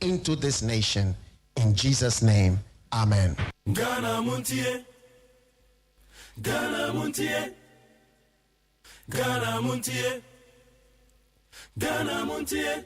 into this nation. In Jesus' name, amen. Ghana Montie, Ghana Montie, Ghana Montie, Ghana Montie.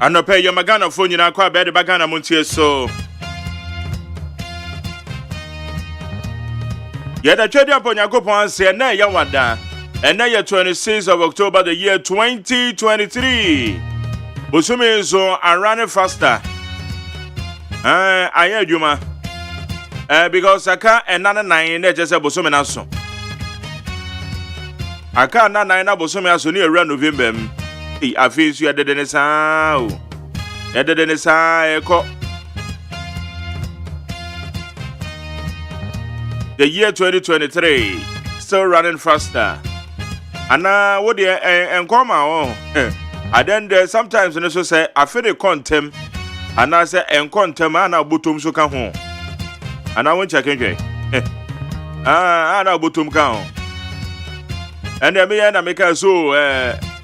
Ano pay your magana phone you kwa bed bagana Montie so. Yeda chedi upon Yakopon say na ya wada. And now 26th of October the year 2023. Busumi so around faster. I heard you ma. Because aka enana nine na just busumi na so. Aka na nine na busumi aso ni ewura November. I feel you are dead in the sound. Dead in the side. The year 2023 still running faster. And now, what do you come out? I then sometimes when you say, I feel the contempt, and I say, and contempt, and I bottom so come home. And I won't check again. I know bottom count. And then me and I make a so,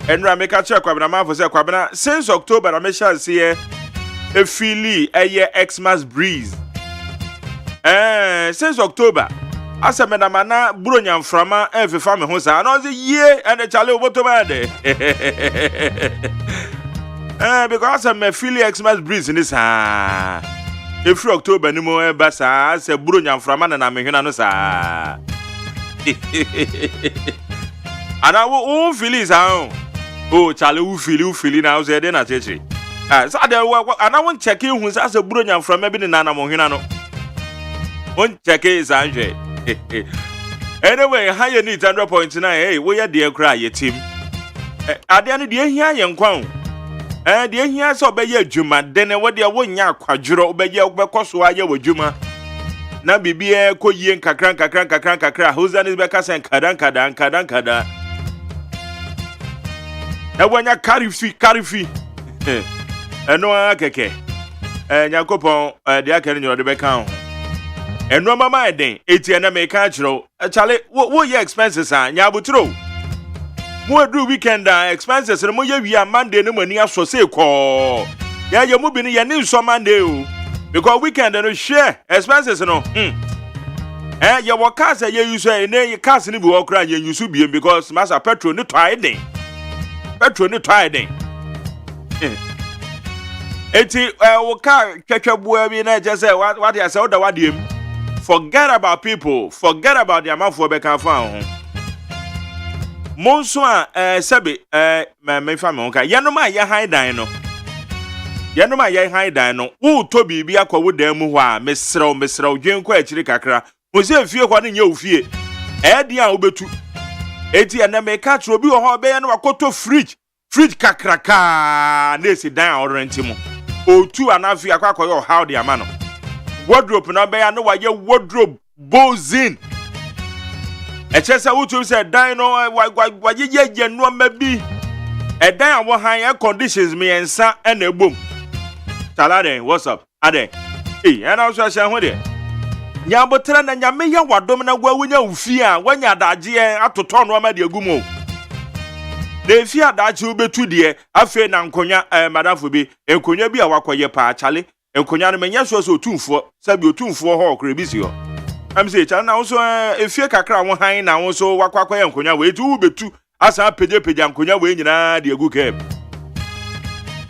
and Rameka check Kwabana for Kwabana since October. I make sure see a feely a year Xmas breeze. Since October, I said, Madamana Brunyam from every family who's another year and a child over to because I'm a feely Xmas breeze in this. If October no more, Bassa, I said Brunyam from and I'm a Hinanosa. And I will all feel his own. Oh, Charlie, who feel now, said then I teach it. So I won't check in who's as a Brunyam from maybe the Nana Mohinano. Won't check his Andre. Anyway, how you need 100 points tonight? Hey, where you dear cry, your team? Are there any dear here, young Kwang? Dear here, so be your Juma, then what dear one yak quadro, be your Becoswa, with Juma. Now be a coyin kakran, who's that is Becas and Kadan. Now when you carry fee, and no keke, and Yakopon, the Akan or the Beckham. And no mamma, then, 80 and make natural. Charlie, what your expenses are, Yabutro? More do weekend expenses, and more you are Monday, no money, so say call. Yeah, you're moving your new some Monday. Because weekend and share expenses, no. Your workers are you say, nay, you can't live walk around you should be because Master Petro no tiding. Petro no tiding. 80 car catch up where we just say what I said, what you forget about people, forget about the amount for Becca found. Monswa, Sabi, my family, Yanoma, ya high dino. Yanoma, ya high dino. Who Toby be a co with them who are Miss Row, Jim Quachicacra, was a few one in your fear. Edia Ubetu 80 and then make catch will be a hobby and a coto fridge cacraca, Nancy down or rentimo. Oh, 2 and a half year crack or how the amano. Wardrobe and I bear no why your wardrobe bows in. A chest I would say, Dino, why ye no maybe. A damn what higher conditions me and sa and a boom. Talade, what's up? Ade. Hey, and I was saying, what it? Yabotran and Yamia, what domina when you fear when you're that dear up to turn one media gumo. They fear that you be too dear. I fear Nanconia, Madame Fubi, and Conya be a walk pa, Charlie. And Conyana Menya so 2 for Sabu 2 for Hawk Rebisio. I'm saying, and also if you can one high now, also Wakwa and Conya way 2 be 2 as a pedipedia and Conya way in the good cab.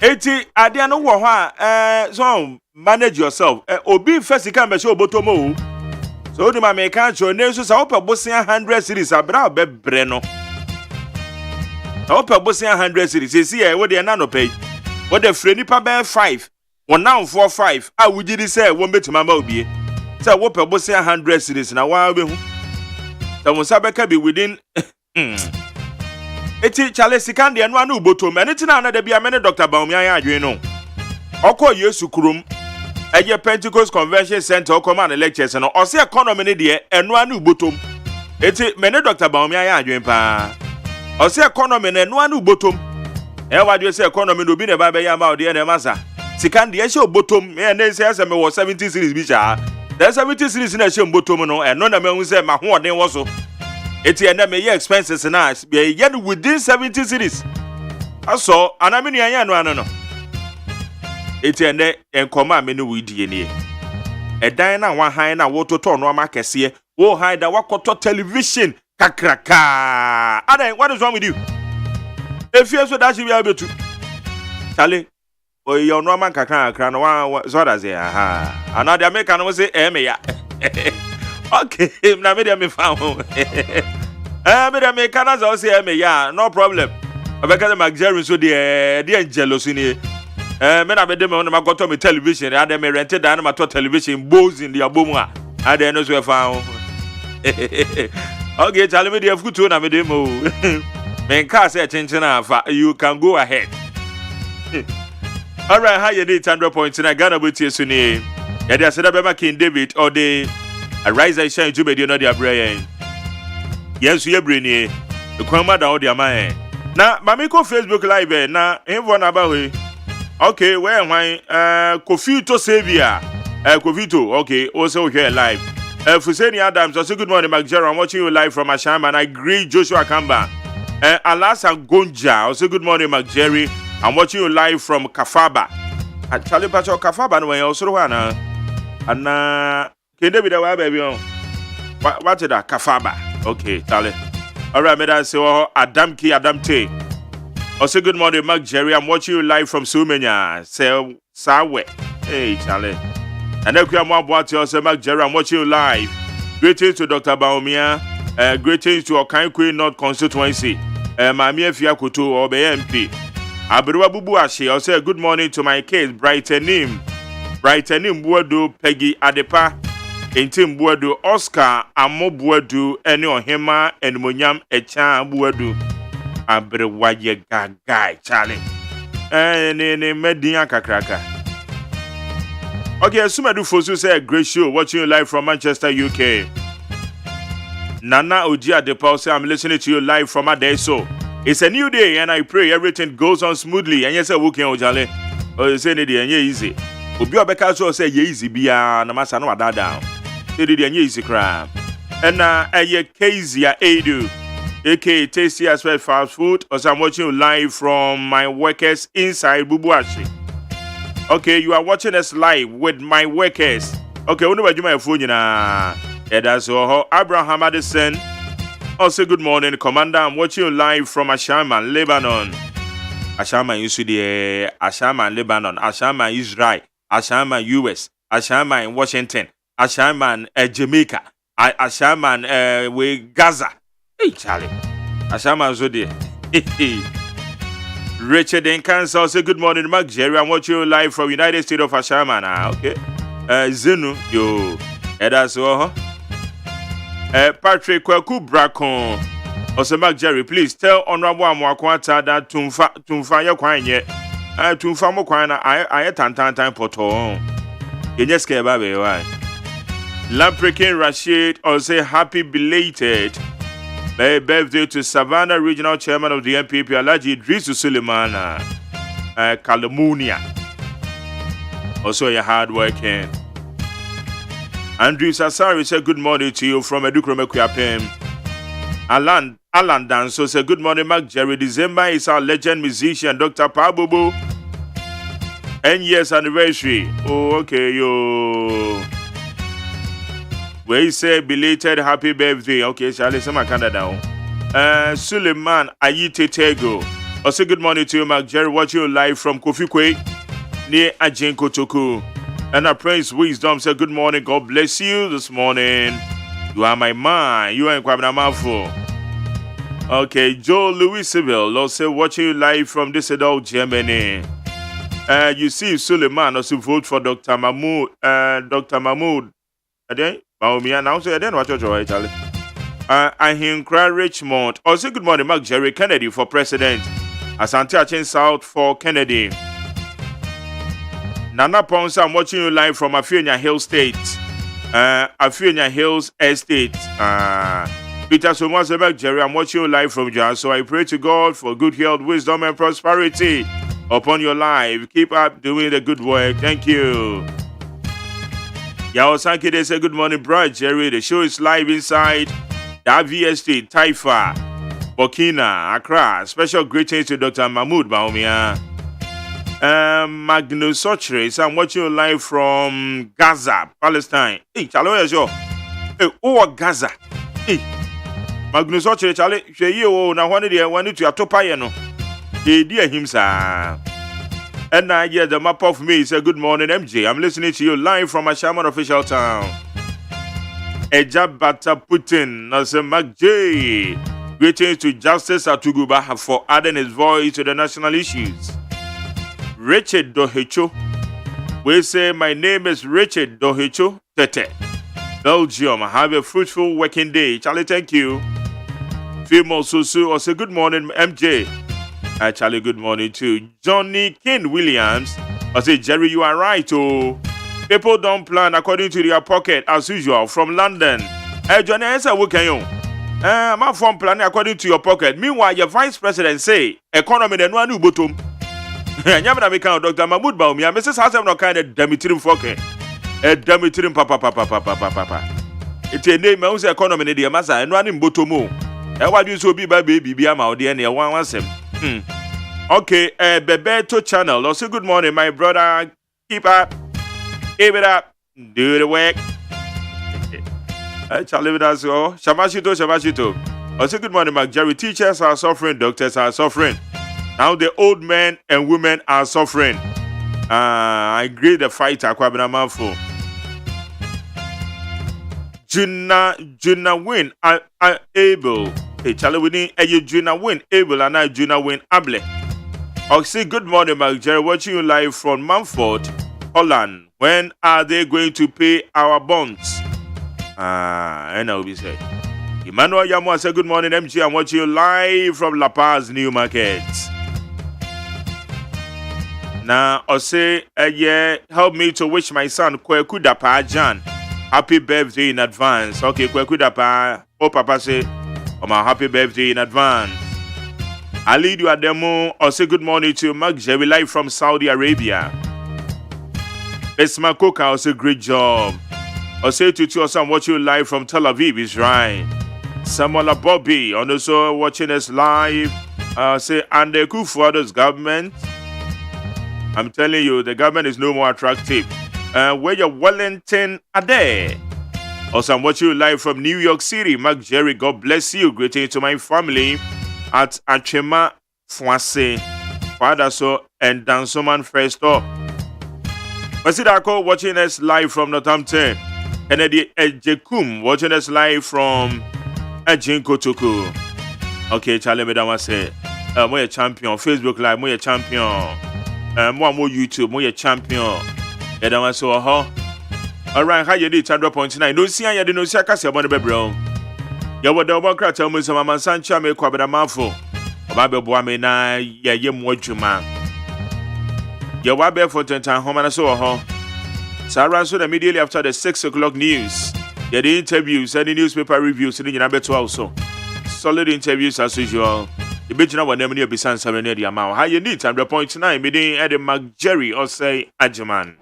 80, I didn't know what, so manage yourself. Obi first come and show Botomo. So the man make your nations up a bossing 100 cities about Breno. Up a bossing 100 cities. See, what they are nano pay. What the friendly paper 5. Well, now 4 5. I would you say, won't bet my mobile. So, what a bossing 100 cities now. Why be? That was Sabeka be within. Eti Charles Sikandi and one who bottom, and it's another be a minute, Dr. Baumia, you know. Oko Yesu Kurum, Eje Pentecost Convention Center command lectures no ose economy ne de eno anu botom eti mene Dr. Baomi aya adwen pa ose economy ne eno anu botom e wadwe se economy no bi ne ba be ya ma ode ne masa sika de ye botom me ne se me wo 70 series bi cha the 70 series na she botom no eno na me hu se ma ho oden wo so eti ene me ye expenses na be ye within 70 series aso anamini anya no ano no eti ene enkoma me no widie ne edan na wan han na wototo no ama kese wo han da wakoto television kakraka adan what is wrong with you if you so that you be able to chale o yo no ama kakra no wa so that say aha another American no say me ya okay na me dey me found me dey me kana say me ya no problem abeka the Jerry so dey jealous ni me na be dem on ma goto me television and me rented down ma to television bows in the abomu a dey no so found okay tell me the futu na me dem o men ka say chinchina afa you can go ahead. All right, how you need 100 points in Ghana with you suni ya dey say be King David or the Arise and Shine Jubedi no dey abrayen yes you bre ni the kwama da o dey man na mami ko Facebook live na info na ba we okay where why Kofito Savior Kofito okay also here live Fuseni Adams also good morning Macjero I'm watching you live from Ashama and I agree Joshua Kamba Alasa Gonja also good morning Macjerry I'm watching you live from Kafaba Charlie Pacho Kafaba no also wana and King David wa baby on what is that Kafaba okay Charlie all right me that say Adam T also good morning Mark Jerry I'm watching you live from Sumenya say Sawe hey Charlie and then we are more about also Mark Jerry I'm watching you live greetings to Dr. Baomia greetings to Okan Queen North constituency Mami Efia Kutu or MP Abirwa Bubu Ashe also good morning to my kids Brightening Buadu Peggy Adepa Entim Buadu Oscar Amo Buadu Eni Ohema Enmonyam Echa Buadu Abirwa ye gagai Charlie ne median kakraka okay Sumadu Fosu say great show watching you live from Manchester UK Nana Oji Adepa say I'm listening to you live from Adeso. It's a new day and I pray everything goes on smoothly and yes I working Ojale oh say ne dey easy obi obeka so say easy bia na masa no ada down say dey easy cram and na Kezia Edu aka Tasty as well fast food also I'm watching you live from my workers inside Bubuashi. Okay, you are watching us live with my workers. Okay, we know what you my phone na. Yeah, that's all. Abraham Addison. Also, good morning, Commander. I'm watching you live from Ashaiman, Lebanon. Ashaiman, you see the Ashaiman, Lebanon. Ashaiman, Israel. Ashaiman, US. Ashaiman, Washington. Ashaiman, Jamaica. Ashaiman, with Gaza. Hey, Charlie. Ashaiman, so there. Richard in Kansas. Say good morning, Mark Jerry. I'm watching you live from United States of Ashaiman. Okay. Zenu, yo. That's all. Patrick Kwaku Brakon. Also, Mark Jerry, please tell Honorable Amwakwata that Tumfa Yakwanye. Tumfa Mokwana, I tantan poto. You just care about it, right? Lamprekin Rashid also happy belated birthday to Savannah Regional Chairman of the MPP, Alaji Idrisu Sulemana, Calamunia. Also, you're hardworking. Andrew Sassari said good morning to you from Edukromekuapem. Alan Danso said good morning, Mark Jerry. December is our legend musician, Dr. Pabubu. 10 years anniversary. Oh, okay, yo. Where he said belated happy birthday. Okay, Charlie, some Canada down. Suleiman Ayite Tego. Also, good morning to you, Mark Jerry. Watching you live from Kofikwe near Ajen Kotoku. And our Prince Wisdom said, good morning. God bless you this morning. You are my man. You are in Kwabnamafo. Okay, Joe Louis Civil also watching you live from this adult Germany. You see Suleiman also vote for Dr. Mahmoud. Dr. Mahmoud. Then, Maumia now say, then what you're right, Charlie. I hear Richmond. Also, good morning, Mark Jerry Kennedy for president. Asante Achin South for Kennedy. Nana Ponsa, I'm watching you live from Afianya Hill State. Afianya Hills Estate. Peter Somasebek Jerry, I'm watching you live from Jan. So I pray to God for good health, wisdom, and prosperity upon your life. Keep up doing the good work. Thank you. Yao Sanki, they say good morning, bro. Jerry. The show is live inside the VST, Taifa, Burkina, Accra. Special greetings to Dr. Mahmoud Baumia. Magnus Sochres, I'm watching you live from Gaza, Palestine. Hey, Charlie, show. Hey, oh, Gaza. Hey, Magnus Sochres, Charlie, you now one day I wanted to Atopa, no. Hey, dear him, sir. And I hear the map of me. Say good morning, MJ. I'm listening to you live from Ashaman official town. Ejabata Putin, Nasa Mac J. Greetings to Justice Atuguba for adding his voice to the national issues. Richard Dohecho. We say, my name is Richard Dohecho Tete. Belgium. Have a fruitful working day. Charlie, thank you. Female Susu, or say good morning, MJ. Charlie, good morning too. Johnny King Williams. I say, Jerry, you are right, oh. People don't plan according to their pocket as usual from London. Johnny, I said, what can you? My phone planning according to your pocket. Meanwhile, your vice president say, economy the one who bottom. Nyamna me kan Dr. Mahmoud Baumia, Mrs. Hasem no kind of Demetrim Foke. Demetrim papa. It's a name whose economy the massa and one in Botomo. What you so be by baby be ama odi na one wasem. Okay, Bebeto channel. Also good morning, my brother. Keep it up. Do the work. Charlie with us. Shamashito. Also good morning, Mark Jerry. Teachers are suffering, doctors are suffering. Now the old men and women are suffering. I agree the fight Akwabena Manfo. Juna win able. Hey Charlie winning Juna win able and I Juna win able. Oxy, good morning, Mark Jerry. Watching you live from Mumford, Holland. When are they going to pay our bonds? And I will be saying. Emmanuel Yamo say good morning, MG. I'm watching you live from La Paz, New Market. Now, I say, yeah, help me to wish my son, Kweku Dapa Jan, happy birthday in advance. Okay, Kweku Dapa, oh, Papa say, oh, my happy birthday in advance. I lead you at demo. I say good morning to Mark Jerry live from Saudi Arabia. Esma Koka, I say great job. I say to you, I'm watching you live from Tel Aviv, Israel. Samuel Bobby, and also watching us live. Say, and the Kufuado's government. I'm telling you, the government is no more attractive. Where your Wellington are there. Also, I'm watching you live from New York City. Mark Jerry, God bless you. Greeting to my family at Achema Fwase. Father so and Dansoman first up. Masidako watching us live from Northampton. Kennedy Ejekum watching us live from Ejinko Toku. Okay, Charlie Medama say, Moya champion. Facebook live, Moya champion. More YouTube, more champion. Edama so alright, how you did 100.9. No see ya de no see akase abon be bro. Ya woda obo kra tell me some man sancha me kwabeda manfo. Oba be boa me na ye mo adwuma. Ya wa be for 10 home na so Sarah so immediately after the 6 o'clock news. Ya the interviews and the newspaper reviews ni nyina beto also. Solid interviews as usual. The Bijana wa nemani obisan samene di amount. How you need 100.9 meaning at the Mark Jerry OSEI AGYEMAN.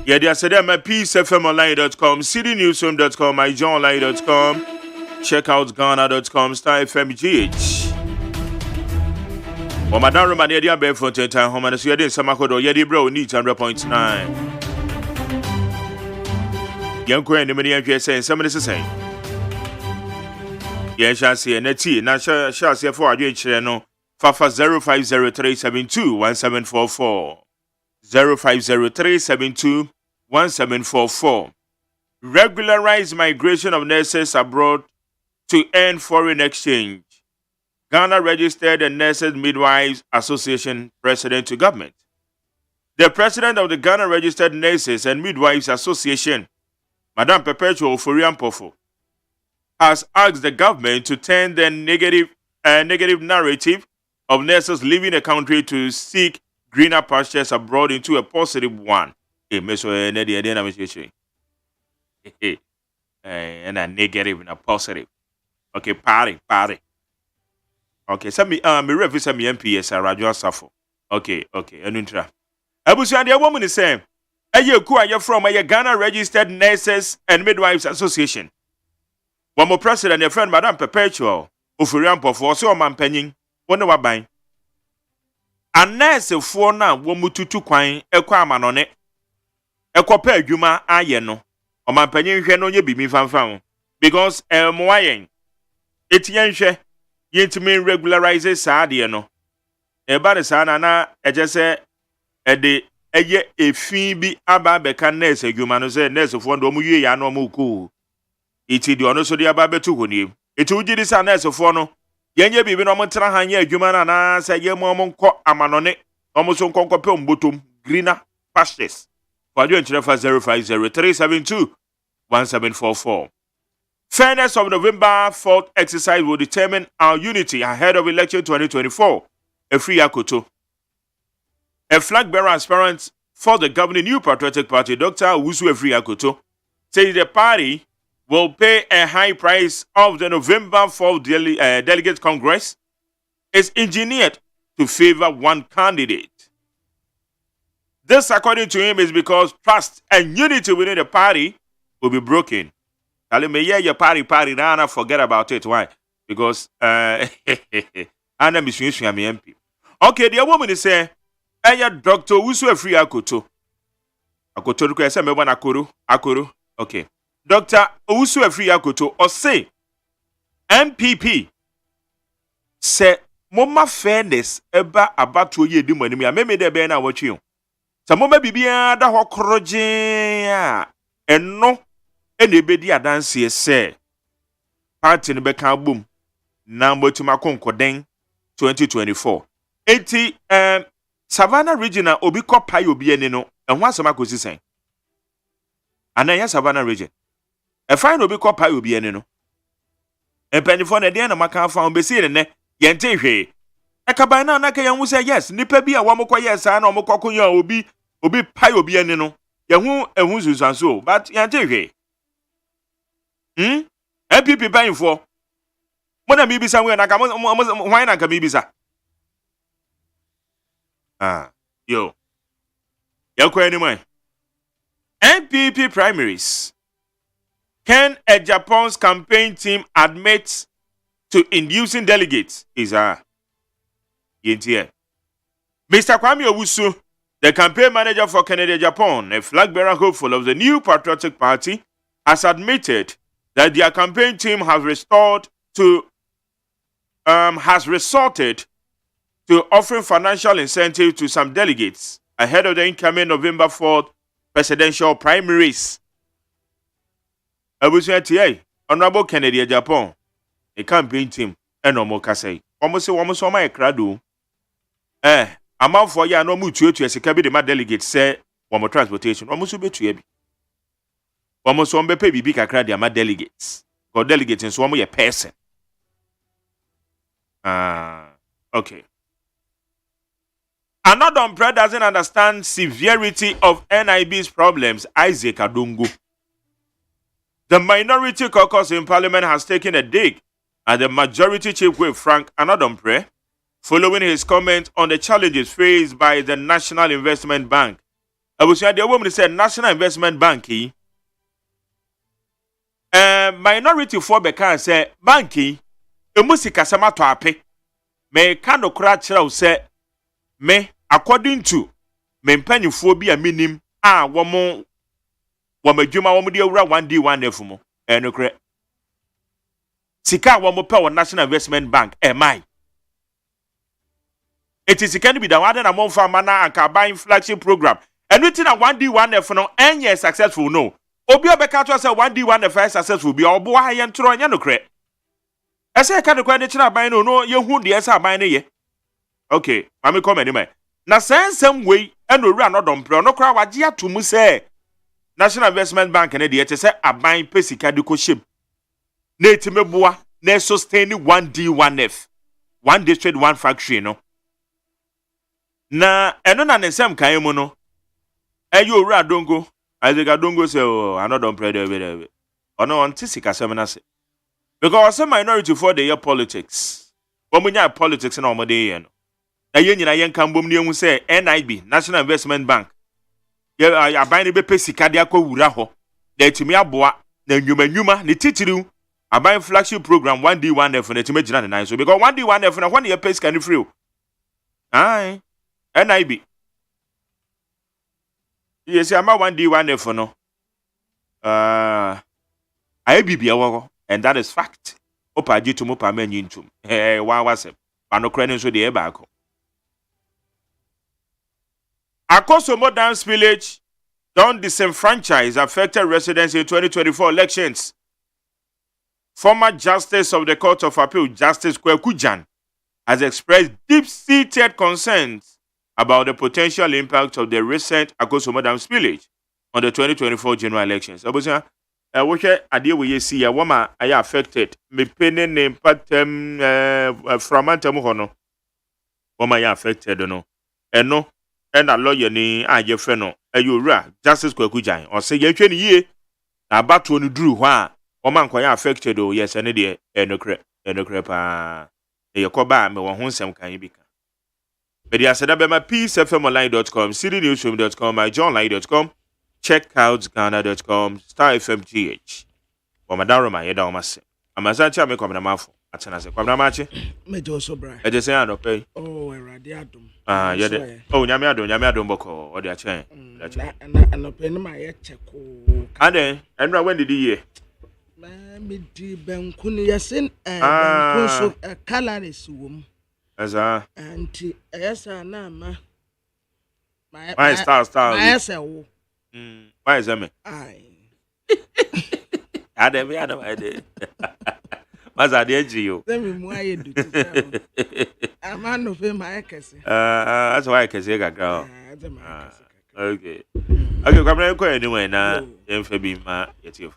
Yeah, they are said at my peacefmonline.com, citynewsroom.com, myjohnonline.com. Check out Ghana.com, Star FM GH. Well, Madame Romania, they are bare for 10 time home, and so you did some Makodo, Yedi Bro, needs 100.9. Young Queen, the many MPS saying, somebody is saying. Yeah, shall see a netty, now shall see for a channel, Fafa 0503721744. 0503721744. regularize migration of nurses abroad to earn foreign exchange. Ghana registered the Nurses Midwives Association president to government. The president of the Ghana Registered Nurses and Midwives Association, Madam Perpetual Foriampofo, has asked the government to turn the negative narrative of nurses leaving the country to seek greener pastures abroad into a positive one. And a negative and a positive. Okay, party. Okay, so me reference me MPS Radio Safo. Okay, enuntra. Abusuan the woman is saying, "Aye ku aye from aye Ghana Registered Nurses and Midwives Association." One more president, your friend Madam Perpetual, Ofuriampo for so mampanyin, one wa ban. A nurse for na wo mututu kwan ekwa amanone. Ekopa adwuma aye no. O mampanyin hwe no nye bi mi fanfan because moayen. Etiyen hwe yentimi regularize saade no. Eba de sa na ejese ede eye efin bi aba beka nurse adwuma no se nurse fo ndo mu yie ya no mu ku. Iti di ono so di aba betu honim. Iti ugidi sa nurse fo no yenye bibi no motra hanye adwuma na se ye mo nko amanone omo so nkonko pe ombotom greener pastures. For you enter 050-372-1744. Fairness of November 4th exercise will determine our unity ahead of election 2024. A free Akoto. A flag bearer aspirant for the governing New Patriotic Party, Dr. Owusu Efri Akoto, says the party will pay a high price of the November 4th Delegate Congress is engineered to favor one candidate. This, according to him, is because trust and unity within the party will be broken. Tell me, yeah, your party, now forget about it. Why? Because I'm MP. Okay, the woman is saying, "Hey, Dr. Owusu Efri Akoto. Akoto request me one Akoro. Okay. Dr. Owusu Efri Akoto or say MPP say mama fairness eba abato ye di money me me de be na watch you. Sa mama bibia da hokroje a enno ene bedi adanse se party ne be ka bom na mbotuma konkoden 2024. Enti Savannah regional obi kopai obi ene no enho asema kosi sen. Ananya Savannah region. E fine obi kopai obi ene no. Empanifo na de na maka fa on besi ne yente hwe. Ekaban na na ka yan say yes nipa bi a wo mokọ yes na omokọ konya obi pai obi ene no. Ye hu ehun susanso but yente hwe. MPP panfo. Mo na mi bisa we na ka mo why na ka mi bisa. Yo. Yakwa anyway. MPP primaries. Can a Japan's campaign team admit to inducing delegates? Is Mr. Kwame Owusu, the campaign manager for Canada Japan, a flag bearer hopeful of the New Patriotic Party, has admitted that their campaign team has resorted to offering financial incentive to some delegates ahead of the incoming November 4th presidential primaries. Abusuatie, Honorable Canada Japan, a campaign team, and no say. Almost my crado. Amount for ya no mutual to a sekabi de my delegates say, one more transportation, almost be to almost one be big crowd my delegates. Or delegates in some way a person. Okay. Another umbrella doesn't understand severity of NIB's problems, Isaac Adungu. The minority caucus in parliament has taken a dig at the majority chief whip Frank Anadompre, following his comment on the challenges faced by the National Investment Bank. I was saying the woman said National Investment Bank. Minority for Beka say Banki, a musika samato ape. Me kando kratchera say me according to me mpanyifoɔ a minim wɔn adwuma wɔn de awura 1D1 efumo enokre sika wɔn pɛ wɔ National Investment Bank mai it is sika no bi da wade na monfa mana anka buying flagship program anything na 1D1 efuno enye successful no obi obeka to say 1D1 the first successful bi obo ha ye ntro nya no kre ese ka de kwa de kira aban no ye hu de ese aban ne ye okay mami come anyway na sensem wey enowura no dompre no kra waje atomu say National Investment Bank ne de say aban pesika de ko ship na etimeboa na sustain 1D1F one district one factory no na eno na nsem kan mu no ayo owura dongo Isaac Adongo say, oh, I don't pray there. Or no, on Tissika Seminase. Because some minority for the year politics. When we have politics in our day, a union, I can boom you say NIB, National Investment Bank. Yeah, I bind a pesika diako uraho. The Timia Boa, the Numa, the Titiru. I buy flagship program 1D1F for the Timajana and I. So because 1D1F and 1 year pace can free. Aye, NIB. Yes, I'm a 1D1F no. I be a and that is fact. Opa G to Mopa men into. Hey, why was it? Pano credits with the airback. Akoso Modern Village don't disenfranchise affected residents in 2024 elections. Former Justice of the Court of Appeal, Justice Kwekujan, has expressed deep-seated concerns about the potential impact of the recent Akoso Modern Village on the 2024 general elections. Abusia, what idea we see a woman I affected. Me penny name patem from Antamuhono. Woman I affected, no. And no, and a lawyer ni aye freno. You ra Justice Kwekujan or say ye 20 year. Na battle ni drew wa woman kwa affected oh yes and the crepa. E koba me won honsem kan yibika. But yes, my peacefmonline.com, citynewsroom.com, myjohnline.com, checkoutghana.com, starfmgh. Or Madame Roma, Yeda Omase. Amazacha make up the mouth. Atanase. Kwamnamachi? Major Sobra. I just say I don't pay. Oh, Radiatum. Yeah. Oh, Yamiado Boko, or the chain. And open my check. And then, and when did he? Mammy Benkuniasin and a coloris womb. As a auntie, yes, Nama. My star. Yes, why is that me? Aye. I don't idea. Mas I did you. Let me why you do. A man of him, I can say. That's why I can say, girl. Okay. Okay, come anyway now. Then for be my yet you.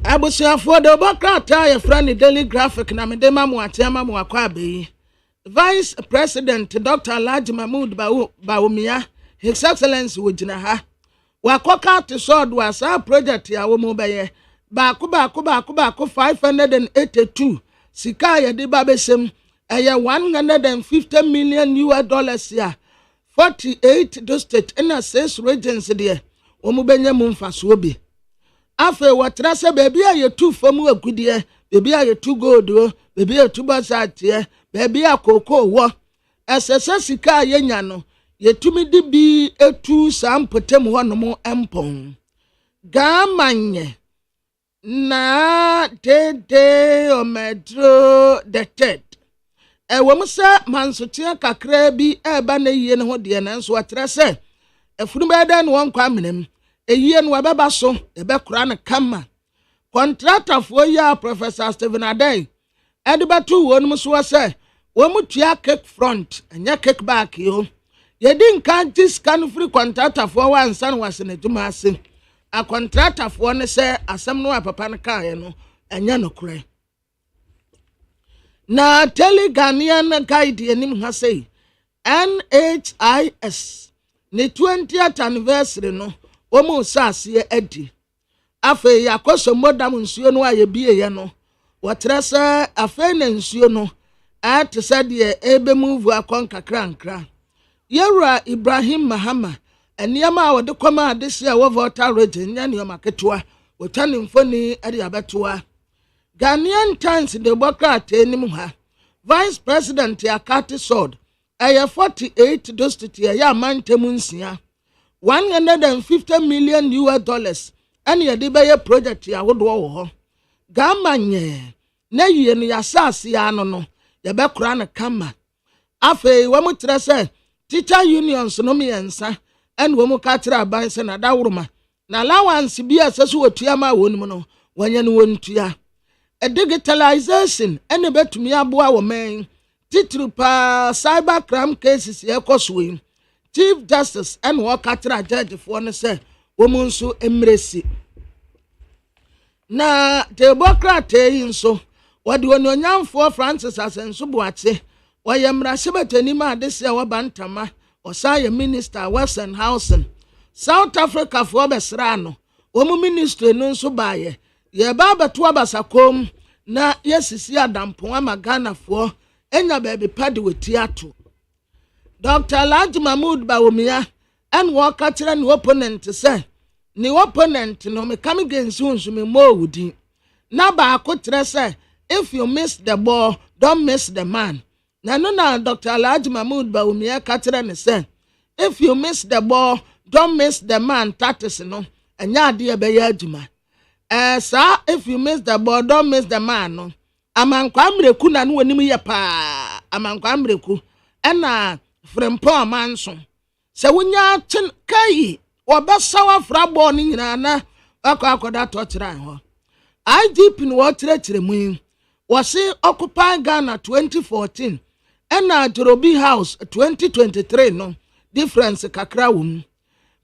I was for the back tire friendly daily graphic. Na me dema mu atema mu akwabe. Vice President Dr. Alhaji Mahmood Bawumia, His Excellency Wujina ha. Wakoka to sword was our project ya wumubeye. Baku 582. Sikaya di babesem. Aya $150 million ya. 48 district in a 6 regions there. Wumubenye mumfasuobi. Afe watrase baby aye 2 fomu agudie. Baby aye 2 gold. Baby aye 2 basati. Baby akoko wo esese sika yenya no yetumi di bi etu sampotem honom empon gamanye na dede omedro deted womsa mansotia kakra bi eba na yie ne ho de na nso atre se efunu beda ne won kwa menem eyie no wabeba so ebe kura ne kama contractor for ya Professor Stephen Adey edibatu wonum so se womutua cake front anya cake back yo yedin kan scan free contractor for one san was na duma ase a contractor for ne se asem no papa ne kan no anya no kure na Teleganian guide enim ha sei NHIS ne 20th anniversary no womu sase edi afa yakoso modam nsuo no aye bieye no watrasa afa na nsuo no at said ye ebe move akon kakra yewra Ibrahim Mahama eniama wode kwama adese a wo voter region nya ne maketwa wotane mfoni ade abetoa Ghanaian Times de bokra enim ha Vice President Yakati Sword aya 48 district ya mantemu nsia $150 million ene ye de beye project ya wodo wo ho gamanye na yie no yasase ya no yebe kura na kama afi wo mutre se teacher unions no me ensa en wo mu ka kira ban se na dawroma na allowance bi aseso wotua ma wonum no wanya no wontua a digitalization ene betumi aboa wo men titru pa cyber crime cases yekoso Chief Justice and Wakatra Judge for ne say woman so emresi na Democrat so what do no for Francis Asenso Boate or Yamra Shebetani ma this year Bantama or say minister Western Housing South Africa for Besrano woman ministry no so baye ye baba to abasakom na yesisi adampo amagana for enya baby padi wetiato Dr. Laj Mahmoud Bawumia and walk at an opponent say, Ni opponent no me come against you me more woody. Now ba could say, if you miss the ball, don't miss the man. Na Dr. Laj Mahmoud Bawumia Catherine say, if you miss the ball, don't miss the man, that is no, and ya dear Bayajima. Sir, if you miss the ball, don't miss the man. No. Amang Kwamre kuna no ni ya pa, amang Kwamre ku, and from poor manson. So when ya tin kai, or besawa frabo ni na akoda torture. I deep in water tremwin was see occupy Ghana 2014 and na Jorobi House 2023 no difference kakra wum.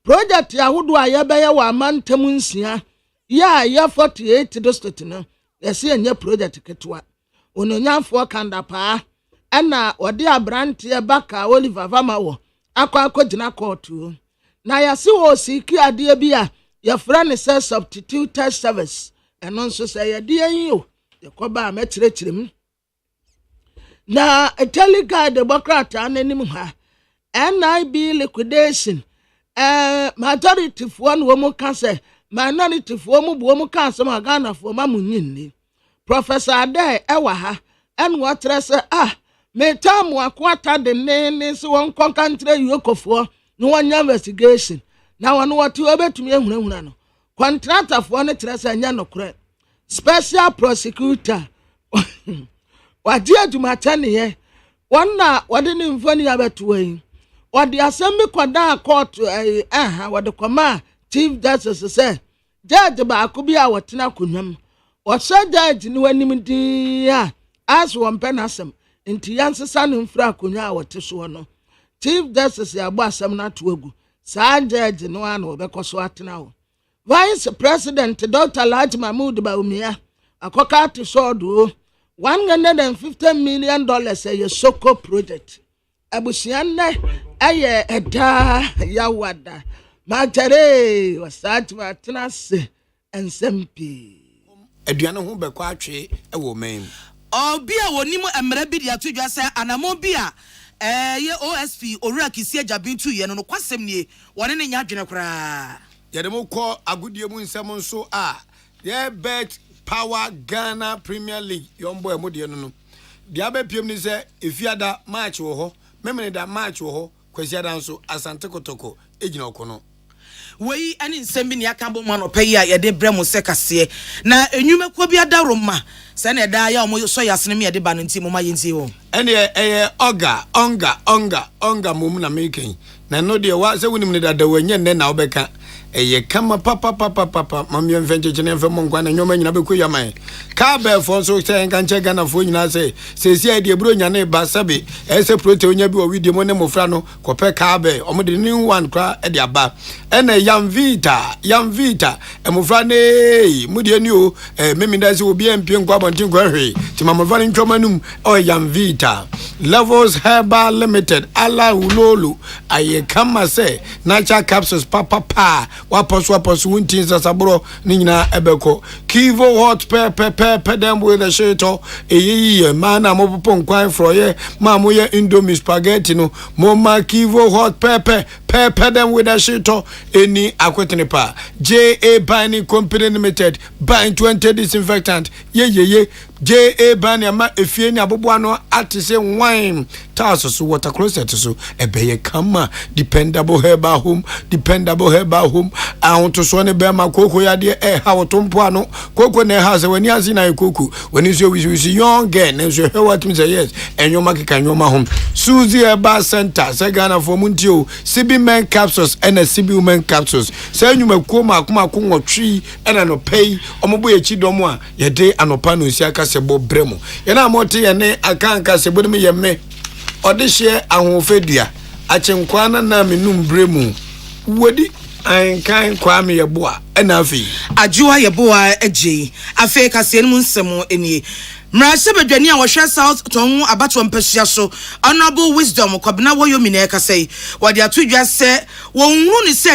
Project ya hudu ayabaya wa man temunsia ya 48 district no yesi enye project ketwa. Ononyanfo kanda pa Ena wadi abrantie baka Oliver Vamawo akwa gina kotu na yasi wo siki ade bia ya frane say substituted service eno nso say ya de yo yakoba metiretirim na eteliga Democrat ananim ha NIB liquidation majority for no mo kan say minority for mo bo mo kan say Ghana for mamunyin Professor Ade ewa ha en what say me time wakwata de ne so won konkantre yokofo no wanya investigation na won what obetumi ehunahuna no contractor for ne tresa nya no kore special prosecutor wadi aduma tane ye wonna wade ne mfani abetuwe wade asemi kwada court wade koma Chief Justice say judge ba akubia wotena kunwam o say judge ni wanim dia as won penasem inti yansesa no mfra akonya a wote so no Chief Justice yabo asem na to agu sa judge no an obekoso atena wo Vice President Dr. Laj Mahmoud Bawumia akoka to sodo $150 million a Soko project abusianne aye eda yawada matare wasatwa atena se ensempi aduane ho bekwa atwe ewo men obi a wonimu emre bi dia to dwa se anamo bi a ye OSP owura kisi Jabintu ye no kwasem nie wone ne nya dwene kra yede mo kɔ agudie mu nsɛm nso a ye bet Power Ghana Premier League yombo emu de no dia be piem ni sɛ efiada match wo hɔ memene da match wo hɔ kwasiada nso asante kotoko ejina okono wei ani nsɛm bi ne aka bo man opa yi a yede brɛ mo sɛ kase na enwuma ko bi adaroma sɛ na da ya omo so yasene me yede ba no nti mo ma yenti wo ɛne onga mum na meken na no de wa sɛ wonim ne da da wanya ne na obɛka eye kama papa mamye mfenche ne mfemo nkwa na nyoma nyina beku yaman ka be fo so se nka nche Ghana fo nyina se sesi ade bro nya ne ba sabe ese prote onya bi o video mo ne mofra no kope ka be o mo de new one kra e de aba ena yam vita emofra ne mu de ni o memi da se obi empie nkwa bontin kwa hwe ti mamofra ntwoma num o yam vita Levels Herbal Limited ala ulolu aye kama se natural capsules papa waposo wuntin sasabro ni nyina ebeko Kivo hot pepper dem with the shito eyi mana mo popo nkwan froye ma mo ye indomie spaghetti no mo ma Kivo hot pepper dem with the shito eni akwetene pa JA Bani Company Limited by 20 disinfectant ye JA Bani ama efie ni aboboa no atise wine tiles so water closet so ebeye kama dependable herbal home ahun to so ne be ma koko ya de ha wotompo ano koko na ha se wani azi na koko wani so we young girl na so he what me say yes enyoma keka enyoma home Suzy Herbal Center se Ghana for Montio CB men capsules and a CB women capsules se enyuma koma akoma ko nwotwi ena no pay omobo echi domo a ye de anopa no si aka se bo bremo ye na amote ye ne akanka se bo me ye me odehye ahofedua achenkwana na menum bremu wodi ankan kwa me yeboa ena afi ajuwa yeboa eje afi kase no nsemo eni Mrashe bedwani a wohwe South Tongu abato mpehia so honorable wisdom kwabena wo yomi na ekasai wode atodwa se wonhuru ni se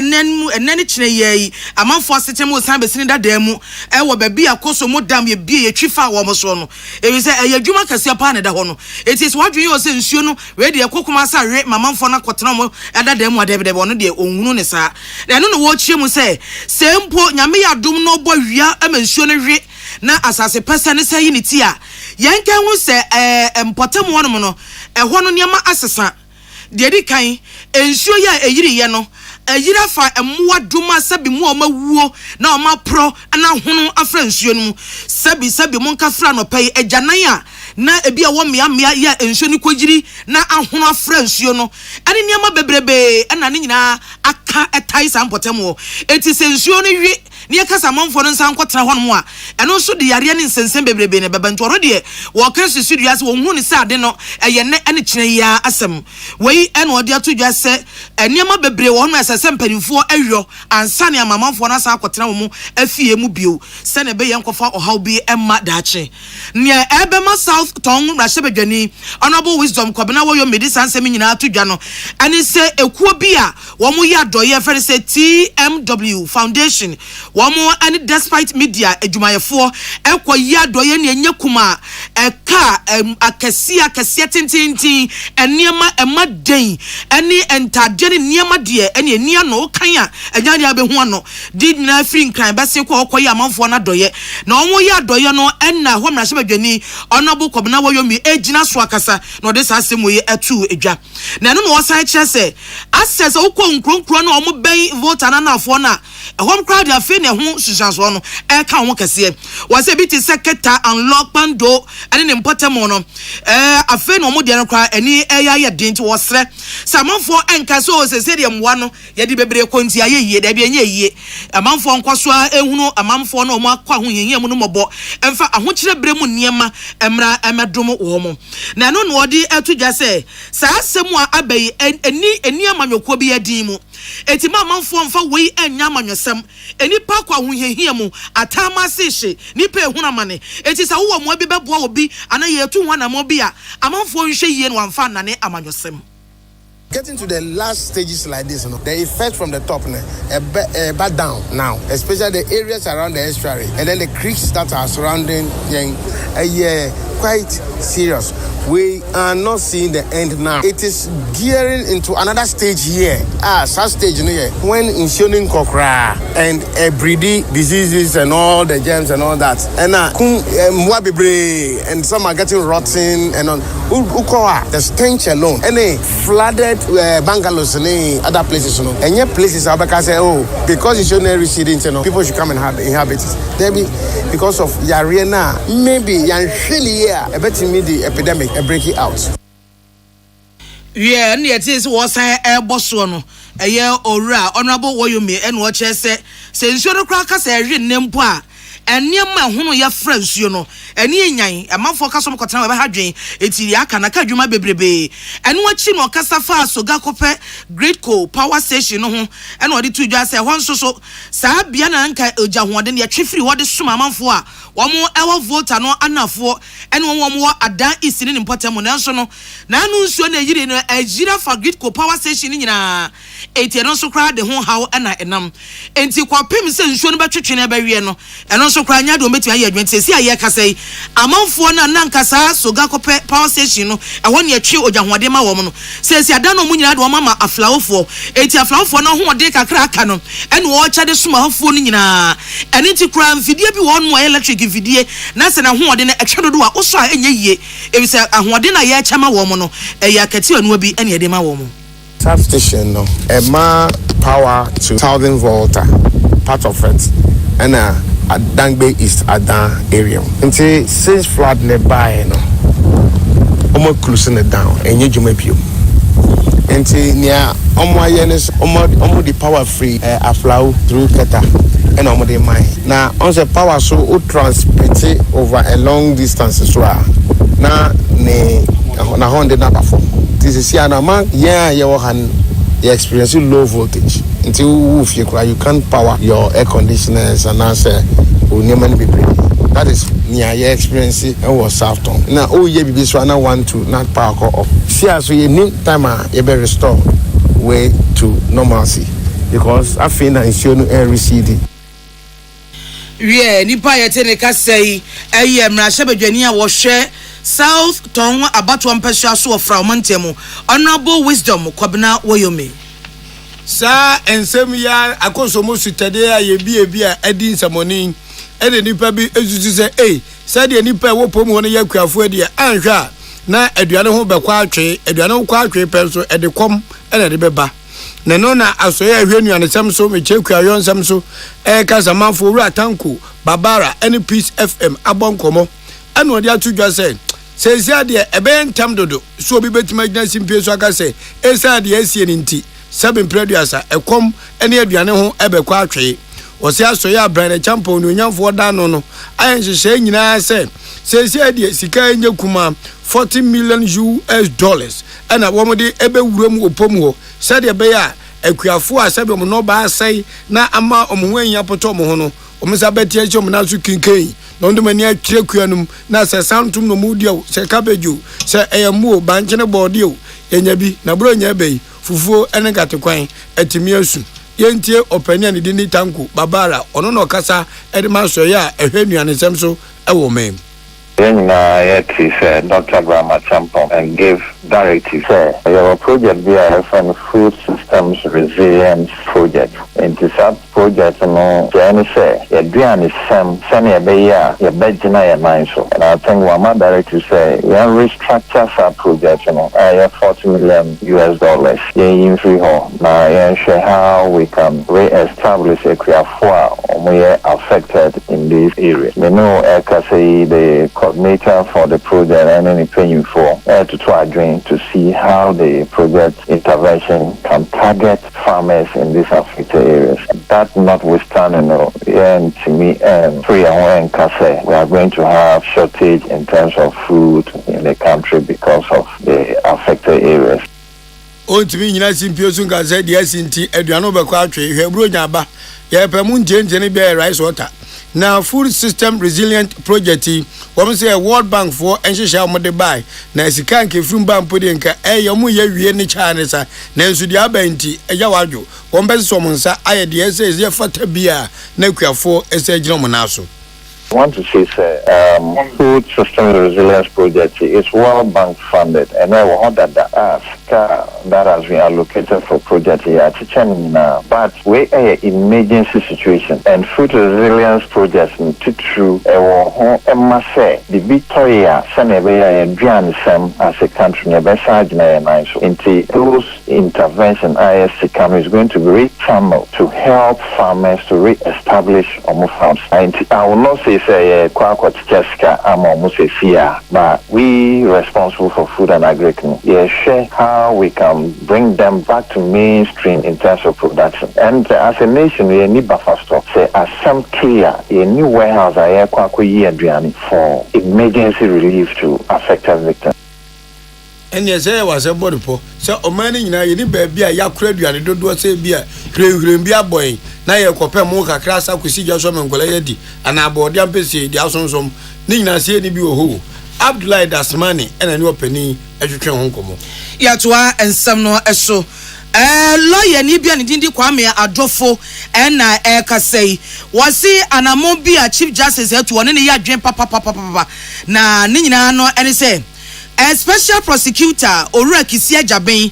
enani kine yi amanfo asetem wo san besini dada mu wo babi akoso modam ye bie ye twifa wo mo so no ebi se eyadwuma kase pa na da ho no etis wadwen yo se nsuo no we de kokoma sa we mamanfo na kotena mo dada mu adebede wo no de onhuru ni sa na no wo chie mu se sempo nyame ya dum no bo wia ama nsuo no we na asase pesa ne se yiniti a yenka hu se empotem wono no ho no niam asesa de di kan ensuo ya eyiri ye no eyira fa emmoa duma sabi mu omawuo na omapro na hono afra nsuo no sabi monka fra no pay agyanan a na ebi a wo mea ya ensuo ni kogiri na ahono afra nsuo no ane niam bebrebe na ne nyina aka etai sa empotem wo eti se nsuo no wi ni akasa manfo no nsan kwotena ho no a eno so de yare ne nsensen bebrebe ne bebantoro de wo kan susudu ase wo hu ni sa ade no eye ne ene kyene ya asem wei ene ode atodwa se eniema bebre wo no asese mpanimfo ahwo ansa ne amamanfo no sa kwotena wo mu afie mu bio se ne be ye nkofa ohaw bi emma daache ne ebema South Tongue Rashe bedwani honorable wisdom kwabena wo yo medicine nsem nyina atodwa no ane se ekuo bi a wo mu ya doye fere se TMW Foundation Wamo any despite media adwumayefo ekoya doye ne nyakuma eka akasia tintintin eniema emaden eni entade ne niema de eni enia no kan a anyade abehu ano did na free nkran bese ko okoya amanfo na doye na omo ya doye no enna ho mrahye badwani onobu kobna wo yomi ejina so akasa no de sa asemo ye atu edwa na no no san kire se access okọ nkronkro na omo ben voter na afo na home crowd afi ne ho susanso no e ka ho kase wase bi ti seketa unlock pando ene ne mpotemo no afi no mo de no kra eni eya ye dent wosre samanfo enka so se de mwa no ye di bebre konti aye yie da bi enye yie amanfo nkwaso ehunu amanfo no mo akwa ho yenye mu no mobo emfa ahokire bre mu niema emra emedom wo mo na no no odi atudwa se sa asemu a abai eni amanwoko bi adin mu eti mamanfo mfa wei enya amanwesem eni pa kwa ho hehia mu atama sehye ni pa ehuna mane eti sa wo mo bi beboa obi ana ye tu ho na mo bi a amanfo nhwe yie no amfa nane amanwesem. Getting to the last stages like this, the effect from the top, back down now, especially the areas around the estuary, and then the creeks that are surrounding, quite serious. We are not seeing the end now. It is gearing into another stage here. Such stage when insuring kokra and breeding diseases and all the germs and all that. And some are getting rotten and on. The stench alone. And flooded bungalows and other places. And yet places are because insuring residents, people should come and inhabit it. Because of Yarena, maybe a better the epidemic. Break it out. Yeah, and it is was a boss one. A year or honorable Woyumi and watch say, since you're a crackers, a nempa. And near my home, your friends, and ye, a month for custom cotton of a hadrin, it's Yakana Kajuma Bebe, and watching or Casafa, so Gacope, Great Co, Power Station, and what it to just say one so Sabiana and Kajawan, then your chiefly what is Summa for. One more hour voter no anafo and one more ada is in important national. Nanu so na yiri no ajira for Great Co Power Station nyina. Eti no so kra de ho haw na enam. Enti kwapem se nsuo no betwetwe na ba wie no. Eno so kra nya do metima ye adwente si aye kasa yi amanfo na nankasa soga kope power station no ɛhɔ ne atwe ogyahoɔde ma wɔ mo no sɛ ada no mu nyina de mama aflawofo enti aflawofo no hoɔde kakra aka no ɛne wɔɔkya de soma hafo no nyina ɛne nti kra mfidie bi wɔ no electric mfidie na sɛ na hoɔde no ɛtwe dodo a woso a ɛnyɛ yie ebi sɛ ahoɔde na yɛ kyama wɔ mo no ɛyɛ akati anu bi ɛne ɛde ma wɔ mo substation no ma power to 1000 volt part of it and Dangbe East Adan area. Until since flood nearby, no, almost closing it down, and you may be. Until near Omoyenes, the power free a flow through Keta and Omode mine. Now, on the power so transport over a long distance as well. Now, na Honda number 4. This is here, man. Yeah, you experience low voltage until you can't power your air conditioners and answer that is near your experience and was soft on now be so I want to not power off see as we need time you better restore way to normalcy because I feel that it's no air receding nipa ye tene ka sei mra hyebadwani a wo hwe South Tongue about one person so from MONTIE Honorable Wisdom Kwabena Woyomi. Sa ensem ya akosomo sitade a ye bia edi nsamoni ede nipa bi ezuzu se sa de nipa wo pom ho no yakuafo ade anhwa na aduane ho bekwa atwe aduane ho kwa atwe penso ede kom ene de beba na no na asoya ahwenuane sam so mechekua yon sam so ka zamanfo wura tanku babara any peace fm abonkomo ene odi atudwa se sezia de ebe ntam dodo so obi betima gina simpie so aka se esa de asie ni nti seven producer ekom ene aduane ho ebekwa atwe wose asoya abrane champion no nyamfo da no ayen hyehyɛ nyina se sezia de sika enye kuma $40 million ena womode ebe wuram opom ho se de be ya akuafo a sebe mo no ba asai na ama omo hanya poto mo ho no omisa betie eche omo na so kinkai no ndo mani atwire kuanum na se santum no mudio se kabeju se eyamu banchene bodio enya bi na bro nya bei fufuo ene gatekwan atimi asu yentie opani ani dini tanku babara ono no kasa edema soya ehwenuane sem so ewo mem Dr. Grandma Champon and gave directive. Your project there from Food Systems Resilience Project. And this project, you're doing some beya, your bedjina, your mind. And I think what my directive say, you restructure our project, $40 million. Yeah, free home. Now, share how we can re-establish a clear for we are affected in this area. You know, I say the coordinator for the project and any paying for to try to see how the project intervention can target farmers in these affected areas. That notwithstanding, and to me, free and Kase, we are going to have shortage in terms of food in the country because of the affected areas. Ontimi nyina simpio so nka say de asinti aduano bekwa atwe hwebro nyaba ye pemu njenjene be rice water na food system resilient project wom say World Bank for enhyehyɛ mo de buy na sika nke frum bank podi nka yemu ye wie ne chane sa na nsu de abanti eya wadwo wom be so mo nsa aye de ese ye fata bia na kuafo ese gina mo na so. I want to say, Food System Resilience Project is World Bank funded, and I want that has been allocated for project here. But we are in emergency situation, and Food Resilience Project to true must say the Victoria Senebeya and Brian as a country into those intervention ISC is going to be rechanneled to help farmers to re-establish farms. I will not say but we responsible for food and agriculture share how we can bring them back to mainstream in terms of production. And as a nation, we need buffer stock. Say as some clear a new warehouse for emergency relief to affected victims. And yes, I was a body po. So, o man in a baby, a yakred, you and do say beer, Grambia boy. Now you compare more class up with see your son and Goladi, and I bought the empathy, the house on some Nina say any who. Abdullah das money and a new penny education home. Yatwa and some no eso. lawyer ni bia ne dindi Kwame Adofo na kasei wasi anamo bia Chief Justice etu one ne ya dwen papa na ne nyina no ene say a special prosecutor Owura Kisia Jaben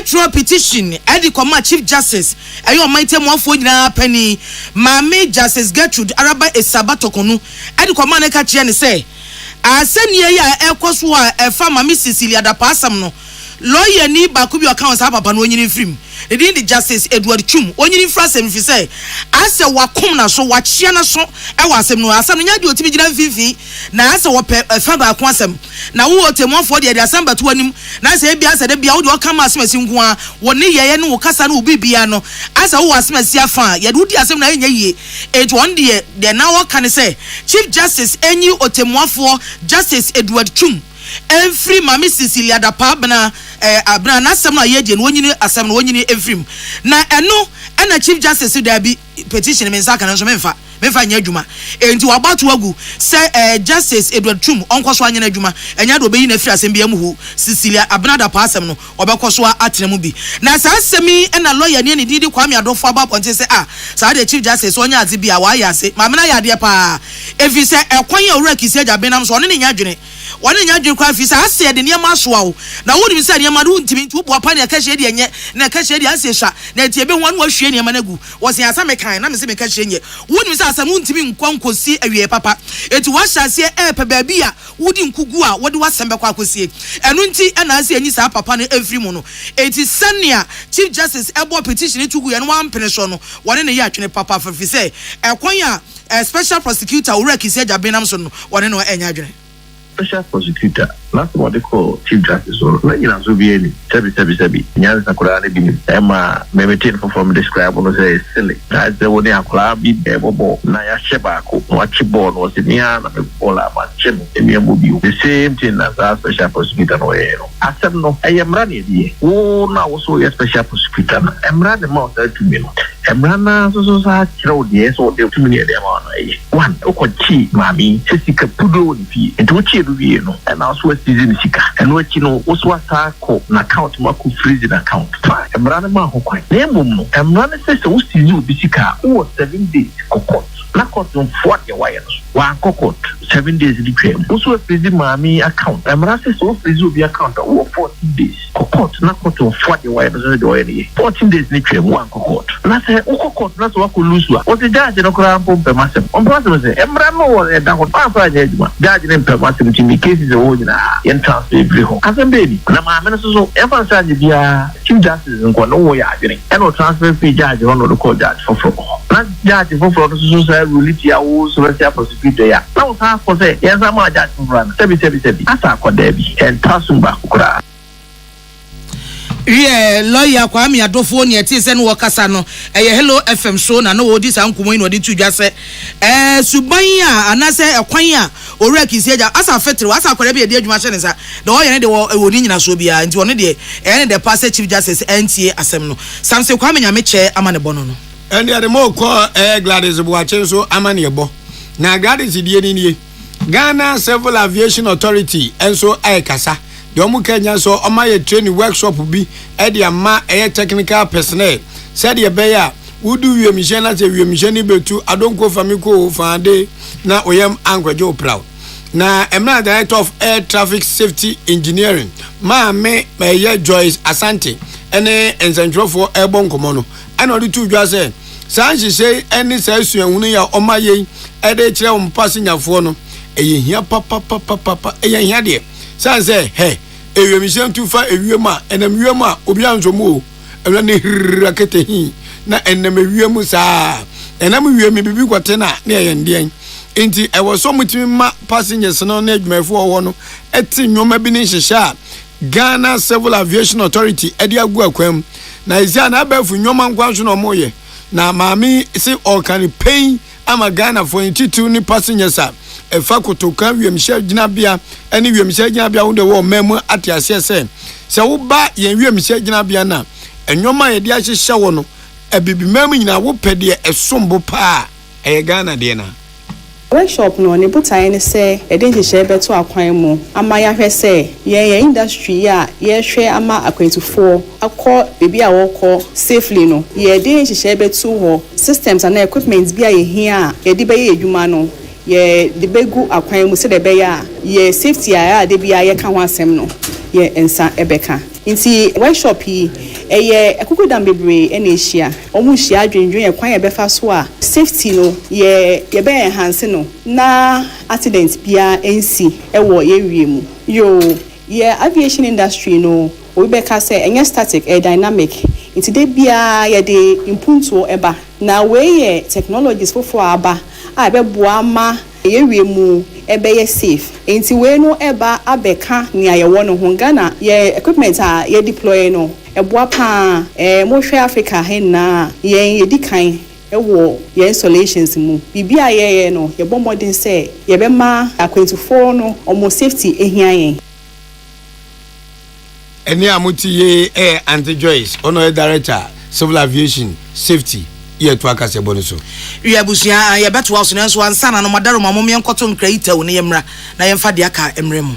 draw petition edi koma Chief Justice ayo maite moafo nyina pani Mame Justice Gertrude Araba Esabatokonu edi koma ne ka kie ne say asenia ya ekoso a efa Mame Cecilia Dapasam no lawyer ni baku bi account sa papa no onyini film the Justice Edward Chum onyini frasem fi say ase wakom na so wachia na so e wasem no asem nya de otimi gina fifi na ase wo fa ba ko asem na wo otemofo de asem bato anim na ase bia ase de bia wo de okama asem asi nko a wo ne yeye ne wo kasa no bibia no ase wo asem asi afa ye de udi asem na enya yie et one de na wo kan say Chief Justice enyi otemofo Justice Edward Chum every Mame Cecilia Dapabna abna na asem na yeje no onyini asem no onyini every na eno na Chief Justice there be petition me nsaka na so memfa nya adwuma enti wabatu agu say Justice Edward Chum onkoso anya na adwuma enya do be yi na firi asem bia mu hu Cecilia Abnada pa asem no obekoso atena mu bi na sa asemi na lawyer ne didi Kwame Adofo abaponte say sa de Chief Justice onya azi bia wa ya se mamena ya de pa efi say ekwan ya Owura Kisia Jabenam so ne nya adwene wone nya adwene kwa fi say ase de niam asoa wo na wo nim say niam adu ntimi ntu bo pa na ka hye de enye na ka hye de ase hwa na tie be ho no ahwie niam na gu wo se asa me kan na me se me ka hye nye wo nim say asam ntimi nkwankosi awie papa eti wa hyase pe baabi a wodi nkugu a wodi wasem be kwa akosie enu nti na ase enyi sa papa no every mu no eti sania Chief Justice ebo petition tugu ye no wampene so no wone ne ya atwene papa fa fi say ekwan a special prosecutor Owura Kisia Jabenam so no wone no enya adwene special prosecutor, that's what they call Chief Justice. So, like you know, so be any, sebi. Nyanza sakura ne bini. Emma, maintain from describe on say silly. That's the one they have club be bobo. Na ya sheba ko, wachibon was in here na bola machin. The same thing as a special prosecutor no ero. Asem no, I am running here. Oh, now also a special prosecutor. I'm running more than 2 minutes. I'm running so sa chiro die so de 2 minutes dem on. One, okochi mami, sisi kapudo ni fi. Ntuchi do no. And also season sika. And what you know, also ko na account mako freeze na account. I'm running ma ho kwan. Na mum no. I'm running say so season bi sika. O 7 days kokot. Na court on 40 wires. Wa kokot 7 days di claim. Also freeze mami account. I'm running say so freeze bi account o 14 days. Kokot na court on 40 wires do any. 14 days ni claim one kokot. Na say o kokot na so ko lose wa. O the judge no kra pom pe masem. On problem say em run no e da ko pa fa judgment. Judge ne pe masem ti cases o na yen transfer every home. Asem baby. Na ma me so ever say bia Chief Justice nko no wo ya adwene. E no transfer fee judge on no call judge for na judge for so say rule ti ya wo so say prosecutor ya. Na wo sa for say yes am judge for run. Sebi. Asa ko da bi. En tasumba kura. Lawyer Kwame Adofo ne eti se no wakasa no Hello FM show na no wodi sa nkomo ino de tudwa se suban a anase ekwan a Owura Kisia ja asa fetre asa kwere be de adwuma hye ne sa de wo ye ne de wo ni nyina so bia nti woni de de pass Chief Justice NTA asem no samse Kwame nyame che amane bono no ene de mo ko Gladys Buachen so amane bo na Gladys die ni Ghana Civil Aviation Authority enso kasa Yomu Kenya so omaye training workshop bi e de ama technical personnel said ye beya wudu wiemhye na se wiemhye ni betu adonko famiko fande na oyem ankwajo proud na emna director of air traffic safety engineering ma me Joyce Asante ene ensentrofo airborne komono ana odi tu dwa se sanji say ene sa suahunu ya omaye e de kire wo passenger no eye hia papa eye hia de sanse he ewiemhye tufa ewiema enam wiema obi anzomu ewla ne rakete hi na enam ewiemu saa enam wiemi bibi kwatena na yendien enti ewo so mutimi ma passengers no na adwumafo wo no eti nwoma bi ne hihya Ghana Civil Aviation Authority edi agu akwam na izia na abafu nwoma nkwanso no moye na maami se orkan pain ama Ghana for intitu ni passengers a efa kotoka wiemhye ginabia ene wiemhye ginabia wo de wo memu atiase se wo ba yen wiemhye ginabia na enwoma ye de ahyehye wo no ebibi memu nyina wo pede esombo pa Ghana de na Workshop no ne botae ne say e den hye beto akwan mu ama ya hwe say ye industry ya ye hwe ama akwentufo akọ bebi a wọkọ safely no ye den hye beto ho systems and equipment bi a ye hia ye de be ye adwuma no ye de begu akwan mu se de be ya ye safety a de bi a ye ka ho asem no ye ensa ebeka nti workshop yi eye ekukudam bebre ena ehia omu hia adwendwen ye kwan ye befa so a safety no ye be enhance no na accident bia ensi ewo ye wiemu yo ye aviation industry no we be ka say enye static dynamic nti de bia ye de impunto eba na we ye technologies fofo aba a be boa ma ye wiemu ebe ye safe enti we no eba abeka ni ayewo no ho Ghana ye equipment a ye deploy no eboa pa mo hwe Africa he na ye dikan ewo ye installations mu bibia ye no ye bɔ modern say ye be ma akwentufo no omo safety ehia yen eni amuti ye Auntie Joyce ono director civil aviation safety ye to akase bonuso wi abusia ye beto aso na so ansa na no madaro mamom ye nkoto nkra itawo ne yemra na ye mfa de aka emre mu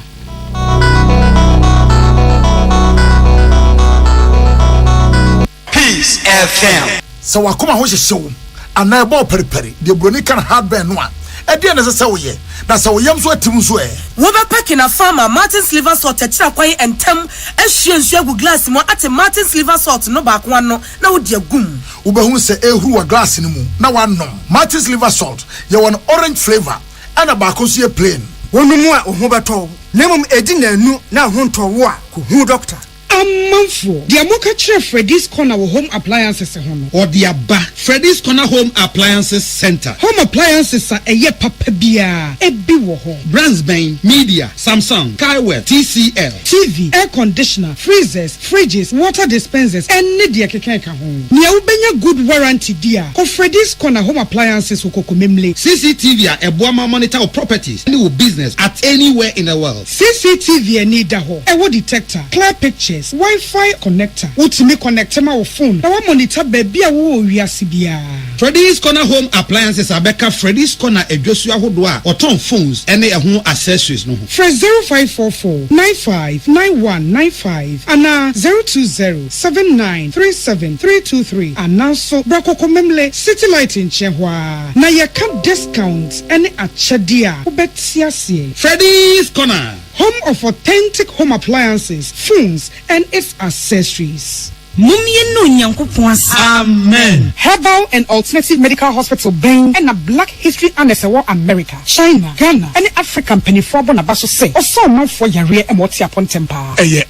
Peace FM. So wakoma ho hyehyew ana ebo periperi de broni kan hardware no a e de na se woye na se woyam so atim so wo be pack na farmer Martin's liver salt tira kwan entem ehie nsu agu glass mo ate Martin's liver salt no ba kwa no na wo de agum wo be hu se ehuru wa glass ni mu na wanom Martin's liver salt ye won orange flavor ana ba ko so ye plain wonu mu a ho beto nemum edi na anu na ho ntowo a ko hu doctor Amanfo, the Amoka Chef Freddy's Corner Home Appliances or the Abba Freddy's Corner Home Appliances Center. Home appliances are a ye papa bia, a biwo home. Brands Bain, Media, Samsung, Kaiware, TCL, TV, air conditioner, freezers, fridges, water dispensers, and Nidia Kekeka home. Nia ubenya good warranty dia. Ko Freddy's Corner Home Appliances ukoko memle. CCTV a Boama monitor of properties, any business at anywhere in the world. CCTV need da ho. Ewo detector, clear pictures. Wi-Fi connector. Ultimate connector ma phone. Na wa monitor baby a wo wiase bia. Freddy's Corner Home Appliances abeka Freddy's Corner edwosu ahodo a oton phones ene ehun accessories no ho. Fresh 0544 959195 ana 020 7937323 ana so brakoko memle city light in Chehwa. Na ye ka discount ene achedia obetiasie. Freddy's Corner, home of authentic home appliances, phones, and its accessories. Amen. Herbal and Alternative Medical Hospital Bain and a Black History and America, China, Ghana, and African penny for Bonabaso say, or so much for your rear and what's your point temper.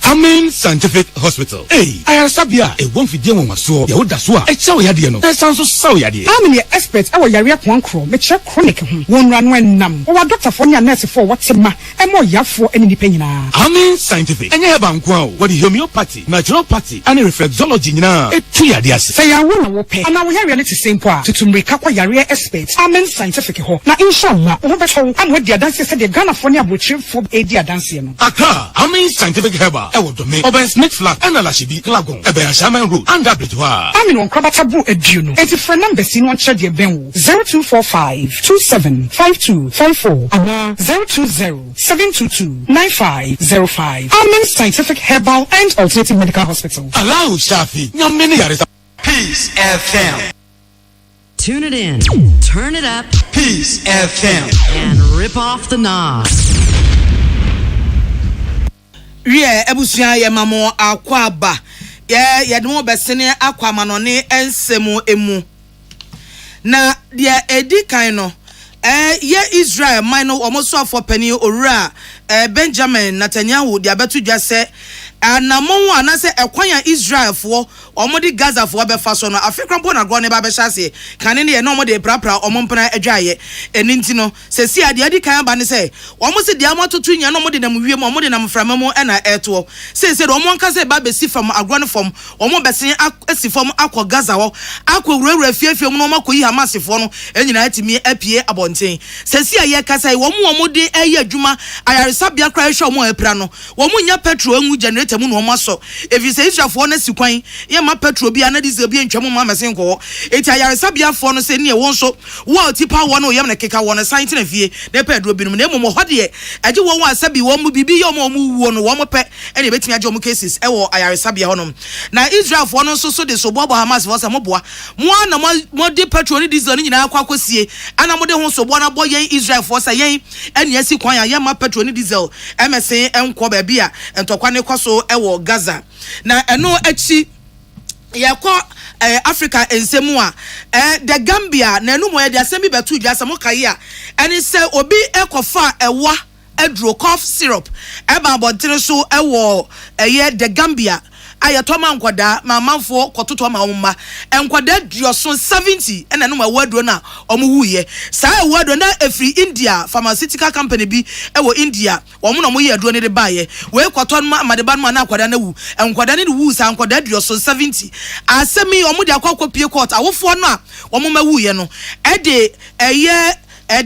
Amen Scientific Hospital. Hey, I sabia a one video on so Yahuda Swa. It's so yadiano. That sounds so yadi. How many experts our Yaria Quancro, make sure chronic one run when numb, or a doctor for your nurse for what's a ma, and more yaf for any depending. Amen Scientific. And you have what the homeopathy, naturopathy, and reflexology na etu ya diase. Say ya wona wo pe. Ana wo ya reality same kwa. Tutumrika kwa yare experts. Amen Scientific ho. Na inshallah, wo beto am we dia dance say the Ghana for nya botre for e dia dance no. Aka, Amen Scientific Herbal. E wo do me. Oben Smith Flat, ana la shibi Klagon. E be Shaman Road. Anda Bridgewa. Amen won krabata bu edu no. Enti for number si no che de ben wo. 0245 275254 ana 020 7229505. Amen Scientific Herbal and Alternative Medical Hospital. Allow Shafi. Peace FM. Tune it in, turn it up, Peace FM, and rip off the knobs. Rie ebusia ye mamo akwa ba. Ye demo besene akwa manone ensemu emu. Na dia edi kan no ye Israel mino almost for penny ora Benjamin Netanyahu dia betu dwa se anamon anase ekwan Israel for omodi Gaza for be fa so no afekrampo na gro ne ba be hyase kane ne ye no omode prapra omompena adwaye eninti no se si ade adi kan ba ne se omosi dia mototu nya no omode na mwie mu omode na mframa mu na eto se de omonka se ba be si fam agro ne fam omo besen asi fam akọ Gaza wo akọ wurawura fiefie mu no makoyi Hamas fo no enyina atimi apie abonten se si aye kasa wo mu omode eye adwuma ayaresa bia kra hwe omo apira no wo mu nya petrol enwu generate generator mu no omo so if you say Israelfo na sikwan ye ma petrol bia na diesel bia ntwam ma mesen ko eti ayaresa bia fo no se ne won so wo tipa wo no yam na keka wo no science na fie na pedro binum na emomo ho de age wo won asabi wo mu bibi ye omo wuo no wo mo pe e na betimi age omo cases e wo ayaresa bia honom na Israelfo no so de so bobo Hamas for some boa mo na mo de petrol ni diesel ni nyina akwakosie ana mo de ho so bo na bo yen Israelfo sa yen ene asi kwan ya ma petrol ni diesel MSN enko ba bia entokwa ne kwaso e wo Gaza na eno achi yakọ Africa ensemu a the Gambia na enu mo ye de asemi betu dwasa mo kai a ene se obi ekofa ewa edro cough syrup eba abontere so ewo the Gambia ayatoma nkwada mamanfo kototo ma omma enkwada dioso 70 ena no mawadro na omuhuye saa wadro na efri India pharmaceutical company bi ewo India omo no mo ye adro ne de baaye we koton ma amadeba no na akwada na wu enkwada ne wu saa enkwada dioso 70 asemi omo de akwakopie court awofo no a omo mawuye no ede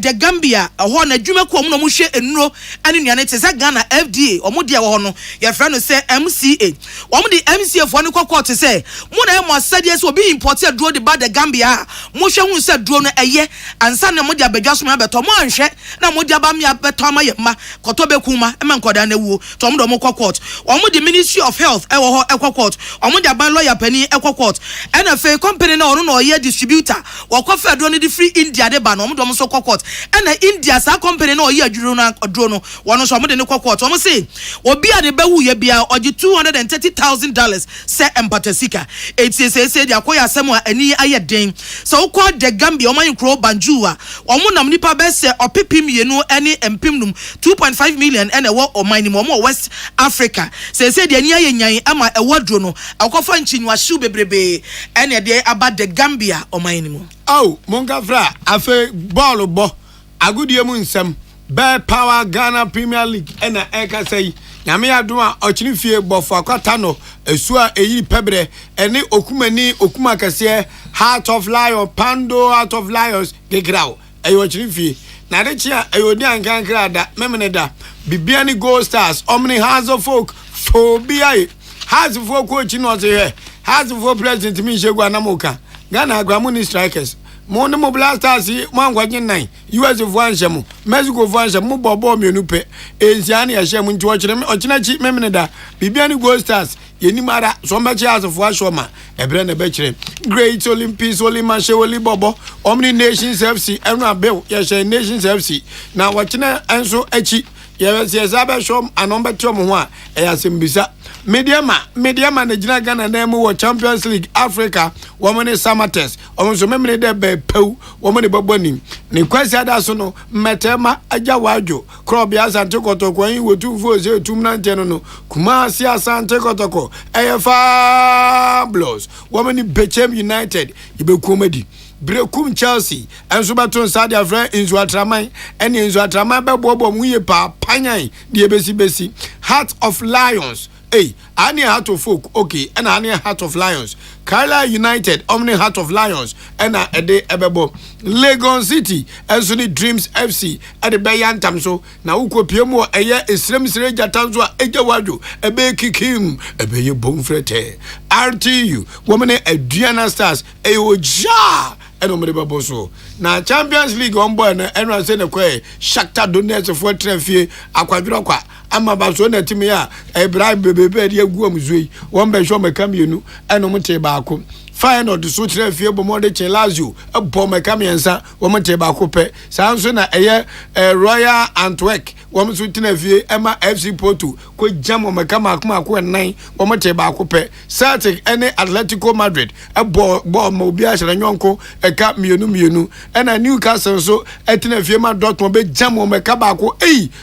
the Gambia ho na dwuma ko no mo hwe enuro ane nuane te se Ghana FDA omo de wo no ye fra no se MCA omo de MCA fo ne kokko te se mo na mo asade se obi import aduro de ba the Gambia mo hwe hu se aduro no eye ansa na mo de abadwa so ma beto mo anhwe na mo de aba me abeto ma ye ma koto be kuma e ma nkoda na wuo to omo do mo kokko omo de Ministry of Health e wo ho e kokko omo de aban lawyer pani e kokko e na fe company na ono no ye distributor wo kofa aduro no de free India de ba no omo do mo so kokko and India sa company no ye aduro no oduro no wono so mo de ne kokko omo say obi a de bewu ye bia oje $230,000 se empatasika say de akoya asem a ani aye den so ko the Gambia oman kro banju a omo nam nipa be se opipim ye no ani empim num 2.5 million and ewo oman ni mo West Africa say de ani aye nyan ama ewo duro no akofa nchinwa shu bebrebe ene de aba the Gambia oman ni mo oh monga fra afa ball bo agudie mu nsem Bear Power Ghana Premier League ena eka say nyame adom a ochini fie bofo akwata no esu a eyi pebre ene okumani okuma kase Heart of Lion Pando Heart of Lions gegrao eyo ochini fie na de chia eyo di ankankra da memene da bibia ni Gold Stars omni House of Folk phobia House of Folk coach no say he House of Folk president mi shegu anamoka Ghana Agramuni Strikers mo ne mo blasters mo angwaje nan US of one shemu Mexico of one shemu bobo mienu pe ensia na ya shemu nti o kire me o kina chi memene da bibia ni Gold Stars yeni mara so mbachi as of ashoma ebre na be kire Great Olympics Olima Shewoli bobo Omni Nations FC enu abel ya she Nations FC na wo kina enso achi ya se zabe shom anombe tom ho a ya sembisa Media na jina Ghana na mu wo Champions League Africa women Samates omonso memene de be pew women baboni ne kwasi ada so no metema aja wajo krobia asante kotoko yin wotu foze tum na nteno no Kumasi asante kotoko efa Blues women Bechem United ibe komedi Brekum Chelsea enso baton Sadia Fre inzo atraman ene inzo atraman be bobo mu ye pa panyan de besi Heart of Lions hey, Ani Heart of Folk, okay, and Ani Heart of Lions. Kyla United, Omni Heart of Lions, and Ede Ebebo. Legon City, Elsoni Dreams FC, at the Bayan Tamso. Now, Uko Piemo, a year is Remsre Jatanzwa, Ejawaju, a bay kikim, a bay bonfrete. RTU, woman, Adriana Stars, a oja. Boso. Na Champions League on board and I said a quay, Shakhtar Donetsk for Trefie, Aquadroqua, Amabasona Timia, a bribe baby, a guamzui, one by show me come you, and Omonte Baco. Fine or the suture field more de Lazio, a bomb a camiansa, woman Tebacope, Sansona, a year, Royal Antwerp, woman Sutinavie, Emma FC Porto, quick jam on Macamaco and 9, woman Tebacope, Celtic, any Atletico Madrid, a ball Mobias and Yonko, a cap Miunu, and a Newcastle so, at Tinafima Dortmund, jam on Macabaco,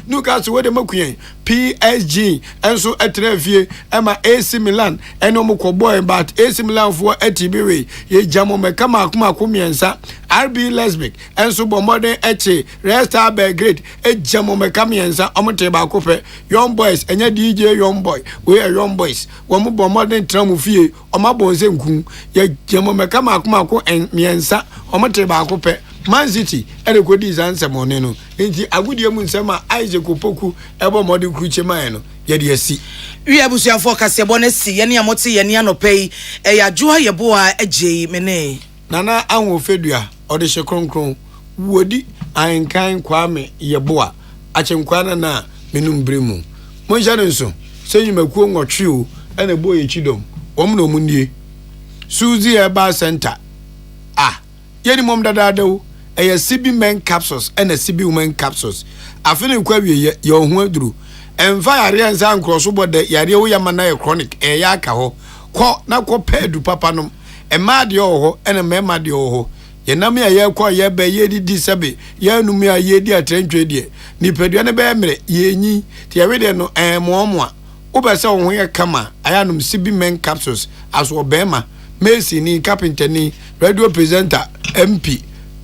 Newcastle, where the Mokuyen, PSG, and so at Tinafie, Emma AC Milan, and no more boy, but AC Milan for Tibiri, ye jamo me kama kuma kumiensa RB Lesbic enso bo modern eche Resta Belgrade ejamo mekamiensa omote ba kope Young Boys enya DJ Young Boy we are Young Boys wo mo bo modern tram fie omabo nse nku ye jamo mekama akoma en miensa omote ba kope Man City erekodi zansemo ne no enti agudie mu nsema Isaac Opoku ebo modern kruche man no ye de asi wi abusuafo kasebo na si ye ne amote ye ne anopei ya joa ye bo a agye mene nana anwo fedua ode hye kronkron wodi ankan kwame ye bo a achenkwana na menum bremu monjane nso senyumakuo nwotwe o ena bo ye chidom omno munie Suzy Eba Center yeni mom dada o CB men capsules and CB women capsules afene kwa wie ye ho aduru emfa yare ansa nkroso bode yare wo yama na chronic ya aka ho ko na ko pedu papa nom ema de ho ena mema de ho ye nam ya ye ko ye be ye di sebe ye num ya ye di atrentwe de ni pedua ne be mere ye nyi ti ye de no mo a wo be se wo ho ye kama aya num CB men capsules aso bema Messi ni carpenter ni radio presenter MP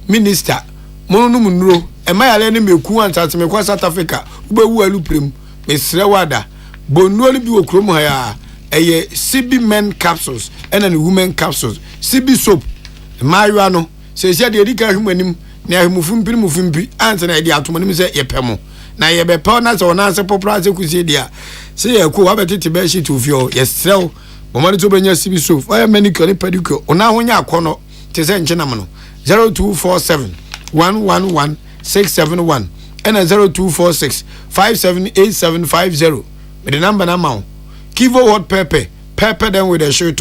minister monunu munuro ema yale ne meku ansase mekwa South Africa ubewu aluprem mesre wada bonuo ni bi okrom ha ya eye CB men capsules ena ni women capsules CB soap maywa no se sia de edika hwanim na ahemufumpi anse na de atomanim se yepemo na yebepe na se ona se popra se kusie dia se yeko wabetete be shit ofio yesrew Momani to benya CB soap oya manicure pedicure ona honya akono te se nkenam no 0247 111 671 and 0246 578750 with the number now. Kivo hot pepper them with a shirt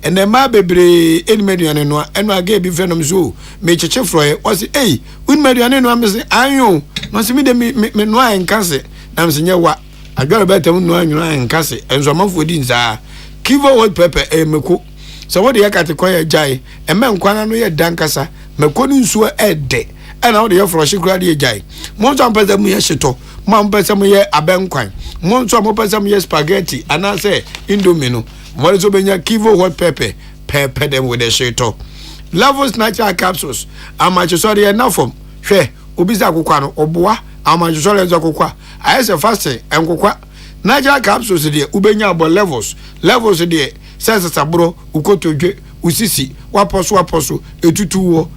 and the ma bebre any median and I gave you venom zoo make a chef for it was hey when median and I'm saying I must me the no and casse I'm saying what I got a better no and casse and so month within Kivo hot pepper a meko so what the yakati kwaya jai and man kwana no ye dankasa mekoni nsuo ede ena wo de yefro hyekrade ejai monso ampeza mu ye hyeto mo ampeza mu ye abenkwan monso ampeza mu ye spaghetti ana se indomie no mo zo benya Kivo hot pepper them with the hyeto Lavos natural capsules amachosori e na form hwe obiza akokwa no oboa amachosori ezo akokwa ayese fasting enkokwa natural capsules de ubenya abo levels de sense sabro ukotodwe usisi waposo etutu wo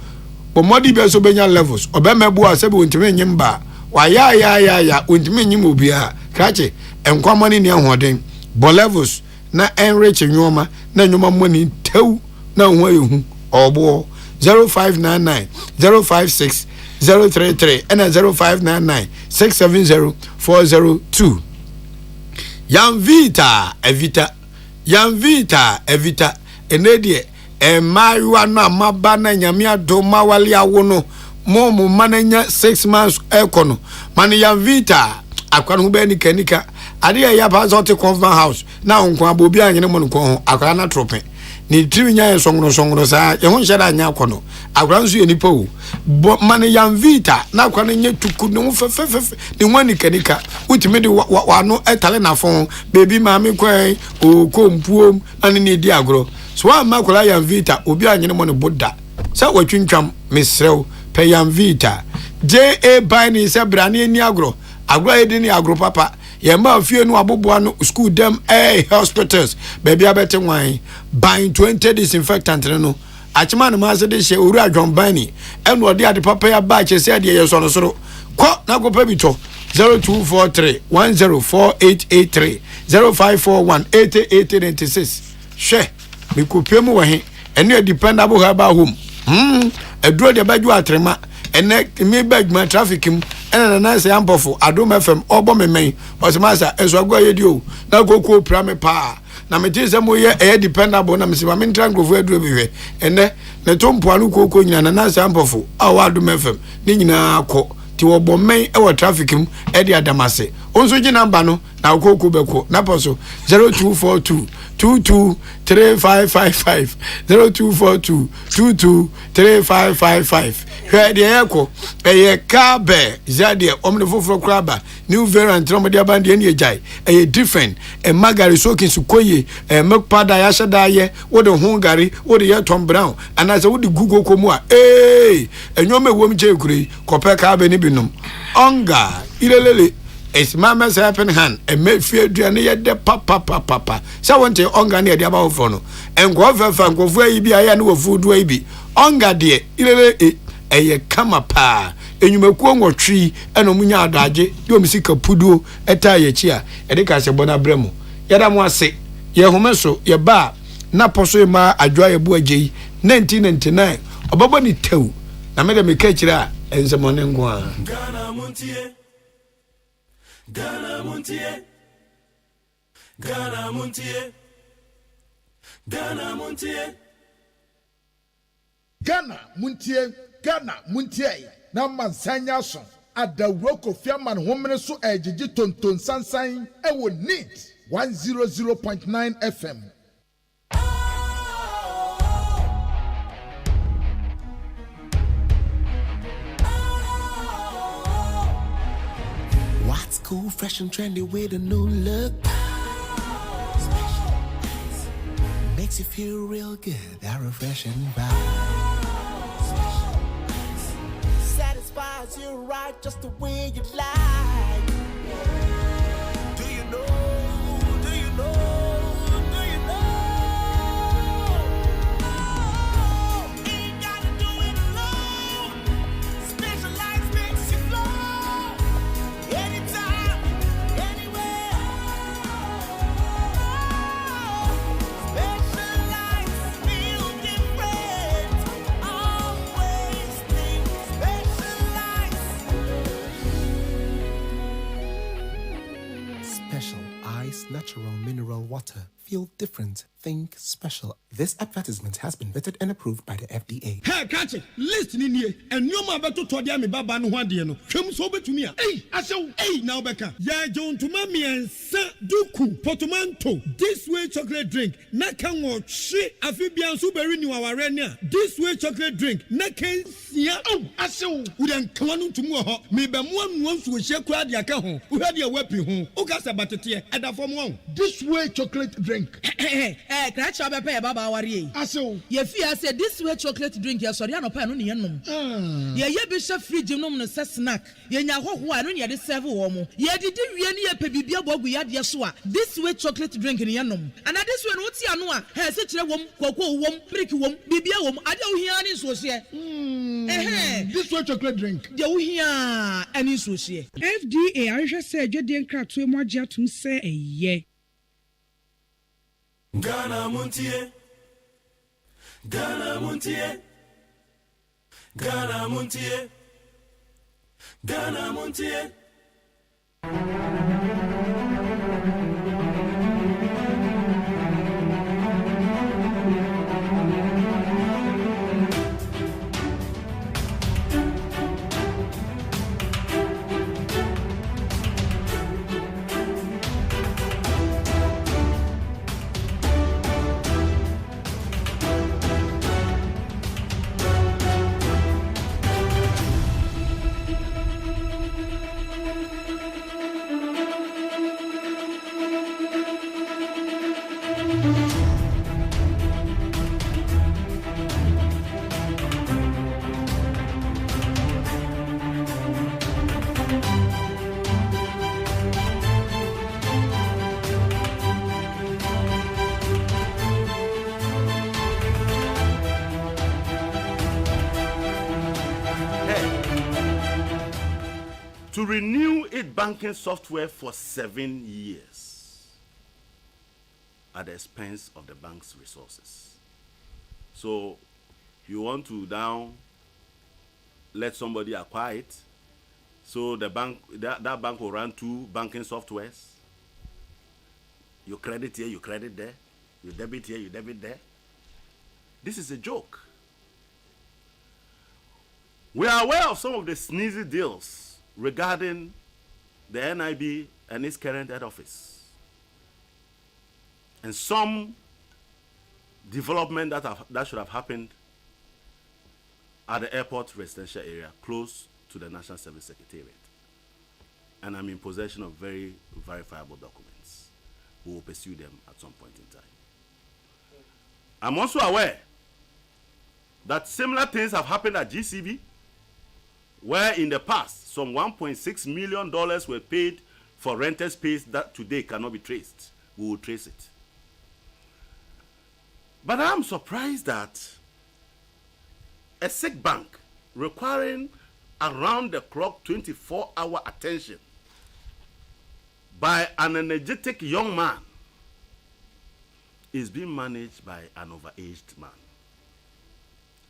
bomodi be so benya levels obemebu asebi ontime nyimba wa ya ontime nyim obia krache enkwamani ne ahoden bo levels na enrich nyoma na nyoma moni tew na ho ayehu obo 0599 056 033 and 0599 670 402 Evita enedie emayiwa no amaba na nyame adoma wale awo no momu mananya 6 months ekono mani Yamvita akwano be ni kanika ade ya ba zote conference house na onko abobi anyene mo nko ho akwa na trope ni tiri nya songro sa ye ho nheda anya akono akwa nso ye nipa o mani Yamvita na akwa nye tuku no fefefefe ni wani kanika utimi de wano etale na fon baby mami kwen o kompuom ani ni di agro so wa makola Yamvita obi anyene mo ne boda sa watwintwam mesrew pe Yamvita JA Bani se brane ni agro edini agro papa ye ma fie no aboboa no school dem hospitals baby abete wan buying 20 disinfectant no achimane ma se de hye oru adwon bani eno ode ade papa ya ba che se de ye so no soro ko na go pa bito 0243 104883 0541 8896 hwe mi kopemu wa he eno dependable herbal home eduro de baju atrema ene mi badwuma traffic mu ena na se ampofo Adom FM obo memen osemasa eso agwa yedio na gokuo prame pa na metise mo ye dependable na mesiba me ntrangofo aduro biwe ene ne tompo anu kokko nyina na se ampofo awa Adom FM ni nyina akọ ti wo bo men e wo traffic mu e de adamase onso gi number no na okoko beko na poso 0242 223555 0242 223555 hwe de yeko eye kabe zade omne foforo kraba new variant no de abande ne ejai eye different e magari sokin su koye e milk powder ya shada ye wo de hungary wo de ye tom brown anaze wo de gugo komu a enyome wom je kure kope kabe ni binom onga ilelele es mama sepen han e me fie aduane ye de papa sa wonte onga ne de aba ofo no enko fefa enko fu ayi bi aya ne wo fu du ayi bi onga de ilele eye kama pa enyumakuo nwotwi eno munya adaje de omisika puduo eta ye chi a e de ka se bona bremu yada mo ase ye homeso ye ba na poso ma adwa ye bu agei 1999 obabo ni tew na me de me ka kira enzemone ngo a Ghana Montie Ghana Montie Ghana Montie Ghana Montie Ghana Muntie na mansanya so adawro kofiaman homene so ejiji tonton sansan ewo neat 100.9 FM. What's cool, fresh and trendy with a new look? Makes you feel real good, that refreshing vibe. Satisfies you right just the way you like. Do you know? Do you know? Do you know? Ain't gotta do it alone. Specialized makes you flow. Anytime, anywhere. Specialized feel different. Always think special ice, natural mineral water. Feel different. Think special. This advertisement has been vetted and approved by the FDA. Hey, catch it. Listen in here. And you ma beto to dia me baba no hwade no. Hwem so betumi a. Hey, asew. Hey, now beka. Ya jon to ma miensa duku portmanteau. This way chocolate drink. Na kan wo hwe afibian so beri ni waware ni a. This way chocolate drink. Na kan sia. Oh, asew. We dan kwanu tumu ho. Me be mo anu nso hye kura de aka ho. Wo hwade e wapi ho. O ka sa batete e da fom ho. This way chocolate drink. Crash up a baba worry. Aso. Ye fear said this way chocolate drink, ya sorry, no pan on the enum. Ye bishop free genome no snack. Ye nya ho no ye de serve womo. Ye did we any pebibia bogu ya de soa. This way chocolate drink in yanum. And this one what's ya noa. Has it wom, cocoa wom, brick wom, bibia wom, I don't hear any so here. This way chocolate drink. You hear any so here. FDA, I just said you didn't crack to more to say a ye. Ghana Montie Ghana Montie Ghana Montie Ghana Montie to renew its banking software for 7 years at the expense of the bank's resources. So you want to now let somebody acquire it, so the bank that bank will run 2 banking softwares. You credit here, you credit there, you debit here, you debit there. This is a joke. We are aware of some of the sneezy deals regarding the NIB and its current head office. And some development that should have happened at the airport residential area close to the National Service Secretariat. And I'm in possession of very verifiable documents. We will pursue them at some point in time. I'm also aware that similar things have happened at GCB, where in the past, some $1.6 million were paid for rented space that today cannot be traced. We will trace it. But I'm surprised that a sick bank requiring around-the-clock 24-hour attention by an energetic young man is being managed by an overaged man.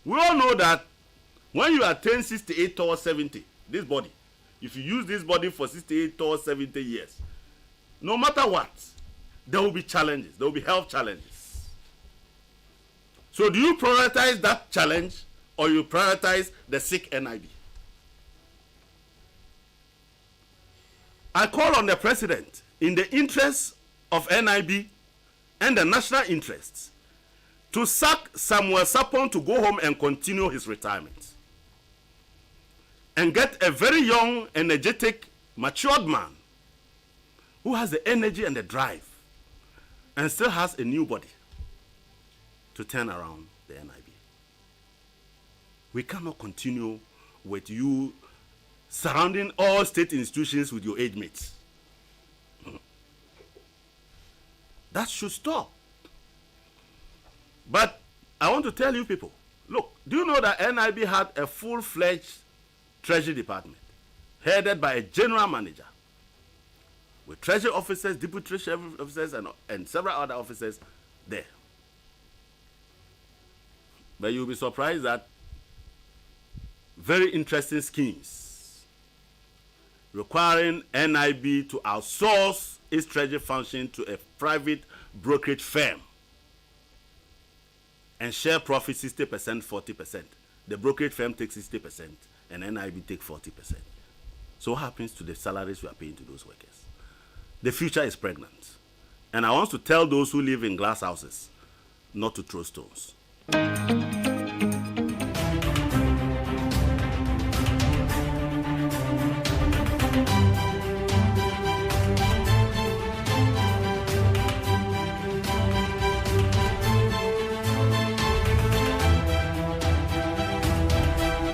We all know that when you attain 68 or 70, this body, if you use this body for 68 or 70 years, no matter what, there will be challenges. There will be health challenges. So do you prioritize that challenge or you prioritize the sick NIB? I call on the president, in the interest of NIB and the national interests, to sack Samuel Sapon to go home and continue his retirement, and get a very young, energetic, matured man who has the energy and the drive and still has a new body to turn around the NIB. We cannot continue with you surrounding all state institutions with your age mates. That should stop. But I want to tell you people, look, do you know that NIB had a full-fledged treasury department headed by a general manager with treasury officers, deputy treasury officers, and several other officers there? But you'll be surprised that very interesting schemes requiring NIB to outsource its treasury function to a private brokerage firm and share profit 60%, 40%. The brokerage firm takes 60% and NIB takes 40%. So what happens to the salaries we are paying to those workers? The future is pregnant. And I want to tell those who live in glass houses not to throw stones.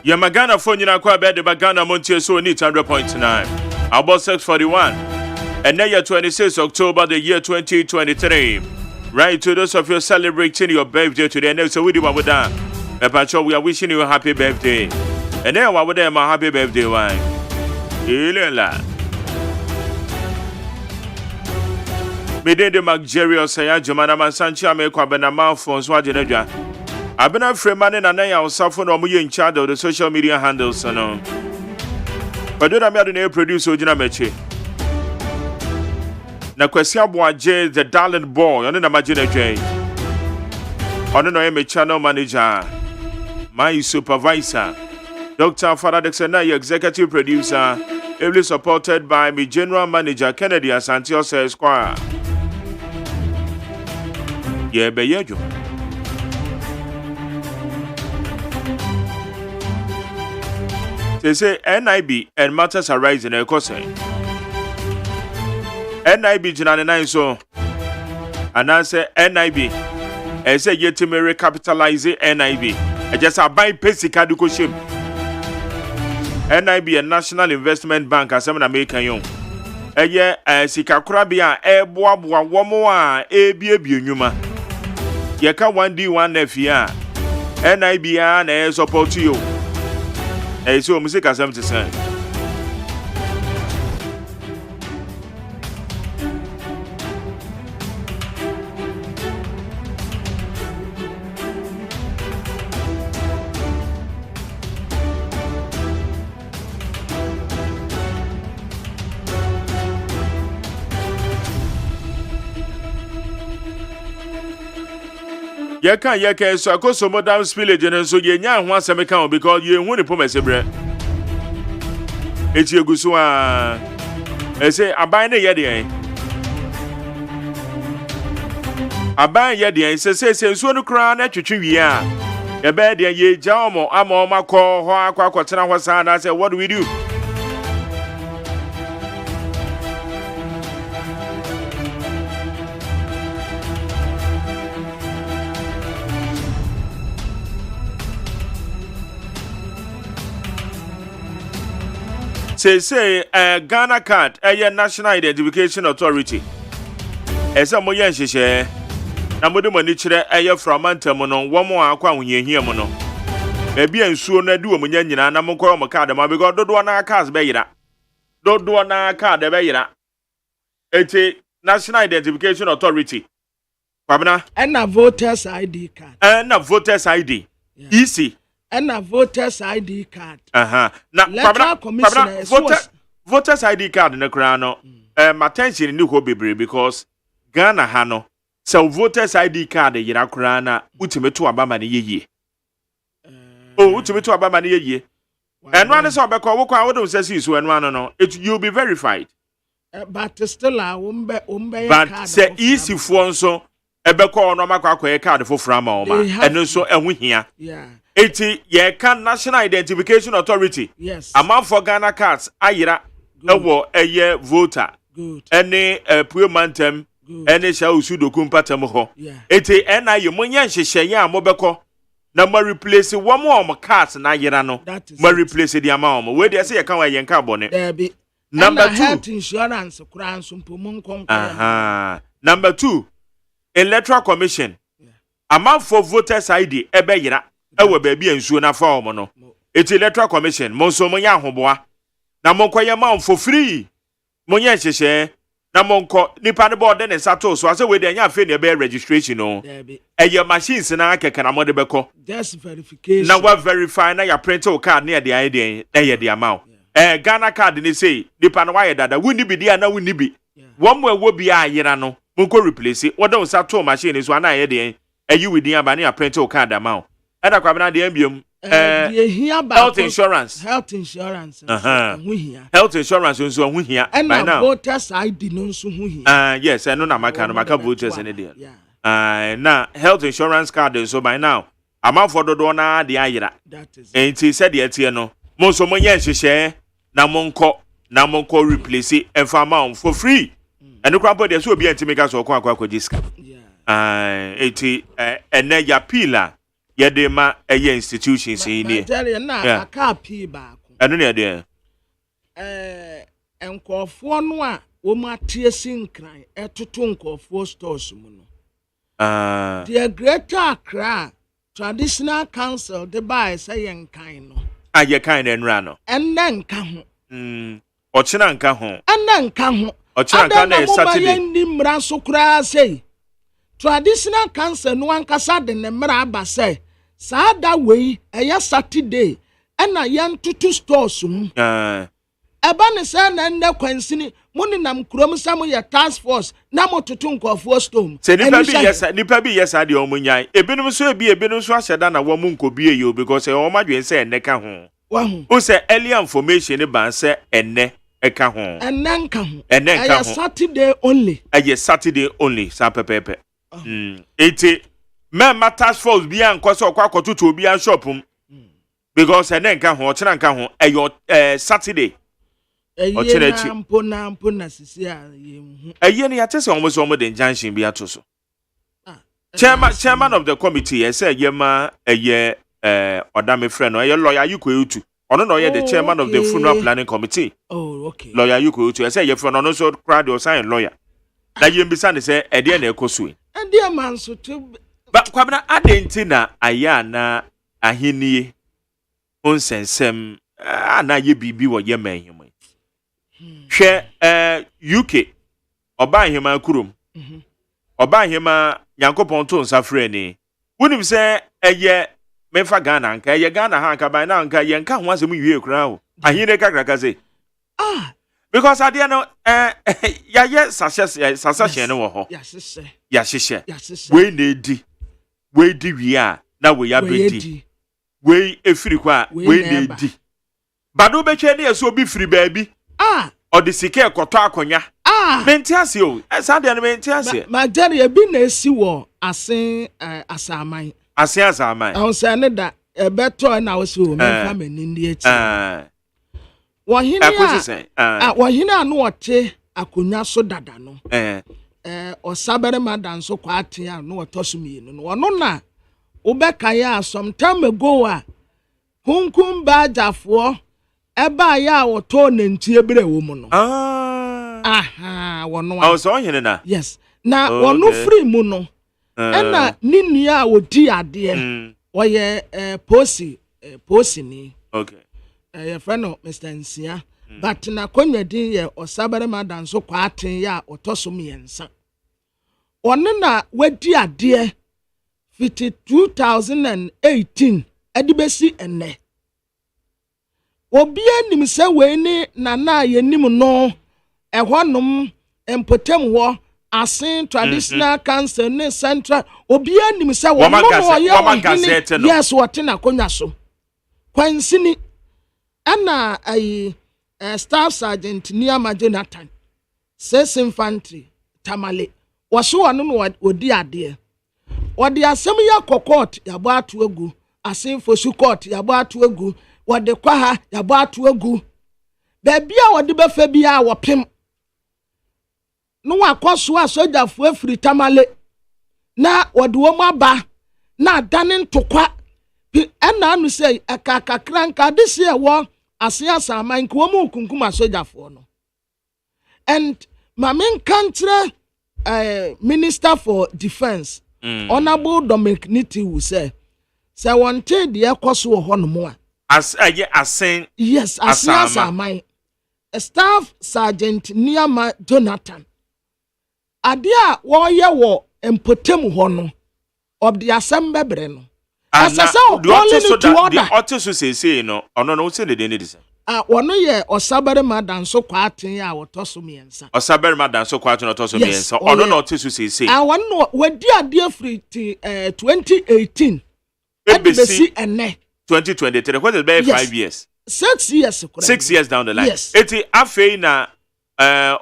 Yamagana phone na kwa bed the Bagana Montier so need 100.9. About 641. And now year 26 October the year 2023. Right to those of you celebrating your birthday today. And so we do with that. Epacho, we are wishing you a happy birthday. And then what would them a happy birthday wine? Ilela. Mede de Magjerio say Ajymana Mansanchi ame kwa benama phones wa jenedwa. I've been a free man and I am suffering on in charge of the social media handles. No. But don't have a producer, Jina Meche. Na Quesia Boaje, the darling boy, on the Imagine J. On the channel manager, my supervisor, Dr. Father Dexena, executive producer, heavily supported by my general manager, Kennedy Asantio Esquire. Yeah, Beyejo. They say NIB and matters arise in a course. NIB Janana so and I say NIB as a yet to recapitalize NIB. I just buy Pesica Dukoshim. NIB a National Investment Bank as some American young. A year as Sikakrabia, a boabwa, womoa, a baby numa. Yaka 1D1 FIA. NIB and a support to you. Hey, so music as I'm to say. Yeka so akoso modern spillage and so ye nya ho asem kan because ye hu ne pomesebre eti eguso a say aban ne ye de aban ye de say nsuo no kra na twetwe wie a ye be de ye gya omo ama omakọ ho akwa ho sa na say what do we do? Say Ghana card National Identification Authority. Esa mo yen hyehyɛ na mo de mo ni kyerɛ from antem no wo mo akwa hunyehia mo no. Ba bia nsuo no adi wo mo nya nyina na mo kɔ mo card ma because dodo na cards be yira. Dodo na card be yira. Eti National Identification Authority. Kwabena and a voters ID card. And a voters ID. Yeah. Easy. And a voters ID card. Na voters ID card in the crown. My attention in the whole baby because Ghana Hano. So voters ID card in the crown. Ultimate to Abama ye. Oh, ultimate to Abama ye. And one is all back. What I would say is when one no. You'll be verified. But still, I won't but say easy for so. Ebeko no makwa card for frama and so and here. Yeah. Eti ye can National Identification Authority. Yes. Amount for Ghana cards ayira ewo eye voter. Good. Any puemantem any sha usudo kumpatem ho. Yeah. Eti na ye monyan hyehye ya mobeko na ma replace one more cards na ayira no. Ma replace the amount. We dey say ye kan wa ye nka bone. There be. Number 2 health insurance kura nsumpomu nkonko. Number 2 Electoral Commission. Yeah. Amount for voters ID ebe yira. Ewe baby ensuo na fa omo no. Eti Electoral Commission monso monya ahoboa. Na monko ye ma for free. Monya hyehye na monko nipa ne board ne sato so ase we de nya afi ne be registration no. Eye machines na akeka na mode beko. Just verification. Na we verify na ya print o card na de ID na ye de amount. Ghana card ni say nipa no wa dada wuni bi dia na wuni bi. Wo mo ewo bi ayira no. Monko replace it. What don't sato machine so na ye de you with the abani a print o card amount. Ada kwabena de embiom health insurance. Health insurance. Health insurance nso hu hia by now. Voters ID no nso hu hia. Yes, I know na maka voters in there. Na health insurance card nso by now. Amount for dodo na de ayira. That is. Enti said the tie no. Monso monye hyehyɛ na monko replace it and for amount for free. And the crowd there so be antimeka so kwa jiska. Eti ene ya pila ye de ma eye institutions in here. Na aka pi ba ko. Eno ne de. Enkofo no a wo ma tie sinkran etoto nkofo stores mu no. The Greater Accra Traditional Council de buy say yenkan no. Aye kan enra no. Enne nka ho. Ochina nka ho. Enne nka ho. Ochina na Saturday. Ndi mra so kra say. Traditional Council no ankasa de ne mra aba say. Saada we eya Saturday ena yan tutu stores mu. Eba ne say na nne kwansini muni nam krom sam ye task force na motutu nkofo storm. Se nipa bi yes ade omunyan. Ebinom so ebinom so ahyeda na wo mu nkobie yo because e o madwen say enne ka ho. Wahu. O say early information ban say enne eka ho. Enne nka ho. Enne nka ho. Saturday only. Saturday only sa pepepe. Eti member task force bi ankoso akototo obi an shop because enne nka ho ochira nka ho eyo Saturday. Mpo na sisi a yemu. Eye ni atese omo de junction bi atoso. Chairman of the committee say yema eye odame friend no eye lawyer Yuko Utu. Ono no ye the chairman of the funeral planning committee. Oh, okay. Lawyer Yuko Utu say ye friend no so crowd or sign lawyer. Na yem bisa ne say e de na ekosu. And dear man so to but kwabena adenti na aya na ahenie onsensem na ye bibi wo ye man. Hwe UK oba hema kurum oba hema yankopon to nsafre ni wonim se eye mefa Ghana nka eye Ghana ha nka by na nka ye nka ho asem wie kura ho ahine kakraka se because ade no ya ye sasashe no wo ho ya hyehyɛ we na edi we di wi a na we ya bedi we efiri kwa we na edi bado betwe ne so bi firi baabi ɔde sika ɛkɔtɔ akonya menti ase o ɛsa de no menti ase ma jari ebi na esi wɔ asen asaman ahun sɛ ne da ɛbɛtɔ na osi o mɛfa mɛni ndi ekyi wɔhene a no ɔte akonya so dada no ɔsabere madan so kwa ate a no ɔtɔ so mienu no ɔno na wobɛka ya some time ago a kunkum baajafoɔ ɛba ya wɔtɔ nantie bere wo mu no wɔno so ɔhene na yes na wɔno free mu no ɛna ne nua a wodi adeɛ ɔyɛ posi ni okay your friend Mr. Nsia, but na konya din ye osabere madan so kwa aten ya otoso miensa. One na wedi ade fiti 2018 edibesi enne. Obi anim se we ni na ye nim no ehonum empotem ho asen traditional council ne central obi anim se wo no ye yes wote na konya so. Kwansini Anna Staff Sergeant Niama Jonathan says infantry Tamale was so no odi ade. What the assembly ya court ya ba to egu asin for su court ya ba to egu what the kwaha ya ba to egu baby a what the befa bia wo pem no akoso a soldier fu afri Tamale na what wo ma ba na danin to kwa ɛna anu sɛ akakakranka this year wɔ asiasa aman ko mu kunkum asojafo no and mamen kantre minister for defense honorable Dominic Niti will say wonte de ekoso wɔ hɔ no mo a asen yes asiasa aman staff sergeant Niama Jonathan ade a wɔyɛ wɔ empotem hɔ no of the assembly bre no asasa calling it to order. The author say no. Ono no say the dey need say. Ono ye osabere madan so kwa aten ya wotoso miensa. Osabere madan so kwa aten wotoso miensa. Ono no author say. One no wedi ade free 2018. Ebesi ene 2023. What is be 5 years? 6 years. 6 years down the line. Yes. Eti afei na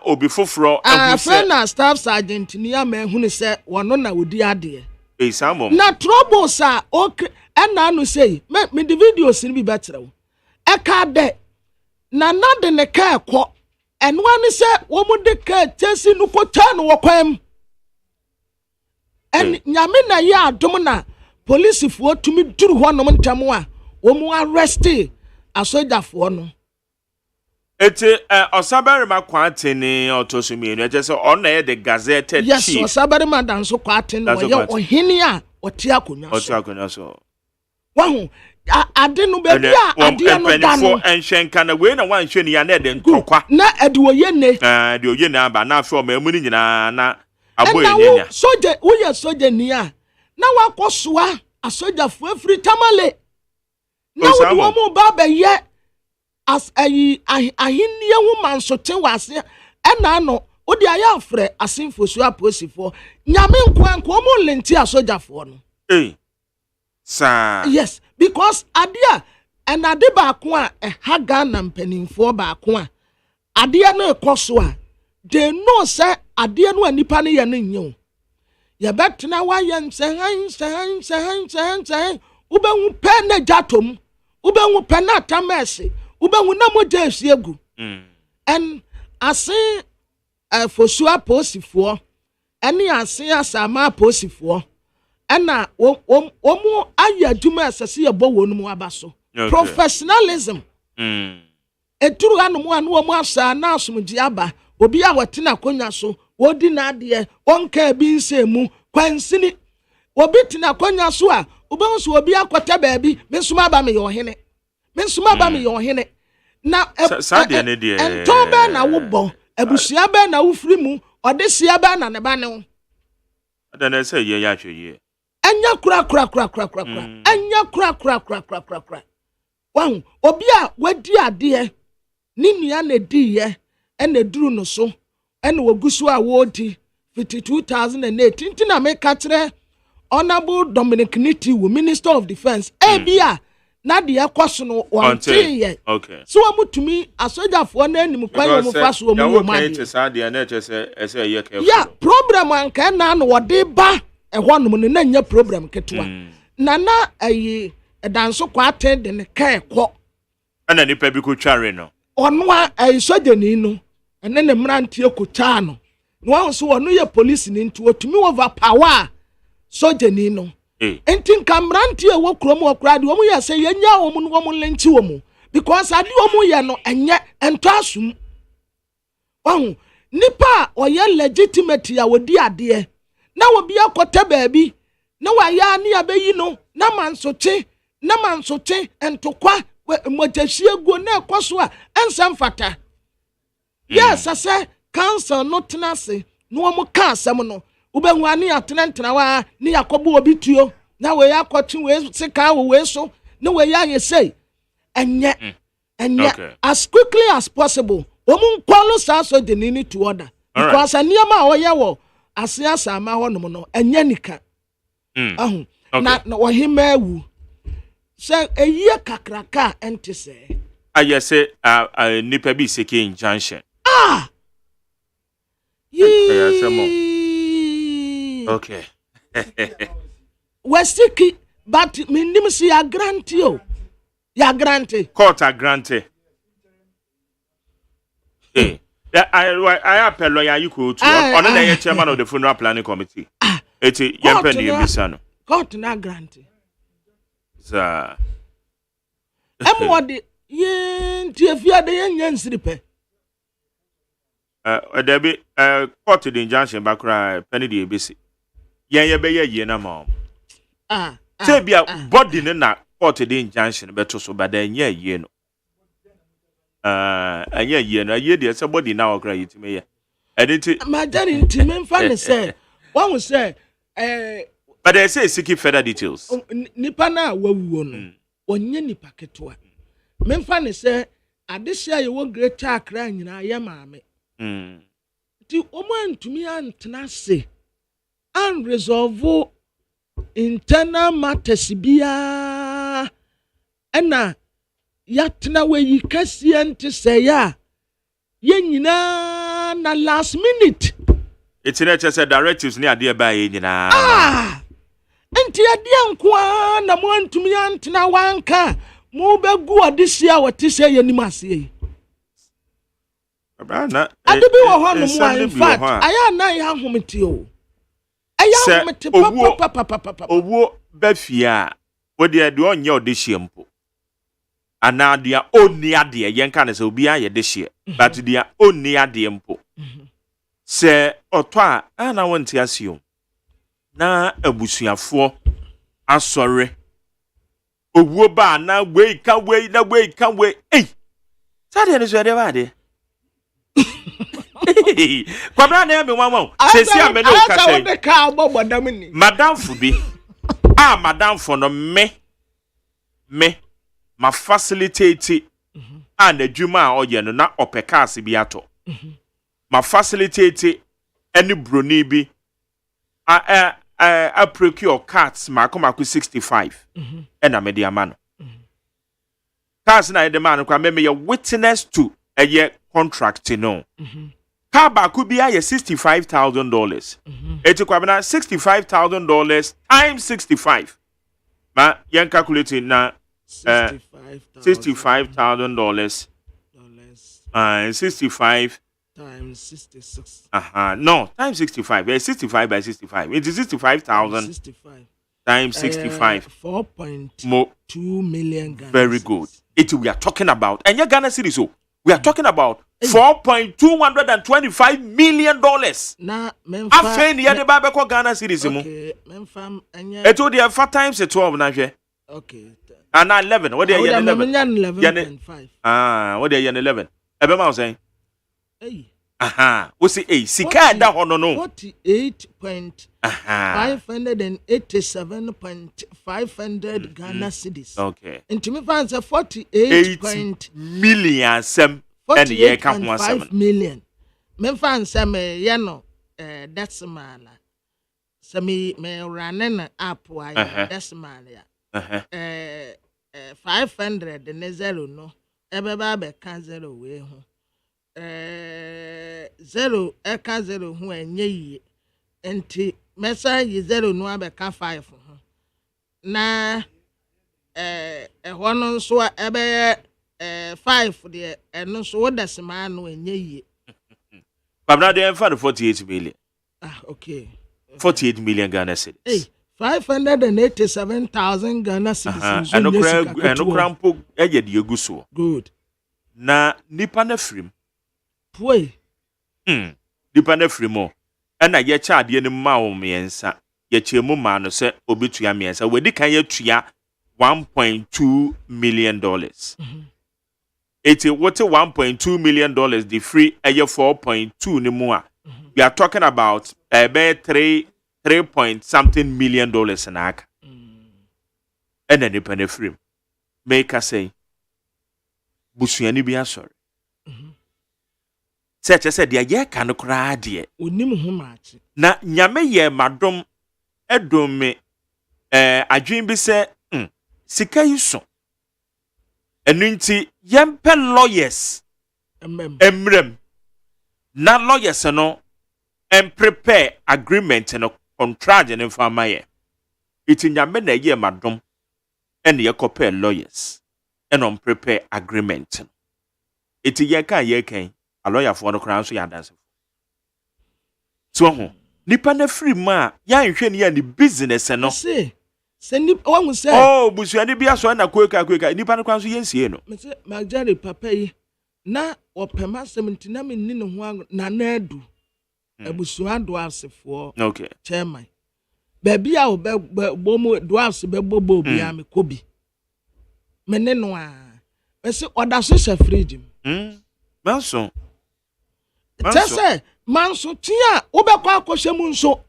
obi foforo afei na staff sergeant Niama hunu se wono na wodi ade. Na trouble sa okay na anu say me the videos ni bi betre wo e ka de na de ne ka ekọ eno ani se wo mu de ka chesi no ko ta no wokwam en nyame na ya adom na police fo tumi duru ho no ntam a wo mu arrest asojafo no ete osabere makwante ni otosumi enu eje se ona ye the gazette chief yes osabere madan so kwate no ye ohini a oti akonwa so wahu ade no be bia ade no da no enhwenka na we na wanhwe ni ya na de ntokwa na ade oye ne de oye na aba na afi o ma mu ni nyina na aboye nyanya soje wo ye soje ni a na wakosoa asoja fu afri Tamale na wo do mo ba be ye as ahinnie hu mansote wase ena no odi aya afre asinfosu aposifo nyame nkwanko mo lenti asojafo no sa yes because adia and ade ba ko a haga na mpanimfo ba ko a ade no ekoso a they know say ade no anipa ne ye no nyew ye betena wa ye nsen ubenwu pe na jatom ubenwu pe na tamese ubenwu na moja esiegu and asin fosu aposifo eni asin asama aposifo ena omu ayaduma asase ye bo wonu mu abaso professionalism eturu anu anu omu asa na asumji aba obi a watena konya so wodi na ade onka bi nsemu kwansini obi tina konya so a obensu obi akota baabi mensuma ba me yo hene na sade ne de entobe na wo bo abusia ba na wo firi mu odesia ba na ne ba ne wo ada na say ye ya hwe ye anya kura anya kura wan obi a wadi ade ni nua na di ye ena duru no so ena wogusu a wodi 2018 ntina me ka kire honorable Dominic Niti, Minister of Defense ebia na de ekwoso no wonte ye okay so amutumi asojafo na anim kwan wo faso wo mu ma de say de na ese ye careful yeah problem anka na no wode ba ehonum ne na nya problem ketewa na ayi edanso kwa aten de ne ka ekwo ana nipa bi ko tware no ono ayi sojani no ene ne mrantie ko taa no no so ono ye police ni nti otumi over power sojani no enti nkamrantie wo krom wo kra de wo ye se yenya wo mu no wo lenti wo mu because ade wo mu ye no enye ento asum wahu nipa oye legitimate ya wodi ade na wo bia kota baabi na wa ya ne abeyi no na mansote entokwa mojahie go na ekoso a ensam fata yes ase council no tenase no wo mu ka asem no ubenwa ne atenentena wa ne yakobo obi tuo na we yakoti we sika we so na we ya yesei enye as quickly as possible omun kwalo so de ni to order because aniama oye wo asiasa ama honom no enye nika na ohima wu se eyi kakraka ente se ayese nipa bi seke injunction okay Westiki but mindim si ya grantee o ya grantee court a grantee I appel lawyer you could on the chairman of the funeral planning committee eti yempe ni ebisa no court na grantee sa emwode ye ntiafia de yen nsiripe debi court the injunction bakra penny the ebisi yen ye be ye na ma say bia body na court the injunction beto so bada yen ye no anya ye no ye de say body na okra yitime ye editi majari ntime mfa ne say won say but they say seeking further details nipa na wawuo no onye nipa ketwa memfa ne say adehia ye wo greater akra nyina ye maame ti omo antumi antena se an resolve internal matters bia ena yatena we yi kase ante say ya ye nyina na last minute it's not just directives ni ade ba ye nyina enti ade ankoa na mo antumi antena wanka mo begu odisia wote say ye nim ase yi ade bi wo ho no mo in fact aya na ya homete o aya homete papa owo ba fia wo de onye odehie mpo ana dia oni ade yen kan se obi aye dehie but dia oni ade mpo se oto a na wonte asio na abusuafo asore owo ba na we ka we sade ne so de ba de kwabra na me wanwa sesi a me no ka say madam fubi madam for no me ma facilitate and adwuma a oye no na opekase bi ato ma facilitate any broni bi a procure cards ma come aku 65 na me dia ma no cards na de ma no kwa me witness to a contract no car ba could be $65,000 it equal $65,000 times 65 ma yen calculating na $65,000 65 times 66 no times 65 65 by 65 it is 65,000 times 65 4.2 million Ghana very good it we are talking about and your Ghana city so we are talking about $4.225 million. Na afeni ya de ba ko Ghana cedis mu. Okay, memfam anya. Eto de 4 times 12 na hwe. Okay. And 11. What dey 11? 11.5. What dey 11? Ebe ma say. Hey. We say sika da ho no no. 48.587.500 Ghana cedis. Okay. Into fan say 48 million sem and ye ka ho asem. 5 million. Memfan say me ye no decimal. So me running app wa decimal ya. 500 ne zero no ebeba be ka zero we ho zero eka zero ho enye yi enti mesa yi zero no abeka 5 ho na ho no nso ebe 5 de eno so wo desima no enye yi Babna dey for 48 million. Okay. 48 million Ghana cedis. Hey, 587,000 Ghana cedis. And no crampo eje de egu so. Good. Na nipa na frim. Poi. Nipa na frim o. Na ye cha ade ne ma wo miensa. Ye chemu ma no se obetua miensa. Wedi kan ye tua $1.2 million. It's what $1.2 million the free a year 4.2 ni more. We are talking about about 3 point something million dollars an acre. And then the penny free. Make us say Busuani be sorry. Such as said, yeah, can cry, dear. Na nyame ye madom edome adwin bi se sika yuso. Enunti yempe lawyers emrem na lawyers no prepare agreement no contract no famaye iti nyame na ye madom ene ye compare lawyers ene prepare agreement iti ye kan a lawyer for no kran so ya dance so ho nipa na free ma ya nhwe ne ya ni business no se ni wangu se Busuani bi aso na kweka nipa no kwan so yensie no me se magare papa yi na opema 70 na me ni ne ho na na adu abusua do asefo okay chairman baby a bomo do ase be bobo bi a me kobi me ne no a me se oda so sha fridge manso tese manso tia wo be kwa akohwemu nso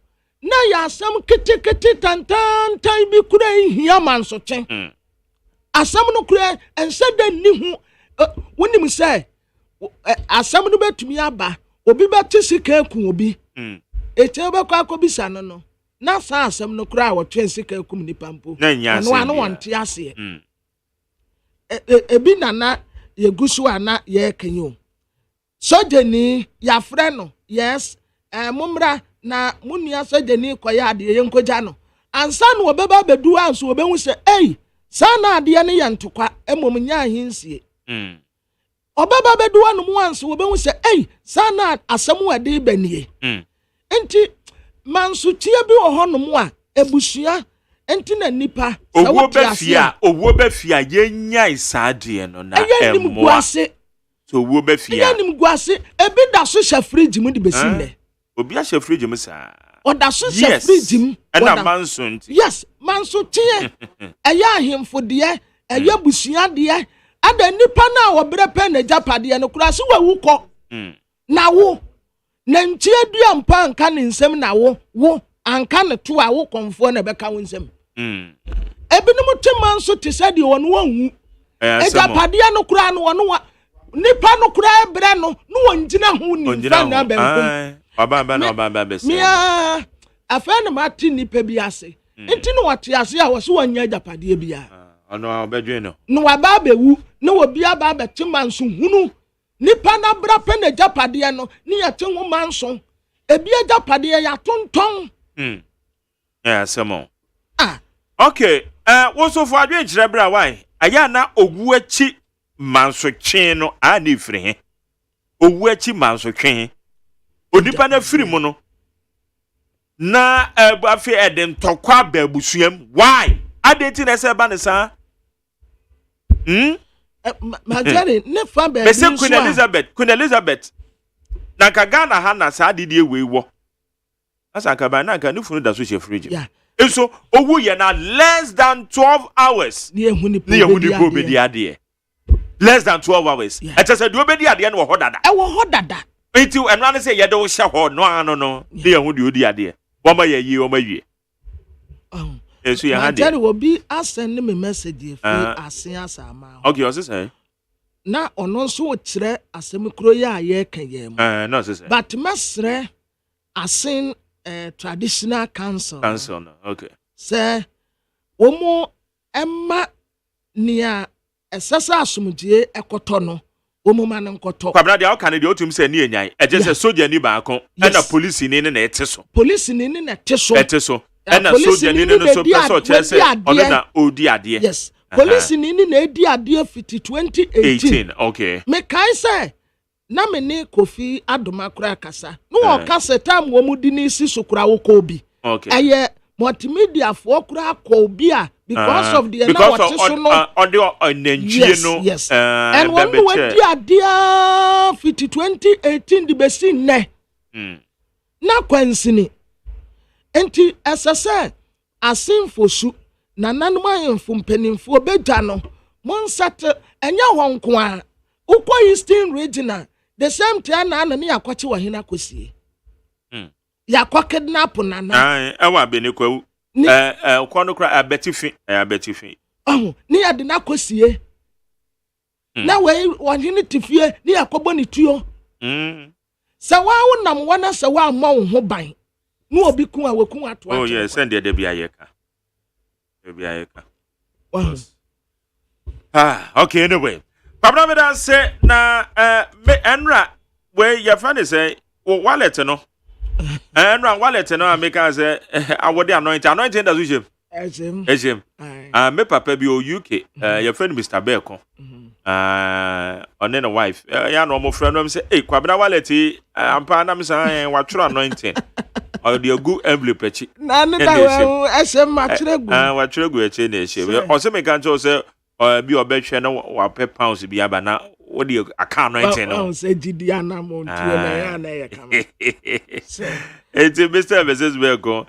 na ya asam kete tantan bi kura hia manso chen asam no kura ense da ni hu wonim say asam no betumi aba obi beti sika ku obi eche be kwa akobisa no na sa asam no kura wo twen sika ku ni pampo no anu wonte ase ebi nana yegusu ana ye kanyo sojeni ya frɛ no yes mumra na munia sojeni koya ade ye nkoja no ansa no obeba bedu anso obehu se sana ade ne ye ntokwa emom nya ahinsie obeba bedu anu mu anso obehu se sana asɛm ade banie enti manso tie bi wo honom a ebusua enti na nipa owo be fia ye nya isaade no na emmo so wo be fia ya nim guase ebi da so sha fridge mu di besin obi a sha fridge mu sa oda so sha fridge mu na manso nti yes manso tie eya ahemfo de eya busua de ada nipa na wo brepe na japade no kura so wawu kɔ na wo na ntie dua mpa anka ne nsɛm na wo anka ne to a wo konfo na bɛka wo nsɛm ebi no mutim manso te sɛ de wɔn wɔnwu japade no kura no wɔn nipa no kura ebre no wonjina hu ni fa na benkum baba bese mia afa na mati nipa bi ase enti no wate ase a wo so wanya japade bia ono obedwe no no waba bewu na obi aba betima nso hunu nipa na bra pe na japade no ni ya tenwo manso ebi japade ya tonton samo okay wo so for adwen kire bra why aya na ogu achi manso twen no a na ifiri he owu achi manso twen onipa na firi mu no na afi eden tokwa babusuam why adeti na se ba ne sa magari ne fa ba bese Queen Elizabeth na ka Ghana ha na sa didi ewe wo asa ka ba na ka ni funu da so she fridge so owu ye na less than 12 hours ni ehuni po be di ade less than 12 hours. I just said, do be the idea no hodada. I will hodada. Until and run say, you don't share no. Dear, who do the idea? Wama ye. Yes, you had it. Will be sending me message if I see us a mouth. Okay, what's say? Now, on also tre as a microya ye can ye. No, but mesre as sing traditional council. Council, okay. Sir, Omo Emma. nia esasa asumdie ekoto no omuma ne nkoto kwabra dia oka ne dia otum se ne enyan eje se soldier ni baako na police ni ne ete so police ni ne ete so na soldier ni no so person che se ono na odi ade yes police ni na edi ade fiti 2018 okay me kai say na me ne Kofi Adoma kura kasa no o kasa time wo mudi ni si sukura wo ko bi okay aye multimedia fo kura ko bi a because of the now what so no on the Nigerian no yes and when we edi ade fiti 2018 the besi ne na kwansini enti esese asimfo su na nanum ayemfo mpanimfo obedwa no monsat enya honko a ukwa Eastern regional the same time na ne yakwache wa hina kosie yakwa kidnap na na ewa benikwa ukwa no kra abetifi ni ade na kosie na we wahine tifie ni yakobo ni tuo sa wa wonam wana sa wa ma wo ho ban no obi kun a wakun ato oh yes send the bia yeka okay anyway pabra me dan say na me enra we your friend say wallet no enra wallet no ameka say awode anointing da so jem me papa bi o UK your friend Mr. Beko on the wife ya no mo friend no say kwabra wallet ampa na me say watworo anointing or the good envelope echi na ne da esem matregu watworo echi na echi o se me kan cho say bi obehwe na wa pe pounds bi aba na what the account anointing no say gidi ana montie na ya na ye kama it's Mr. Mrs. Beko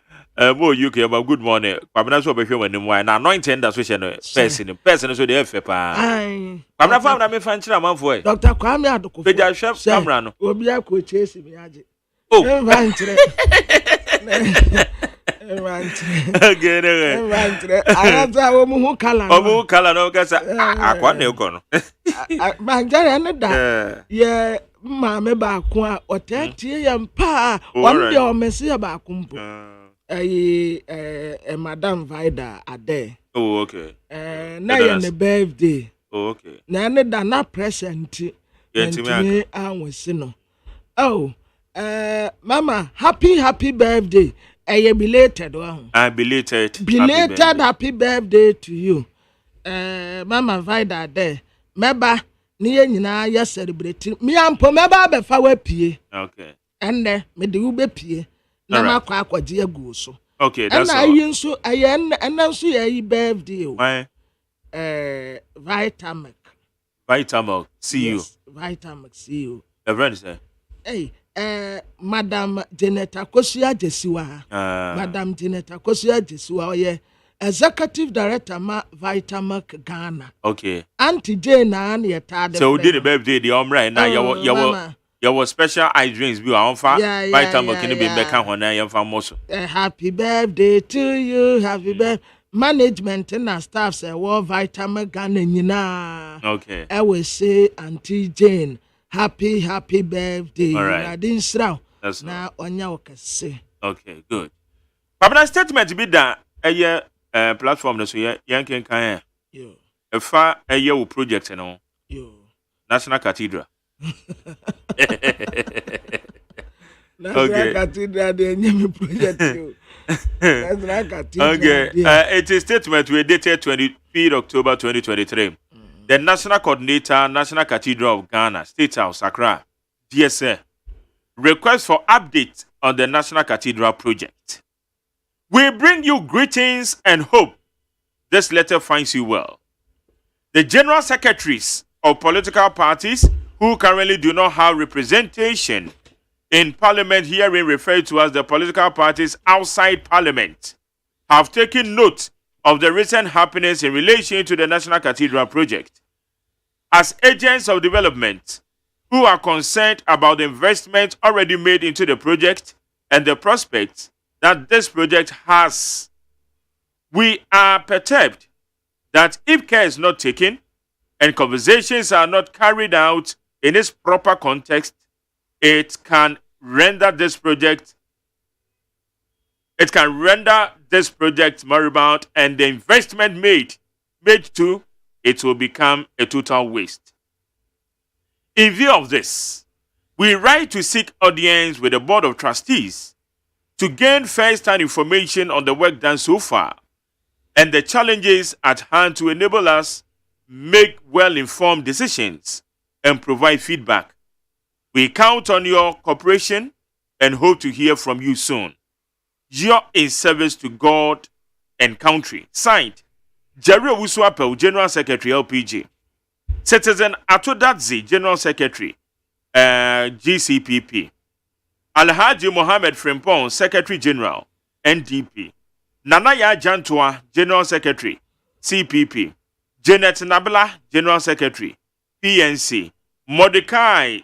mo UK about good morning kwabna so obehwe wani mu na anointing da so she no person so dey efe pa kwabna fa na me fa nchira manfo Dr. Kwame Adoko peja chef camera no obi akọ chesi mi age oh evantre ayaza wo mu kala no kasa akwa na eko no manjare ne da ye ma me ba ko a otetie ye mpa won de o mesi ba ko mpo madam Vida Ade oh okay na ye ne birthday oh okay na ne da na present yentimi anwese no oh mama happy birthday belated one. Belated happy birthday to you. Mama Vida there. Meba ni nyina ya celebrate. Mi ampo meba be fa wa pie. Okay. Ende me de ube pie. Na makwa akwaje agu so. Okay, that's all. And ayi nso ayi nso ya birthday o. Why? Vitamilk. See you. Vitamilk see you. Your friend say. Hey. Madam Janeta Kosia Jesiwa. Madam Janeta Kosia Jesiwa, ye Executive Director ma Vitamilk Ghana. Okay. Auntie Jane and ye tad. So did the birthday the right now your special eye drinks be on fire. Vitamilk can be back on your famous. Happy birthday to you. Happy birthday. Management and staff say war Vitamilk Ghana nyina. Okay. I will say Auntie Jane. Happy birthday. All right. I didn't srow. That's now on your say. Okay, good. Papa statement be that a platform so yankin kan yo. A far a year project no. Yo. National Cathedral. National Cathedral the nyame project yo. National Cathedral. Okay. It is statement we dated 23 October 2023. The National Coordinator, National Cathedral of Ghana, State House, Accra, DSA, request for update on the National Cathedral project. We bring you greetings and hope this letter finds you well. The General Secretaries of political parties who currently do not have representation in Parliament, herein referred to as the political parties outside Parliament, have taken note of the recent happenings in relation to the National Cathedral project. As agents of development who are concerned about the investment already made into the project and the prospects that this project has, we are perturbed that if care is not taken and conversations are not carried out in its proper context, it can render this project moribund, and the investment made to it will become a total waste. In view of this, we write to seek audience with the Board of Trustees to gain first-hand information on the work done so far and the challenges at hand to enable us make well-informed decisions and provide feedback. We count on your cooperation and hope to hear from you soon. You're in service to God and country. Signed, Jerry Owusu-Apel, General Secretary, LPG. Citizen Atodadze, General Secretary, GCPP. Alhaji Mohammed Frimpong, Secretary General, NDP. Nanaya Jantua, General Secretary, CPP. Janet Nabla, General Secretary, PNC. Mordecai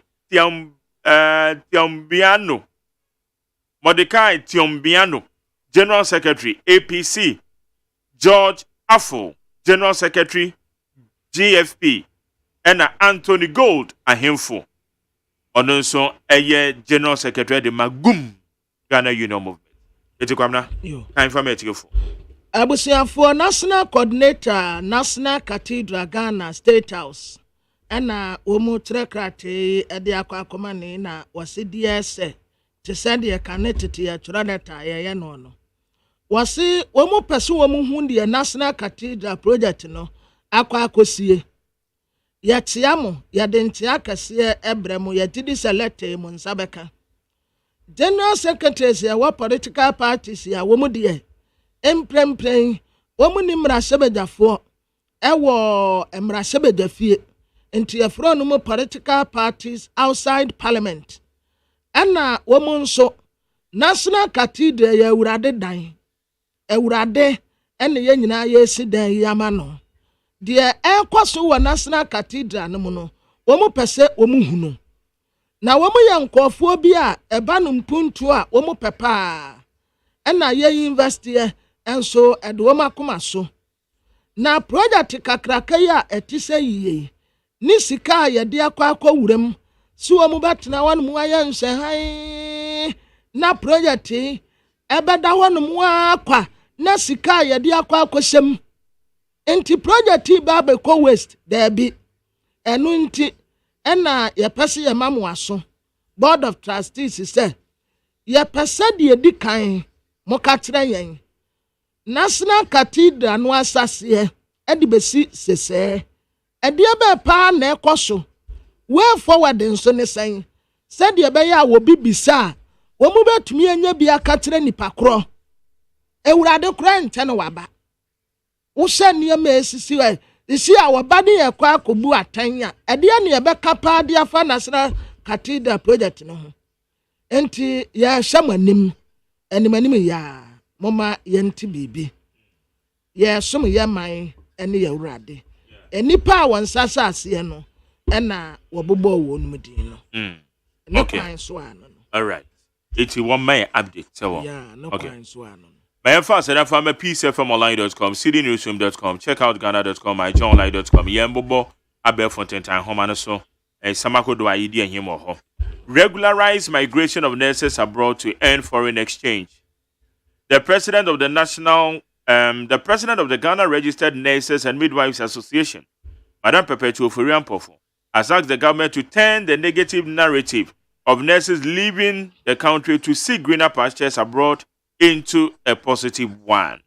Tiombiano, General Secretary, APC. George Affle, General Secretary, GFP. And Anthony Gold, ahemfo. Ononso eye General Secretary de Magum, Ghana Union Movement. Eti kwamna? Time for me to go for. Abusiafo National Coordinator, National Cathedral Ghana State House. Ena omu trekrate edi akwakomani na wasi DS te send ye connected ya chroneta ye no. Wasi omu pesu omu hundi ya National Cathedral project no akwakosie. Yatiamo yadentia kase ebremu yatidi select mu nsabeka. General Secretaries ya wa political parties ya womu de emprempren womu ni mrasebedafo ewo emrasebedafie enti yefro no political parties outside parliament. Ana womu nso National Cathedral ya urade dan. Urade ene ye nyina yesi dan yama no. Die ekwaso wa National Cathedral no mu no womu pese womu hunu. Na womu ye nkofo bi a eba no mpuntu a womu pepa. Ena ye university enso ede womu akoma so. Na project kakraka ya etise yiye. Ni sika ye de akwa wurem. Si womu betena wanu mu aye nse han. Na project ebeda wanu mu akwa na sika ye de akwa hyem. Enti project ba be ko waste there be enu nti ena ye pese ye mamu aso Board of Trustees say ye pese de edikan mo ka kire yen National Cathedral no asase e de besi sese e de be pa na ekoso way forward nso ne sen said ye be ya wo bibisa wo mu betumi anya bi aka kire nipa kro ewurade kra nte no waba Usha niyama esisi wa isi a wabadi ye kwa akobu atanya ede ya ne ye beka pa de afa National Cathedral project no ho enti ya hwamanim animanim ya moma ye nti bibi ye som ye man ene ye wurade enipa a wonsasa ase no ena wobobo wo num din no Okay. All right. 81 May update so no okay. So ano My fast and from peacefmonline.com, cdnewsroom.com, check out ghana.com, myjohnline.com, Yembobo, Abel Fontaine, Home so, and Samako do ID and him or her. Regularize migration of nurses abroad to earn foreign exchange. The president of the Ghana Registered Nurses and Midwives Association, Madam Perpetual Furiampofo, has asked the government to turn the negative narrative of nurses leaving the country to seek greener pastures abroad into a positive one.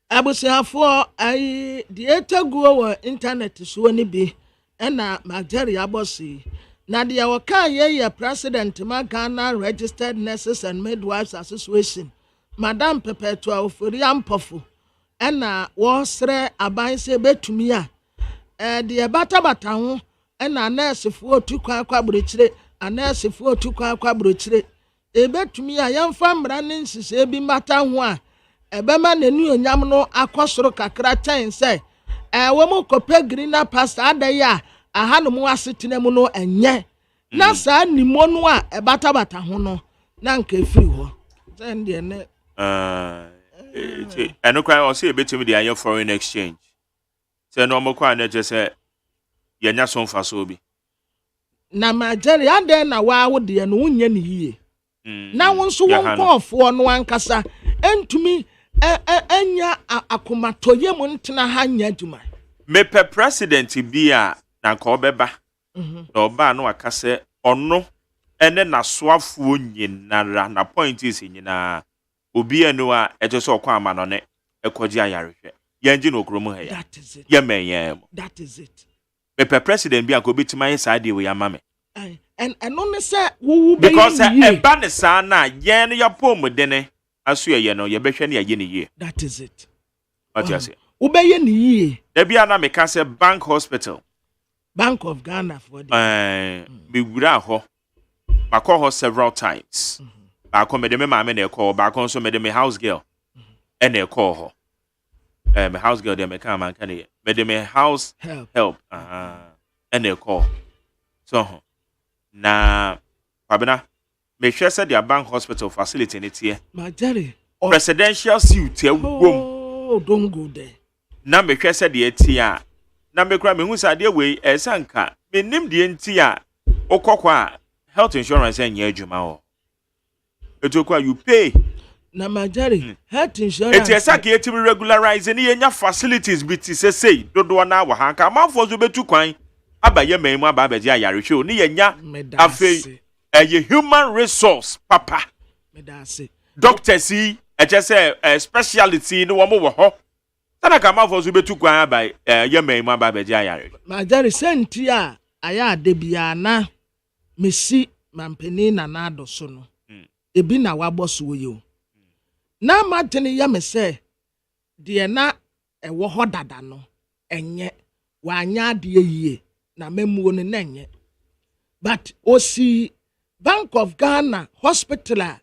Abusiafo ai dieta go internet so ni bi na Magari abosi na de waka ye president ma Ghana Registered Nurses and Midwives Association Madam Perpetua Oforiampofo na wo sre aban se betumi a de bata ho na nurse fo tukwa kwa brochire nurse fo tukwa kwa brochire ebetumi a yamfa mra ne nsise bi mata ho a ebema nenu onyam no akosoro kakra chen se wo mu kope greener pasta adaya aha no mu asetena mu no enye na sa nimo no a ebata ho no na nka efiri ho sen de ne eno kwa o se ebetumi de aye foreign exchange se no mo kwa na je se yenya so mfa so bi na majeri ade na wa wo de no unye ne yie na wonso won kofo no ankasa entumi enya akomatoye mu ntena ha nya adwuma mepe president bi a na ka obeba na oba no akase ono ene na soafuo nyinara na point is nyina obi anu a ejeso okwa amanone ekoji ayarehwe yenji no okromo ha ya that is it yemen that is it mepe president bi a ko betima yin saade we yamame and only say wo be because eba ne sa na yen ya pomodene aso ye no ye behwe ne ye ne ye that is it what you say wo be ye ne ye da bia na meka say bank hospital Bank of Ghana for the me wura ho makọ ho several times ba ko me de me maame na ekọ ba ko so me de me house girl e na ekọ ho me house girl de me ka man ka ne me de me house help e na ekọ so na Pabena me hwe say their bank hospital facility ne tie Majari presidential suite e wom oh don't go there na me hwe say de tie a na me kura me hu say de we esanka me nim de nti a okokwa health insurance enye adwuma ho etokwa you pay na Majari health insurance eti esaka etimi regularize ni yenya facilities biti say dodo na wa ha ka manfo zo betu kwan abaye memu ababeje ayarehwe ni yenya afi eye human resource papa medase doctors yi eche say specialty ni wo mo wo ho sana ka manfo zo betu kwan abaye ye memu ababeje ayarehwe Majari senti a aya adebia na mesi mampeni na nado so no ebi na waboso yo na matene ya me se de na ewo ho dada no enye wanya de yie na memuo ne nenye but osi Bank of Ghana hospital a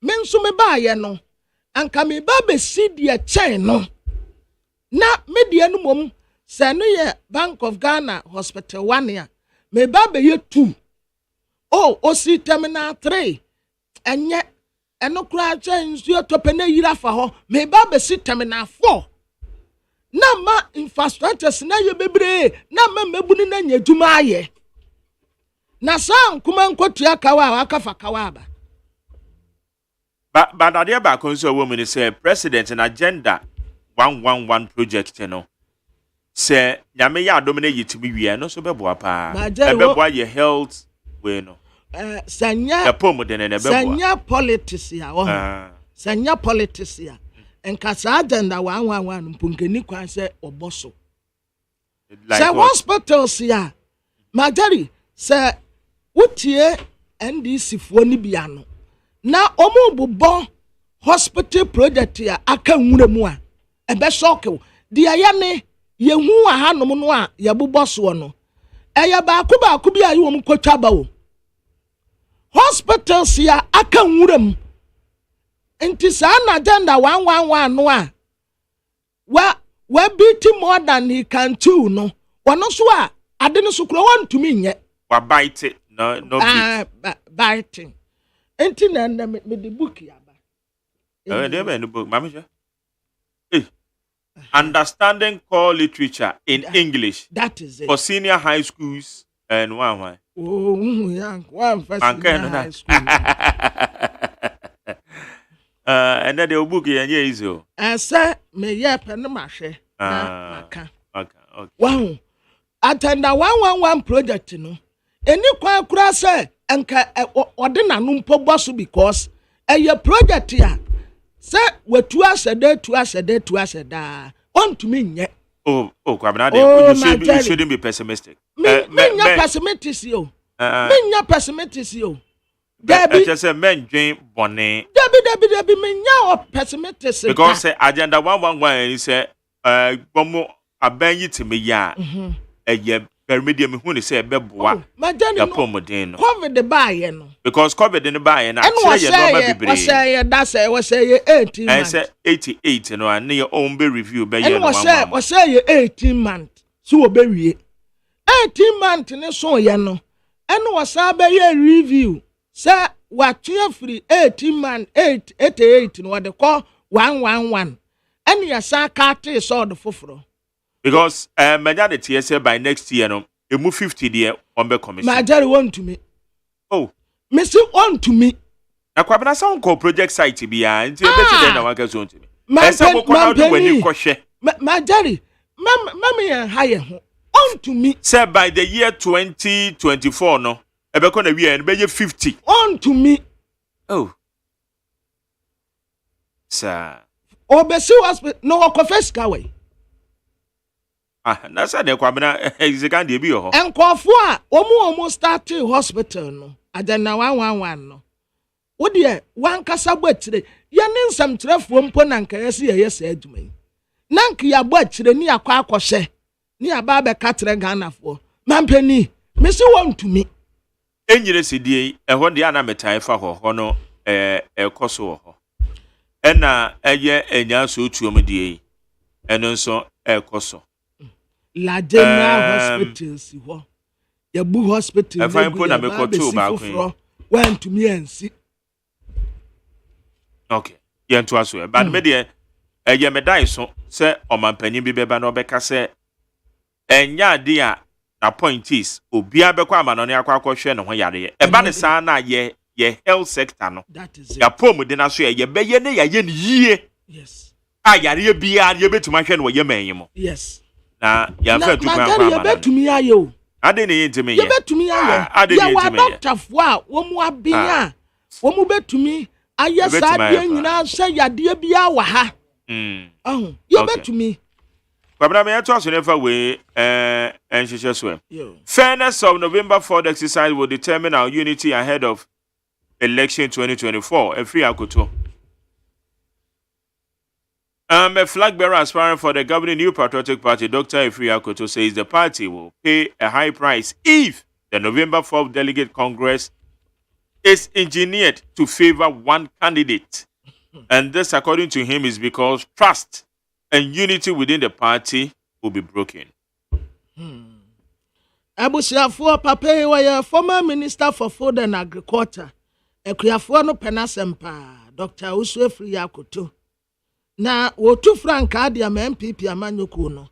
menso me ba ye no anka me ba be si de chen no na me de no mom se no ye Bank of Ghana hospital 1 ya me ba be ye 2 oh osi terminal 3 enye eno kura chen nsuo topene yira fa ho me ba be si terminal 4 na ma infrastructures na ye bebre na ma mebuni na nyaduma aye na san kuma nkotua kawa akafa kawa ba na de ba konso wo mu ni say president na agenda 111 project no say nyame ya adomine yitimi wie no so beboa pa beboa ye health we no sanya sanya politics ya wo sanya politics ya enka sa agenda 111 mpunkeni kwan se oboso say hospitals ya Majari say utie NDC fo ni bia no na omububo hospital project ya aka nwure mu a ebe shock dia ya ne yehu ahanom no a yabubo so no eya ba ku bia yi wo mkotwa ba wo hospitals ya aka nwure mu enti sa na agenda 111 no a wa beat more than he can do no wono so a ade no so kro wantumi nye wa bite no biting enti na me the book ya ba they be no book mama understanding core literature in English that is it for senior high schools and one young one first high school and then the book ya nye izo say me ye pe no ma hwe na maka okay wow attend 111 project no eni kwan kura say enka ode nanu mpo boso because eye project ya say wetu aseda on to me nye kwabena de you shouldn't be pessimistic me pessimistic yo me pessimistic yo Debbie just say men dream bonnet Debbie me pessimistic because agenda 111 is say bomo abenyi timi ya eye permedium hu ni say beboa ya pomodin no COVID ba ye no because COVID in ba ye na say ye no ma bibre was say 18 months say 88 no and your own be review be ye no was say 18 months so we wie 18 months ni so ye no and was say be ye review say what you free 18 months 88 no they call 111 and ya sa carte so the foforo because majority TSA by next year no e move 50 there on be commission majority want to me oh Mr. want to me na kwabena sound call project site bia nti e beti dey na waka so ntimi esa ko na do wani ko hwe majority Mammy and higher on to me. Say by the year 2024, no, ebekona we and be 50. On to me. Oh. Sir. Obesi hospital no confess kawe. That's how they kwabena execan dey be ho. Enkofo a omo start hospital no. Adana 111 no. Wo de wan kasa gbetire. Ye ne nsam trefo mpo na nka yesi ye yesa adwuma yi. Na nka ya gbetire ni akwa akohye. Ni aba be katre Ghanafo. Mampani, me se want to me. Enyire sidie ehwo de ana metan fa ho no ekoso ho. Ena eye enya so tuom die. Eno nso ekoso. La General Hospital si ho. Ya bu hospital e fa mpo na me ko tu ba kun. Want to me and see. Okay. Ye nto aso. But me de eye me dai so se omanpanyin bi beba na obeka se enya de a na point is obia bekwa amano ne akwa no ho yare e ba ne sa na ye health sector no that is it ya pom de na so ye beye ne ye ne yie yes a yare bia ye betuma hwe no ye manyin yes na ya fa tu kwa ye betumi aye o ade ne yintime ye ye betumi aye ade ne yintime ye doctor fo a wo mu abia wo mu betumi aye sa de nyina se yade bia wa ha ye betumi Kwabena me to aso nefa we enhihye so. Fairness of November 4th exercise will determine our unity ahead of election 2024. Every akoto. A flag bearer aspiring for the governing New Patriotic Party, Dr. Efri Akoto, says the party will pay a high price if the November 4th Delegate Congress is engineered to favor one candidate. And this, according to him, is because trust and unity within the party will be broken. Abusiafo Papa wa former Minister for Food and Agriculture. Ekuafo no penasempa Dr. Efri Akoto. Na wotu frank adi am MPP amanyoko no.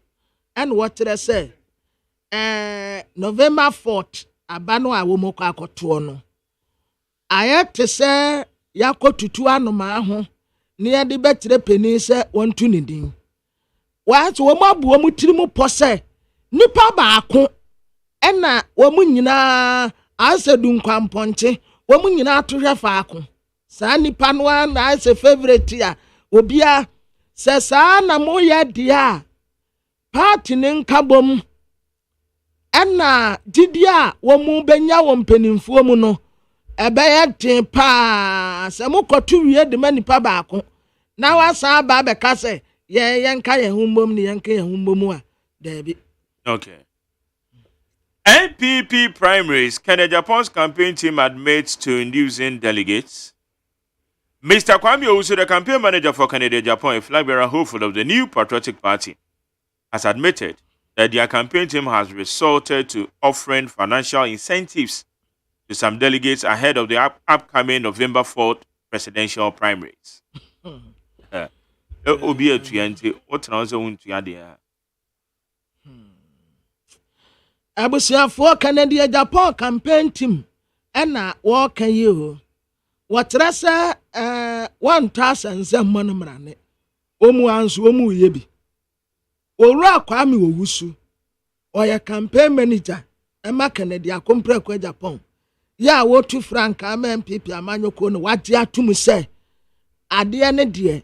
And what they say? November 4th abano a womoko akoto no. Ayete se yakotutu anoma ho. Ni ade betre peni se wontu ne din. What womabu wo mutirimu pose nipa baako ena wo munyina asedu nkwamponche wo munyina atohwe faako saa nipa no na ase favorite ya obia se saa na moye dia party ne nkabom ena didia wo mu benya wo mpenimfuo mu no ebeye tin pa se mokotu wie de manipa baako na wasa ba be ka se yenka ye humbom ni yenka ye humbomu a debi. Okay. NPP primaries. Can the Japan's campaign team admit to inducing delegates? Mr. Kwame Owusu, the campaign manager for Canada Japan, a flag bearer hopeful of the New Patriotic Party, has admitted that their campaign team has resorted to offering financial incentives to some delegates ahead of the upcoming November 4th presidential primaries. Obi etuante otrazo untua de a Abusiafo Canada Japan campaign team ena wo kan yi o wotrese 1000 zemmo no mrane omu anso omu ye bi oru akwa mi Owusu oya campaign manager ema Canada komprekwa Japan ya wotu frank am MPP amanyoko no wade atum se ade ne de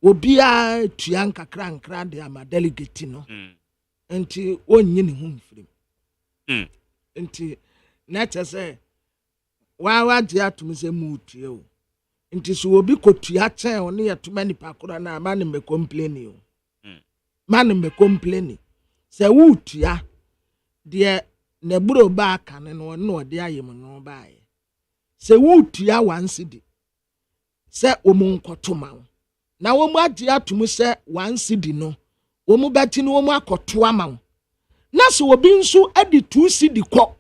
obia tuan kakra de ama delegate no enti onyi ne hu mfiri enti na say wa de atum se mutie o enti so obi kotua chen o ne yetuma nipa kora na ama ne me complain o man me complain se wutua de na buro ba aka ne no no de ayem no ba ye se wutua wansidi se omunkotoma na wo mu ade atum se wansidi no wo mu beti no wo mu akoto ama na so obi nso adi 2 cedi kɔ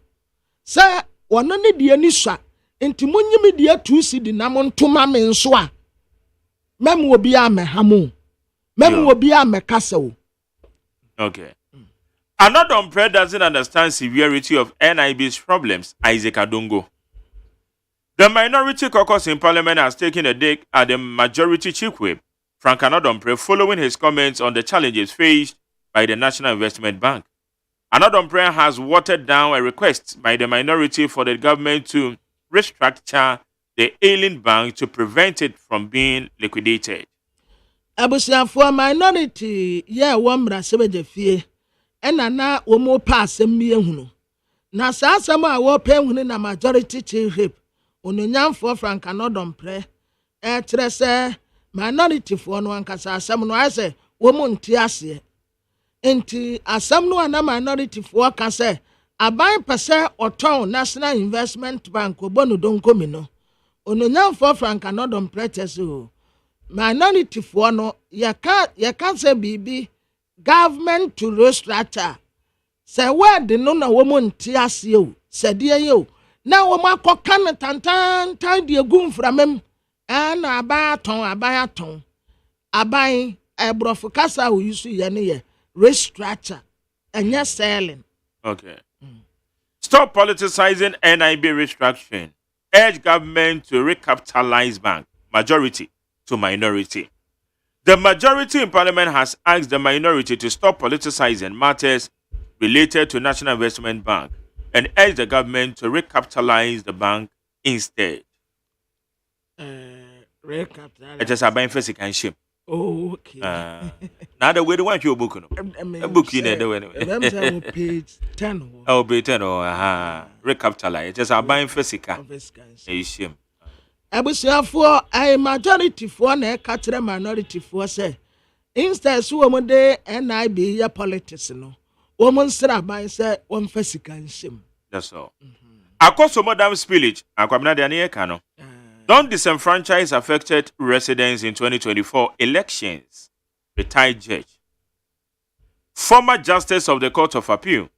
se wono ne de ani swa enti munyimi de 2 cedi na mo ntoma me nso a mem obi amehamu mem obi amekasewo. Okay. Another umpire doesn't understand severity of NIB's problems, Isaac Adongo. The minority caucus in parliament has taken a dig at the majority chief whip, Frank Anodompe, following his comments on the challenges faced by the National Investment Bank. Another prayer has watered down a request by the minority for the government to restructure the ailing bank to prevent it from being liquidated. Abusiafo minority ye womra sebeje fie na womo pass mmie hunu na saa asem a wo pe hunu na majority chief whip ononyamfo Frank Anodom pre kire se minority fo no ankasa asem no ase womo nti ase enti asem no na minority fo ka se aban pese oton National Investment Bank obonu donkomi no ononyamfo Frank Anodom pre tese o minority for no you can't say bibi government to restructure say where the no na woman tiase o say de yo na wo makoka ne tantan de egum framem na abayaton aban ebrofu kasa o yusu ye ne ye restructure enya selling. Okay. Stop politicizing NIB restructuring. Urge government to recapitalize bank. Majority to minority. The majority in parliament has asked the minority to stop politicizing matters related to National Investment Bank and urged the government to recapitalize the bank instead. Recapitalize. It is a bank physical and shame. Oh, okay. Now the way the one you book a book in there. Page 10. Oh, page 10. Recapitalize. It is a bank physical. A shame. Abusiafo a majority for na katre minority for say instead so wo de NIB ya politics no wo nsra ban say wo mfasika nshim. That's all. Akoso modern spillage akwamna de ane ka no. Don't disenfranchise affected residents in 2024 elections. Retired judge. Former Justice of the Court of Appeal,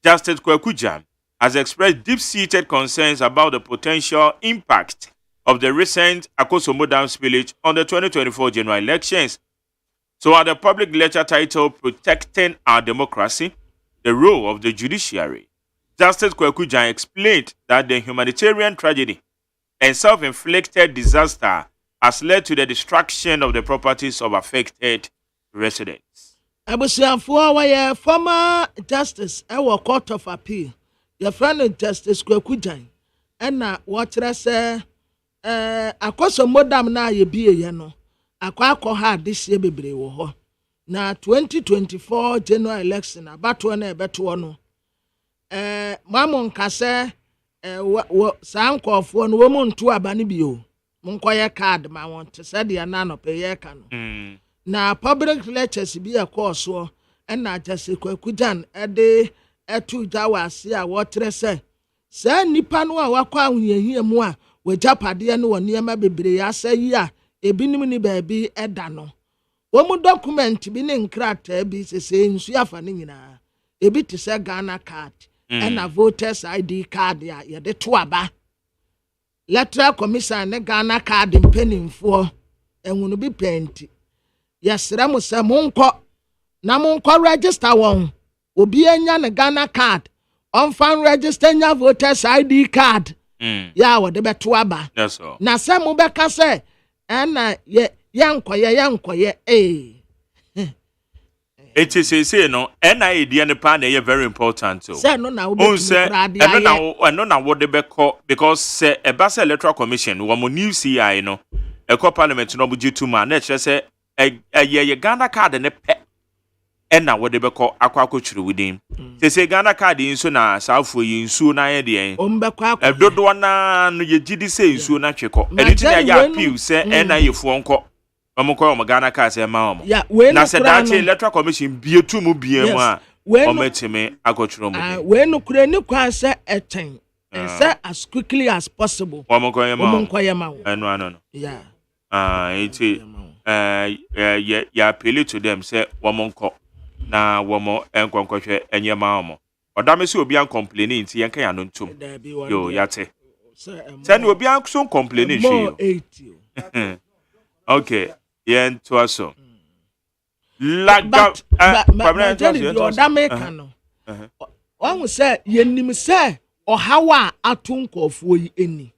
Justice Kwekujan, has expressed deep-seated concerns about the potential impact of the recent Akosomo Dam spillage on the 2024 general elections. So at the public lecture titled Protecting Our Democracy, the Role of the Judiciary, Justice Kwekujan explained that the humanitarian tragedy and self-inflicted disaster has led to the destruction of the properties of affected residents. Abusiafo wa former justice our Court of Appeal, your friend Justice Kwekujan, and na watere say Akosomo Dam na ye bie ye no akwa ha this year bebre wo ho na 2024 general election abato na ebeto no mamon kase sankofo no wo muntu abane bio monkoye card ma won te said ya na no pe ye ka no na public lectures bi e course so na Justice Kwekujan de etu jawase a wotere say nipa no a wakwa ahuyehie mu a wajapade no woniema bebre ya sayi a ebinim ni baabi eda no wo mu document bi ne nkrata bi sese nsu afa ne nyina ebi te se Ghana card na voters ID card ya ye de to aba electoral commission ne Ghana card mpenimfo enwunu bi penti yesra mu se monko register won obi anya ne Ghana card on fan register nya voters ID card ya wo de beto aba. That's all. Na se mu beka se na yankoye It is say no NID and pan are very important too. Say no na wo be no na wo de beko because say e ba say electoral commission wo mo new CI no e ko parliament no buji tuma na kire say ye Ghana card ne pe na wo de beko akwa churu within. Say Ghana card inso na saafo yi nsu na ye de en dodo na no ye gidi say nsu na tweko e ti ya appeal say na ye fo nko omo Ghana card say ma omo na say that electoral commission bie tu mu bie mu a ometime akochuro mu we no kure ni kwa say eten say as quickly as possible omo koye ma no yeah iti ya appeal to them say womonko na womo enkonkwohwe enye ma omo odame se obi an complain nti yenka ya no ntum yo yate say no obi an so complain hwe okay yen to aso laga odame kan no wan say yenim say ohawa atonkofo yi eni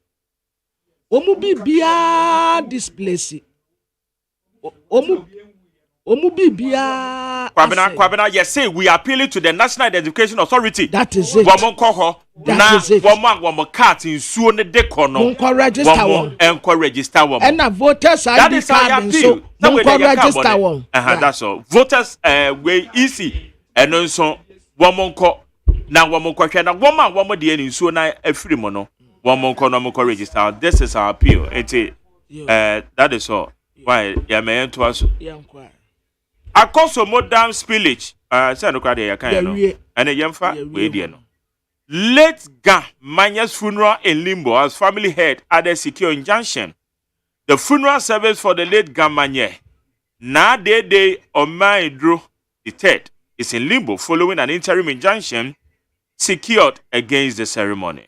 omu bibia displace omu bibia Kwabena, yes, say we appeal to the National Identification Authority. That is it. That is it. Woman card in suo ne dekono. Enko register one. And voters ID card so register one. That's all. Voters way easy. And also woman ko na woman ko hwe na woman de ani suo na afiri mo no. Woman ko register. This is our appeal. That is all. Why? Yeah, me to us. Akoso modern spillage. Say no kwade ya kan no. And yemfa we die no. Late Ga Manya's funeral in limbo as family head at a secure injunction. The funeral service for the late Ga Manye, na day Omaidro the third, is in limbo following an interim injunction secured against the ceremony.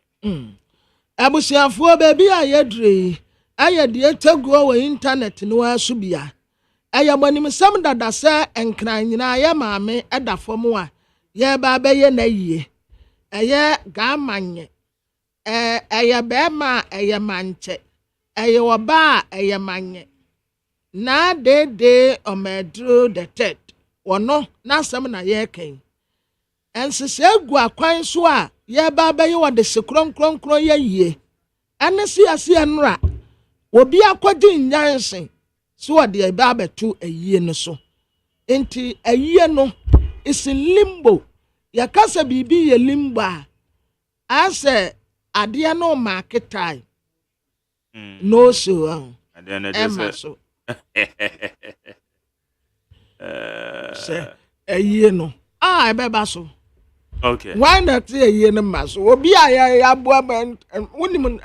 Abusiafo baby ayedre ayedie taguo we internet no asubia. Ayabonim sam dada se enkran nyina ya maame edafom a ye ba beye na yie. Eye Ga Manye eye bema eye manche eye oba eye manye na de omedro the third wono na sam na ye ken ensese gu akwan so a ye ba beye wo de sekronkronkron ye yie anese ase enra obi akodi nyansen so de ba betu ayie no so enti ayie no is in limbo yakasa bibi ye limba ase ade no market time no so and then it is so say aye no ebeba so okay why not aye no maso obi ya boa ban unim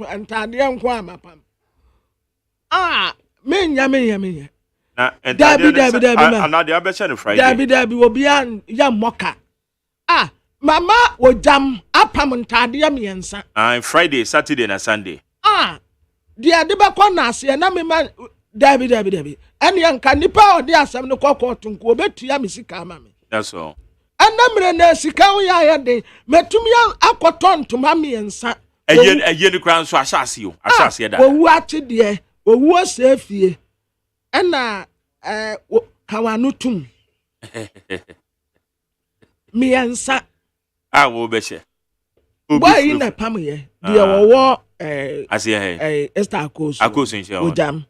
antade enko amapam menya na dabi another abeche no Friday dabi obi ya moka mama wojam apam ntade ya miensa Friday, Saturday na Sunday dia de ba kwa na ase na me ma dabi ene yanka nipa odi asem ne kokko tunko obetua me sika ma me that's all mre na sika wo ya de metumi akoto ntoma miensa eye ni kran so asase da owu ati de owu asefie ena kawanu tum miensa wo beche boy na pam ye de wo asie Esther Akoso nche ojam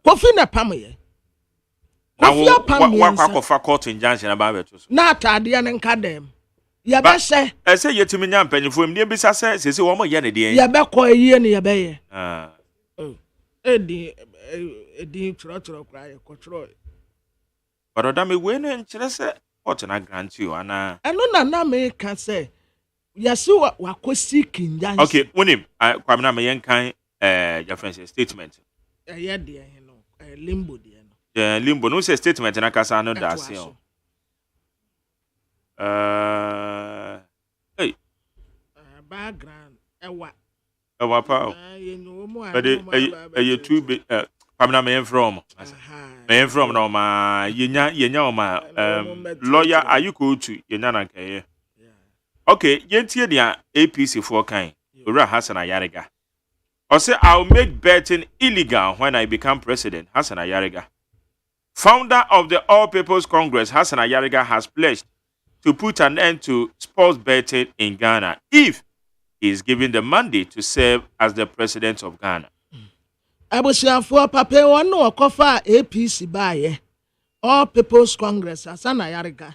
kofi na pam ye kofi apam ye wa court injunction aba beto so na atade ya nka dem ya be se ese yetimi nya mpanyifo m ne bisa se wo mo ye ne de ya be ko yie ne ya be ye edi choro kra ye ko choro but me we no nkyere se what na grant you ana eno na me ka se yasi wa kosi kinjan okay wonim kwamna me yenkan your friend's statement ye de no limbo de no limbo no say statement na kasa no da se o background ewa pa but you too big kwamna me from no ma yenya o ma lawyer ayuko to yenya na kaye okay yentie dia APC for kan Ora Hassan Ayariga I say I'll make betting illegal when I become president. Hassan Ayariga, founder of the All People's Congress, Hassan Ayariga has pledged to put an end to sports betting in Ghana if he is given the mandate to serve as the president of Ghana. Abusiafo pape wonu okofa APC baye All People's Congress Hassan Ayariga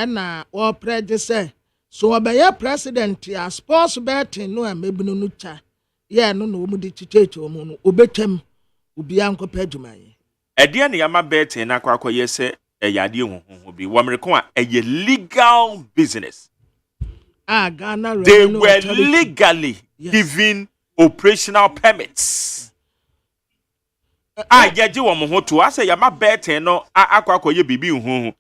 na wo pledge say so obeye president ya sports betting no amebunu no cha ye no no mu di chicheche omu no obetem obi ankopa adwumaye ede ne yama betting na kwakọ yese eyade huhu bi wo mereko a eye legal business Ghana they were legally given operational permits yeje wo mo ho to ase yama betting no akwakọ ye bibi huhu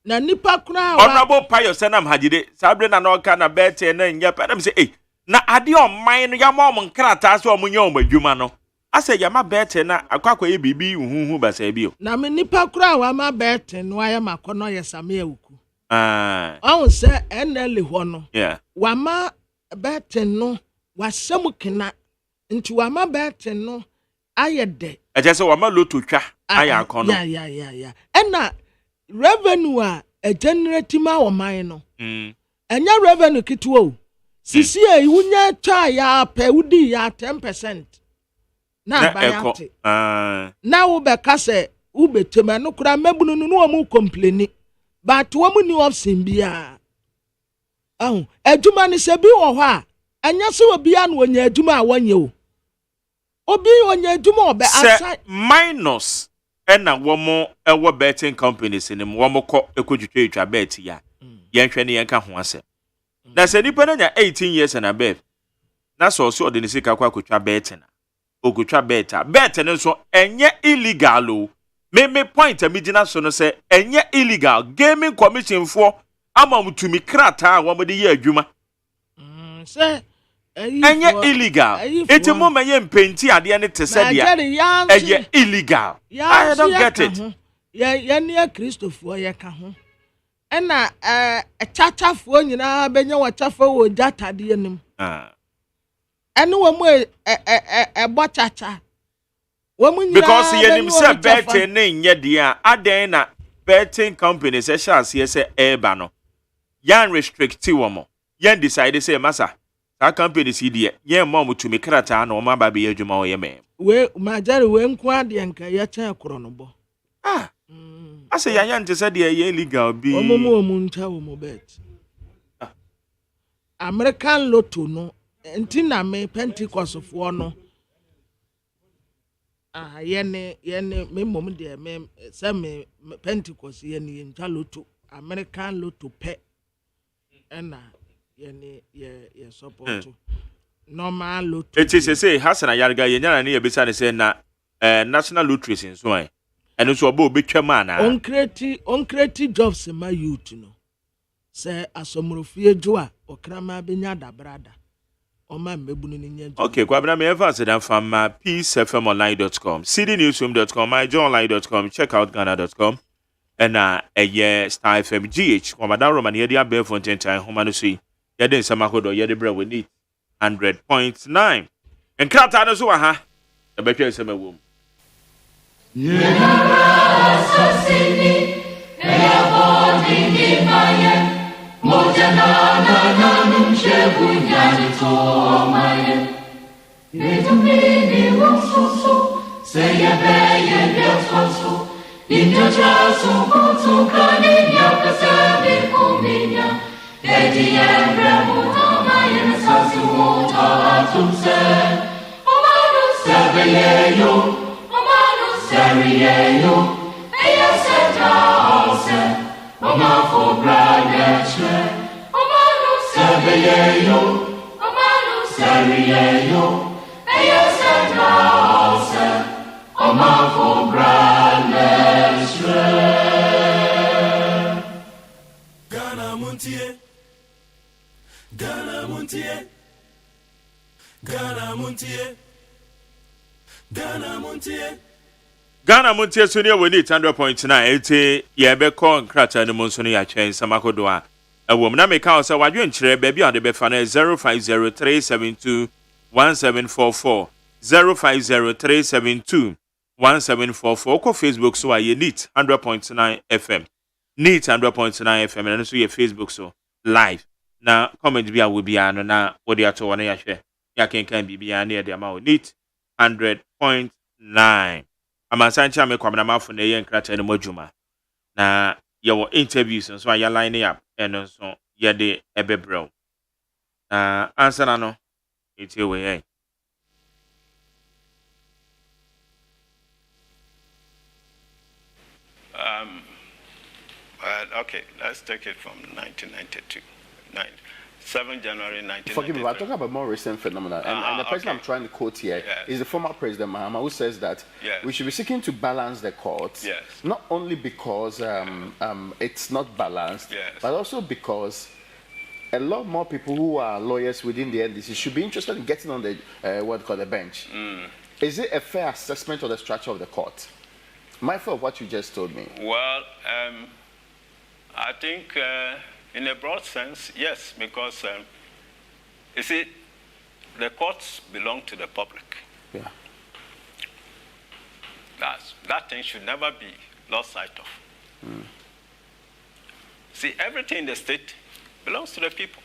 na nipa kura honorable Payo Senam Hajide sabre na no ka na betting na nya padam say na ade o man no yama o nkrata so o nya o madwuma no ase yama betting na akwakọ ye bibi huhu ba sa bi o na me nipa kura wa ma betting no ayama kono yesame awuku on se enele ho no wa ma betting no wa semukina nti wa ma betting no ayede eje se wa ma loto twa aya kono ya ena revenue a generate ma o man no enya revenue kituo sisi e wunya cha ya pe wudi ya 10% na bayate na wo be ka se wo betema no kura mabunu no wo mu complain but wo mu ni option bia adwuma ni se bi wo ho a enya se obi a no onya adwuma a wonye o obi onya adwuma obe aside minus ena womo ewo betting companies ni womo ko ekojutwa etwa bet ya yenhwe ne yenka ho ase na se nipa na nya 18 years and above na so de ne sika kwa kotwa bet na ogotwa bet ne so enye illegal o me point a midina so no se enye illegal gaming commission for amamutumi krata wo de ye adwuma se enye illegal eti mo menye mpenti ade ne tese dia enye illegal I don't get it ya ne Christopher ya ka ho ena chachafuo nyina benya wa chafa wo data de nim ene wo mo bo chacha wo mo nyina because yenim se betting ne nye dia aden na betting companies se chance se eba no yan restrict wo mo yan decide say masa that company si die yan mo mutumi krata na wo ma ba be adwuma wo ye me we majari we nko ade nka ya cha koro no bo ase yan te se die ye illegal bi omo nta wo mo bet American Lotto no ntina me Pentecost fo no yene me mom de me se me Pentecost yene nta Lotto American Lotto pe ena yene ye support normal Lotto it is say Hassan Ayarga yenya na ye bisa ne say na national lottery sin so ai eno so obo betwa ma na on create jobs ma youth no say asomrofie jo a okrama benya dabrada o ma mebunu ni nya okay kwa bra me ever say dan from peacefmonline.com cdnewsroom.com myjournline.com check out ghana.com and Star FM GH kwa madam Roman ye dia be fonten time homa no so ye den samakodo ye de bra we need 100.9 en krata no so ha e betwa sema wom Ghana Montie so ne we need 100.9 ete ye be call krata ne monso ne ya twen samakodo a ewom na me ka o se wadwen kire ba bi ade be fa na 0503721744 0503721744 ko Facebook so a ye need 100.9 FM need 100.9 FM na so ye Facebook so live na comment bi a wo bia no na wo de ato wona ya hwe ya kenkan bibia na ye de ma wo need 100.9 Amasancha me kwamna mafo na ye nkrata ne modwuma na ye wo interviews so ya line up eno so ye de ebebrew na answer na no eti we ye okay, let's take it from 1992. 7 January 1993. Forgive me, but I'm talking about more recent phenomena. And the person I'm trying to quote here is the former President Mahama, who says that we should be seeking to balance the courts, not only because it's not balanced, but also because a lot more people who are lawyers within the NDC should be interested in getting on the what called the bench. Is it a fair assessment of the structure of the court? Mindful of what you just told me. Well, I think in a broad sense, yes, because you see, the courts belong to the public. Yeah. That thing should never be lost sight of. See, everything in the state belongs to the people.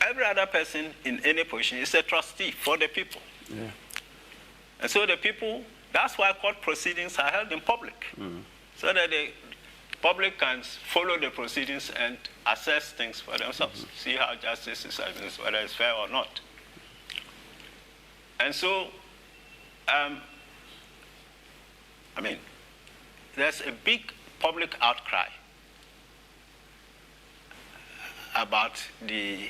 Every other person in any position is a trustee for the people. Yeah. And so the people, that's why court proceedings are held in public, so that the public can follow the proceedings and assess things for themselves, see how justice is administered, whether it's fair or not. And so, I mean, there's a big public outcry about the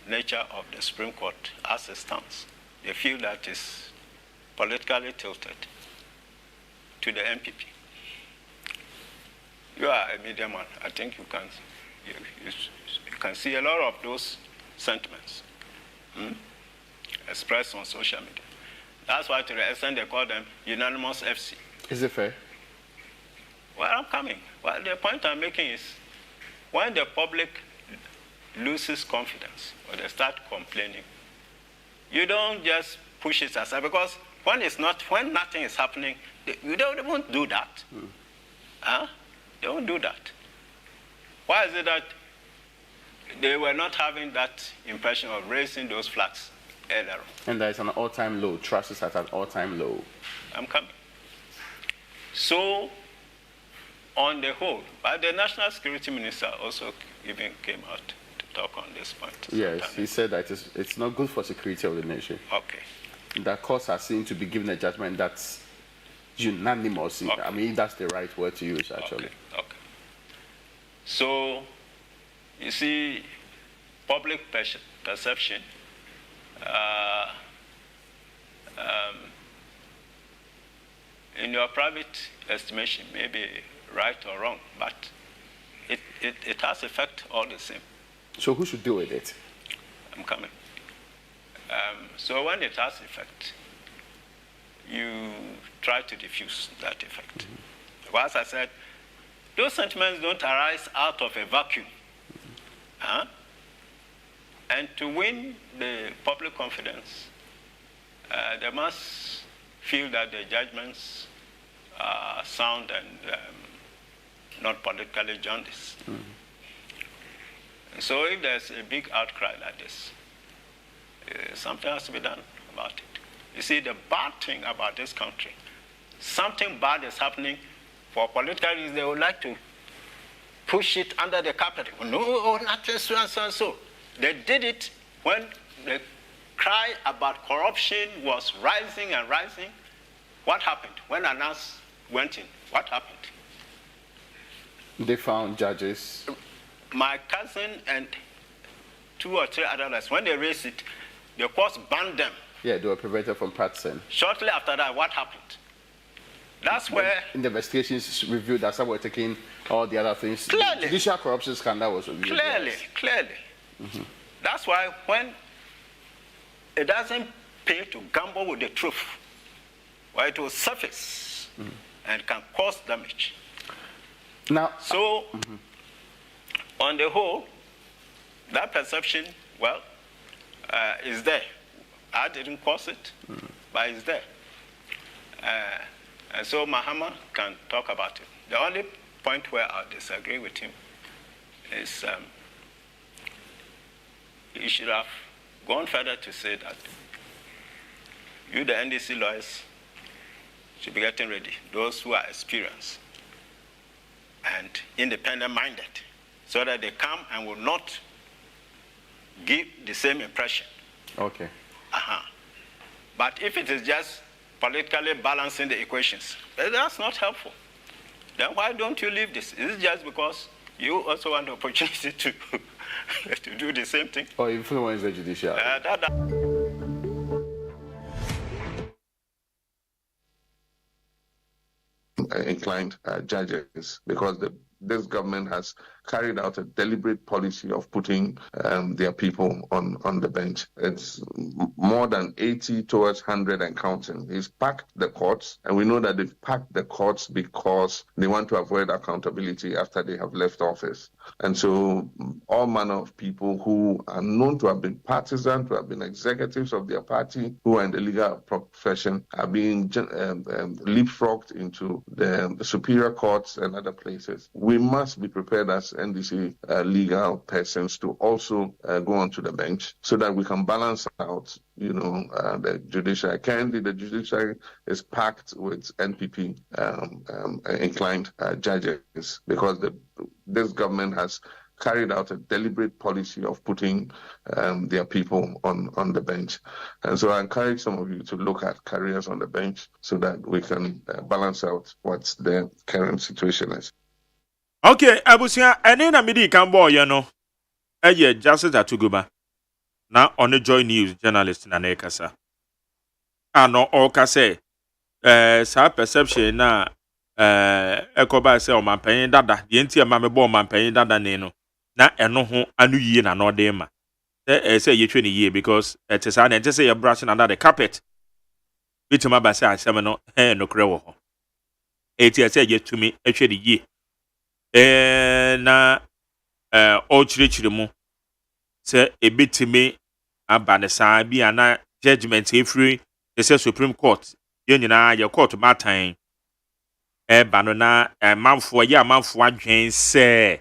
nature of the Supreme Court as it stands. They feel that it's politically tilted to the MPP. You are a media man. I think you can see a lot of those sentiments expressed on social media. That's why to the extent they call them unanimous FC. Is it fair? Well, I'm coming. Well, the point I'm making is when the public loses confidence or they start complaining, you don't just push it aside, because when nothing is happening, they won't do that. They won't do that. Why is it that they were not having that impression of raising those flags earlier on? And there is an all-time low. Trust is at an all-time low. I'm coming. So, on the whole, but the National Security Minister also even came out to talk on this point. Yes, he said that it's not good for security of the nation. Okay. The courts are seen to be given a judgment that's unanimous. Okay. I mean, that's the right word to use, actually. Okay. So, you see, public perception in your private estimation may be right or wrong, but it has effect all the same. So who should deal with it? I'm coming. So when it has effect, you try to diffuse that effect. Well, as I said, those sentiments don't arise out of a vacuum. And to win the public confidence, they must feel that the judgments are sound and not politically jaundiced. So if there's a big outcry like this, something has to be done about it. You see, the bad thing about this country, something bad is happening for political reasons. They would like to push it under the carpet. No, not so and so and so. They did it when the cry about corruption was rising and rising. What happened? When Anas went in, what happened? They found judges. My cousin and 2 or 3 others, when they raised it, the courts banned them. Yeah, they were prevented from practicing. Shortly after that, what happened? That's where... In the investigations reviewed that some were taking all the other things. Clearly. The judicial corruption scandal was reviewed. Clearly. That's why when it doesn't pay to gamble with the truth, why it will surface and can cause damage. Now, so, on the whole, that perception, well, is there. I didn't cause it, but it's there. And so Mahama can talk about it. The only point where I disagree with him is he should have gone further to say that you, the NDC lawyers, should be getting ready. Those who are experienced and independent-minded, so that they come and will not give the same impression. Okay. But if it is just politically balancing the equations, that's not helpful. Then why don't you leave this? Is it just because you also want the opportunity to to do the same thing? Or influence the judiciary? Inclined judges, because this government has carried out a deliberate policy of putting their people on the bench. It's more than 80 towards 100 and counting. He's packed the courts, and we know that they've packed the courts because they want to avoid accountability after they have left office. And so all manner of people who are known to have been partisan, to have been executives of their party, who are in the legal profession, are being leapfrogged into the superior courts and other places. We must be prepared as NDC legal persons to also go onto the bench so that we can balance out, the judiciary. Currently, the judiciary is packed with NPP inclined judges because this government has carried out a deliberate policy of putting their people on the bench. And so I encourage some of you to look at careers on the bench so that we can balance out what the current situation is. Okay, Abusia, ene na midi kan boy no. Eye Justice Atuguba. Na on the Joy News journalist na nekasa. Ano o kase sa perception na ekoba se o mampanyin dada. Ye nti ma me bo mampanyin dada ne no. Na eno ho anu yie na no de ma. Say ye twe ni yie because it is an say you brushing under the carpet. Bituma ba say asem no no kre wo ho. Eti say ye tumi etwe ni yie. Na o chirichiri mu se ebitimi abane saa bi ana judgment efiri the Supreme Court ye nyina ye court matan bano na manfo ya manfo adwen se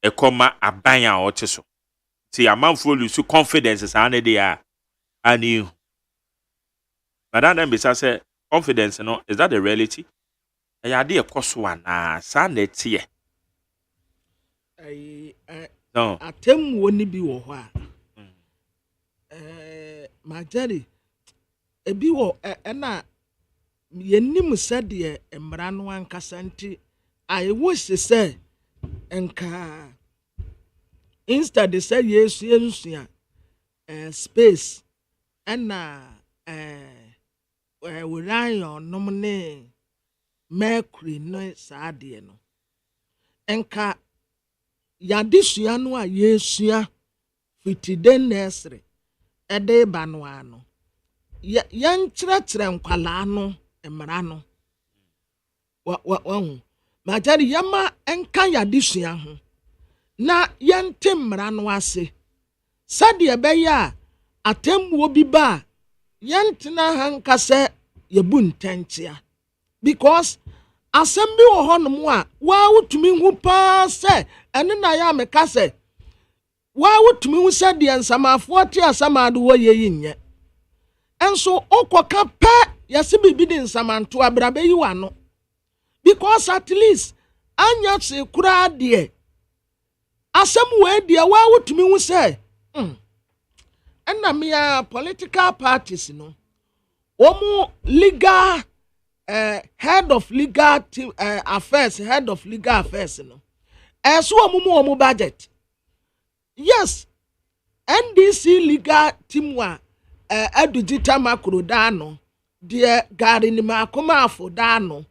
ekoma aban a ote so ti amanfo lose confidence saa na dey ani madam bisa say confidence no is that the reality ya dey ekoso ana saa na tie no atem woni bi wo ho a majari ebi wo na yenim sade emra no ankasa nti I wish say enka instead they say yes space na we rely on nomne mercury no sade no enka yadesua no a yesua fitide nursery ede ba no ano yan kyerɛkyerɛ nkwala no emra no wa majari yama enka yadesua ho na yante mmara no ase sade ebeya atemmuo bi ba yantena hanka sɛ yebu ntantia because asɛm bi wɔ hɔ nom a wa wotumi hu pa sɛ ɛne na ya meka sɛ wa wotumi hu sɛ de nsamafo te asamado wɔ yeyi nyɛ enso okoka pɛ yɛse bibi de nsamanto abrabe yi wa no because at least anya se kura de asɛm we de wa wotumi hu sɛ ɛna mea political parties no omu legal head of legal affairs no so omu budget yes NDC legal team wa digital macro dano de gari ni makoma afo dano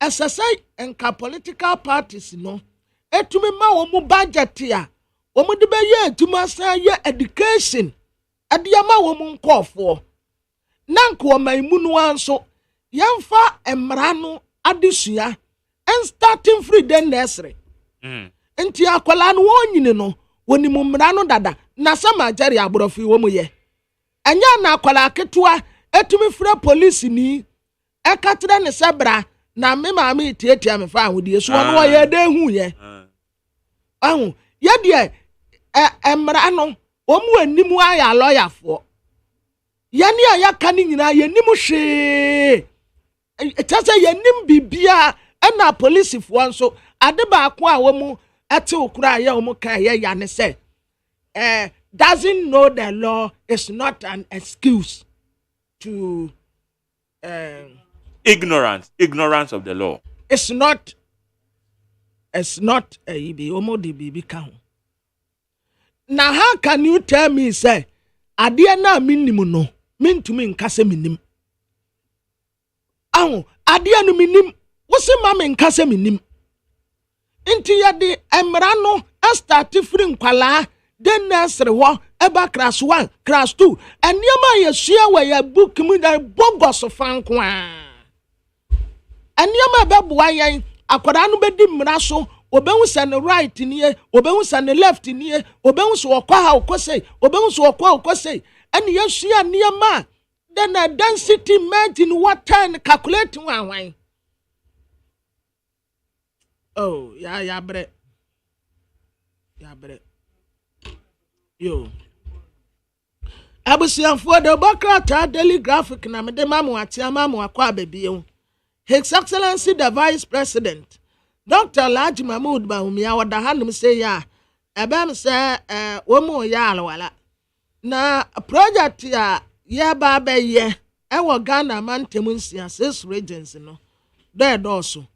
esesai enka political parties no etumi ma omu budget ya omu de be ye etuma san ye education ade ama omu nkofo nanko omaimu no anso yamfa emra no adesua and starting free den nursery enti akwala no wonyine no woni mu mra no dada na sama jari abrofi wo mu ye enya na akwala ketua etumi frɛ police ni ekatre ne sebra na me maame tietia me fa ahudie so no ye de hu ye ahu ye de emra no omu animu aya lawyer fo ye ne aya ka ni nyina ye nimu hwe etase ye nim bibia na police fo nso ade ba ko a wo mu ete okura ye wo mu ka ye ya ne say doesn't know the law is not an excuse to ignorance of the law. It's not a ibi omo de bibi kan. Now how can you tell me say ade na minimum no mintumi nkase minim. Aho ade no minim wo se ma me nkase minim. Inti yadi emrano astati firi nkwala den nursery ho eba class 1 class 2 eniema yesua we ya book mu da bogos fanko a eniema beboa yan akwara no bedi mmra so obehu se ne right nie obehu se ne left nie obehu so okwa ha okose obehu so okwa okose eni yesua niema then a density imagine what time calculating one. Oh, yeah, bre. Yo. Abusian for the Baka Daily Graphic na me de mamu atia mamu akwa bebi. His Excellency the Vice President, Dr. Laji Mahmoud Bahumia wada hanum say ya. Ebem say womu ya alwala. Na project ya ba ye ewo Ghana man temunsia 6 regions no. There also.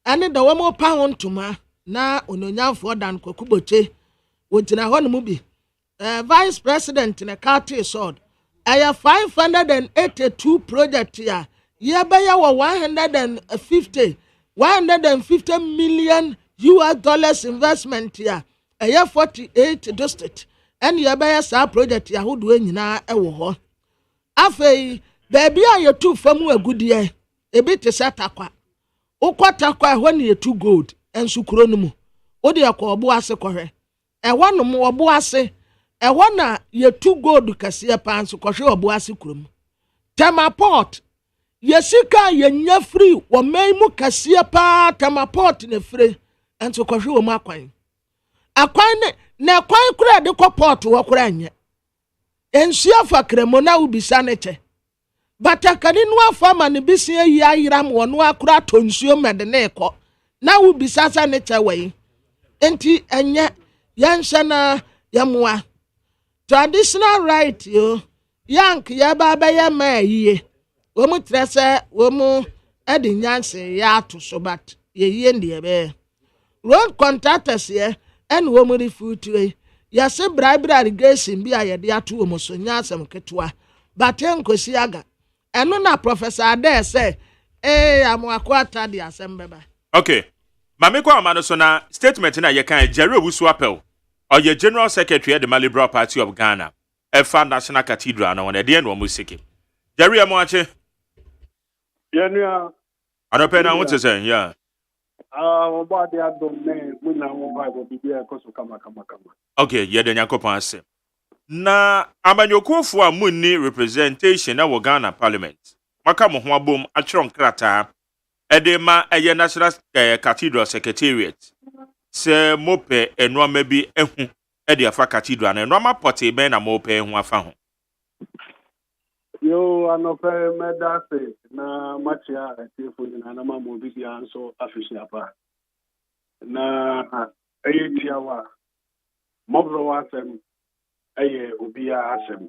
Ane da womo pa hontuma na ononyamfo dan kwakuboche wotina ho no mu bi vice president na Kati Sword aya 582 project ya be 150 million US dollars investment ya aya 48 district and ya be sa project ya hodo nyina ewo ho afei baby aye tu famu agudie ebi te satakwa ukwata kwa ehwo ne yetu gold ensukuro no mu odi yakọ obo ase kohwe ehwo no mu obo ase ehwo na yetu gold kase pa anso kohwe obo ase kuro mu Tamaport yesika yenya free wo maimu kase pa Tamaport ne free enso kohwe wo mu akwan ne na akwan kura de ko port wo kura anye ensia fa kremo na ubisa ne che batakani no afama ne bisi ayi ayiram wono akura tonsuo mede ne ekọ na wo bisasa ne chewei enti enye yanhye na yamoa traditional right yo yank ya baba ya mayiye wo mu trese wo mu edi nyanse ya atoso bat ye yie ndie be road contractors ye en wo mu refutu ya se bribery irrigation bi ayede ato wo so nyasem ketwa baten kosi aga eno na Professor Ade say amoakwata di asembeba. Okay. Mame kwa amano so na statement na ye kan Jerry Owusu apel or ye General Secretary of the Liberal Party of Ghana Efa National Cathedral na wona de no musiki. Jerry amoache. Ye nua anope na wonte say yeah. Oba de adom ne mu na wo Bible bibia ekoso kama. Okay, ye de Yakopon ase. Na amanyokofo a munni representation na wo Ghana Parliament. Maka mo ho abom atwron krata edema eye National Cathedral Secretariat. Se mope enoma bi ehu ede afa cathedral na enoma pote ben na mope ehu afa ho. Yo anope medase na machia etifo na na mamu bibia nso afisi apa. Na eyetiawa mobro wasem eye obia asem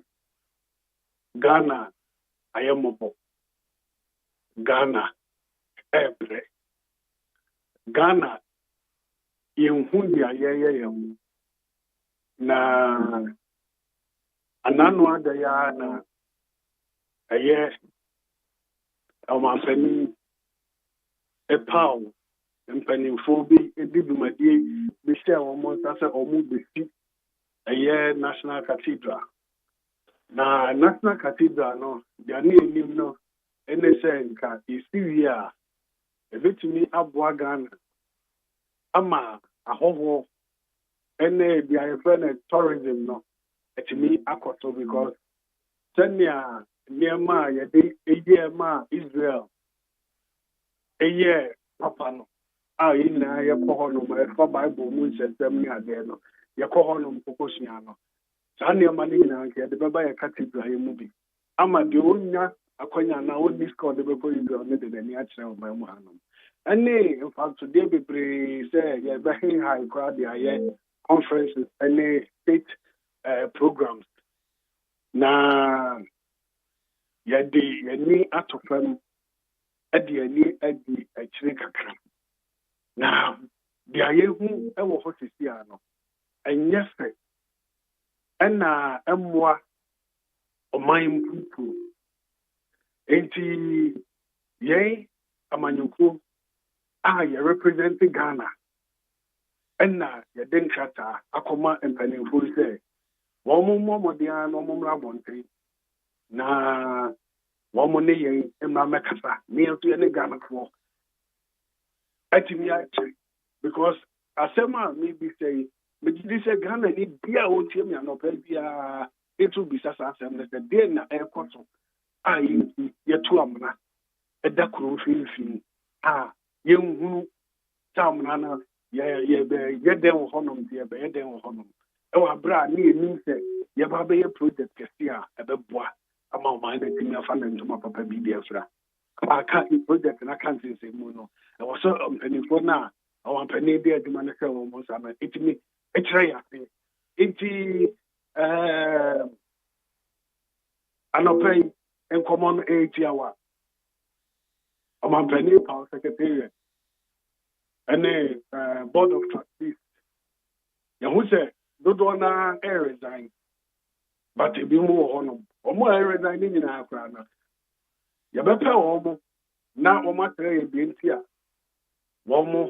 Ghana ayemobo Ghana ebre Ghana yenhundi ayeye na ananu adaya na eye amampani epaw mpanimfo bi edidumadie bi se omo tase omo besi eye National Cathedral na National Cathedral no diane enim no enese nka isiwi a ebetumi aboa Ghana ama ahoho ene bia friend tourism no etimi akoto because tenia niema yede eyema Israel eye papa no a ina ye koho no ma fa Bible mu nsensem ni ade no ye koho no mpokosia no sa niema ni na nke de baba ye cathedral ye mu bi ama de onya akonya na o discord de beko Israel ne de ni a kire o ba mu hanom ene in fact today be pre say ye be high crowd ye conferences and state programs na yadi yani atofam adi ani adi akire kakra na dia yehu ewo hosisi ano enyefe ena emwa oman pupu enti ye amanyuko ye represent Ghana ɛna yɛde nkrataa akɔma mpanimfoɔ sɛ wɔn mo mmɔmmɔden na wɔn mmra abɔnten na wɔn ne yɛn mmra mɛkasa ne yɛn nso yɛ ne Ghanafoɔ atumi akyɛ because asɛm a mebi sɛ megye sɛ Ghana ni bia a wɔtie me anɔpa biara ɛtu bisa saa asɛm no sɛ deɛ na ɛrekɔ so a yɛto amena ɛda kuro mfimfini a yɛnhunu sɛ amena no yɛdɛn wɔ hɔnom nti yɛbɛyɛ dɛn wɔ hɔnom ɛwɔ aberɛ a ne yɛnim sɛ yɛba bɛyɛ project kɛse a ɛbɛboa ama ɔman no atumi afa no ntoma papa bi de afira aka project no aka nsensɛmu no ɛwɔ sɛ mpanimfoɔ no a ɔwampanin de adwuma no sɛ wɔ mo nsa no ɛtumi ɛkyerɛ yɛ ase nti anɔpa yi nkɔmmɔ no ɛretia wa ɔmampanin power secretariat ɛne board of trustees yɛho sɛ dodoɔ no ɛresign but ebi mu wɔ hɔnom ɔmo a ɛresign no nyinaa koraa no yɛbɛpɛ wɔn mo na wɔn atrɛ yɛ bi nti a wɔn mo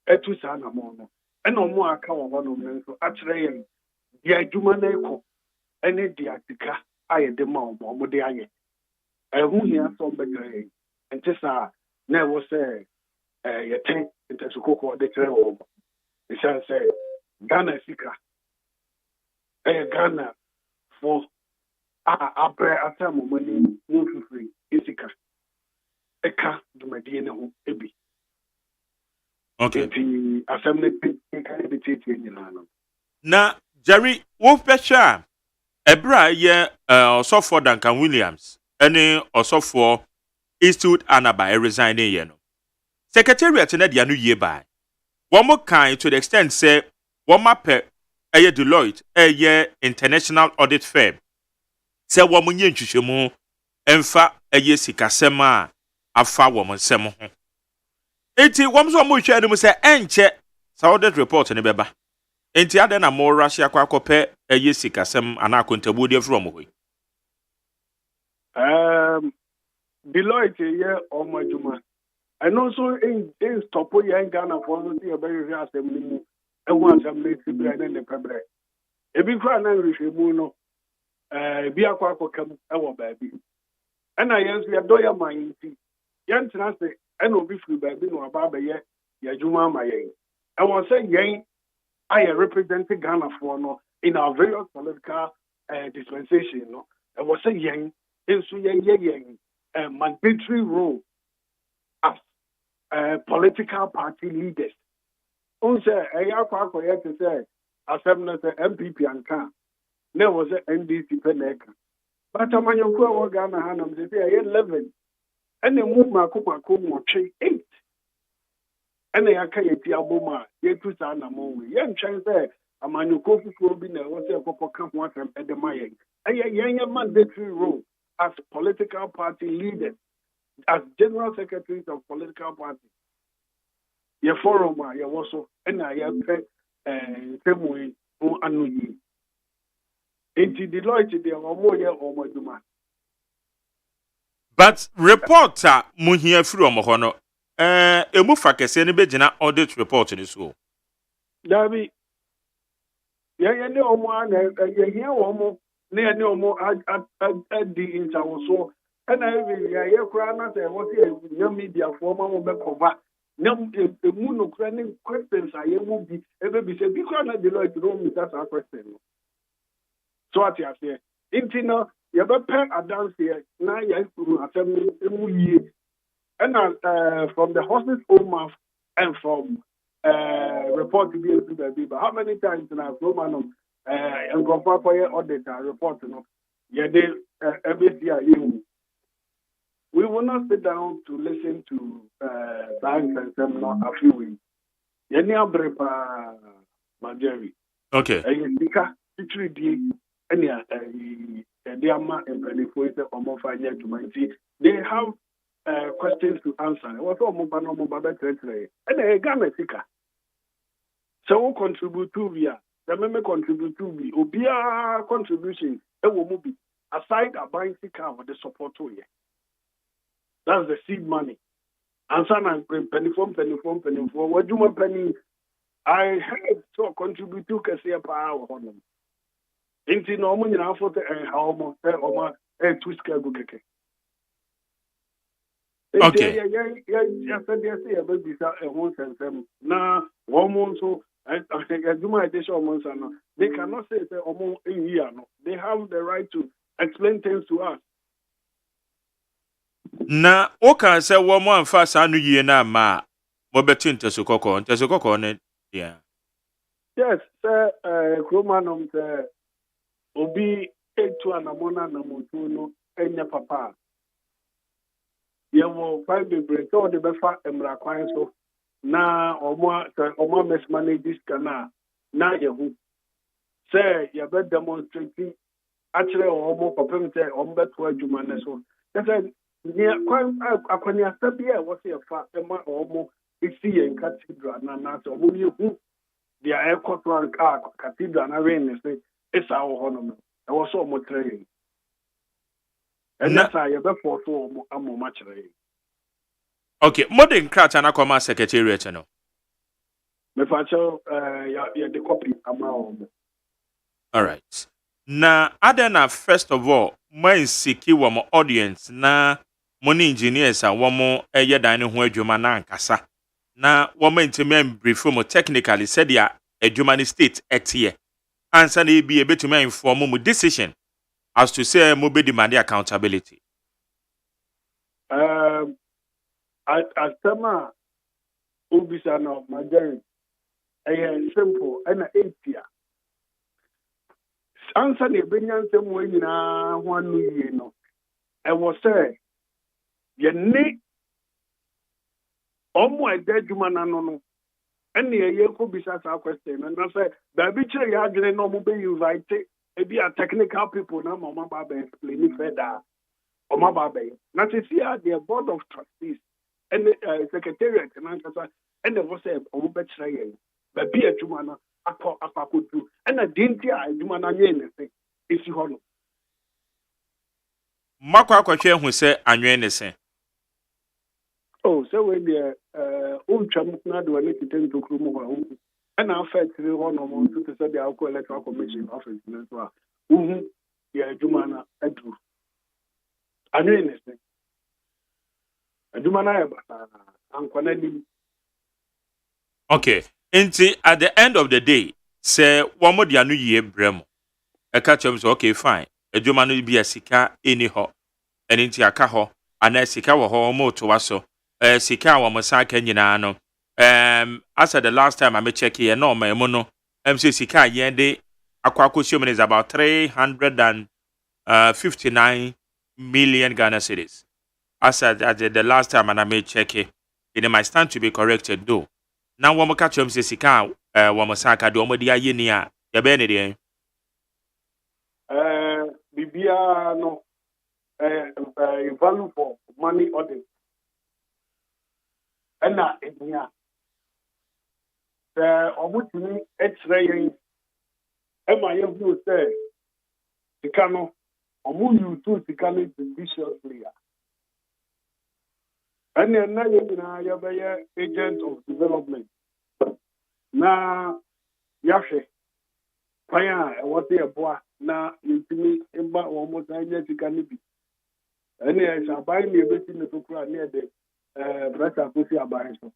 atu saa namɔ no ɛna ɔmo a aka wɔ hɔnom no nso akyerɛ yɛn deɛ adwuma no ɛkɔ ɛne deɛ sika a yɛde ma ɔmo de ayɛ ɛho hia sɛ ɔmbɛkyerɛ yɛn nti saa na ɛwɔ sɛ yɛte ntasukoko ɔde kyerɛ wɔn mo ɛsiane sɛ Ghana sika ɛyɛ Ghana fo a abrɛ asɛm ɔmo ani mu mfifiri esika ɛka dwumadie ne ho ebi. Okay. Nti asɛm no ɛka bi tietie nyinaa no. Na Jerry wopɛhwɛ a ɛberɛ a yɛ ɔsɔfoɔ Duncan Williams ɛne ɔsɔfoɔ Eastwood Anaba resign yɛ no. Secretariat na dia no yie baa. Wɔn kan to the extent sɛ wɔn apɛ ɛyɛ Deloitte ɛyɛ international audit firm. Sɛ wɔn nyɛ nhwehwɛmu ɛmfa ɛyɛ sikasɛm a afa wɔn nsɛm ho. Enti wɔn nso wɔn hwɛ anim sɛ ɛnkyɛ sa audit report ne bɛba. Enti ada na mo rush akɔpɛ ɛyɛ sikasɛm ana akontabuo de afro mo hɔ. Deloitte yɛ ɔmo adwuma. Ɛno nso in stop yɛn Ghana for no yɛ bɛhwehwɛ asɛm no mu ɛho asɛm no si brɛ ne pɛbrɛ. Ebi kora na nhwehwɛmu no ebi akɔkam ɛwɔ baabi. Ɛna yɛn nso yɛdɔ yɛ man nti yɛn tena se ɛna obi firi baabi na ɔba abɛyɛ yɛ adwuma ama yɛn. Ɛwɔ sɛ yɛn ayɛ represent Ghana for no in our various political dispensation no. Ɛwɔ sɛ yɛn nso yɛyɛ yɛn mandatory role as political party leaders. Unse akɔyɛ te sɛ asɛm no sɛ MPP anka na ɛwɔ sɛ NDC pɛ na ɛka. But amanyɔkuo a wɔ Ghana ha nam sɛ ɛyɛ 11 ɛna mu mako nwɔtwe 8 ɛna yɛaka yɛti abom a yɛtu saa namɔ wei yɛntwɛn sɛ amanyɔkuo foforɔ bi na ɛwɔ sɛ ɛkɔkɔ ka ho asɛm ɛde ma yɛn. Ɛyɛ yɛnyɛ mandatory role as political party leaders, as general secretaries of political parties. Your forum, your also, and I have same way who anu ye. Enti Deloitte de omo ye omo duma. But reporter mu hia firi omo ho no emu fa kese ne begina audit report ni so. Dabi ye ne omo ana ye hia omo ne ye ne omo adi intawoso and I ye kura na say what ye media for ma mo be cover. Nam emu no kura questions aye mu bi ebe bi say bi kura na Deloitte no mi that question. So at ya say inti no ye be pen advance here na ya furu asem emu yie and from the horse's own mouth and from report to be able to be but how many times na so man and go for your audit report no ye dey every year you. We will not sit down to listen to science and seminar a few weeks. Yeni abrepa Majeri. Okay. Yeka titri di enya diama empelifo ise omofanya tumanti. They have questions to answer. What omoba no omoba betre. Ene Ghana sika. So we contribute to via. The meme contribute to be obia contribution e wo mu bi aside abuying sika for the support to ye. That's the seed money. And some penny from. What do you want penny? I heard so contribute to Cassia Power on them. Inti no mo nyina afo how mo oma twiska go keke. Okay. Ya said yes ya be bisa ho sensem na wo mo so aduma de show mo no. They cannot say omo here no. They have the right to explain things to us. Na o kan say wo mo amfa sa no yie na ma mo betu nteso kokko ne yeah. Yes, sir, Kromanom sir obi etu anamona na motu no enya papa. Yewo five bebre so de befa emra kwan so na omo mismanage kana na yehu. Say ye be demonstrate actually omo papa me say omo beto adwuma ne so. Say ni kwan akwani asabia wo se fa ema omo isi yen cathedral na so omo yehu dia aircraft cathedral na rain say esa wo hono. I was so much training. And that's how you before so much training. Okay, modern craft and akoma secretariat no. Me facho ya the copy amount. All right. Na adena first of all, man siki wo mo audience na money engineers a wo mo eye dan ne ho adwuma na ankasa. Na wo ma ntimi brief mo technically said ya adwuma ni state etie. Answer na be betumi inform mo decision as to say mo be demand accountability. Asama ubisa no majority simple and etia. Answer na benyan sem wo nyina ho anu yie no. E wo say ye ni omo edadwuma na no ene ye ko bisa sa question and say ba bi kire ya adwene no mo be invite e be a technical people na mama ba be explain further oma ba be na se see the board of trustees and secretariat na nkasa and they say omo be kire ye ba bi adwuma na akodu and dinti adwuma na nye ne se esi ho no Makwa akwahwe hu se anwen ne se. Oh, so we the untwam na do ani tete ntokuru mu ho and na affect the one no mo to say the alcohol electoral commission office na so a ya adwuma na adu anwen ne se adwuma na ya ba ankwana ni. Okay. Inti at the end of the day, say one more anu ye brem. E ka chem so okay fine. Adwuma no bi asika eni ho. Eni nti aka ho ana sika wo ho mo to waso. Sika wo mo saka nyina no. As at the last time I check here no ma emo no. Say sika ye de akwakoshom is about 359 million Ghana cedis. As at the last time I check it might stand to be corrected though. Now one more catch him say sika one more saka do mo dia ye ni a ye be ne de Bibia no value for money audit and na enya omutini x-ray ema ye hu say sika no omu you to sika no judiciously and na ye na ye be agent of development na yahwe kwaya e wote eboa na yintimi emba wo mo tanya sika ni bi ene e sabai ni ebeti ne tokura ne de brasa kosi abai so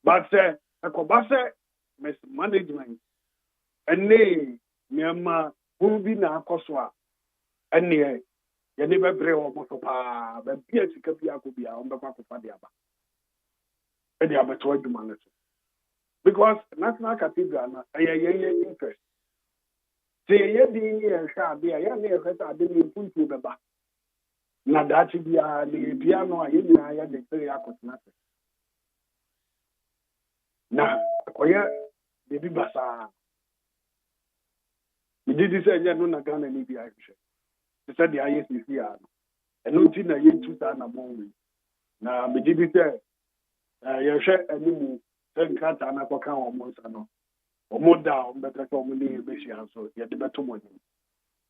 but say ekobase management ene nyama bi na akoso a ene ye ne bebre wo mo so pa ba bia sika bia ko bia on be kwa ko fa dia ba e dia beto adwuma ne so because national cathedral na ye interest say ye di ye sha bia ya ne ye sa de ni puntu be ba na dachi bia le bia no aye na ya de say akotna na koya de bi basa mi di say nya no na Ghana ni bia hwe se say dia yes ni ya no eno ti na ye 2000 na mo na mi di say ye hwe animu se nkata na koka wo mo nsa no omo da o mbeka so omo ni be shi anso ye de beto mo ni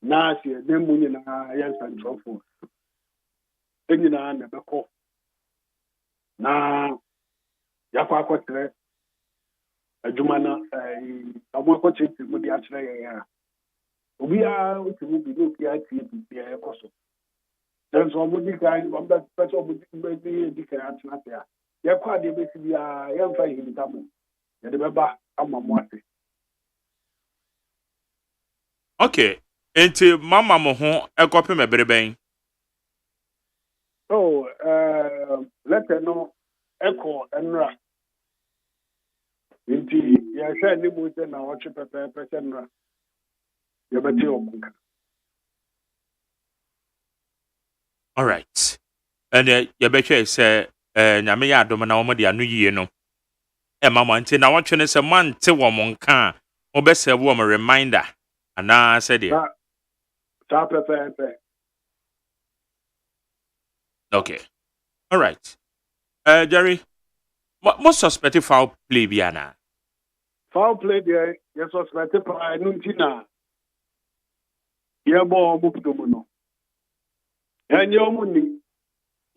na si e dem mu ni na ye santrofo enyina na beko na yakwa akotre adwuma na amo ko cheti mu di akyerɛ yɛn a obi a otumi bi no ki atie bi ya ekoso then so mo di kan mo ba pɛsɛ mo di kan atena te a yɛ kɔ ade besi bi a yɛ mfa hinta mo yɛ de bɛba ama mo ate. Okay, enti mama mo ho ekope mebere ben. Oh, letter no echo enra. Inti ya sha ni mo te na wachi pepe enra. Ya beti okunka. All right. And you betcha say nyame ya adom na wo de anu yie no. E mama nti na watwe ne se man te wo mo nka obese wo mo reminder. Ana said it. Pepe. Okay. All right. Jerry, what suspected foul play biana? Foul play there, yes, suspected by Nuntina. Yabo Muptomono. And your money.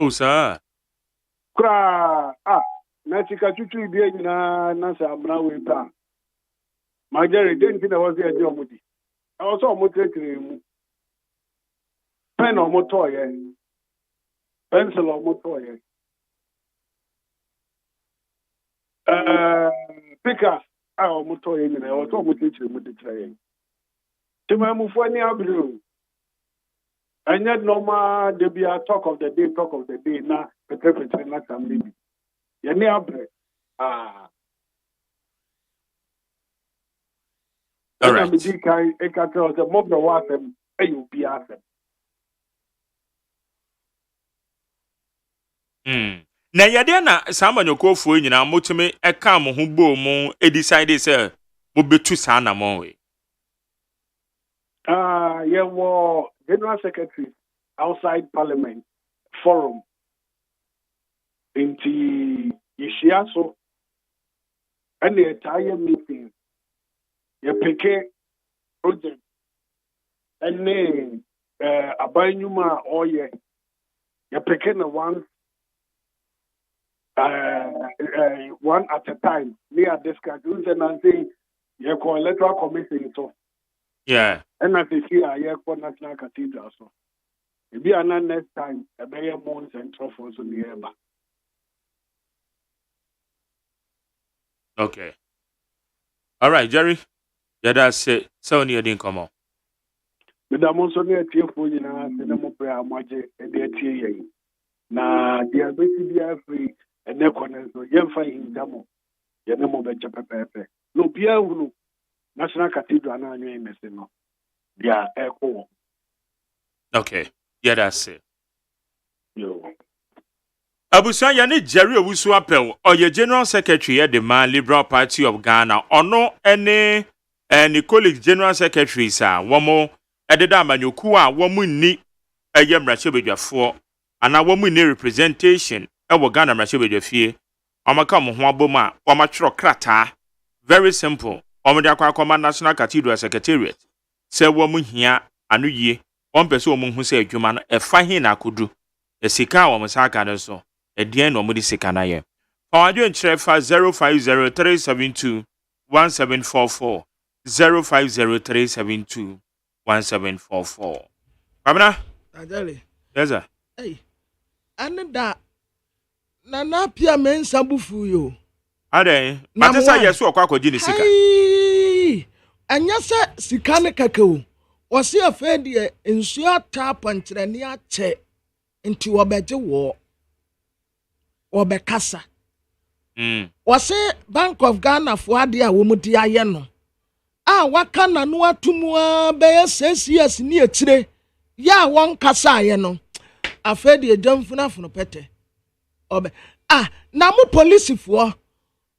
Oh, sir. Cra. Natika Chuchu being Nasa Mrawita. My Jerry didn't think I was there, Jomudi. I was almost taking pen or motor, pencil or motor, picker, our motor, and I was almost teaching with the train. To my Mufani Abu. And yet, no more, there be a talk of the day, now, the temperature, not some baby. You're near bread. All right. Na yade na samba nyokofo nyina motumi eka mo ho bo mu e decide say mo betu sa na mo we. Yeah, General Secretary outside Parliament Forum in the Yishiaso and the entire meeting. You pick project and then a banyuma or you pick one at a time near this cartoons and saying you call electoral commission so yeah and as you see I call national cathedral so maybe another next time a better months and trophies on the air. Okay. All right, Jerry. Yeah, that's it. So near didn't come on. But I'm also near tearful in a cinema prayer magic and their tear. Now, they are basically free and their corners, so you're finding them. You're no more better pepe. No, Pierre, National Cathedral, and I'm in they are echo. Okay. Yeah, that's it. Yo. Abusa yani Jerry Owusu apel or your General Secretary at the Man Liberal Party of Ghana or no any colleague General Secretary sir one more ededa manyokuwa womu ni mrachebedwafo ana womu ni representation ewo Ghana mrachebedwafie amaka mo ho aboma amachro krata very simple omde akwa National Cathedral Secretariat se womu hia anoyie ompese womu hu se adwuma no efa hin na akodu esika wo msaka no so edien no mudi sika na ye pawadwe nchrefa 0503721744 0503721744 Abna Ajali yes sir hey anida na pia mensa bufu yo ade matesa yeso okwakoji ni sika anya se sika ne kakao wose afa de ensu ata pantrani ache nti wobeje wo obekasa wose Bank of Ghana fo ade a wo mudi aye no waka na no atumu be yes ni etire ya won kasa aye no afa de jamfunafuno pete obe na mu police fo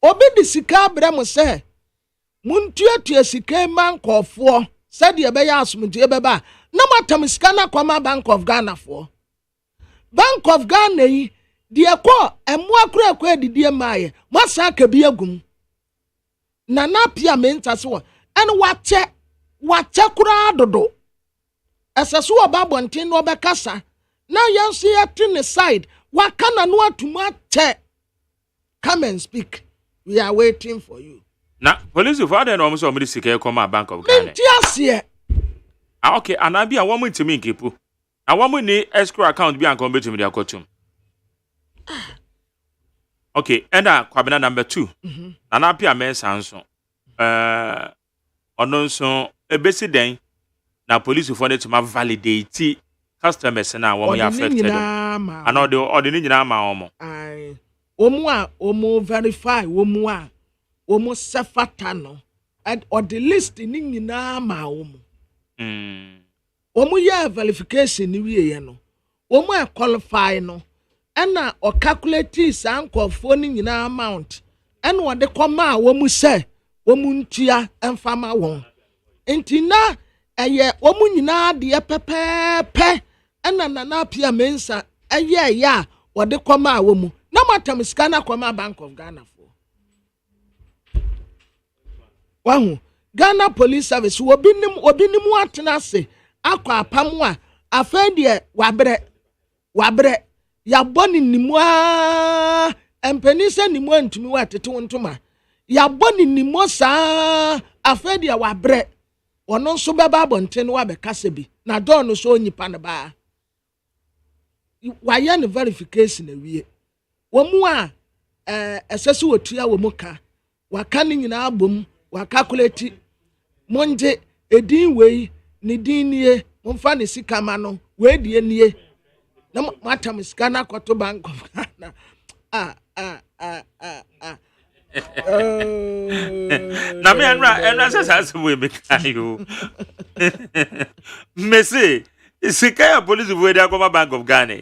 obi di sika brem se muntuatua sika mankofo said be ya asumdie beba na matam sika na kwama Bank of Ghana fo Bank of Ghana yi die ko emu akura edidie maaye masa ka bi agum na pia mentase wo en wache kura dodo eseso oba bonten no bekasa na yanso yet ne side waka na no atuma che come and speak we are waiting for you Na police for dey no so omri sika come Bank of Ghana. Mentiasie. Ah okay, anabi a wo mo ntimi nkepu. Na wo mo ni escrow account bi anko betumi dey akotum. Okay, and kwabena number 2. Na na pia mensa nso. Ono nso ebesi den na police for dey to ma validate customers na wo ya affected. And all the ni nyina ma omo. Ai. Omo verify omo sefata no. And or the list ni nyina ma omo. Omo ya verification ni wiye no. Omo e qualify no. Ena o calculate sankofo ni nyina amount. Ena o de koma omo se omo ntua emfama won. Enti na eye omo nyina de pepepe. Ena na pia mensa eye ya o de koma omo. Na matam sika na koma Bank of Ghana for. Wahu Ghana Police Service obinim atena se akwa apam a afa de wabre ya boni nimu a empenise nimu antumi watete wontoma ya boni nimu sa afa de wabre ono nso beba abonten wa be kase bi na don no so onyipa ne ba wa ye ne verification awie womu a esese wotua wo muka waka ni nyina abom wa calculate monje edin wei ni din nie momfa ne sika ma no we die nie na matam sika na kwato Bank of Ghana Na me enra sasa we be kayo. Messi sika ya police we dey akoma Bank of Ghana.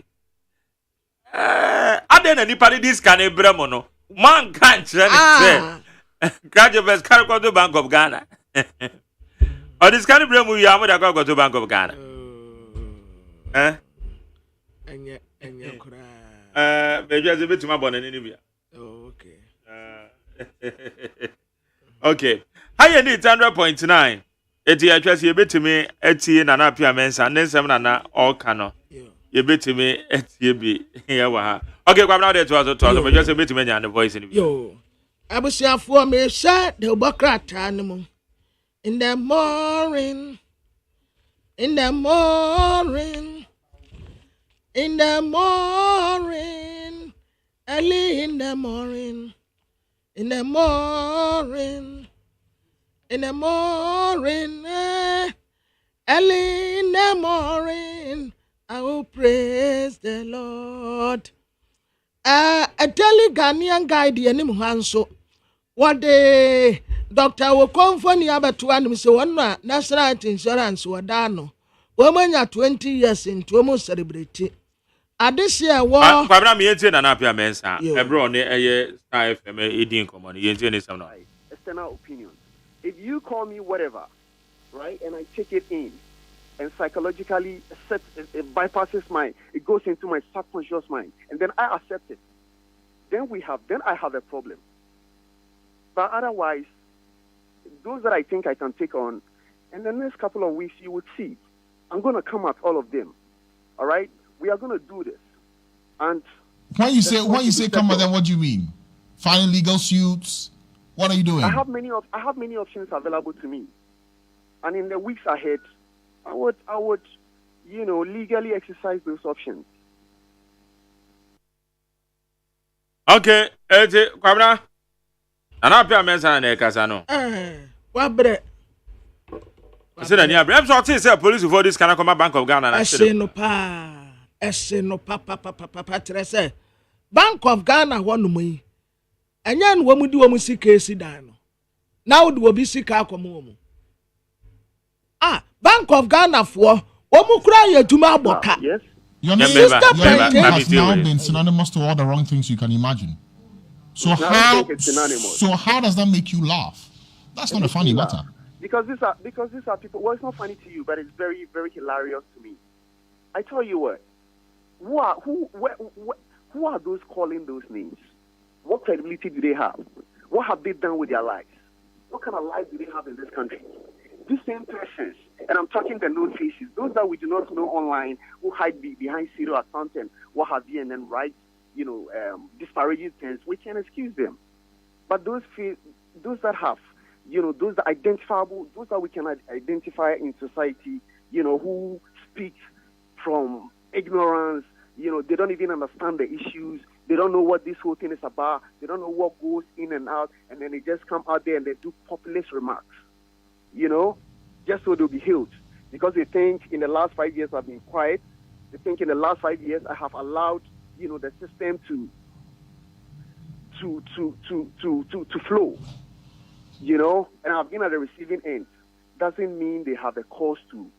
Ade na nipa dis kan ebremo no man kan kire ne say graduates carry go to Bank of Ghana. Or this kind of ebremo you am go to Bank of Ghana. Enya kura. Maybe as a bit my bonne ni bia. Okay. Okay. High need 100.9. Eti atwase ye betimi etie na na pia mensa nsem na na all kano. Ye betimi etie bi ye wa ha. Okay, kwam na dey to me just betimi nya the voice ni bi. Yo. Abusiafo me sha de bokrata ne mu. In the morning. In the morning. In the morning. Early in the morning. In the morning. In the morning, early in the morning, I will praise the Lord. A daily Ghanaian guide, the name Hanso. What day, Doctor will come for the other 2 and so one national insurance were done. Women are 20 years into almost celebrity. This year, war. Pabra me enti na na pia mensa. Ebro ne eye Star FM edin komo ne yenti ne sam no. External opinion. If you call me whatever, right, and I take it in, and psychologically it bypasses it goes into my subconscious mind, and then I accept it, then I have a problem. But otherwise, those that I think I can take on, in the next couple of weeks, you would see, I'm going to come at all of them. All right, we are going to do this. And when you say come at them, what do you mean? Filing legal suits? What are you doing? I have many options available to me, and in the weeks ahead, I would, legally exercise those options. Okay, eti kwabra. Ana pia mensa na ekasa no. Wabre. Say na ni abre. I'm sure say police for this can come Bank of Ghana na say. Ese no pa trese. Bank of Ghana wonu mu. Anya no wamu di wamu sika esi dan no. Now do obi sika akomo wamu. Bank of Ghana for wamu kura ye duma aboka. Yes. Your name has now been synonymous to all the wrong things you can imagine. So how does that make you laugh? That's not a funny matter. Because these are people. Well, it's not funny to you, but it's very, very hilarious to me. I tell you what. Who are those calling those names? What credibility do they have? What have they done with their lives? What kind of life do they have in this country? These same persons, and I'm talking the known faces, those that we do not know online, who hide behind serial accounts and what have you, and then write, disparaging things, we can excuse them. But those have, those that identifiable, those that we can identify in society, who speak from ignorance, they don't even understand the issues. They don't know what this whole thing is about. They don't know what goes in and out. And then they just come out there and they do populist remarks, just so they'll be healed. Because they think in the last 5 years I've been quiet. They think in the last 5 years I have allowed, the system to flow, and I've been at the receiving end. Doesn't mean they have the cause to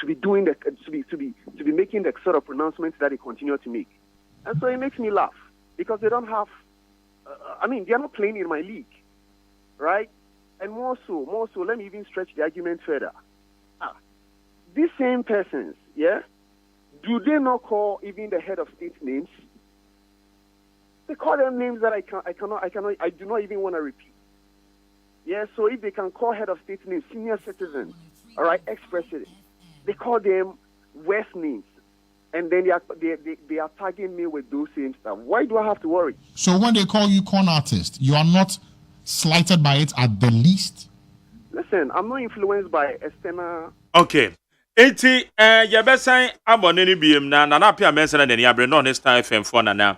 be doing to be making the sort of pronouncements that they continue to make. And so it makes me laugh because they don't have, they are not playing in my league, right? And more so, let me even stretch the argument further. These same persons, do they not call even the head of state names? They call them names that I do not even want to repeat. So if they can call head of state names, senior citizens, all right, ex-presidents, they call them worse names. And then they are tagging me with those same stuff. Why do I have to worry? So when they call you con artist, you are not slighted by it at the least? Listen, I'm not influenced by external... Okay. Eti yabesan aboneni biem na na pia mensa na ni abre no ne Star FM 4 na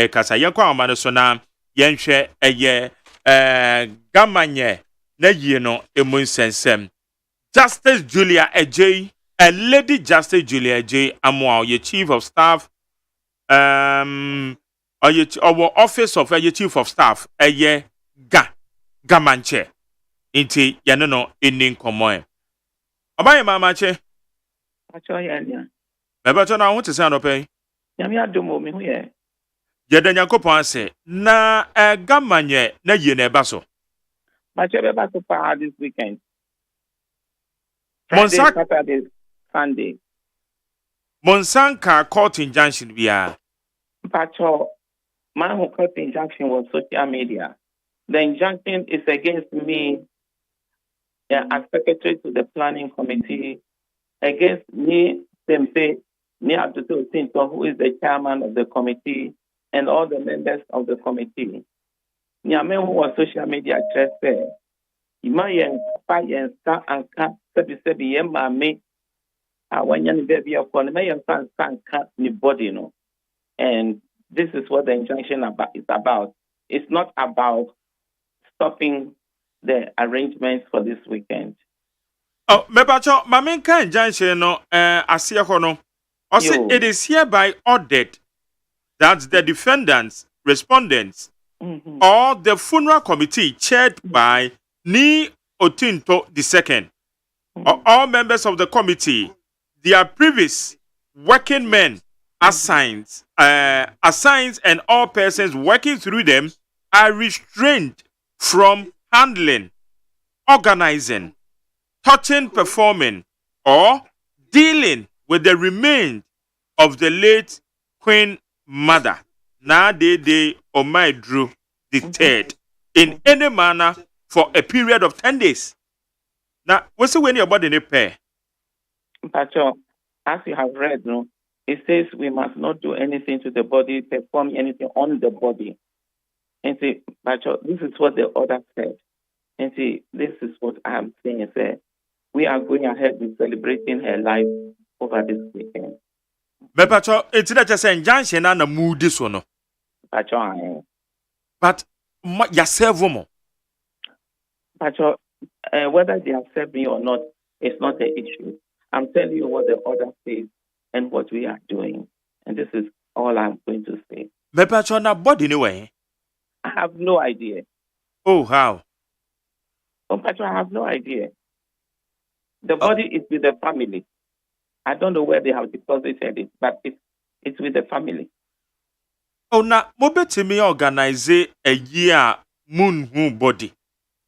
kasa yenkwa amane so na yenhwe gamanye na yie no emunsensem Justice Julia Ejay, Lady Justice Julia Ejay Amwa, your chief of staff or your office of your chief of staff gamanche inti yanono inin komoe abaye mamache acho ya mebacho na ho te say no pay nyame adomo me hu ye yeda nyakopon ase na gamanye na yie na eba so macho be ba so pa this weekend Saturday, Sunday. Monsanka court injunction via. Pacho, my court injunction was social media. The injunction is against me as secretary to the planning committee, against me, me Abdul Tinto, who is the chairman of the committee, and all the members of the committee. Nyame who was social media trustee. Imayen Payen Star and Cat Sebi Yemma when you baby of one mayan fan cat ni body no. And this is what the injunction is about. It's not about stopping the arrangements for this weekend. Oh, mebacho maminka injunction no asia hono. Also, it is hereby ordered that the defendants, respondents, or the funeral committee chaired by Ni Otinto II, or all members of the committee, their previous working men assigns, and all persons working through them are restrained from handling, organizing, touching, performing, or dealing with the remains of the late Queen Mother, Nadede Omaidru III, in any manner for a period of 10 days. Now, what's the way your body in pair? Pacho, as you have read, no, it says we must not do anything to the body, perform anything on the body. And see, Pacho, this is what the order said. And see, this is what I am saying. Say, we are going ahead with celebrating her life over this weekend. But Pacho, it's not just saying Jansen and a mood this one. Pacho, but yourself, woman. Pacho, whether they accept me or not, it's not the issue. I'm telling you what the order says and what we are doing. And this is all I'm going to say. But Pacho, na body anyway. I have no idea. Oh, how? Oh, Pacho, I have no idea. The body is with the family. I don't know where they have deposited it, but it's with the family. Oh, now, mobile me organize a year moon body.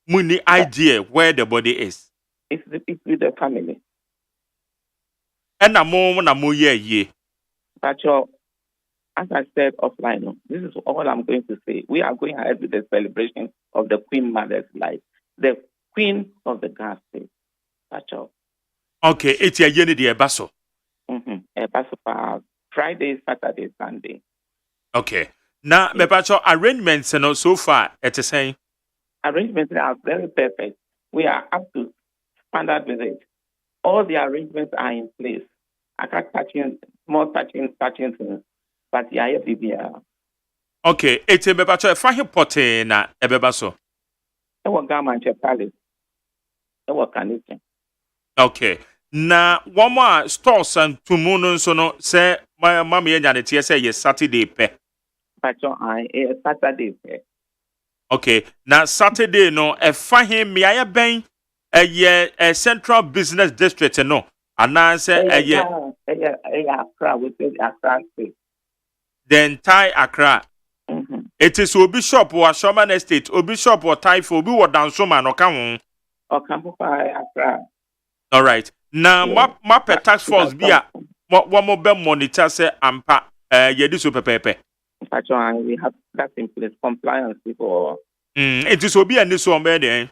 Moon idea where the body is. It's with the family. And a more year. Pacho, as I said offline, this is all I'm going to say. We are going ahead with the celebration of the Queen Mother's life, the Queen of the Gas State. Pacho. Okay, it's a unity, a basso. A basso for Friday, Saturday, Sunday. Okay. Na me pacho arrangements no so far it is saying arrangements are very perfect. We are up to standard with it. All the arrangements are in place. I can't touching things, but yeah, BBR. okay, it's a me pacho fa he pote na ebeba so. I want Gaman Palace. I want Canadian. Okay. Na one more stores and tumuno so no say my mommy and the say yes Saturday pe. Pacho I Saturday pe. Okay. Na Saturday no e fa him me aye ben a central business district no. And say Accra we say Accra State. The entire Accra. It is Obi shop or Shoman Estate, Obi shop or Taifo, Obi or Dansoma no come. Or Campo Accra. All right. Now, map tax force be a what more be monitor say ampa yedi super pepe. We have that in place compliance before. It is Obi and this one be there.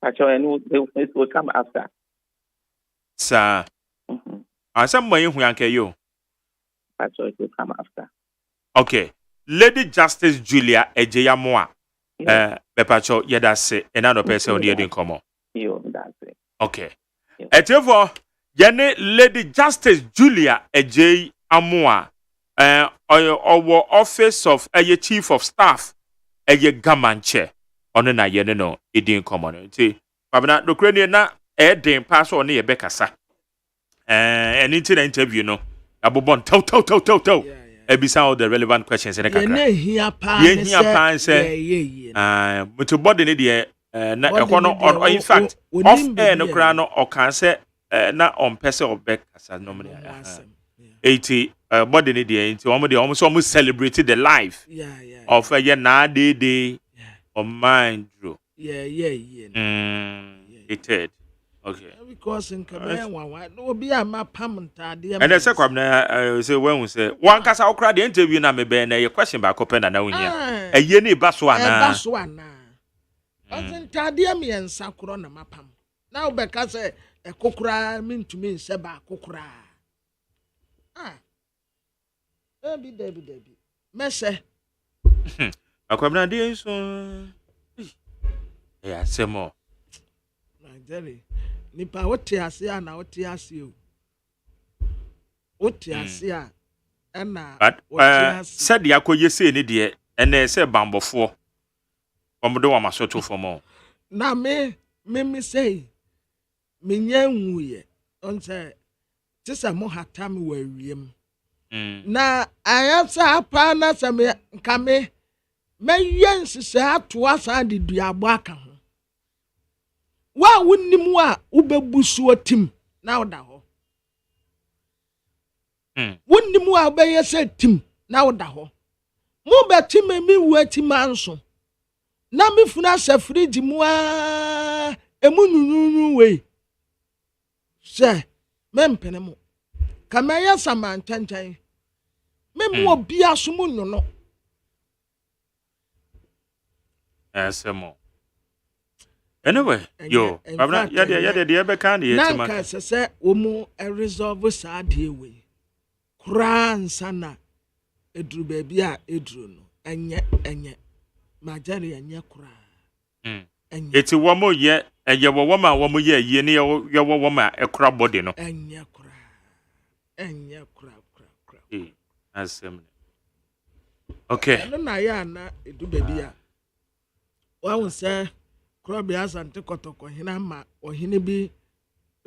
And it will come after. Sir. And some way who yanke you. It will come after. Okay. Lady Justice Julia Ejeyamoa. Bepacho yedase another person on the edin komo. That's it. Okay. Etevo yene Lady Justice Julia Ejeyamoa our office of chief of staff gamanche ono na yene no edin komo no nti babana dokreni na edin pass on ye bekasa any interview no abobon tau ebisa all the relevant questions in the kakra. Ye say mutu body ne de na ekono or in fact off air no kra no o kan say na on person of back as normally 80 body ne de nti omo de omo so celebrated the life of a na day on mind drew it did. Okay. Because in Kamewa, no be a map and then second say when we say one cast out crowd the interview na me be na your question back open na unya. A ye ni baswana. Ozen tadia me and sakuro na mapam. Now beka say a kokura mean to me se ba kokura. Debbie. Mese. Akwabna dey so. Yeah, say more. Jerry. Nipa wote ase a na wote ase o. Wote ase a na but said yakoye say ne de ene say bambofo. Omodo wa masoto for more. Na me say me nyanwuye. On say tisa mo hatami wa wiem. Na ayasa apa na se me nkame me yensise ato asa de duabo aka ho. Wa wunnimu a ubebusu tim na oda ho. Wunnimu a obeye se tim na oda ho. Mu betim mi wuatim anso. Na mi funa se fridge mu a emu nyunyunyu we. Se mempene mu. Kamaya samantantan. Memu obi asomu nyono. Asemo. Anyway, yo, babna ya de be kan ye tima. Nanka se omu resolve sa de we. Kran sana edru baby a edru no. Enye. Majari enye kura. Eti womo ye eye woma womo ye ne ye woma ekura body no. Enye kura. Asem. Okay. No na ya na edu baby a. Wa won say Krobi asante kotoko hina ma ohine bi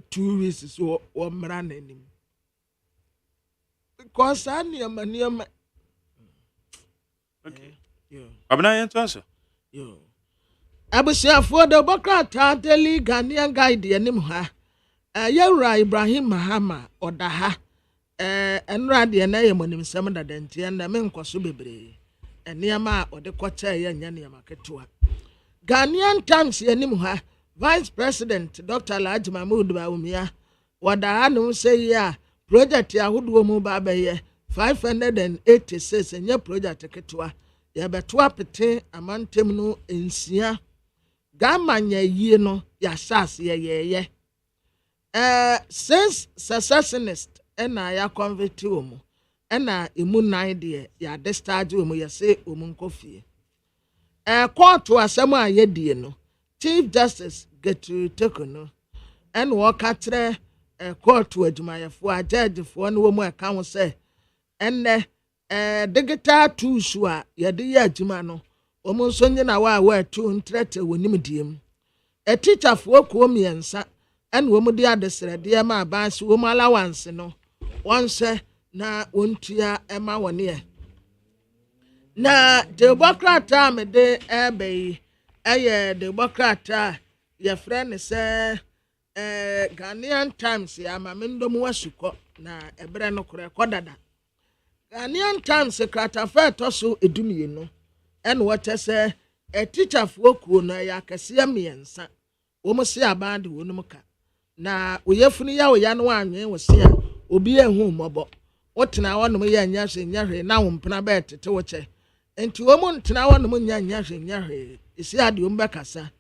2 weeks so o mra nanim. Because aniam. Okay. Yo. Abna yen to aso. Yo. Abusia for the Bokrata Daily Ghanaian guide anim ha. Yewra Ibrahim Mahama odaha. Enra de na yemonim sem da dentie na me nkoso bebre. Eniama ode kwacha ye nya ne maketua. Ghanaian Times yanim ha Vice President Dr. Alhaji Mahmoud Bawumia wada anu say ya project ya hudu mu ba ye 586 enye project ketua ya beto apete amantem no ensia gamanya yie no ya sas ye since secessionist na ya convert mu ɛna emu nan deɛ yɛ discharge wɔn yɛ se wɔn nkɔ fie court asɛm a yɛdie no Chief Justice Gertrude Teko no ɛna wɔka kyerɛ court adwumayɛfoɔ a judgefoɔ no wɔn mu ɛka ho sɛ ɛnɛ digital tools a yɛde yɛ adwuma no wɔn nso nyina wa a wɔatu ntrɛtɛ wɔ nimdeɛ mu teacherfoɔ kuo mmiɛnsa ɛna wɔn de adesrɛdeɛ ma aban so wɔn allowance no wɔn hyɛ na wɔn tua ɛma wɔn yɛ na demokrata me de ɛbɛyi ɛyɛ demokrata yɛfrɛ ne sɛ Ghanaian Times ya ma me ndom wasukɔ na ɛbrɛ no korɛ kɔdada Ghanaian Times kratafa ɛtɔ so edumienu ɛna wɔkyɛ sɛ teacherfoɔ kuo no yɛ akɛseɛ mmiɛnsa wɔn se aban de wɔn ka na oyefunu ya oya no anwen wo se a obi ehu mmɔbɔ wotena wɔnom yɛ nyahwe na wo mpena bɛ tete wo kyɛ enti wɔn ntena wɔnom nyahwe esi ade wɔn bɛkasa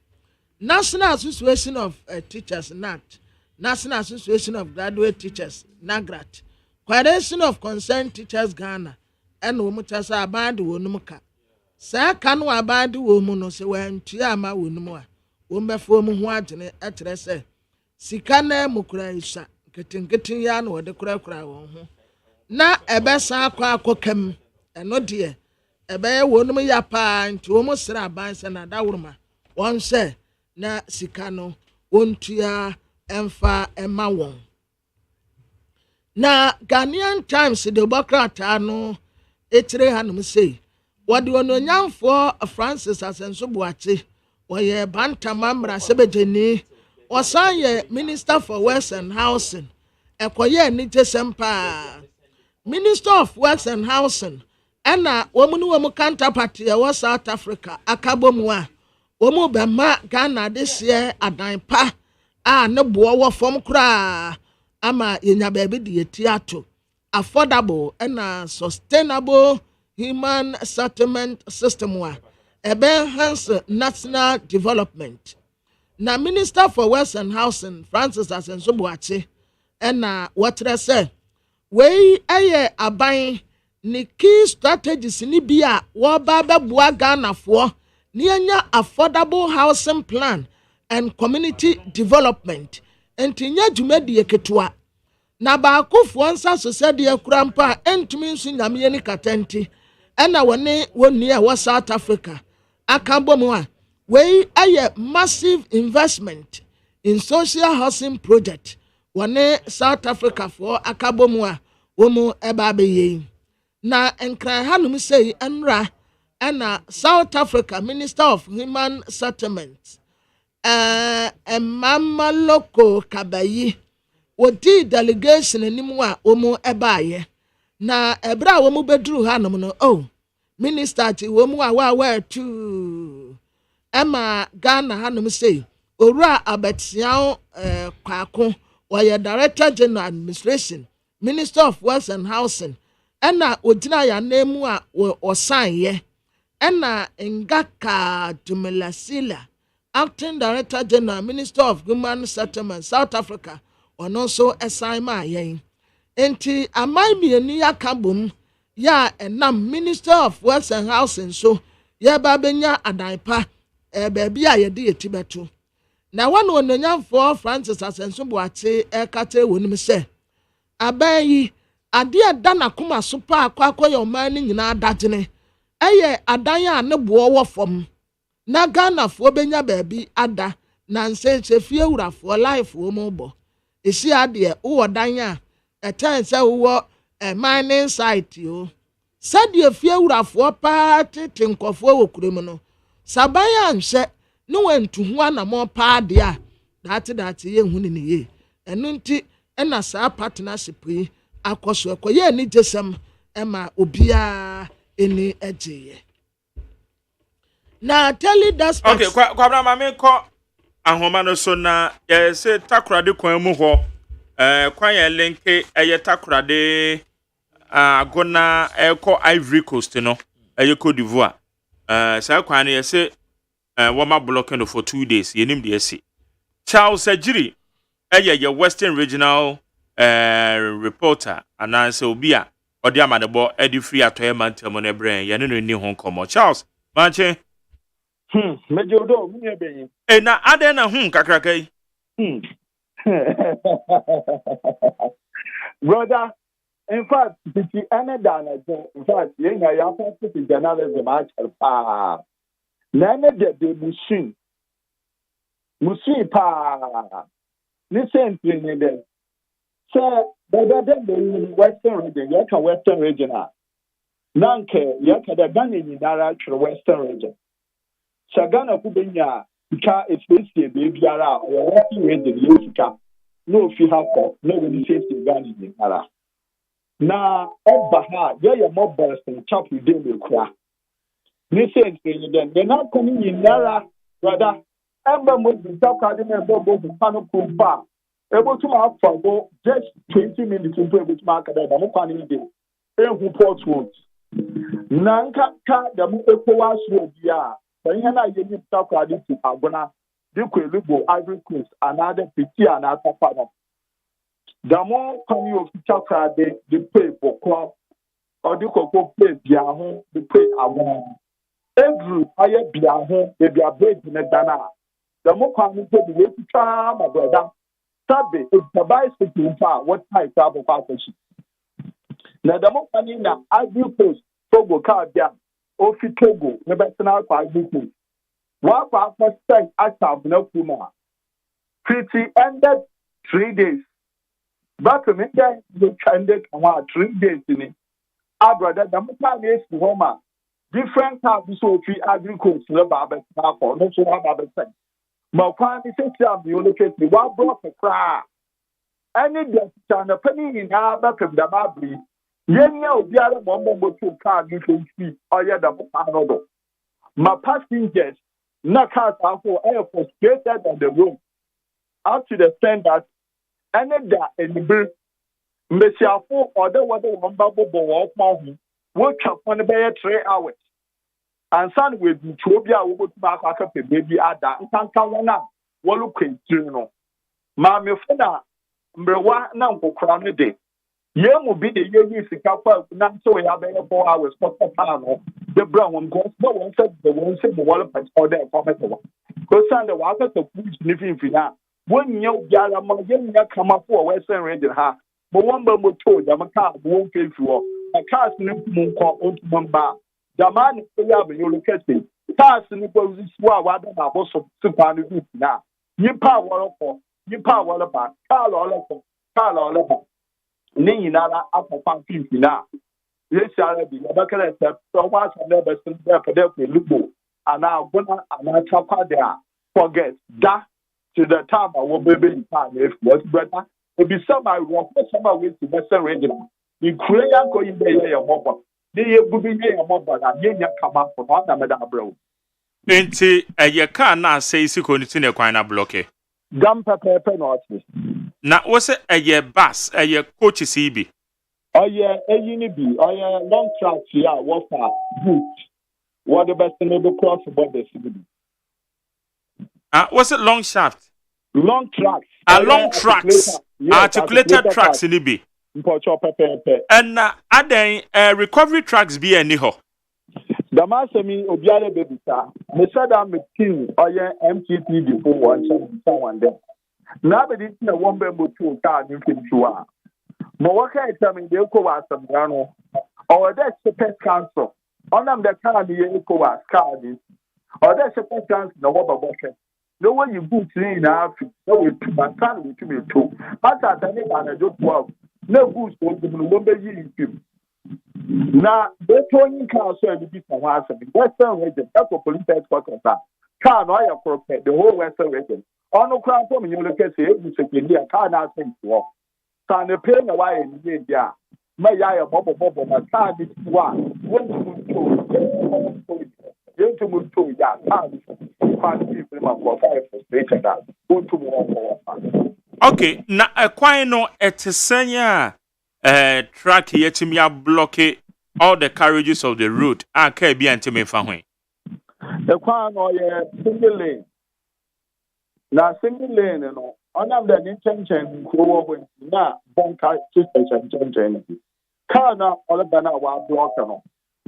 National Association of Teachers NAT National Association of Graduate Teachers NAGRAT Coalition of Concerned Teachers Ghana ɛna wɔn kyɛ sɛ aban de wɔnom ka saa ka no aban de wɔn no sɛ wɔantua ama wɔnom a wɔn bɛfo wɔn ho adwene ɛkyerɛ sɛ sika na mukura isa ketenketen ya na wɔde kurakura wɔn ho na ɛbɛsa akɔ kam ɛno deɛ ɛbɛyɛ wɔnom ya paa nti wɔn sra aban sɛ na dawuruma wɔn sɛ na sika no wɔntua ɛmfa ɛma wɔn na Ghanaian Times de bɔkrata no etire hanom sei wɔde ononyamfoɔ Francis Asenso Boakye wɔyɛ bantama mmara sebegyeni wɔsan Minister for Works and Housing ɛkɔyɛ ni gyesɛm paa Minister of Works and Housing ɛna wɔn counterpart wɔ South Africa akabɔ mu a wɔn bɛma Ghana de seɛ adan pa a ne boɔ wɔ fam koraa ama yɛnya baabi de yɛti ato affordable ɛna sustainable human settlement system a enhance national development na Minister for Works and Housing Francis Asenso Boakye ɛna wɔtrɛ sɛ wei ɛyɛ aban ne key strategies ni bi a wɔba bɛboa Ghanafoɔ ne anya affordable housing plan and community development entinya dwumadie ketewa na baakofoɔ nsa so sɛ deɛ kura mpa a entumi nso nyame ni katenti ɛna wɔne a wɔ South Africa aka bɔ mu a wei ɛyɛ massive investment in social housing project wɔne South Africa for aka bɔ mu a wɔn ɛba abɛyɛ na nkran hanom sɛ ɛnra ɛna South Africa Minister of Human Settlements Mama Loko Kabayi wodi delegation anim a wɔn ɛbaayɛ na ɛbra a wɔn bɛduru hanom no minister ti wɔn a wɔa tu Emma Ghana hanom say owura abetiao kwako wɔyɛ Director General Administration Minister of Works and Housing ɛna ogyina ya nemu a ɔsanye ɛna Ngaka Dumelasila Acting Director General Minister of Human Settlement South Africa ɔno nso ɛsan ma yɛn enti amai mienu ya kabom ya enam Minister of Works and Housing so ya ba benya adanpa baabi a yɛde yɛti bɛto na wɔn ononyamfoɔ Francis Asenso Boakye ɛkate wɔnim sɛ aban yi ade ada na koma so pa akɔyɛ ɔman ne nyinaa dagyene ɛyɛ adan a ne boɔ wɔ fam na Ghanafoɔ benya baabi ada na nsɛnhyɛ fie wurafoɔ life wɔ mu bɔ esi adeɛ wɔ dan a ɛtɛn sɛ wɔ mining site o sɛdeɛ fie wurafoɔ paa tete nkɔfoɔ wɔ kurom no saban anhyɛ ne wantu ho anamɔ paa deɛ a daate yɛ hu ne yie ɛno nti ɛna saa partnership yi akɔ so ɛkɔyɛ ni gyesɛm ɛma obiara ɛni ɛgyeeɛ na tell that okay kwabra ma me kɔ ahoma no so na yɛsɛ takorade kwan mu hɔ kwan yɛ linke ɛyɛ takorade agona ɛkɔ Ivory Coast no ɛyɛ Cote d'Ivoire saa kwan no yɛsɛ wɔma blocking for 2 days yenim de yɛsi Charles Ajiri ɛyɛ Western Regional reporter anaasɛ obi a odi amanebo edi free atoye mantemo ne brain ye no ni ho komo Charles manche mejodo munye benyi na ade na kakrakai brother in fact the any dana in fact yenga ya pass the journalism actually pa na ne de machine pa ni sentry ni de so the western region ya western region nanke ya da Ghana ni dara western region Sagana kubenya ka especially baby ara or working region yesika no fi hako no we say Ghana ni dara na obaha ya mobile and chap we dey kura ni say den na komi ni dara brother emba mo bi tap ka dey member bo pano kumpa able to ma for just 20 minutes into able to ma ka da mo kwani dey ehu port road na nka ka da mo ekowa so bia na yeni takwadi to agona dikwelugo Ivory Coast another piti another father damo kami official crowd the pay boko or the koko pay biaho the pay agona every aye biaho they be abed in dana damo kami to the way to try my brother sabe if the bicycle what type of partnership na damo kami na Ivory Coast Togo car bia Ofi Togo, Nebetina Kwazuku. One for spent at Abnakuma. Pretty ended 3 days. But to make that the ended 3 days in it. Our brother, the Mutan is Homa. Different types of agriculture, the Babas, not so Babas. Malquan is a you look at the one block of cry. Any death, a penny in our back of the Babri. Yenya obiara mombo to car you can see or ya da panodo. My passengers na cars are for air frustrated on the road. Up to the extent that any da in the bill Messiafo or the water one bubble walk mountain work up on the bay 3 hours. And son with Trobia will back up a baby ada and can one up. What look in Juno. Mammy Fena Mbewa now for crown a day. Yemu be the year Sikafa, not so we have 4 hours for Pano. The brown one goes, no one said the one said the wall of order for Metal. Because the water of food sniffing Fina. 1 year Yala Mayan come up for Western region, ha. But one bumble told them a car won't pay for a car sniff moon call on Mamba. The man is you look at it. Cars sniff was what I was of Supani now. You power for, you power about, Carl all about. Ni nara afọ fifty na yes already abakala step so was never been there for them to look and now gonna and chapa there forget that to the time I will be in time if what brother it be somebody want somebody with the western region the Korean go in there your mobile they will be here mobile and you come up for not that bro enti ye car na say si ko ni tin e kwan na block Gam pepper not. Na wose eye bus eye coach CB. Oye eyini oye long track here what boot. What the best enable cross border CB. Was it long shaft? Long tracks. Long tracks. Articulated tracks in be. And aden recovery tracks be any ho. The master me obiare baby sir. Me said I'm a king oye MTT before someone there. Nobody na one bembo to car you can show. But what can I tell me the ECOWAS some grano or that's the pest council. On them the car the ECOWAS card is or that's the pest council the rubber bucket. No one you boot in Africa, no way to my son with me too. But I think I just 12. No boost for the Lumber you. Now, the Tony car so the different ones in Western region, that's what police headquarters are. Car no the whole Western region. On the crown for me, you look at it, you can't ask him to walk. Can the pain away in the year? May I a bubble, my car is one. When to move to ya, can't people for 5 frustrated that. Go to more. Okay, na no etesenya track yetimia block all the carriages of the route. Aka bi antime fa hwen. The kwan no single lane. Na single lane no. On of the intention go when na bonka system intention. car na all bana wa block no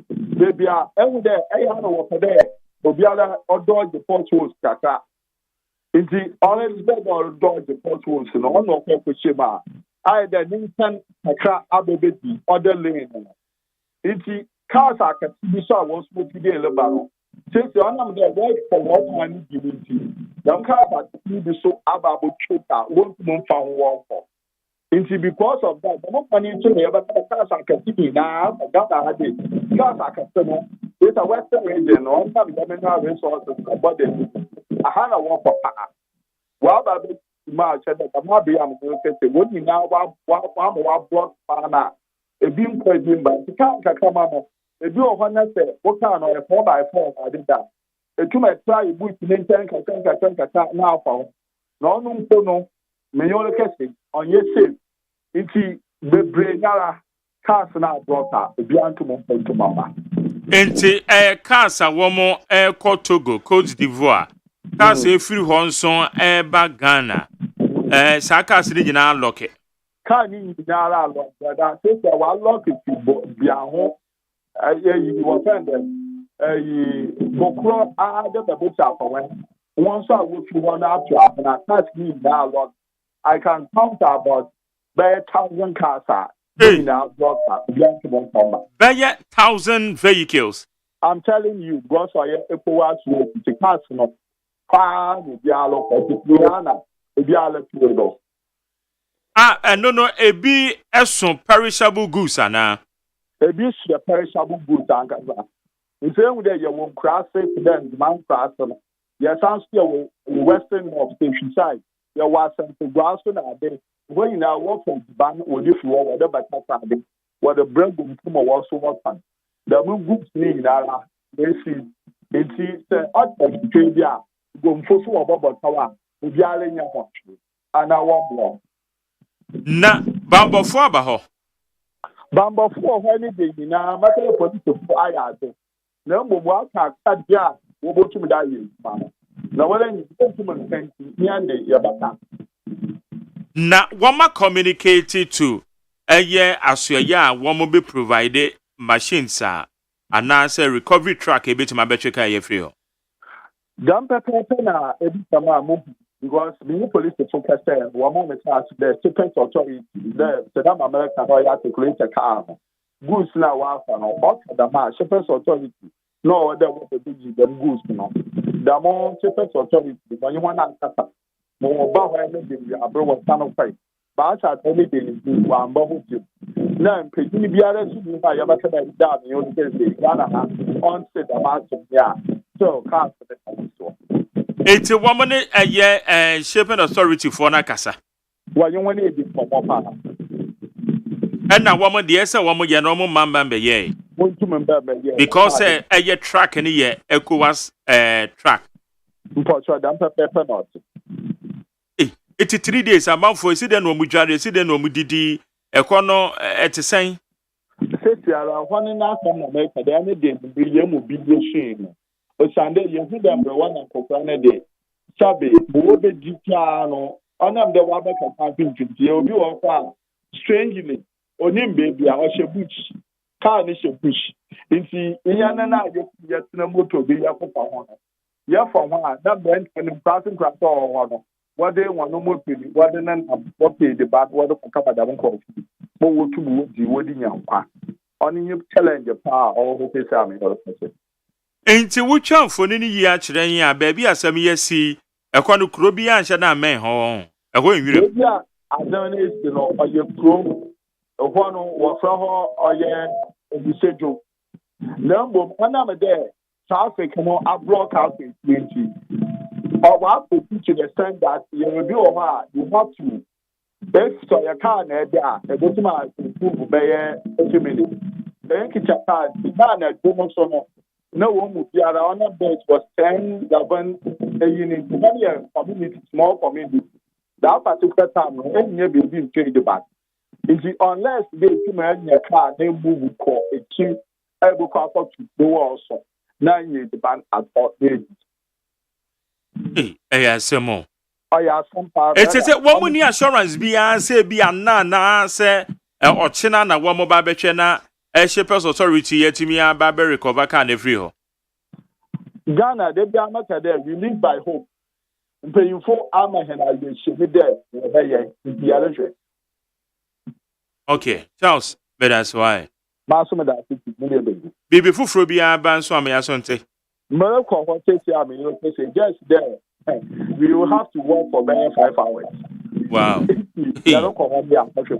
baby every day I know what there obiara dodge the potholes kaka nti always beg or dodge the potholes no on no ko shema I the ninkan kaka abebedi other lane no nti cars are bi so was supposed to be a lebaro since you am there wait for what man give nti them cars are bi so ababo choka won't move fa ho wo nti because of that the money to the cars are continue now that are dey cars are continue it's a western region on some mineral resources about them I had a work for wa ba be ma che da ma be am ko kete woni na wa block pana ebi nkwa bi mba ka kama no ebi o hona se wo ka no e 4x4 adida etuma try boot ni nten ka na afa no no mpo no me yo kese onye safe nti bebre nyara cars na blocker ebi antumo mpo mama enti cars a wo mo ko Togo Cote d'Ivoire cars efiri ho nso ba Ghana sa cars ni gina lock car ni nyara lock that say wa lock it bia ho you offend them bokro de be cha for when once I go through one after na cars ni na lock I can count about by 1,000 cars now blocker bia to come by 1,000 vehicles. I'm telling you because I ECOWAS road to cars no far the dialogue for Diana the dialogue to no ebi eson perishable goods ana ebi so perishable goods ankaza nse hu dey you crass then man crass no yes sounds here western of station side there was some grass na dey when you now work from ban or if you were the better side what the bread go come was so much fun the move goods ni na they see it say out of Australia go mfoso obobo tawa obi ale nya ho ana one block na bambofo aba ho bambofo ho ni de na makele police for ayade na mbobo aka kadia wo botum da yi na wala ni botum nkanti ni ande ya bata na wama communicate to asoya womo be provide machines anase recovery track ebetima betweka ye free ho dam pepe na ebitama mo because the police focus there one moment as the secret authority the Southern America no articulate a car goods now wa fa no all the man secret authority no other what the big them goods no the more secret authority when you want to mo ba wa no dey abro wa stand fight ba cha tell dey wa mba ho ti na mpedi biara su ni ba ya ba ka da me yo dey say Ghana on say the match ya so can't for the so eti woman shaping authority for na kasa wa you want e bi for pa na woman dey say woman ye no mo mamba be ye because track ni ye ECOWAS track mpocho dam pepe not it's 3 days amount for see den no mu dware see den no mu didi ekono etesen sesi ara hwan na asam na America dey na dey bi ye mu bi shin o sande ye hu dem bro wan kokra na dey sabe bo be dita no onam de wa be ka pin tintie obi wo kwa strangely onim baby a o she bush car ni she bush nti iya na ye tena moto bi ya kopa ho no ya fa ho a na brand kan passing craft ho no what they want no more pay what they nan what pay the back what the cover da ko mo wo tu wo di wo di nyankwa oni you challenge pa all who say am in person enti wo twamfo ni yi a kire yin a ba bi asam yesi ekwa no kuro bi anhye na men ho eho nwire bi a azan is no oye kuro eho no wo fra ho oye obisejo nambo anam there traffic no abroad traffic 20 or what to teach the stand that you will be over you have to if so your car na there e go to my improve by 30 minutes then kitchen car the car na do no so no one mu biara on a base was 10 govern a unit community small community that particular time no any baby in trade the back unless they to my car they move ko e ki able to do also na you the bank at all day asemo it's say one money assurance bi an say bi na say ochina na wo mo ba betwe na Shapers Authority yetimi aba be recover can every ho. Ghana, they be amaka there. We live by hope. Mpanyinfo amahena ye shebe there. Ye Okay, Charles, but that's why. Maso da fiti. Bibi fufuro bia ba nso am ya so nte. Mara ko ho say am you know say just there. We will have to work for about 5 hours. Wow. You don't come here and push your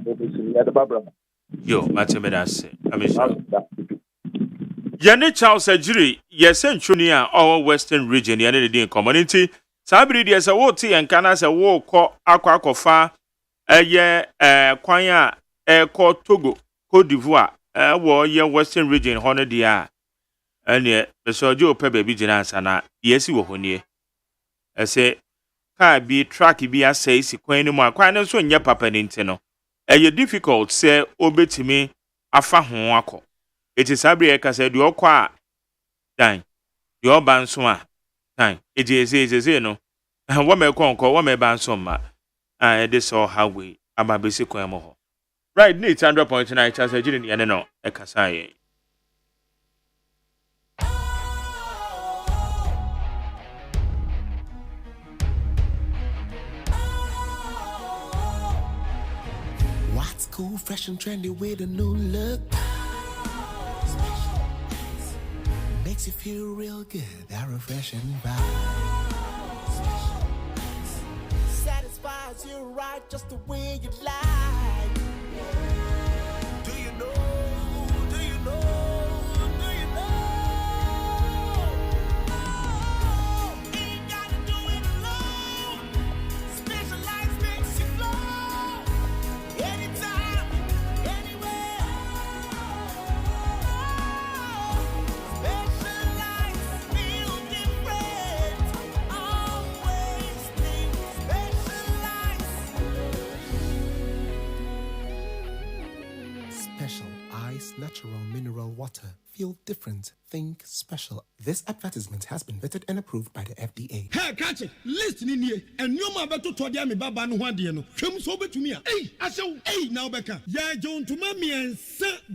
Yo, Matemedase. Yane Charles Ajiri, yes, Centuria, our Western region, Yanadi community. Sabri, there's a water and canas a war called Aquacofa, a year, Quanya, called Togo, Cote d'Ivoire, war year Western region, Honor dia. And yet, the Sojo Pebe Vigilance, and yes, you were near. I say, can be tracky be as says, Queen, my quite so in your papa Nintendo. Eye difficult say obetimi afa ho akọ. It is abrieka say de okwa dan. De oba nso a dan. Eze no. Wo me konko, wo me ba nso ma. This all how we aba besi kwan mo ho. Right, need 100.9 chance agiri ne no ekasa ye. What's cool, fresh and trendy with a new look? Makes you feel real good, that refreshing vibe. Satisfies you right just the way you like. Do you know? Do you know? Do you know? Ain't gotta do it alone. Specialized makes you flow. Anytime, anywhere. Specialized feel different. Always think special ice, natural mineral water. Feel different. Think special. This advertisement has been vetted and approved by the FDA. Hey, catch it. Listen in here. And you ma beto to dia me baba no hwade no. Hwem so betumi a. Hey, asew. Hey, now beka. Ya John to mami and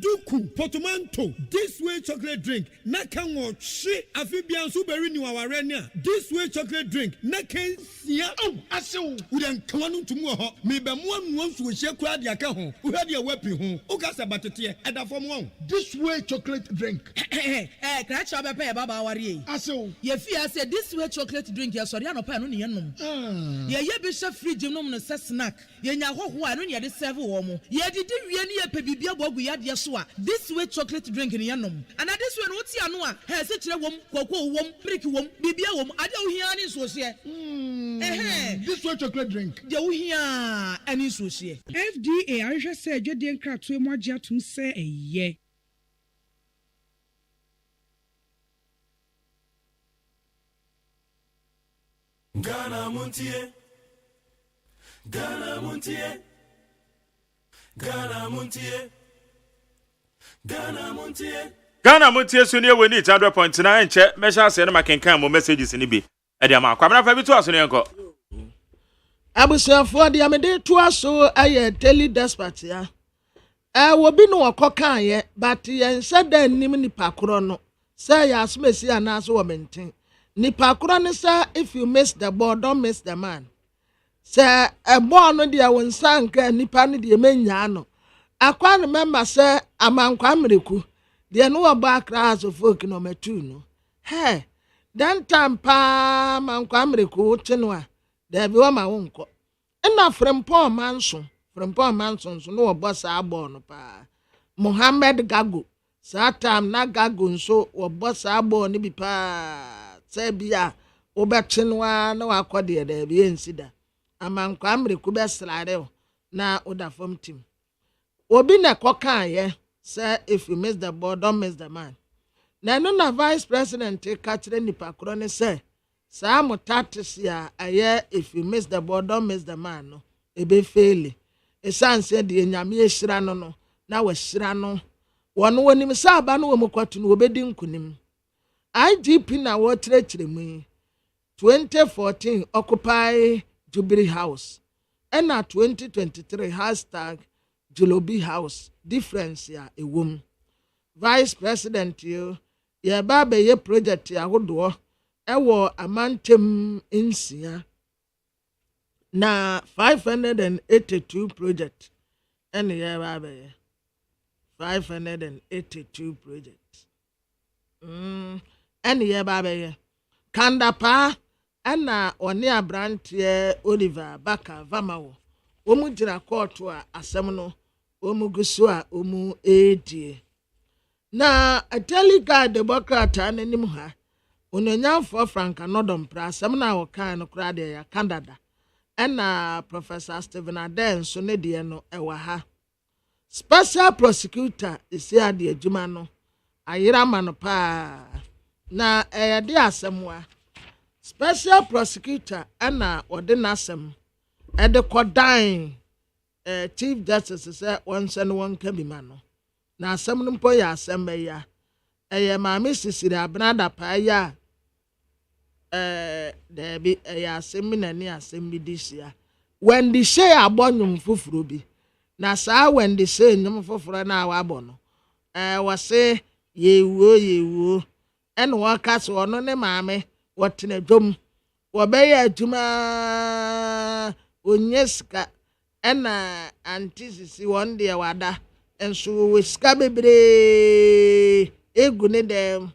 duku portmanteau. This way chocolate drink. Na kan wo hwe afibian so beri ni waware ne a. This way chocolate drink. Na kan sia. Oh, asew. Udan kwanu tumu ho. Me be mo anu nso hye kura dia ka ho. Uhade e wapi ho. Ukasa batete. Eda fom won. This way chocolate drink. Crash up a baba worry. Aso. Ye fear say this way chocolate drink, ya sorry, no pa no ne nom. Ye bishop fridge nom no snack. Ye nya ho ho anu ne de serve wo mo. Ye didi wie ne ye pe bibia bogu ya de so a. This way chocolate drink ne ye nom. And this way no ti anu a, he se kire wom, koko wom, brick wom, bibia wom, ade wo hia ne so se. This way chocolate drink. De wo hia ani so se. FDA ahwe se adwede nkratoe mo agye atum se eye. Ghana Montie, Ghana Montie, Ghana Montie, Ghana Montie. Ghana Montie so near we need 100.9 che measure say na makenkan mo messages ni bi. E dia ma kwamna fa bi to aso ne enko. Abusuafo de amede to aso aye daily despatch ya. Wo bi no okokan ye but yen sada nim nipa koro no. Say ya asmesi anaso wo menten. Nipa kura ne say if you miss the ball don't miss the man. Say a ball no dia won sanka nipa ne de menya no. Akwa ne member say amankwa mreku. De no oba class of folk no metu no. Hey, dan tampa amankwa mreku cheno a. De bi wa ma wonko. Ena frempon manson so no obo sa ball no pa. Mohammed Gago. Sa time na Gago nso obo sa ball ni bi pa. Sebia obetchenwa na wakode de bi ensida amankwa amreku be slare na oda form team obi na kokan ye say if you miss the ball don't miss the man na no na vice president ka kire nipa kro ne say sa mutatis ya aye if you miss the ball don't miss the man no e be fail e sanse de nyame ehira no na wa hira no wono wonim sa aba no wo mkwatu no obedi nkunim IGP na wotrechire mu 2014 Occupy Jubilee House and 2023 # Julobi House difference ya ewom vice president yo ye ba be ye project ya hodo ewo amantem nsia na 582 project ene ye ba be ye 582 project ene ye ba be ye kandapa ana oni abrante Oliver Baka Vamawo omu jira court a asem no omu gusu a omu edie na ateli guy Democrat ananim ha ononyamfo Franka Nodom pra asem na wokan no kra de ya Canada na Professor Stephen Aden so ne de no ewa ha special prosecutor isi ade adwuma no ayira ma no pa na de asemwa special prosecutor na ode nasem ede kodan chief justice say one sen one can be man na asem no mpo ya asem ya maame sisiri abnada pa ya there be ya asem na ni asem bi disia when the say abonyum fufuro bi na saa when the say nyum fufuro na wa abono wase yewo ene waka so ono ne maame wotena dwom wobɛyɛ adwuma onyeska ena antisisi won de wada enso weska bebre egu ne dem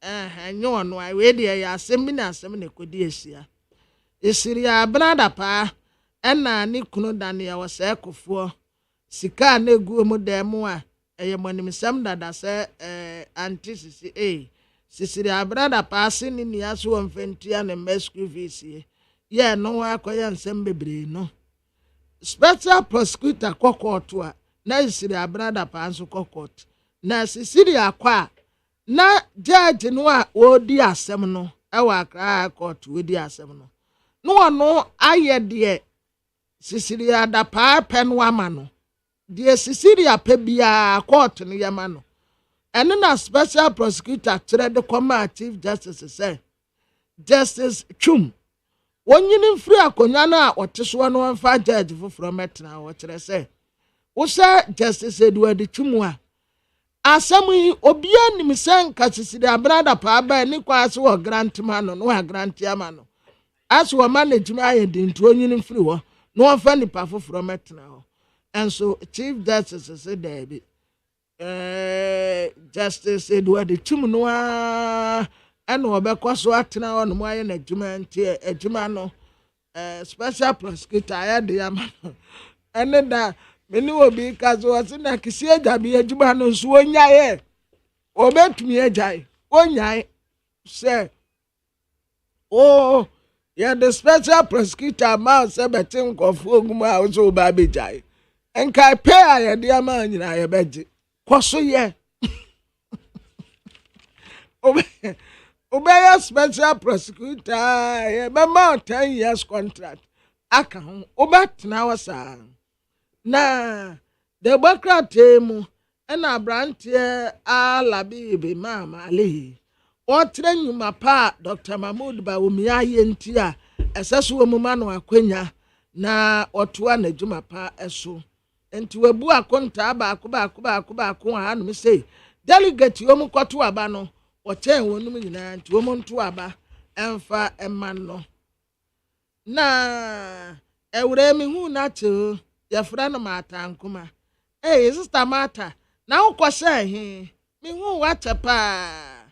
anyo ono a we de ya asem bi na asem na kodi esia esiri abnada pa ena ni kunu dania wose kofo sika na egu mu dem a monim sam dada se antisisi sisiri abrada paase ni nia so wonfentia na mesku visi ye no akoya nsem bebre no special prosecutor kokoto a na sisiri abrada paase kokot na sisiri akwa na judge no a odi asem no ewa akra court odi asem no no aye de sisiri ada pa pen wama no de sisiri apebia court no yama no and then a special prosecutor tried to come chief justice say Justice Chum when you free akonyana or tiswa no fa judge from metna what say wo say Justice Edward Chumwa asami obia nim sen kasisi da brother pa ba ni kwa so wo grant man no grant ya man as wo manage ma ye din to onyin free wo no fa ni pa from metna and so chief justice said there Justice Edward Chumnoa and Obekoso Atna on my adjuma no special prosecutor I the yaman and then that many will be because was in a kisia be adjuma no swonya obet me a jai onya say oh yeah the special prosecutor mouse betin kofo guma also baby jai and kai pay the yaman in a beji kwaso ye obey special prosecutor ye be ma 10 years contract aka ho obatna wasa na Democrat mu na brantie alabi be mama ali otre nyuma pa Dr. Mahmoud Bawumia ye ntia eseso mu ma no akwanya na otoa na djuma pa eso enti webu akonta baako ha no say delegate yo mu kwoto aba no o chen wonum nyina enti wo mu nto aba emfa emma no na ewure mi hu na che ya fra no mata nkuma sister mata na ukose he mi hu wa chepa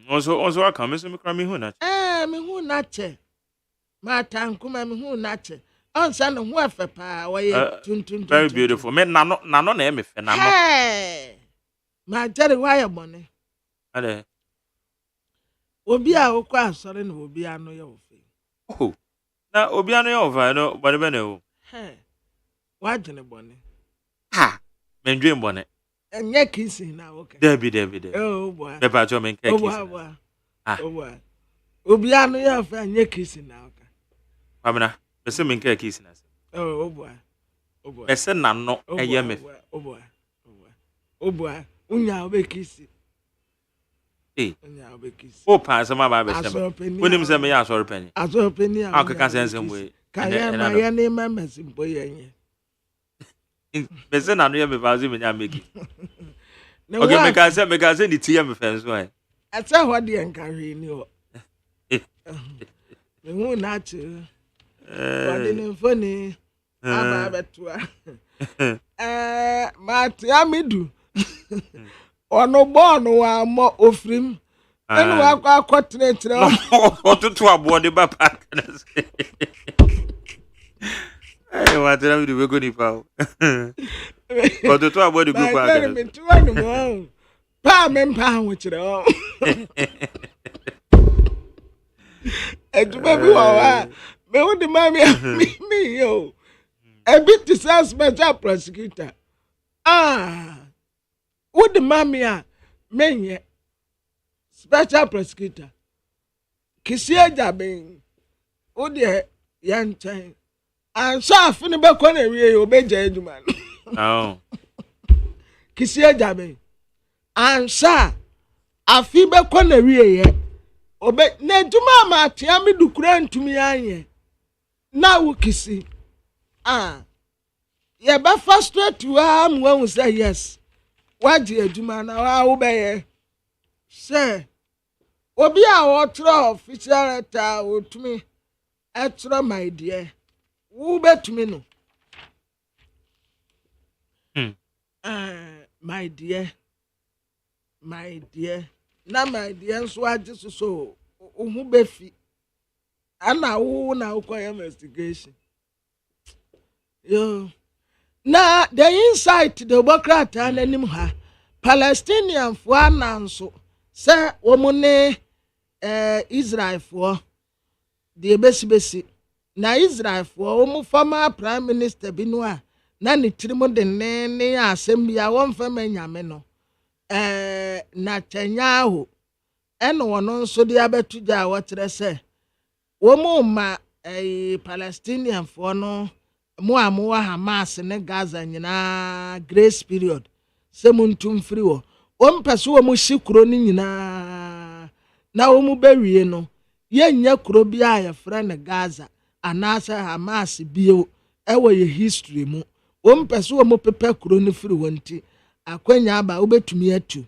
onso aka me so mi kra mi hu na mi hu na che mata nkuma mi hu na che onsa no hu afa pa wo ye tuntun very beautiful me nano na e me fe nano ma jere wa ye bone ade obi a okwa asore na obi anu ye ofe na obi anu ye ofa no bone be na o wa jene bone mendwe bone enye kisi na okay Debi oh boy me pa jo men ke kisi oh boy obi anu ye ofa enye kisi na okay pamina me se men ke kisi na oh boy me se na no eye me oh boy unya obekisi unya obekisi o pa sama ba be se wonim se me ya asori pani asori pani akaka sense mwe kaya na ya ne mama simpo yenye Bese na no ye me fazi me nya make. Okay, me can say the TM fence why. Asa ho de enkarwe ni o. Me hu na che. Ode ne mfoni aba betua. Ma ti amidu. Ono bono wa mo ofrim. Enu wa kwa akotene Otutu abo de ba park. Eh, what tell me we go ni pa. Otutu abo de go park. Me tu anu mo. Pa me mpa ho kire o. Ejuma bi wa me wo de mami me yo. A bit to special prosecutor. Wo de mami a menye special prosecutor. Kisia jaben. Wo de yanchan. And so afini be ko na wie obeja ejuma no. Oh. Kisia jaben. And so afi be ko na wie ye. Obe na ejuma ma tia mi dukura ntumi anye. Na wo kisi. Ye be frustrate wa am when we say yes. Waji ejuma na wa wo be ye. Say obi a wo tro official letter otumi etro my dear. Wo betumi no. My dear. My dear. Na my dear nso age so ohu befi. Ana wo na ukwa investigation. Yo. Na the insight the Democrat ananim ha Palestinian fo ananso se omune Israel fo de besi na Israel fo omu former prime minister binu a na ne tirimo de ne asem bia won fama nyame no na Kenya ho eno wono nso de abetu ja wotre se womu ma Palestinian fo no mo amuwa Hamas ne Gaza nyina grace period se muntum free wo ompese wo mu hikuro ni nyina na wo mu bewie no ye nya kuro bia ya fra ne Gaza anasa Hamas bio ewo ye history mu ompese wo mu pepe kuro ni free wonti akwanya aba obetumi atu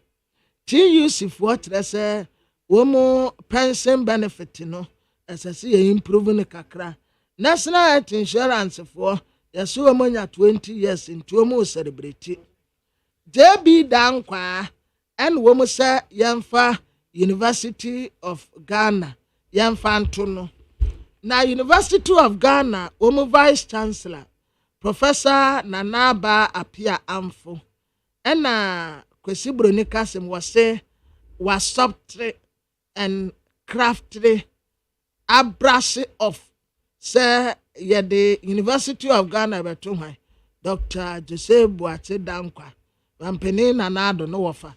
TUC fo trese wo mu pension benefit no esase ye improve ne kakra National Health Insurance for yaso monya 20 years into mo celebrate. JB Dankwa and wo mo say yemfa University of Ghana yemfa ntono. Na University of Ghana wo mo Vice Chancellor Professor Nanaba Apia Amfo. Ena Kwesi Broni Kasem was subtle and crafty abrasi of say ye the University of Ghana beto hwan Dr. Joseph Boate Dankwa wampeni na nado no wofa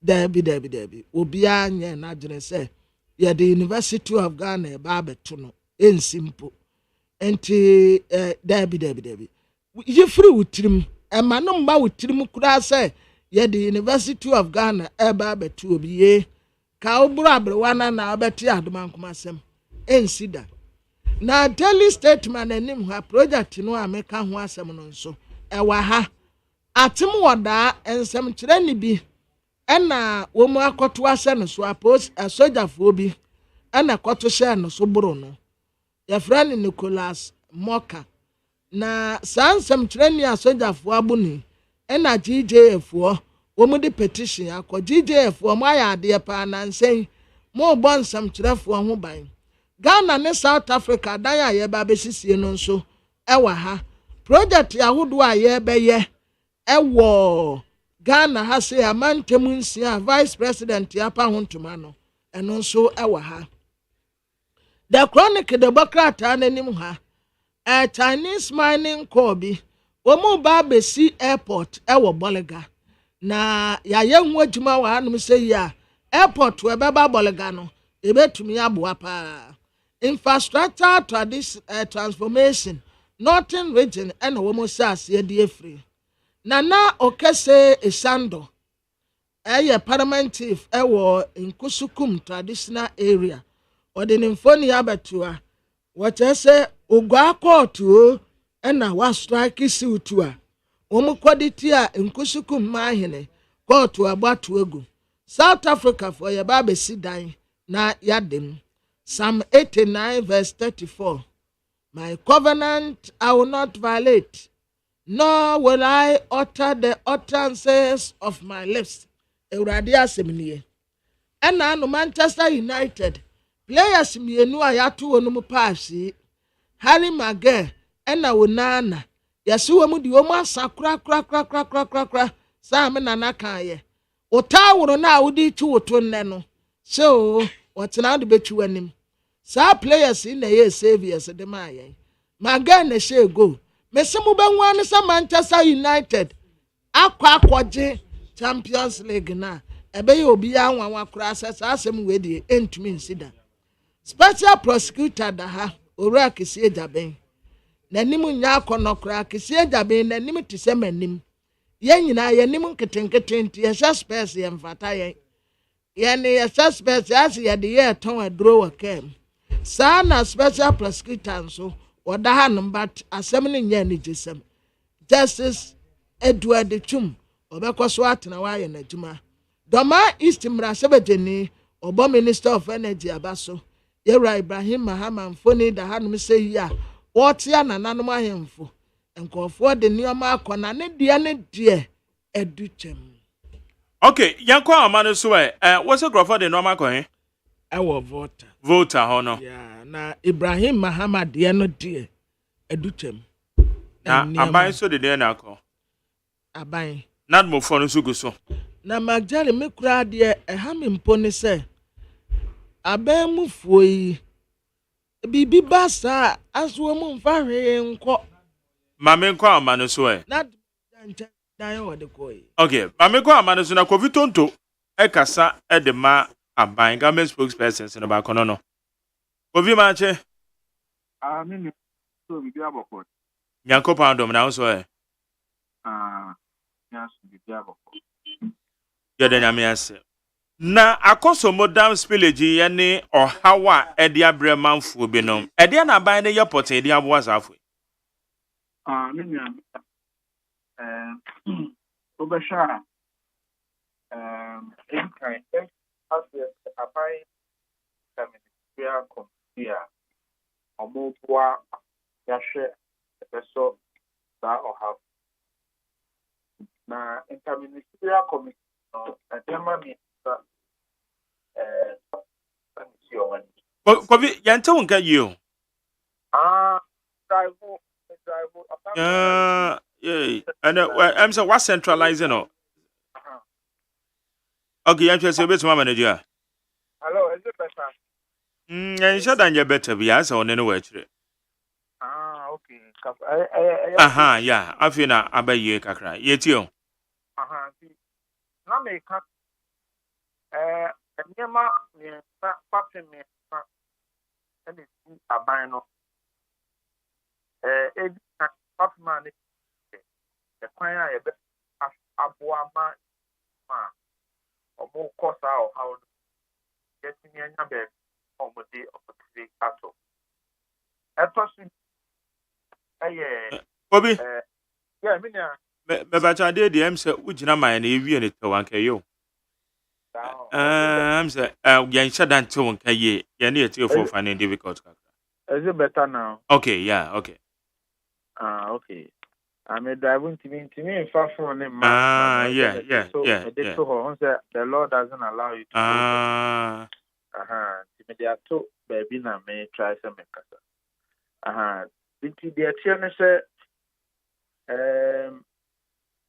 dabi obia nye na dwene say ye the University of Ghana ba beto no ensimpo enti dabi ye free wutirim ema no mba wutirim kura say ye the University of Ghana ba beto obiye ka oburu abrewana na abeti adomankomasem ensida na daily statement anim ha project no ameka ho asem no nso ewa ha atem woda ensem kire ni bi ena wo mu akoto ase no so apos asojafo bi ena koto she no so buru no ya friend Nicholas Moka na sansem kire ni asojafo abuni ena GJF wo mu di petition akọ GJF wo mu ayade pa na nsen mo bonsam kirefo ho ban Ghana ne South Africa dan ya ye ba besisie no nso ewa ha project yahudo a ye beye ewo Ghana ha se amantem nsia vice president ya pa hontoma no eno nso ewa ha The Chronicle Democrat ananim ha a Chinese mining corps bi omo ba besi airport ewo Bolega na ya ye hu adwuma wa anum se ya airport we beba Bolega no ebetumi aboa pa infrastructure transformation northern region and womo sas ye die free na okese esando eye parliament chief ewo Nkusukum traditional area odinimfoni abatua what say ogwa court o na wa strike suit a Omukwaditi a nkusuku mahene court abatu egu. South Africa for yababe sidan na yadem. Psalm 89 verse 34. My covenant I will not violate, nor will I utter the utterances of my lips. Ewurade asɛm ɛna no Manchester United players mienu a yato wɔ no mu paasi Harry Maguire ɛna Onana yɛsi wɔn di wɔn asa kura saa me nana kan yɛ ɔtaa woro na awodi ti woto nnɛ no so wɔtena de betwi w'anim saa players na yɛ saviors de ma yɛn Maguire na hyɛ goal mesi mu bɛnwa ne sɛ Manchester United akɔgye Champions League na ɛbɛyɛ obi ya nwanwa kura saa asɛm wei de entumi nsida special prosecutor da ha owura kesi ejaben n'anim nya akɔnɔ kura kesi ejaben n'anim te sɛ m'anim yɛn nyinaa yɛnim nketenkete nti yɛhyɛ space yɛn mfata yɛn yɛhyɛ space yɛase yɛde yɛ tɔn aduro wɔ kam saa na special prosecutor nso wɔda ha no but asɛm no nyɛ ne gyesɛm Justice Edward Chum ɔbɛkɔ so atena wayɛ n'adwuma Doma East Mrasebejeni Obo Minister of Energy abaso Yera Ibrahim Mahama mfoni da hanom sɛ yi a wɔtia nananom ahemfo nkɔfoɔ de nneɛma akɔna ne deɛ educhem. Okay, yanko amane so what's the grofo de nneɛma akɔ he ɛwɔ voter hɔ no yeah na Ibrahim Mahama deɛ no deɛ educhem na aban so de deɛ na akɔ aban na mo fo no so gu so na magjali me kura de ɛha me mpo ne sɛ abamufuo yi bibi ba saa aso mu mfa hwee nkɔ mame nkɔ amane so na dan wɔ de kɔ yi okay mame nkɔ amane so na kofi tonto ɛkasa ɛde ma aban government spokesperson no ba kono no kofi ma che me so bibi abɔkɔ nyanko pandom na so nyaso bibi abɔkɔ yɛde nyame ase na akoso modern spillage ye ne ɔhawa ɛde abrɛ manfo binom ɛde na aban ne yɛ pɔtɛ ɛde aboa safo me nua obɛhwɛ ɛnkan asɛ aban ministerial committee a ɔmo boa yɛhwɛ ɛbɛsɔ saa ɔhaw na interministerial committee Kofi, yante wonka yi and I'm so what centralizing no. Okay, I'm just a bit more manager. Hello, is it better? And shut down your better be as on anywhere. Okay. Yeah, I feel na abaye kakra. Yetio. Na me ka nyema me papi me and it aban no edi papi man the kwan a yebe aboa ma omo kosa o how getting anya be omode opportunity ato etosi Obi yeah me na me ba cha de dem se ugina man na ewie ne to wanka yo am say yan shadan to wanka ye ya ne yete for fan and difficult. Is it better now? Okay, yeah, okay. Okay. I'm driving to me far from him. Yeah. The Lord doesn't allow you to they are two baby na me try some kasa. The attorney say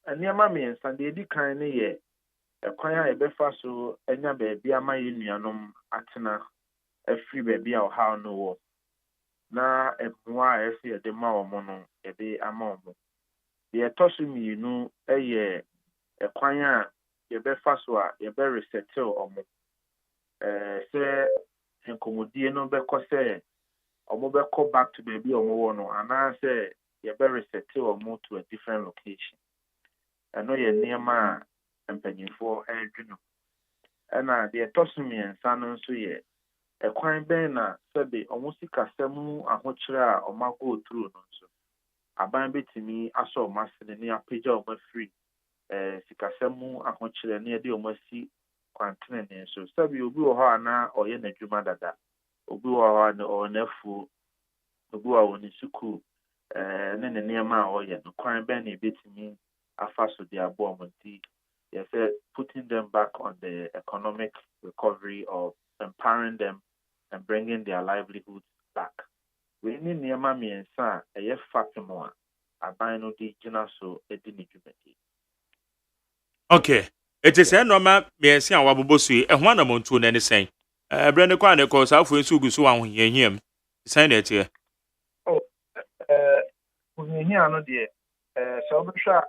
aniama me Sunday di kan ne ye ekwan a ebefa so anya baby ama yenuanom atena afri baby a how no wo na ebua esi ede ma omo no ede ama omo ye tosu mi nu eye ekwan a yebefa so a yebe resettle omo se enkomodie no beko se omo beko back to baby omo wo no ana se yebe resettle omo to a different location. I know your name and penny for Adrino. And the Tosumian Sanon Suye, a quine banner said the almost Casemu and Hochra or Mago through. aban betimi aso masene ne apagya o mafiri sikasemu ahokyere ne de o masi kwantene ne so sabi obi wo ha na oye na dwuma dada obi wo ha na o nafu obi wo ni suku ne nneema a oye no kwan ben na betimi afaso de abo monti. Yes, putting them back on the economic recovery of empowering them and bringing their livelihoods back. We need nneema miensa eye fatimo a aban no di gina so edini dwumadi. Okay. It is a normal miensa a wabobo so e ho na montu na ne sen. Brand kwa na ko sa afo ensu gu so ahun yehiem. Sen na tie. Oh, uhihia no de so obehwa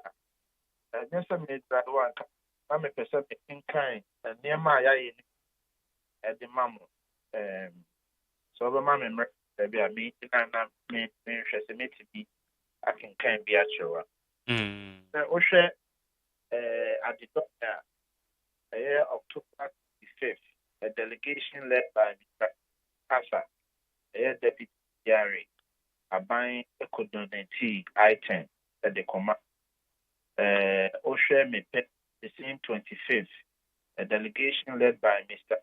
nyesa me drado anka na me pese me kan nneema ya ye ni de mamo so be ma me mre be a me na me hwese metibi akenkan bi a chewa na o hwe at the doctor October 25th, a delegation led by Mr. Kasa, Deputy Yari, Aban Ekodoneti I-10 at the command. Oshe Mepe, the same 25th, a delegation led by Mr.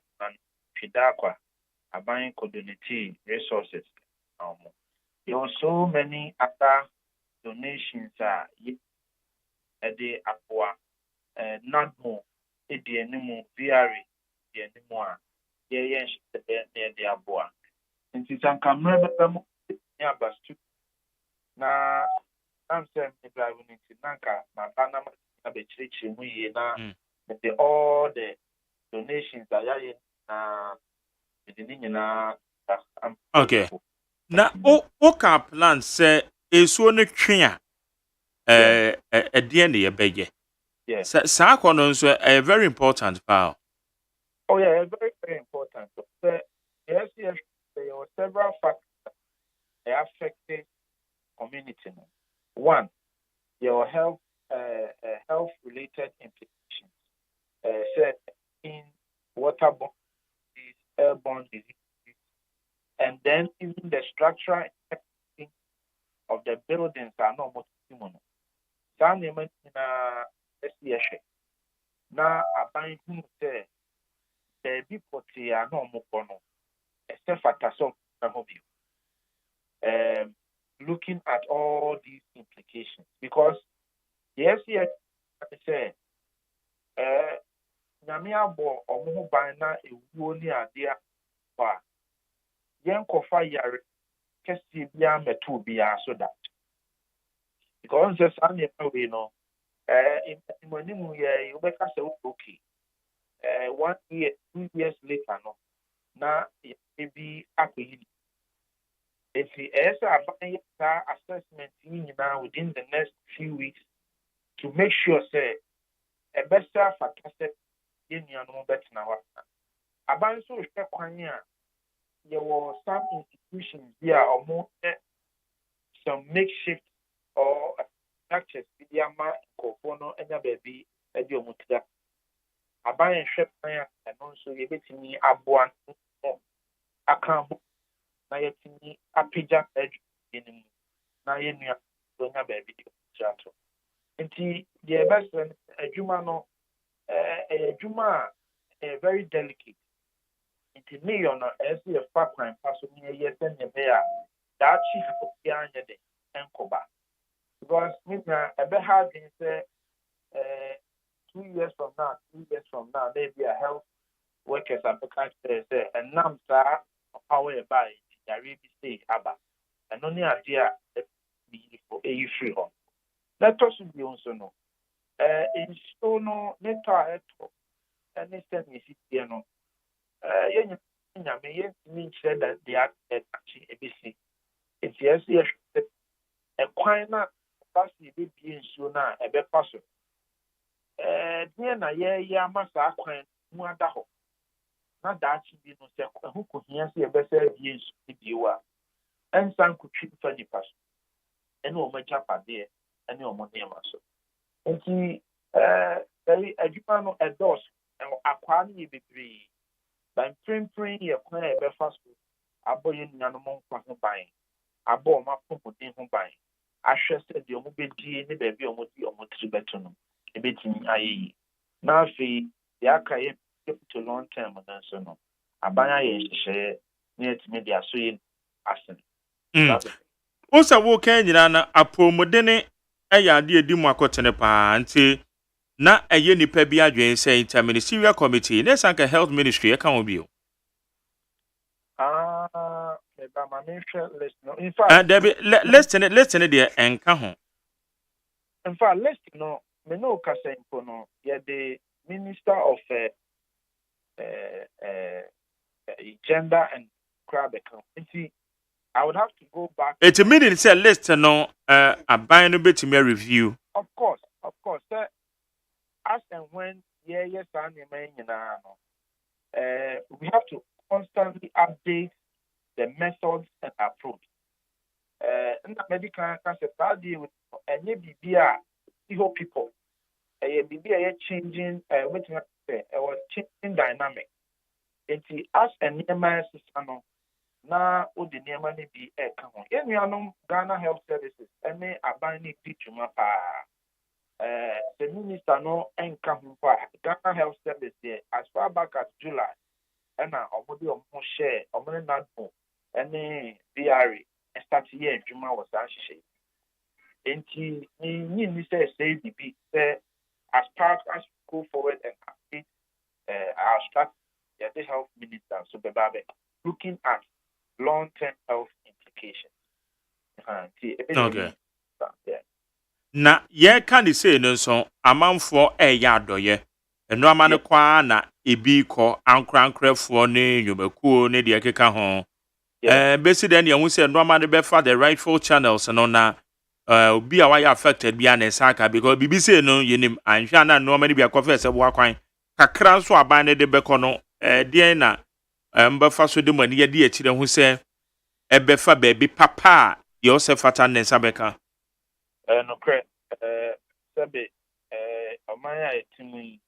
Fidakwa, Aban Ekodoneti Resources. There were so many other donations at the Apua, not more. The animal VR, the animal, the the aboa. And since I'm coming near Bastu, now I'm saying the driving into Nanka, my Panama, the church, we all the donations are Okay. Na o ka plan say esuo no twe a de ne ye beye. Yes. Sa kono nso very important pal. Oh yeah, very, very important. Yes, there are several factors that affect community. One, your health related implications. In waterborne disease, airborne diseases, and then even the structural of the buildings are not much similar. Now, aban hu say there be poti a no mo kono except for taso na hobi. Looking at all these implications, because yes, say nyame abo omo ban na ewuo ni ade a yen kofa yare kesi bia metu bia so that because just any way no in manimu ye you better say okay 1 year 2 years later no na maybe akoyi if the aban assessment now within the next few weeks to make sure say a better factor in your no better now aban so hwe kwan a there were some institutions there or more some makeshift or structures media ma kofono enya baby edi omutida aban hwe pan and also ye betimi aboa akambo na yetimi apija edwin na yenua donya baby trato nti the best adwuma no adwuma very delicate nti me you no as a fact crime paso me yes and be a that chief of anya de enkoba because me na ebe hard in say 2 years from now maybe a health workers are because say and nam sa power by the be say aba and only idea be for a free home let us be also no in so no neto and instead is it no me said that they are actually ABC. It's yes, a quina passy be so now a bit possible. Near na ya massa quine, Muadaho. Not that she be no second who could hear see a better being you are. And some could treat 20 person. And no much up there, and no money muscle. And he very educano a dose and aquani be free. By printing your plan a fast food, a boy in Yanamon buying, a bomb up for putting home buying. ahwɛ sɛ deɛ ɔmo bɛdie ne baabi a ɔmo di ɔmo tiri bɛto no ebɛtumi ayɛ yi na afei deɛ aka yɛ to long term no nso no aban ayɛ nhyehyɛeɛ ne yɛtumi de aso yɛ ase. Wosa wo kan nyina na apɔmudene ɛyɛ ade edi mu akɔtene paa nti na ɛyɛ nipa bi adwen sɛ interministerial committee ne sanka health ministry ɛka ho bio. List no. In fact, list deɛ ɛnka ho. In fact, list no me no kasa mpo no yɛ the Minister of Gender and Crab account. I would have to go back. It's a meaning say list no aban no betimi review. Of course. As and when yes and we have to constantly update the methods and approach. In the medical cancer deal with any BBA people. BBA changing changing dynamic. As and near na o de nneɛma no bi ɛka ho yɛnuanom Ghana Health Services ɛne aban ne di dwuma paa the minister no ɛnka ho mpo a Ghana Health Service deɛ as far back as July ɛna ɔmo de ɔmo hyɛ ɔmo ne NADMO ɛne VRA ɛstart yɛ adwuma wɔ saa nhyehyɛ yi nti ne ni sɛ ɛsɛ bibi sɛ as part as we go forward and update our strategy the health minister so bɛba looking at long-term health implications. Okay. Na ye can say no so amanfo ɛyɛ adɔyɛ ɛno ama no kwa na ebi kɔ ankorankrɛfoɔ ne nyumakuo ne deɛ keka ho besi den ye hu sɛ no ama no bɛfa the rightful channels no na obi a wayɛ affected bi na saka because bibi say no yenim anhwa na no ama no bi akɔfɛ sɛ boa kwan kakra nso aban ne de bɛkɔ no deɛ na mbafa so de mani ye de akire ho se ebefa baabi papa ye o se fata ne sabeka no kre sebe omanya etimi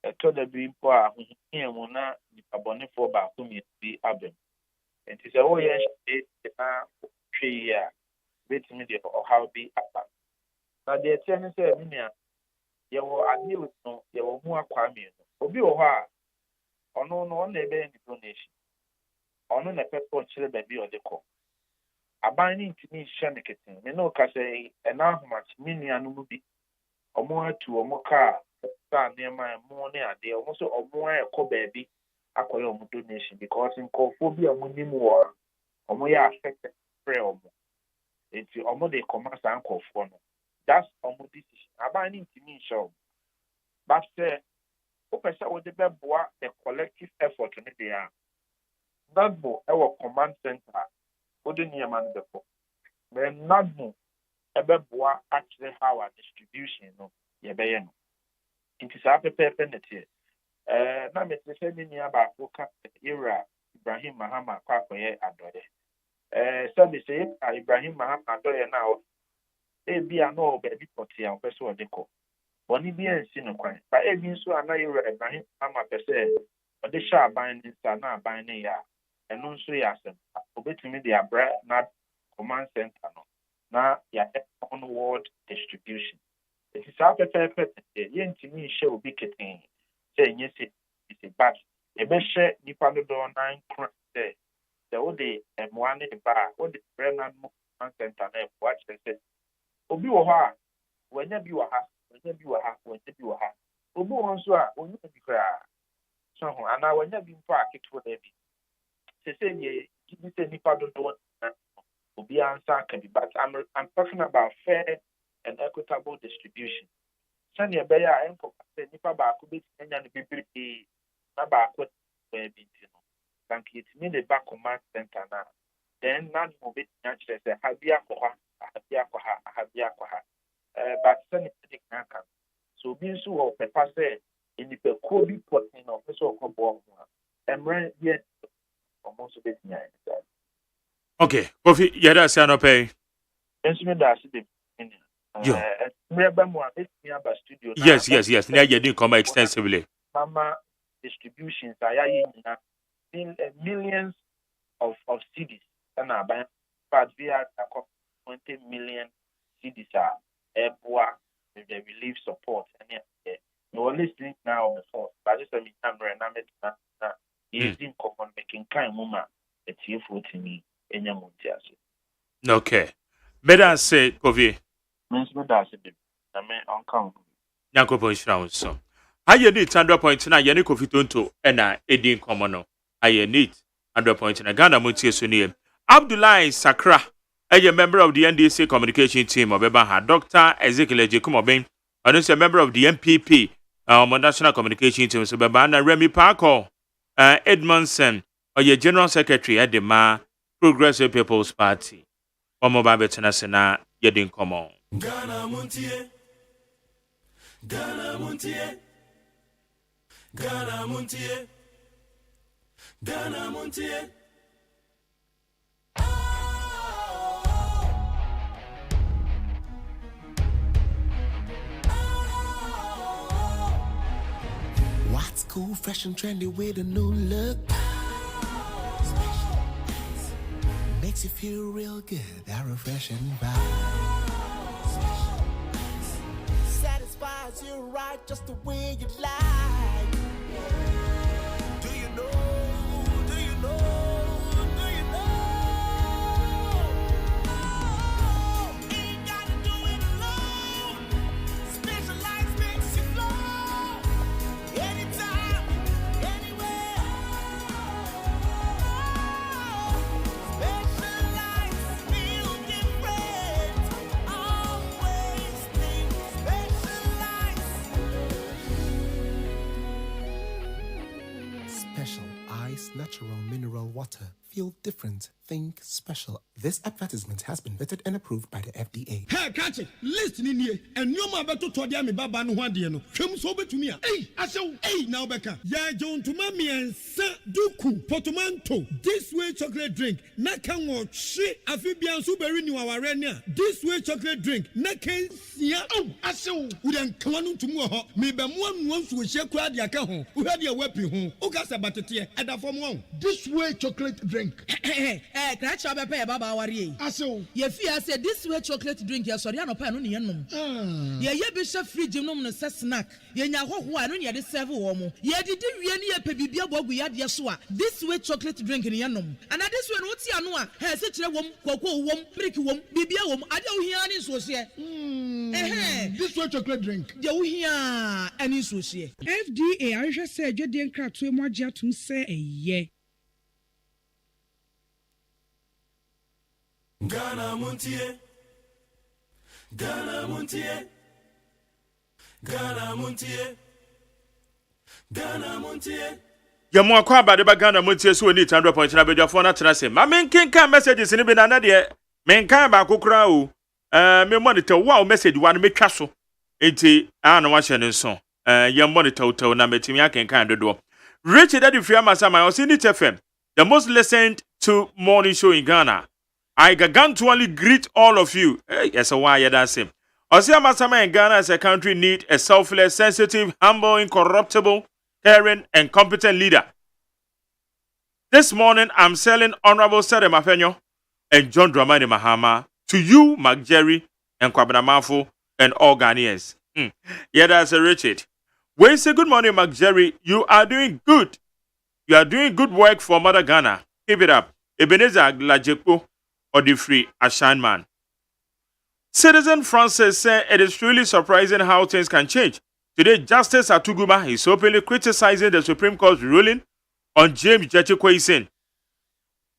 eto da bi mpo a hohia mu na nipabonefo ba ko mi bi abem enti se wo ye na hwe ya betimi de o how bi apa na de etia ne se minia ye wo ade no ye wo mu akwa mi obi wo ho a ono no na ebe ni donation ono na pepo chire baby odeko aban ni ntimi hye ne keten me no ka say ena ahomachi minia no mu bi omo atu omo ka sa nema mo ne ade omo so omo ekọ baby akoye omo donation because nkofo bi omo nim wo omo ya affected free omo enti omo de commerce ankofo no that's omo decision aban ni ntimi hye but say opesa wo de beboa the collective effort in the air. NADMO our command center wo de niema no befo. Then NADMO beboa actually how our distribution no ye be ye no. It is a pepe net here. Na me se ni nia ba ko ka era Ibrahim Mahama kwa koye adoye. So me say Ibrahim Mahama adoye na o e bia no baby poti an person o de ko. Oni bi ensi no kwan ba ebi nso anaghị were Ibrahim ama pese o de sha ban ni sa na ban ni ya eno nso ya asem obetumi de abra na command center no na ya on world distribution it is a pepe ye ntimi hye obi keten say nye se it is bad e be hye nipa do na nkran say the o de emwa ne ba o de brand command center na e watch say obi wo ho a wanya bi wo ha obu won so a onyu bi kra so ho ana wanya bi mpo aketo na bi se ye gibi se nipa do obi ansa can be but I'm talking about fair and equitable distribution sani e be ya enko se nipa ba ko be nya no bibiri na ba ko be bi no thank you to me the back command center na then na mo be nya kire se ha bia ko ha but send it can so being so pepper say in the Kobe potting of the so called and right yet almost a bit. Okay, coffee, yada siano pay. Instrument that's the studio. Yes. Now you didn't come extensively. Mama distributions are millions of cities and are buying but we are 20 million making kind muma a tear for me in your Montias. Okay. Better say, Kovi. Miss Medasi, I may uncount. Yanko Poishround so. I need 100 points na Yanni Kofi Tonto and Edin Comono. I need 100 points in a Ghana Montie Sunie. Abdullahi Sakra, a member of the NDC communication team of Ebaha, Dr. Ezekiel Jekumoben, and is a member of the MPP, national communication team, so Babana Remy Parko, Edmondson, or your general secretary at the Progressive People's Party. Omo Babetana Sena, Yedin Common. Ghana Montie. Ghana Montie. Ghana Montie. Ghana Montie. What's cool, fresh and trendy with a new look? Makes you feel real good, that refreshing vibe. Satisfies you right just the way you like. Do you know? Do you know? Do you know? Ain't gotta do it alone. Specialized makes you flow. Anytime, anywhere. Specialized feel different. Always think special ice, natural mineral water. Feel different. Think special. This advertisement has been vetted and approved by the FDA. Hey, catch it. Listen in here. And you ma beto to dia me baba no hwade no. Hwem so betumi a. Hey, asew. Hey, now beka. Ya John to mami ensa duku potomanto. This way chocolate drink. Na kan wo hwe afi bia so beri ni waware ne a. This way chocolate drink. Na kan sia. Oh, asew. Udan kwanu ntumu ho. Me be mo anu nsu hye kura dia ka ho. Uhade a wapi ho. Ukasa batete. Eda fom ho. This way chocolate drink. Crash up a baba worry. Aso. Ye fear said this way chocolate drink, ya sorry, no pan on yenum. Ye bishop free gymnum no snack. Ye nya ho ho anu ye de serve wo mo. Ye did really a pebibia bogu ya de so a. This way chocolate drink in yenum. And this one what ya no a. He se kire wom, koko wom, brick wom, bibia wom. Ade wo hia ni so se. This way chocolate drink. De wo hia ani so se. FDA ahwehwe se adwede nkratoe mo agye atum se eye. Ghana Montie. Ghana Montie. Ghana Montie. Ghana Montie. Yamu akwa abade ba Ghana Montie so ni 100 point na bedwafo na tena se. Ma menkenka messages ni bi na de menkan ba kokora o. Me monitor wow message wa no metwa so. Enti na wa hye ne so. Ye monitor to na metimi akenkan dodo. Richard Adifia Masama on Unit FM, the most listened to morning show in Ghana. I gargantually greet all of you. Yes, why you that's him. Osia Masama in Ghana as a country need a selfless, sensitive, humble, incorruptible, caring, and competent leader. This morning, I'm selling Honorable Sere Mafenyo and John Dramani Mahama to you, Mark Jerry, and Kwabena Mafo, and all Ghanaians. Yeah, that's a Richard. We say good morning, Mark Jerry. You are doing good. You are doing good work for Mother Ghana. Keep it up. Ebenezer Lajepo, or the free Ashan man. Citizen Francis said it is truly surprising how things can change. Today, Justice Atuguma is openly criticizing the Supreme Court's ruling on James Jachikwaisen,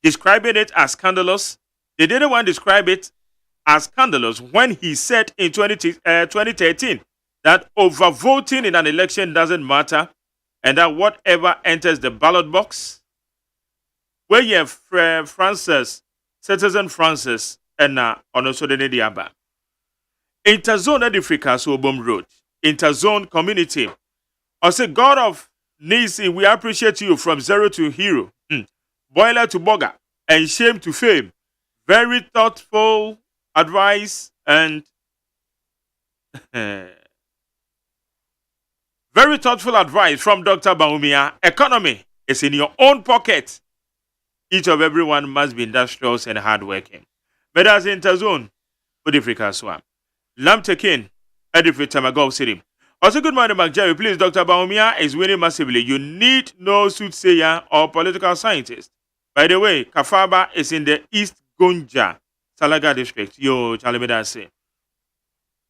describing it as scandalous. They didn't want to describe it as scandalous when he said in 2013 that overvoting in an election doesn't matter and that whatever enters the ballot box. Where you have Francis, Citizen Francis, and also the Diaba. Interzone Edifica, so Bom Road. Interzone Community. I say, God of Nisi, we appreciate you from zero to hero, boiler to bogger, and shame to fame. Very thoughtful advice and very thoughtful advice from Dr. Baumia. Economy is in your own pocket. Each of everyone must be industrious and hardworking. But as Interzone, Odifrika Swam. Lamtekin, Edifri Tamagov City. Also, good morning, Mark Jerry. Please, Dr. Baumia is winning massively. You need no soothsayer or political scientist. By the way, Kafaba is in the East Gonja, Salaga district. Yo, Chalimeda say.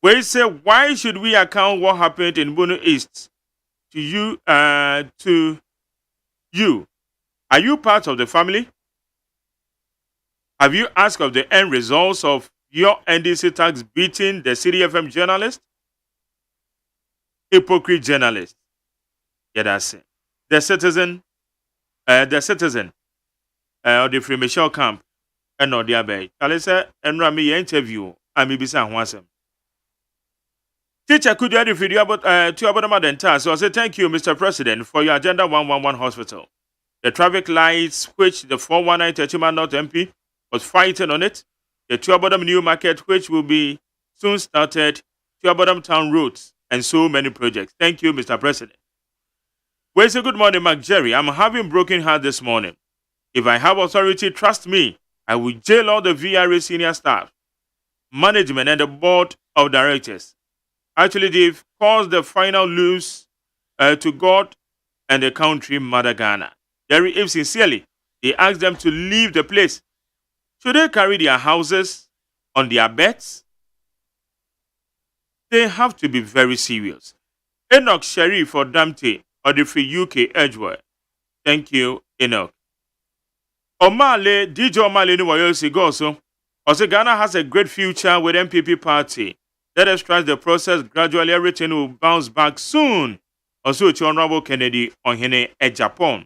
We say, why should we account what happened in Bono East to you? Are you part of the family? Have you asked of the end results of your NDC tax beating the City FM journalist? Hypocrite journalist. Yeah, that's it. The citizen, or the Free Michelle camp, and no the Abbey. Alisa and Rami interview, and maybe some wasem. Teacher, could you add a video about to about Madden task? So I say thank you, Mr. President, for your Agenda 111 hospital. The traffic lights, which the 419 AGYEMAN North MP was fighting on it. The Tuabodam New Market, which will be soon started. Tuabodam Town Roads, and so many projects. Thank you, Mr. President. Well, say good morning, Mark Jerry. I'm having broken heart this morning. If I have authority, trust me, I will jail all the VRA senior staff, management, and the board of directors. Actually, they've caused the final lose to God and the country, Mother Ghana. Jerry, if sincerely, they ask them to leave the place. Should they carry their houses on their beds? They have to be very serious. Enoch Sherry for Damte or the Free UK Edgeware. Thank you, Enoch. Omale, DJ Omale Nuwayosi Goso. Also, Ghana has a great future with MPP party. Let us trust the process. Gradually, everything will bounce back soon. Also, to Honorable Kennedy on Hene at Japan.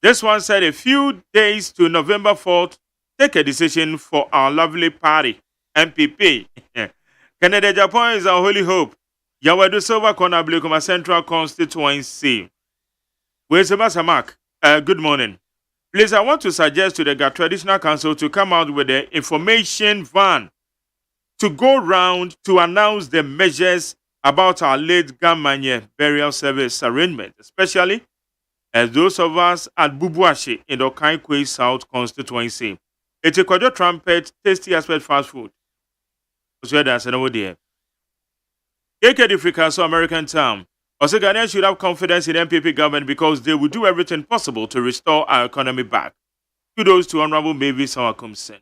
This one said a few days to November 4th, take a decision for our lovely party, MPP. Kennedy Japan is our holy hope. Yawadu Silva Kona Blakoma Central Constituency. Where's Samak? Good morning. Please, I want to suggest to the Traditional Council to come out with an information van to go round to announce the measures about our late Gamanye burial service arrangement, especially as those of us at Bubuashi in the Okaikwe South constituency. It's a Kojo Trumpet, tasty aspect fast food. So that's another day. KK Africa, so American Town. Also, Ghanaians should have confidence in MPP government because they will do everything possible to restore our economy back. Kudos to Honorable Mavis Sawakumsen.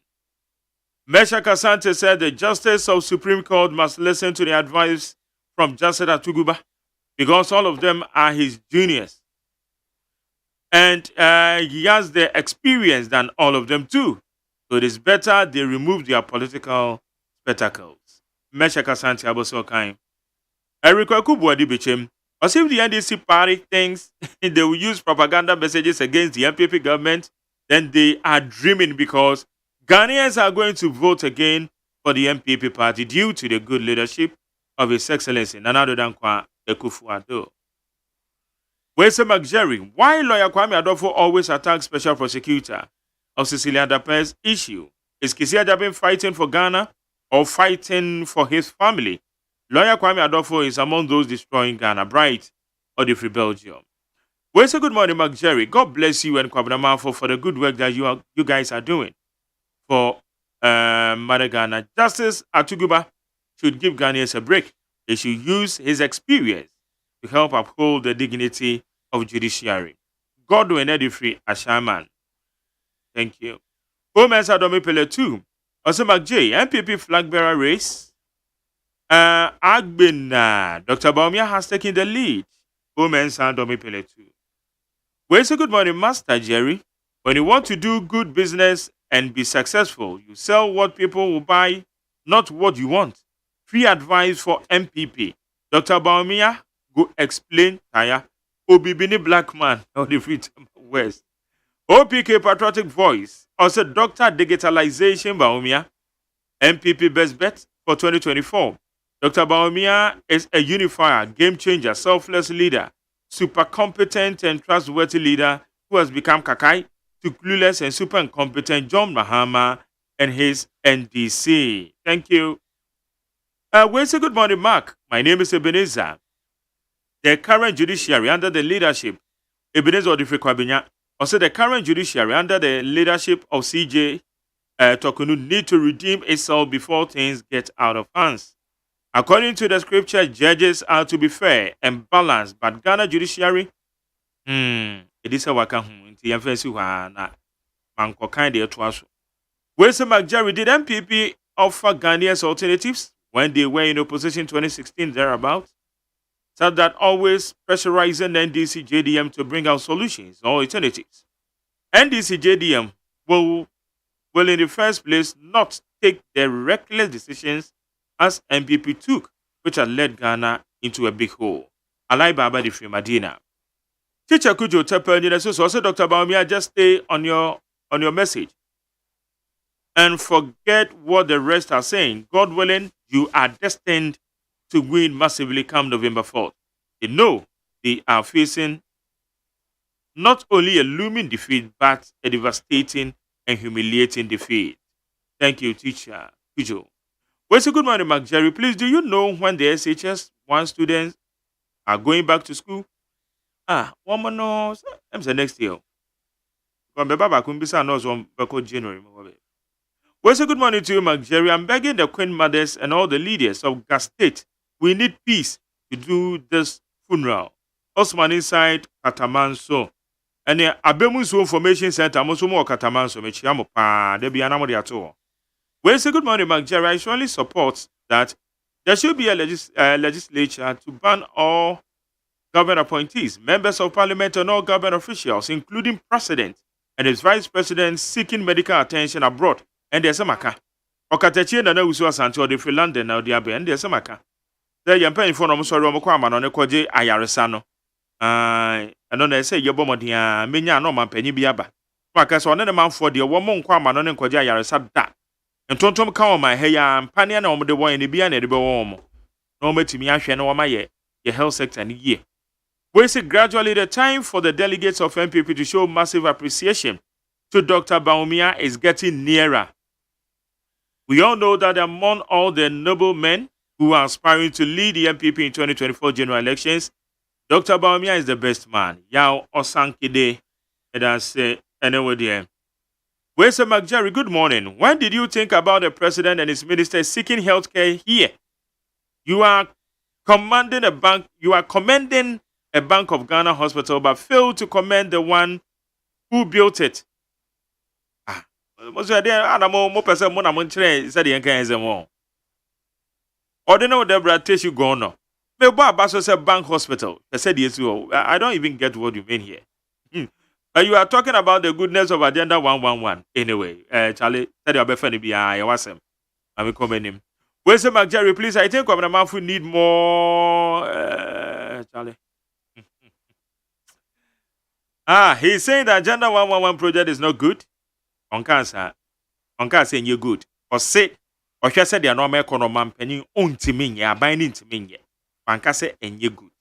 Mesha Kasante said the Justice of Supreme Court must listen to the advice from Justice Atuguba because all of them are his juniors. And he has the experience than all of them too. So it is better they remove their political spectacles. Mesha Kasante Abosokai. Eriko Kubuadi Bichem. As if the NDC party thinks they will use propaganda messages against the MPP government, then they are dreaming because Ghanaians are going to vote again for the MPP party due to the good leadership of His Excellency Nana Addo Dankwa Akufo-Addo. Where's Jerry? Why lawyer Kwame Adolfo always attacks special prosecutor of Cecilia Dape's issue? Is Kizia Dabe fighting for Ghana or fighting for his family? Lawyer Kwame Adolfo is among those destroying Ghana, Bright or the Free Belgium. Well, say good morning, Mark Jerry. God bless you and Kwabena Manfo for the good work that you guys are doing for Mother Ghana. Justice Atuguba should give Ghanaians a break. They should use his experience to help uphold the dignity of judiciary. Godwin Edifree AGYEMAN. Thank you. Women's Adomi Pele 2. Also, Mark J. MPP flag bearer race. Agbena. Dr. Baumia has taken the lead. Women's Adomi Pele 2. Well, say good morning, Master Jerry. When you want to do good business and be successful, you sell what people will buy, not what you want. Free advice for MPP. Dr. Baumia, go explain Taya. Obibini Black Man of the Freedom West. OPK Patriotic Voice. Also, Dr. Digitalization Baumia. MPP Best Bet for 2024. Dr. Baumia is a unifier, game changer, selfless leader, super competent and trustworthy leader who has become Kakai to clueless and super incompetent John Mahama and his NDC. Thank you. Say good morning, Mark. My name is Ebenezer. The current judiciary under the leadership, Ebenezer Odifre-Kwabinya, also the current judiciary under the leadership of CJ Tokunu need to redeem itself before things get out of hands. According to the scripture, judges are to be fair and balanced, but Ghana judiciary, it is a waka the emphasis na manko kind of to us. Where's McJerry? Did MPP offer Ghanaians alternatives when they were in opposition 2016 thereabouts? So that always pressurizing NDC JDM to bring out solutions or alternatives. NDC JDM will in the first place not take the reckless decisions as MPP took, which had led Ghana into a big hole. Alai Baba de Madina. Teacher Kujo Tepel, so Dr. Baumia, just stay on your message and forget what the rest are saying. God willing, you are destined to win massively come November 4th. They know they are facing not only a looming defeat, but a devastating and humiliating defeat. Thank you, Teacher Kujo. Well, so good morning, Mark Jerry. Please, do you know when the SHS 1 students are going back to school? One more no, I'm the next year. From the Baba Kumbisa knows on January. Well, so good morning to you, Mark Jerry. I'm begging the Queen Mothers and all the leaders of Gas State. We need peace to do this funeral. Osman inside Katamanso. And the Abemusu Information Center, Mosumo Katamanso, Mechiamo Pa, Debiana Modiato. Well, so good morning, Mark Jerry. I strongly support that there should be a legislature to ban all government appointees, members of parliament, and all government officials, including president and his vice president, seeking medical attention abroad. And there's a maka. Okatachi na usu asante odi fi London na odi abe. And there's a maka. There you pay for no sorry omo kwa ma no ne koje ayaresa no. Ano na say yebo modia menya no man panyi bi aba. Maka so ne man for de wo mo nkwa ma no ne koje ayaresa da. Ntontom ka o ma he ya mpane na omo de won ne bia na de be won mo. No matimi ahwe na wo ma ye health sector ni ye. We see gradually the time for the delegates of MPP to show massive appreciation to Dr. Baumia is getting nearer. We all know that among all the noble men who are aspiring to lead the MPP in 2024 general elections, Dr. Baumia is the best man. Yao Osankide, and I say, anyway, dear. Where's McJerry? Good morning. When did you think about the president and his ministers seeking healthcare here? You are commending a bank of Ghana hospital, but failed to commend the one who built it. Most of the animal, more person, more than said the Yankan. Ordinary Debra Teshu Gono. Maybe Basso said bank hospital. I said yes. I don't even get what you mean here. But you are talking about the goodness of Agenda 111. Anyway, Charlie said your best friend be I was him. I will comment him. Where's the McJerry? Please, I think I'm man who need more. Charlie. He's saying the Agenda 111 project is not good. On cancer saying you're good. Or say, or she said they are not my economy penny own to me, yeah, binding to me, yeah. One say and you're good.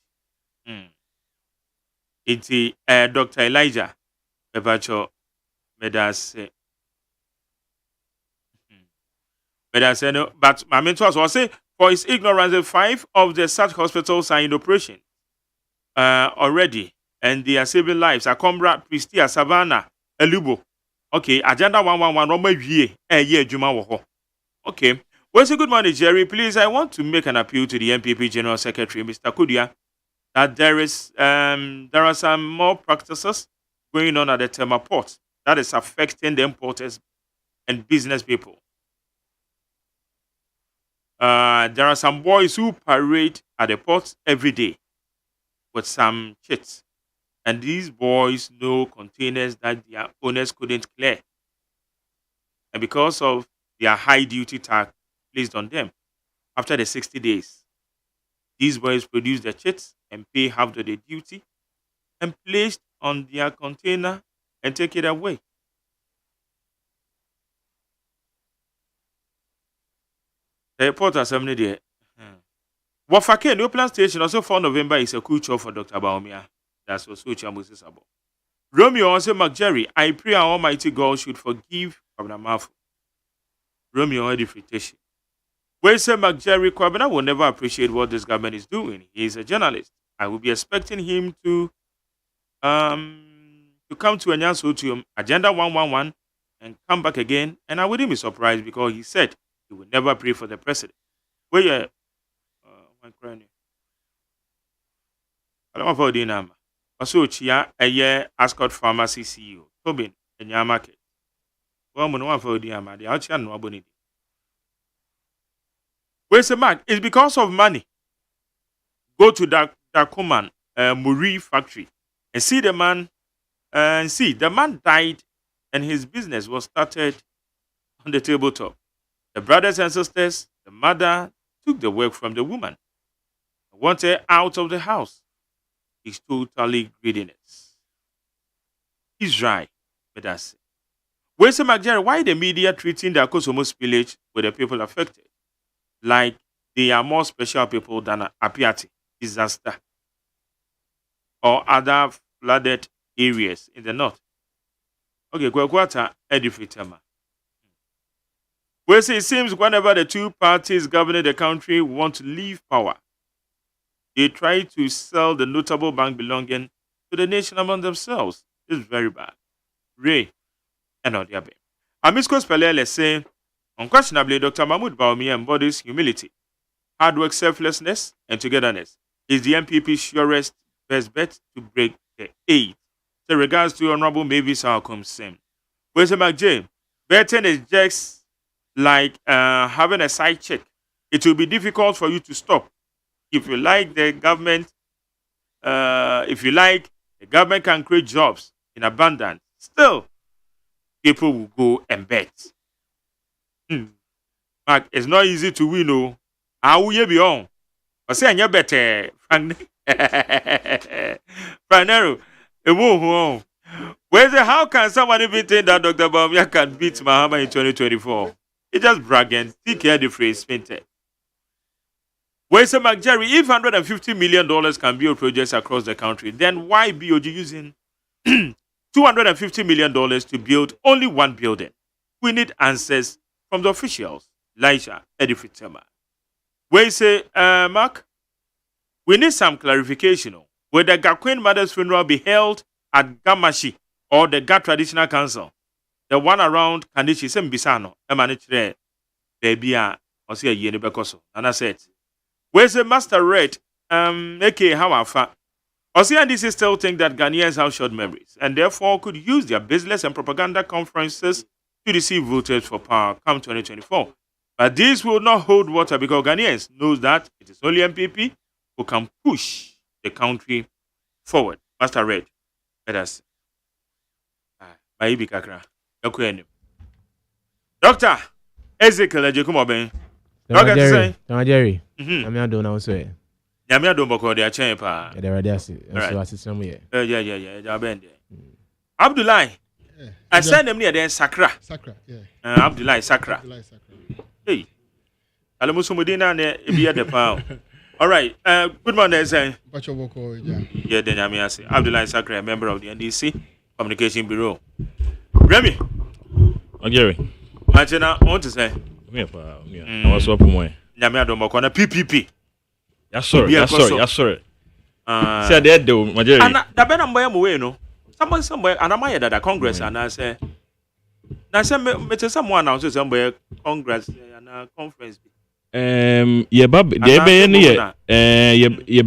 It's Dr. Elijah Bebacho Medas. No, but my mentors will say, for his ignorance, 5 of the such hospitals are in operation already, and they are saving lives. Akombra, Pristia, Savannah, Elubo. Okay, Agenda 111, okay. Well, so good morning, Jerry. Please, I want to make an appeal to the MPP General Secretary, Mr. Kudia, that there are some more practices going on at the Tema port that is affecting the importers and business people. There are some boys who parade at the port every day with some chits. And these boys know containers that their owners couldn't clear. And because of their high duty tag placed on them, after the 60 days, these boys produce the chits and pay half of the duty and placed on their container and take it away. The report assembly there. Wafake New Plan Station also for November is a cool show for Dr. Baumia. That's also Chambusis about. Romeo also McJerry, I pray our Almighty God should forgive Kwabena Mafu. Romeo edification. Where say McJerry Kwabena will never appreciate what this government is doing. He is a journalist. I will be expecting him to come to Anyanso to Agenda 111 and come back again. And I wouldn't be surprised because he said he would never pray for the president. Well, my cranny. I don't know number. Also, Chia, a year Ascot Pharmacy CEO, Tobin, and your market. Well, no for the Ama, the Alchian Nobody. Where's the mark? It's because of money. Go to Dakuman, Muri factory, and see the man. And see, the man died, and his business was started on the tabletop. The brothers and sisters, the mother took the work from the woman. Wanted out of the house. It's totally greediness. He's dry, but that's it. Where's the Jerry? Why the media treating the Akosomo spillage with the people affected like they are more special people than Apiati disaster or other flooded areas in the north? Okay, Kwakwata Edifitama. Well, it seems whenever the two parties governing the country want to leave power, they try to sell the notable bank belonging to the nation among themselves. It's very bad. Ray and Odiabe. Amisco Spelele say, unquestionably, Dr. Mahmoud Baumia embodies humility, hard work, selflessness, and togetherness. Is the MPP's surest best bet to break the 8. So regards to Honorable Mavis Alcom Sim. Where's the McJ? Betting is just like having a side check. It will be difficult for you to stop. If you like the government, the government can create jobs in abundance. Still, people will go and bet. Mark, it's not easy to win, no. How will you be on? I say, and you better, Franero. How can someone even think that Dr. Baumia can beat Mahama in 2024? He just bragging. Take care the phrase painted. Where's the McJerry? If $150 million can build projects across the country, then why BOG using $250 million to build only one building? We need answers from the officials. Laisha Edifitema. Where you say, Mark? We need some clarification. Will the Gakwen mother's funeral be held at Gamashi or the Ga Traditional Council? The one around Kandichi Sembisano, Emanitre, baby, or see a year Bekoso. And I said, where's the Master Red? Okay, how are far? Osei and DC still think that Ghanaians have short memories and therefore could use their business and propaganda conferences to deceive voters for power come 2024. But this will not hold water because Ghanaians knows that it is only MPP who can push the country forward. Master Red, let us. Baibi Kakra. Doctor Ezekiel Ejekumoben. Doctor say. Jerry. I'm not doing now, sir. Yamia don't boko de achen pa. Yeah, there are so assistant here. Yeah. Jabende. Abdullahi. I send them near there Sakra. Sakra, yeah. Abdullahi Sakra. Hey. Alamusumudina ne ebia de pa. All right. Good morning, sir. Yeah, then Yamia say Abdullahi Sakra, member of the NDC Communication Bureau. Remy. Jerry. Machina, I want to say. I was up more. Yamia don't boko na PPP. Yes, sir. See, I did do, my dear. And the Benamboy away, no. Somewhere, and I'm at the Congress, and I say, someone else, somewhere, Congress and conference. Yeah, Bob, there be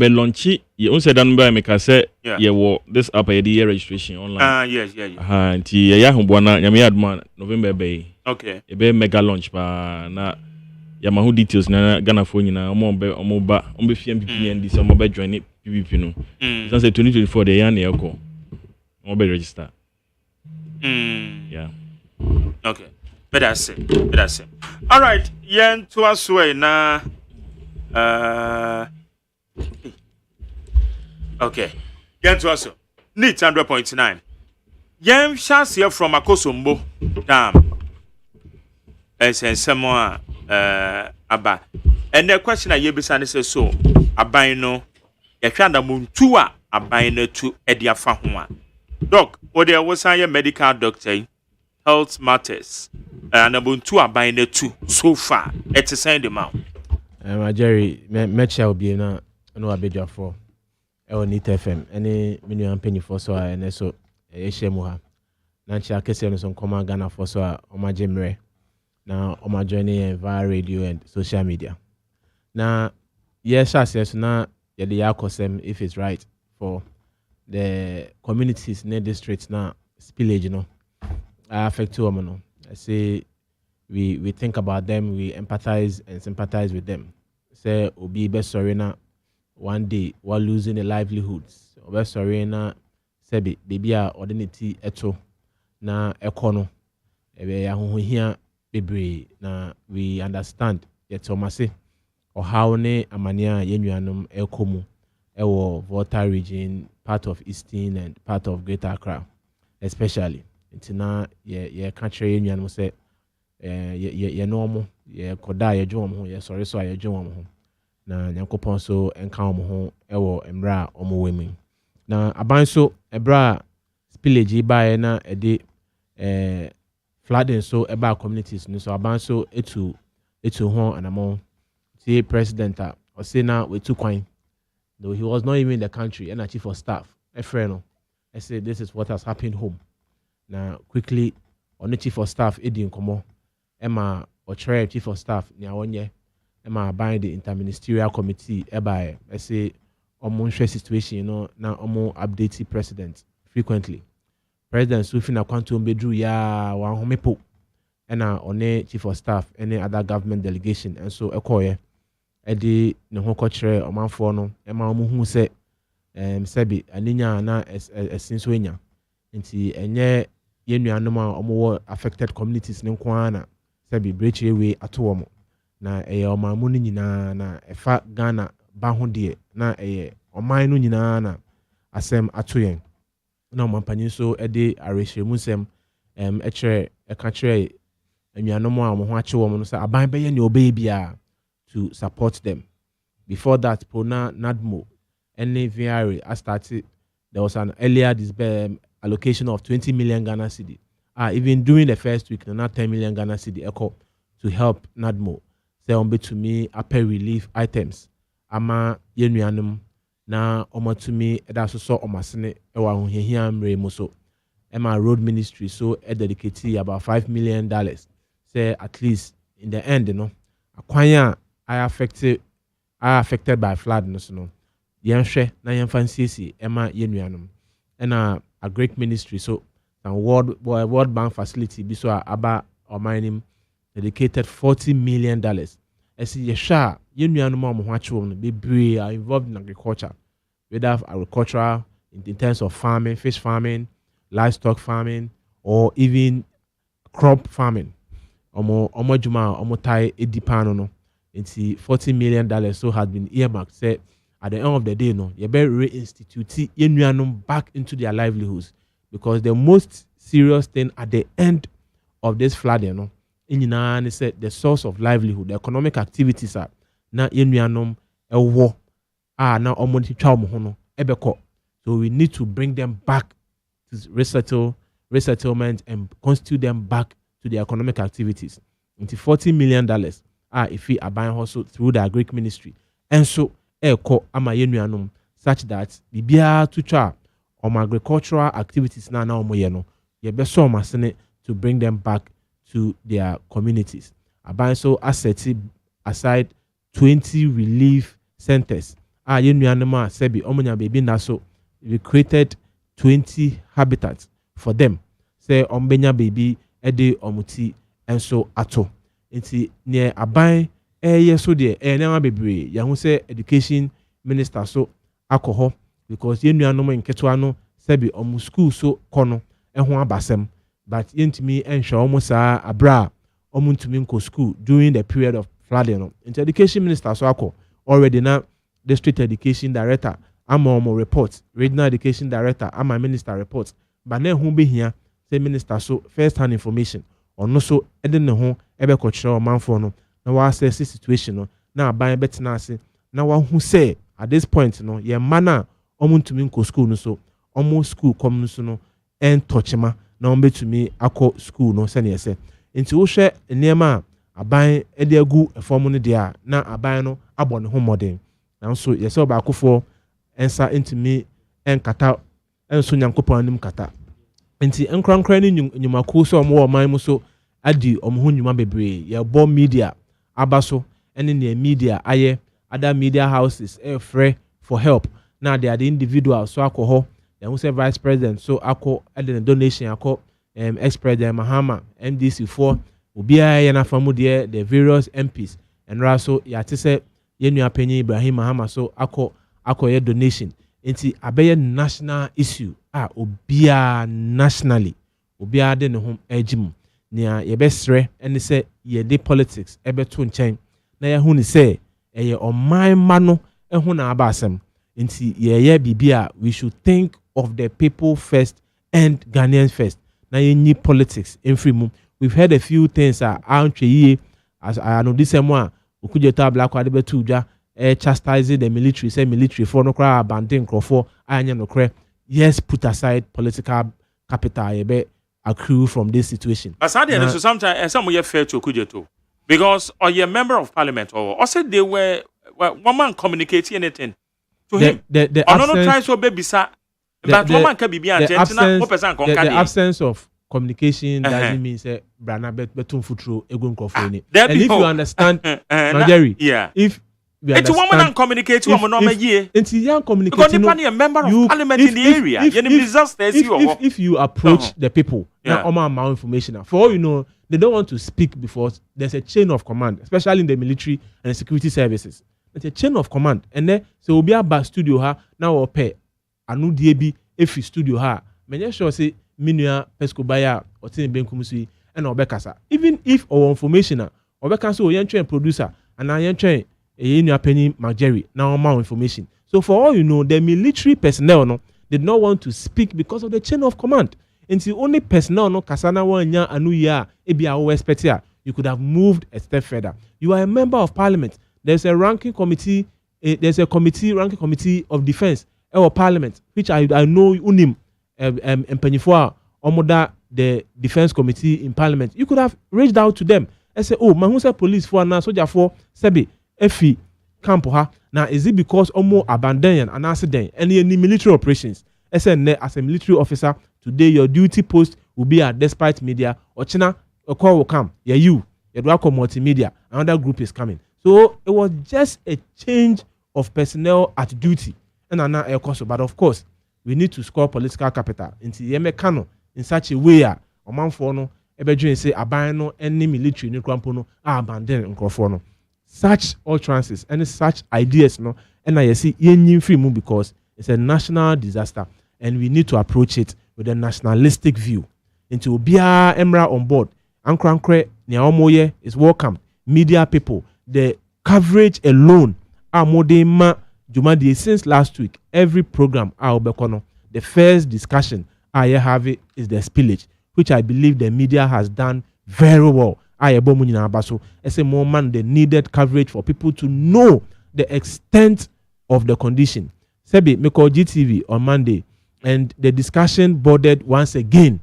launchy. You also done by me, say, this up a year registration online. Yes. And Yamiadman, November Bay. Okay. A be mega launch, but na. Yamahu details na Ghana phone na omoba fi MPP and this omoba join it PPP no. So say 2024 the year na eko. Omoba register. Yeah. Okay. Better say. All right. Yen to us way na okay. Yen to us. Need 100.9. Yen chance here from Akosombo Dam. Someone Aba. And the question I yebisa is so aban no yehwa na muntu a aban na tu edia fa ho a. Doc, what there was a medical doctor health matters and muntu aban na tu so far it is send them out. Jerry, mecha obi na no abedwa for e o NIT FM any minimum penny for so and so e shemu ha. Na ncha kese no so nkoma Ghana for so a o ma jemre. Now, on my journey via radio and social media. Now, yes, yes, na the yakosem if it's right for the communities near districts now spillage, affect to them. I say we think about them, we empathize and sympathize with them. Say obi be sorry na one day while losing the livelihoods. Obi sorry na sebi baby a ordinity eto na ekono ebe ya ho hia bebre na we understand yet omase or how ne amania yenuanom ekomu ewo Volta region, part of Eastern and part of Greater Accra especially. Ntina ye country yenuanom say ye normal ye koda ye dwom ho ye sorry so ye dwom ho na nyankopon so enka om ho ewo emra omo wemi na aban so ebra spillage ba na ede flooding so eba communities no so aban so etu ho anamo see president or say now we took kwan though he was not even in the country and a chief of staff a friend I said this is what has happened home now quickly on the chief of staff Eddie Nkomo Emma or chair chief of staff near 1 year Emma bind the interministerial committee by I say almost situation now almost update the president frequently president Sufina Quantum Bedru ya one homepo and on chief of staff any other government delegation and so a Eddie ne ho kɔkyerɛ ɔmanfoɔ no ɛma ɔmo hu sɛ sɛbi aninya na ɛsinso enya nti ɛnyɛ yenuanom a ɔmo wɔ affected communities ne nko na sɛbi breakyere we ato wɔn na ɛyɛ ɔmanmu no nyinaa na ɛfa Ghana ba ho deɛ na ɛyɛ ɔman no nyinaa na asɛm ato yɛn na ɔmanpanyin so ɛde arehyerɛmu nsɛm ɛkyerɛ ɛka kyerɛ enuanom a ɔmo ho akye wɔn no sɛ aban bɛyɛ ne ɔbɛyɛ biara to support them. Before that, Pona Nadmo, any VRA, I started. There was an earlier allocation of 20 million Ghana cedi. Even during the first week, not 10 million Ghana cedi echo to help Nadmo. Say on to me, pay relief items. Ama yenuanum na omo to me that's so omasene ewa hiam remoso. Emma Road Ministry so dedicated about $5 million. Say at least in the end, akwanya I affected by flood no so no yenhwe na yemfansiesie ema yenuanom and a great ministry so and World Bank facility bi so aba omanim dedicated $40 million esi yehwa yenuanom a mo ho achewo no bebre are involved in agriculture whether agricultural in terms of farming, fish farming, livestock farming or even crop farming omo juma omo tai edipano no into $40 million so had been earmarked. Say at the end of the day, you better reinstitute yenuanom back into their livelihoods because the most serious thing at the end of this flood, in said the source of livelihood, the economic activities are na yenuanom ewo na omonti twa ho ebeko. So we need to bring them back to resettlement and constitute them back to the economic activities. Into $40 million. If we are buying also through the Greek ministry. And so, eko ama yenuanom such that bibia to try agricultural activities na omoyeno. Ye beso masene to bring them back to their communities. Aban so assets aside 20 relief centers. Yenuanom sebi omonya baby na so we created 20 habitats for them. Say ombenya baby ede omuti and so ato. Nti near aban so de na bebre ya hu say education minister so alcohol because yenuanom nketo no sebi omu school so kono ho abasem but yentimi enhwe omu saa abra omu ntumi nko school during the period of flooding no. Nti education minister so akọ already na district education director ama omu report, regional education director ama minister report but na hu behia say minister so first hand information ono so ede ne ho ebe kokyere omanfo no na wa assess situation no na aban betina ase na wa hu say at this point no ye mana omuntumi nko school no so omo school kom no so no en tochema na ombetumi akọ school no se ne yese nti wo hwe niema aban ede agu efom no dia na aban no abọ ne ho modern na so yese obakofo ensa ntumi enkata enso nyankopon anim kata nti enkrankra ni nyumako so omo wo man mu so adi omo ho nyuma bebre ye bo media abaso ene ne media aye other media houses free for help. Now they are the individuals so alcohol. Then who say vice president so alcohol the donation alcohol ex-president Mahama MDC4 Ubia yana famu the various MPs and also ya say yenu apenyi Ibrahim Mahama so ako ye donation. Inti abeye national issue ubia nationally ubia de ne hom ejim nia yebesre ene se ye de politics ebe to nchen na ye hu ni se eye oman mano ehu na abasem nti ye bibia we should think of the people first and Ghanaians first na ye ni politics in free mum. We've heard a few things as I know this one ukujeta black wade betu dwa chastising the military say military for no cry abandon crofo anya no cry. Yes, put aside political capital ye be accrue from this situation. But so sometimes some we fair to Kujeto because or you member of parliament or said they were one man communicating anything to him. The absence of communication doesn't mean say brana betun futuro egun crofo ni. And if you understand Jerry, if it's a woman and communicate to a normal year. It's young communicating. Because a member of parliament in the area. If you approach the people, now more information. For all you know, they don't want to speak before there's a chain of command, especially in the military and the security services. It's a chain of command. And then so we'll be about studio ha now or pay anu DB if you studio ha. Many sure say minua pesco baya or tin benkumsi and obekasa. Even if our information obekasa or train producer and I train a penny Margery now more information. So for all you know, the military personnel did not want to speak because of the chain of command. And the only personnel kasana wanya anuya ebi expect you could have moved a step further. You are a member of parliament. There's a ranking committee. There's a ranking committee of defense or parliament, which I know unim empenifua omoda the defense committee in parliament. You could have reached out to them and say, oh, mahunsa police for na soldier for sebi. Efi camp ha now is it because almost abandon and accident any military operations as a military officer today your duty post will be at despite media or China a call will come you welcome multimedia another group is coming so it was just a change of personnel at duty and now a cost but of course we need to score political capital into yemekano in such a way a man for no ebe say abandon any military ni krampo no abandon nkrofo no. Such utterances and such ideas, and I see free move because it's a national disaster, and we need to approach it with a nationalistic view. Into Bia Emra on board, Ankrankre Niaomoye is welcome. Media people, the coverage alone, Amodema Jumadi since last week. Every program, the first discussion I have is the spillage, which I believe the media has done very well. As a moment, the needed coverage for people to know the extent of the condition. Sebi, me call GTV on Monday, and the discussion bordered once again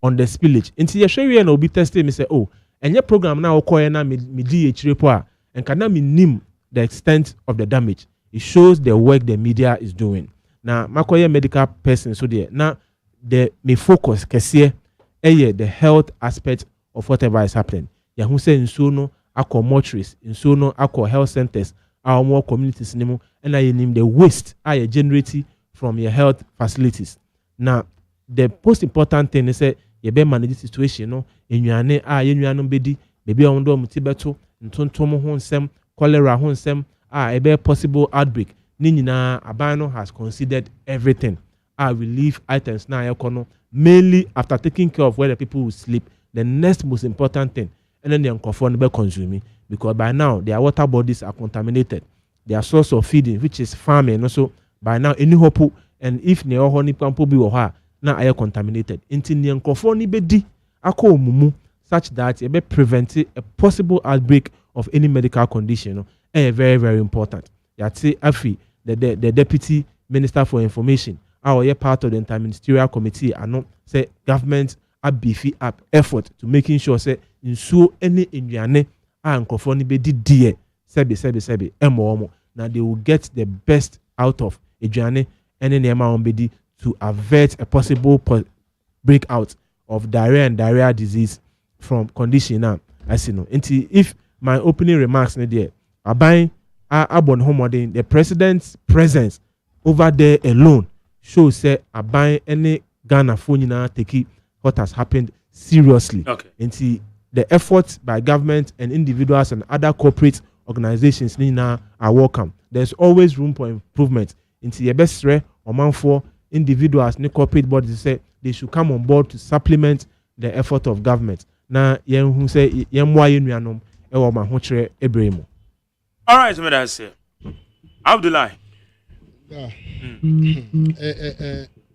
on the spillage. Until you show you and will be tested, me say, oh, and your program now na me DH report and can me name the extent of the damage. It shows the work the media is doing. Now, makoye medical person so there. Now, the me focus kesiye the health aspect of whatever is happening. Yahu say nso no akọ mortuaries, nso no akọ health centers, our more communities nimo, and I name the waste I generate from your health facilities. Now, the most important thing is that you be manage the situation no enyane yenuanom bedi bebi ondo mutibeto ntontom ho nsem cholera ho nsem ebe possible outbreak ni nyina aban has considered everything relief items na ekono mainly after taking care of where the people will sleep. The next most important thing, and then the uncomfortable be consuming because by now their water bodies are contaminated. Their source of feeding, which is farming, also by now any hope and if ne honey pampo be or now are contaminated. Until the uncomfortable be di ako mumu such that it may prevent a possible outbreak of any medical condition. Very very important. Yati Afi, the deputy minister for information, our part of the interministerial committee, and not say government. A beefy up effort to making sure say in so any Indiane and Kofoni be did sebi emo now they will get the best out of a journey and any amount bedi to avert a possible breakout of diarrhea and diarrhea disease from condition now as you know. If my opening remarks there, Abai abon homodin, the president's presence over there alone shows say aban any Ghana phone take what has happened seriously. Okay. And see the efforts by government and individuals and other corporate organizations are welcome. There's always room for improvement. Into the best or man for individuals and corporate bodies say they should come on board to supplement the effort of government. Na yen who say yen wa yen nuanom e wo ma ho kire ebremu. All right, so that's it. Abdullah.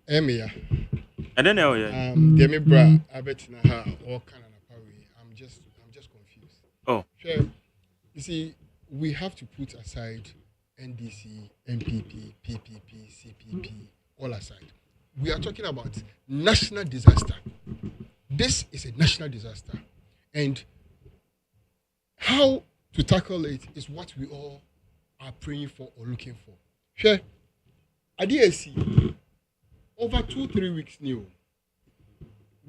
Emia. And then yeah. Demi bra abetina ha all kind of power. I'm just confused. Oh. Sure. You see, we have to put aside NDC, MPP, PPP, CPP, all aside. We are talking about national disaster. This is a national disaster. And how to tackle it is what we all are praying for or looking for. Sure. At DSC, over 2-3 weeks now,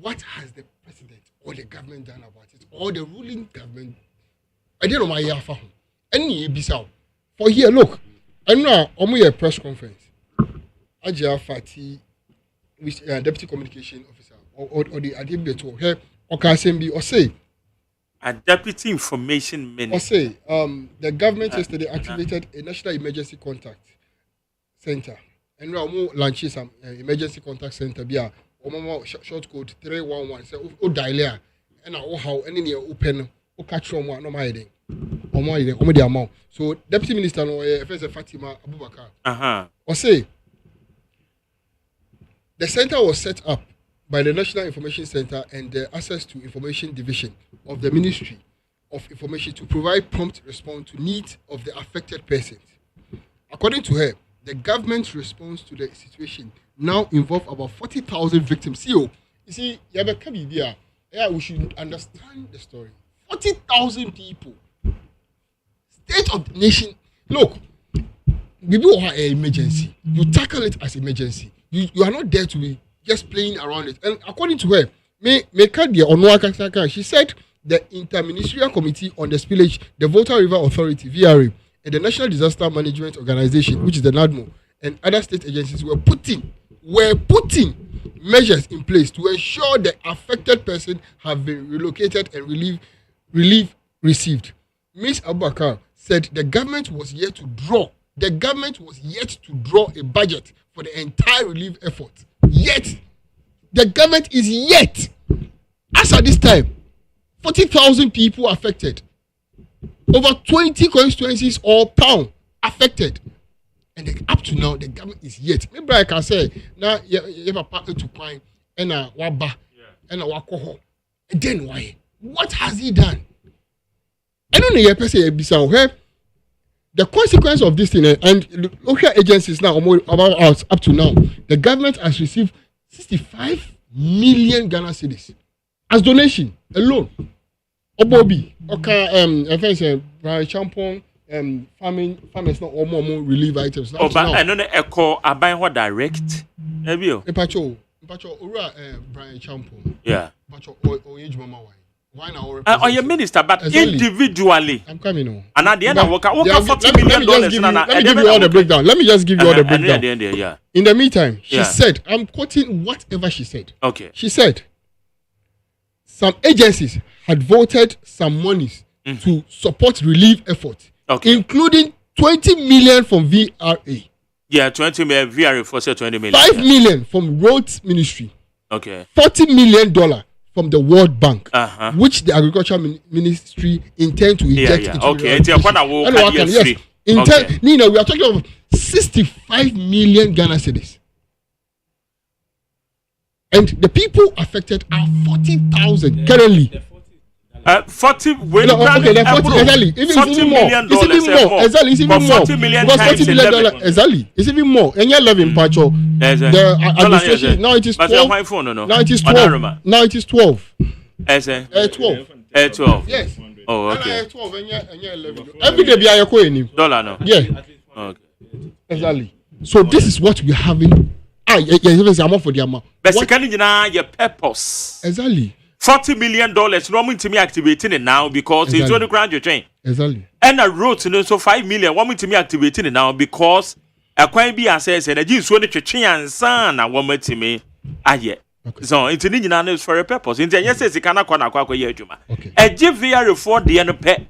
what has the president or the government done about it? Or the ruling government? I didn't know my year for him. Any bisau. For here, look, I know I'm a press conference. Ajia Fati, which deputy communication officer, or the Adibeto here, or Kasembi, or say a deputy information minister. Or say the government yesterday activated a national emergency contact center. And now more launches some emergency contact center. Bia, or short code 311. Say, oh, dial and how any open, or catch from one, no my heading. The amount. So deputy minister no Professor Fatima Abubakar. Or say the center was set up by the National Information Center and the Access to Information Division of the Ministry of Information to provide prompt response to needs of the affected persons. According to her, the government's response to the situation now involves about 40,000 victims. You see, we should understand the story. 40,000 people. State of the nation. Look, we do have an emergency. You tackle it as emergency. You are not there to be just playing around it. And according to her, she said the Interministerial Committee on the Spillage, the Volta River Authority, VRA, and the National Disaster Management Organization, which is the NADMO, and other state agencies were putting measures in place to ensure the affected person have been relocated and relief received. Ms. Abubakar said the government was yet to draw a budget for the entire relief effort. Yet, the government is yet, as at this time, 40,000 people affected. Over 20 constituencies or town affected. And up to now, the government is yet. Maybe I can say, now you have a partner to find, and a waba, and a wakoho. And then why? What has he done? I don't know, the consequence of this thing, and local agencies now, about us up to now, the government has received 65 million Ghana cedis as donation alone. Obobi, Brian Champon, farmers not all more relief items. Oh, but I know the echo about what direct. Pacho, Brian Champon. Yeah. Pacho, Mama. Or your minister, but individually. I'm coming on. And at the end, I work $40 million. Let me give you all the breakdown. Let me just give you all the breakdown. Yeah. In the meantime, she said, I'm quoting whatever she said. Okay. She said, some agencies had voted some monies to support relief efforts, including 20 million from VRA. Yeah, 20 million VRA for 20 million. 5 million from Roads Ministry. Okay. $40 million from the World Bank, which the Agriculture Ministry intend to inject into the Nina, we are talking of 65 million Ghana cedis. And the people affected are 40,000 currently. 40 million dollars. It's even more. And you're living Pacho. The administration now it is 12. Now it is 12. 12. Yes. Oh, okay. 12 and you're 11. Every day be a coin. Dollar no. Yeah. Okay. Exactly. So this is what we are having. I'm for the amount. But your purpose. Exactly. $40 million. No mean to me activating it now because it's on the ground you're train. Exactly. And I wrote so 5 million. Want me to me activating it now because a quite be assessed and I just want to change and son and want me to me. So it's an engineer for a purpose. In the yes, it cannot quite a juma. A GVR for the end pet.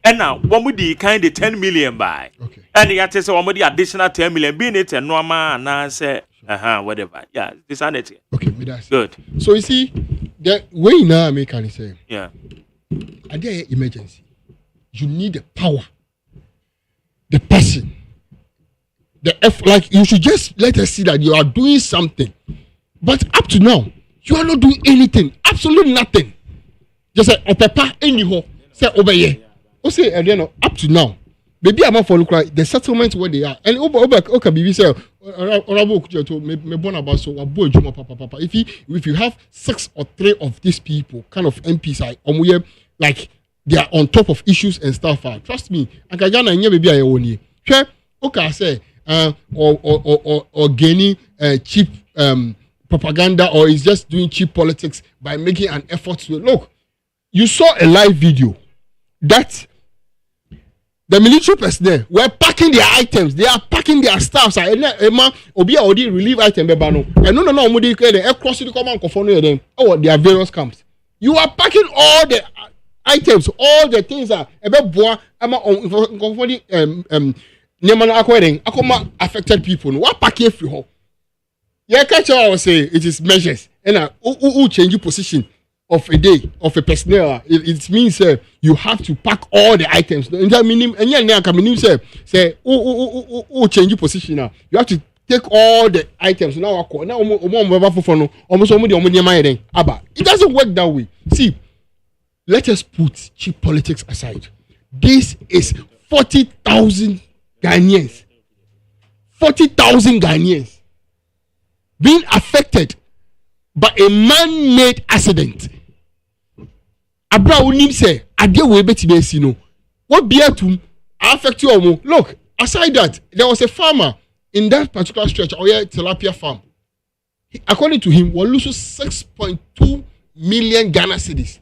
And now one with the kind of 10 million by. And the artist one with the additional 10 million being it and normal and I say, whatever. Yeah, this sanity. Okay, that's good. So you see, the way now I can say, yeah, are there emergency? You need the power, the passion, like you should just let us see that you are doing something. But up to now, you are not doing anything, absolutely nothing. Just say, Papa, anyhow, say over here. Say, up to now, maybe I'm not for look like the settlement where they are. And okay, maybe say, if you have 6 or 3 of these people, kind of MPs, like they are on top of issues and stuff. Trust me, I can maybe I own you. Okay, I say, or gaining cheap propaganda, or is just doing cheap politics by making an effort to look. You saw a live video that the military personnel were packing their items. They are packing their stuff. Obi already relieve item. No. Across the command them. Oh, there are various camps. You are packing all the items, all the things that affected people. What packing for you? Yeah, catch I will say it is measures. And who change your position of a day of a personnel. It means you have to pack all the items. And that meaning say who change your position now. You have to take all the items. Now it doesn't work that way. See, let us put cheap politics aside. This is 40,000 Ghanaians. 40,000 Ghanaians being affected by a man-made accident. Abra unim say, "Ade we beti be si no. What be to affect you omo?" Look, aside that, there was a farmer in that particular stretch, tilapia farm. According to him, will lose 6.2 million Ghana cedis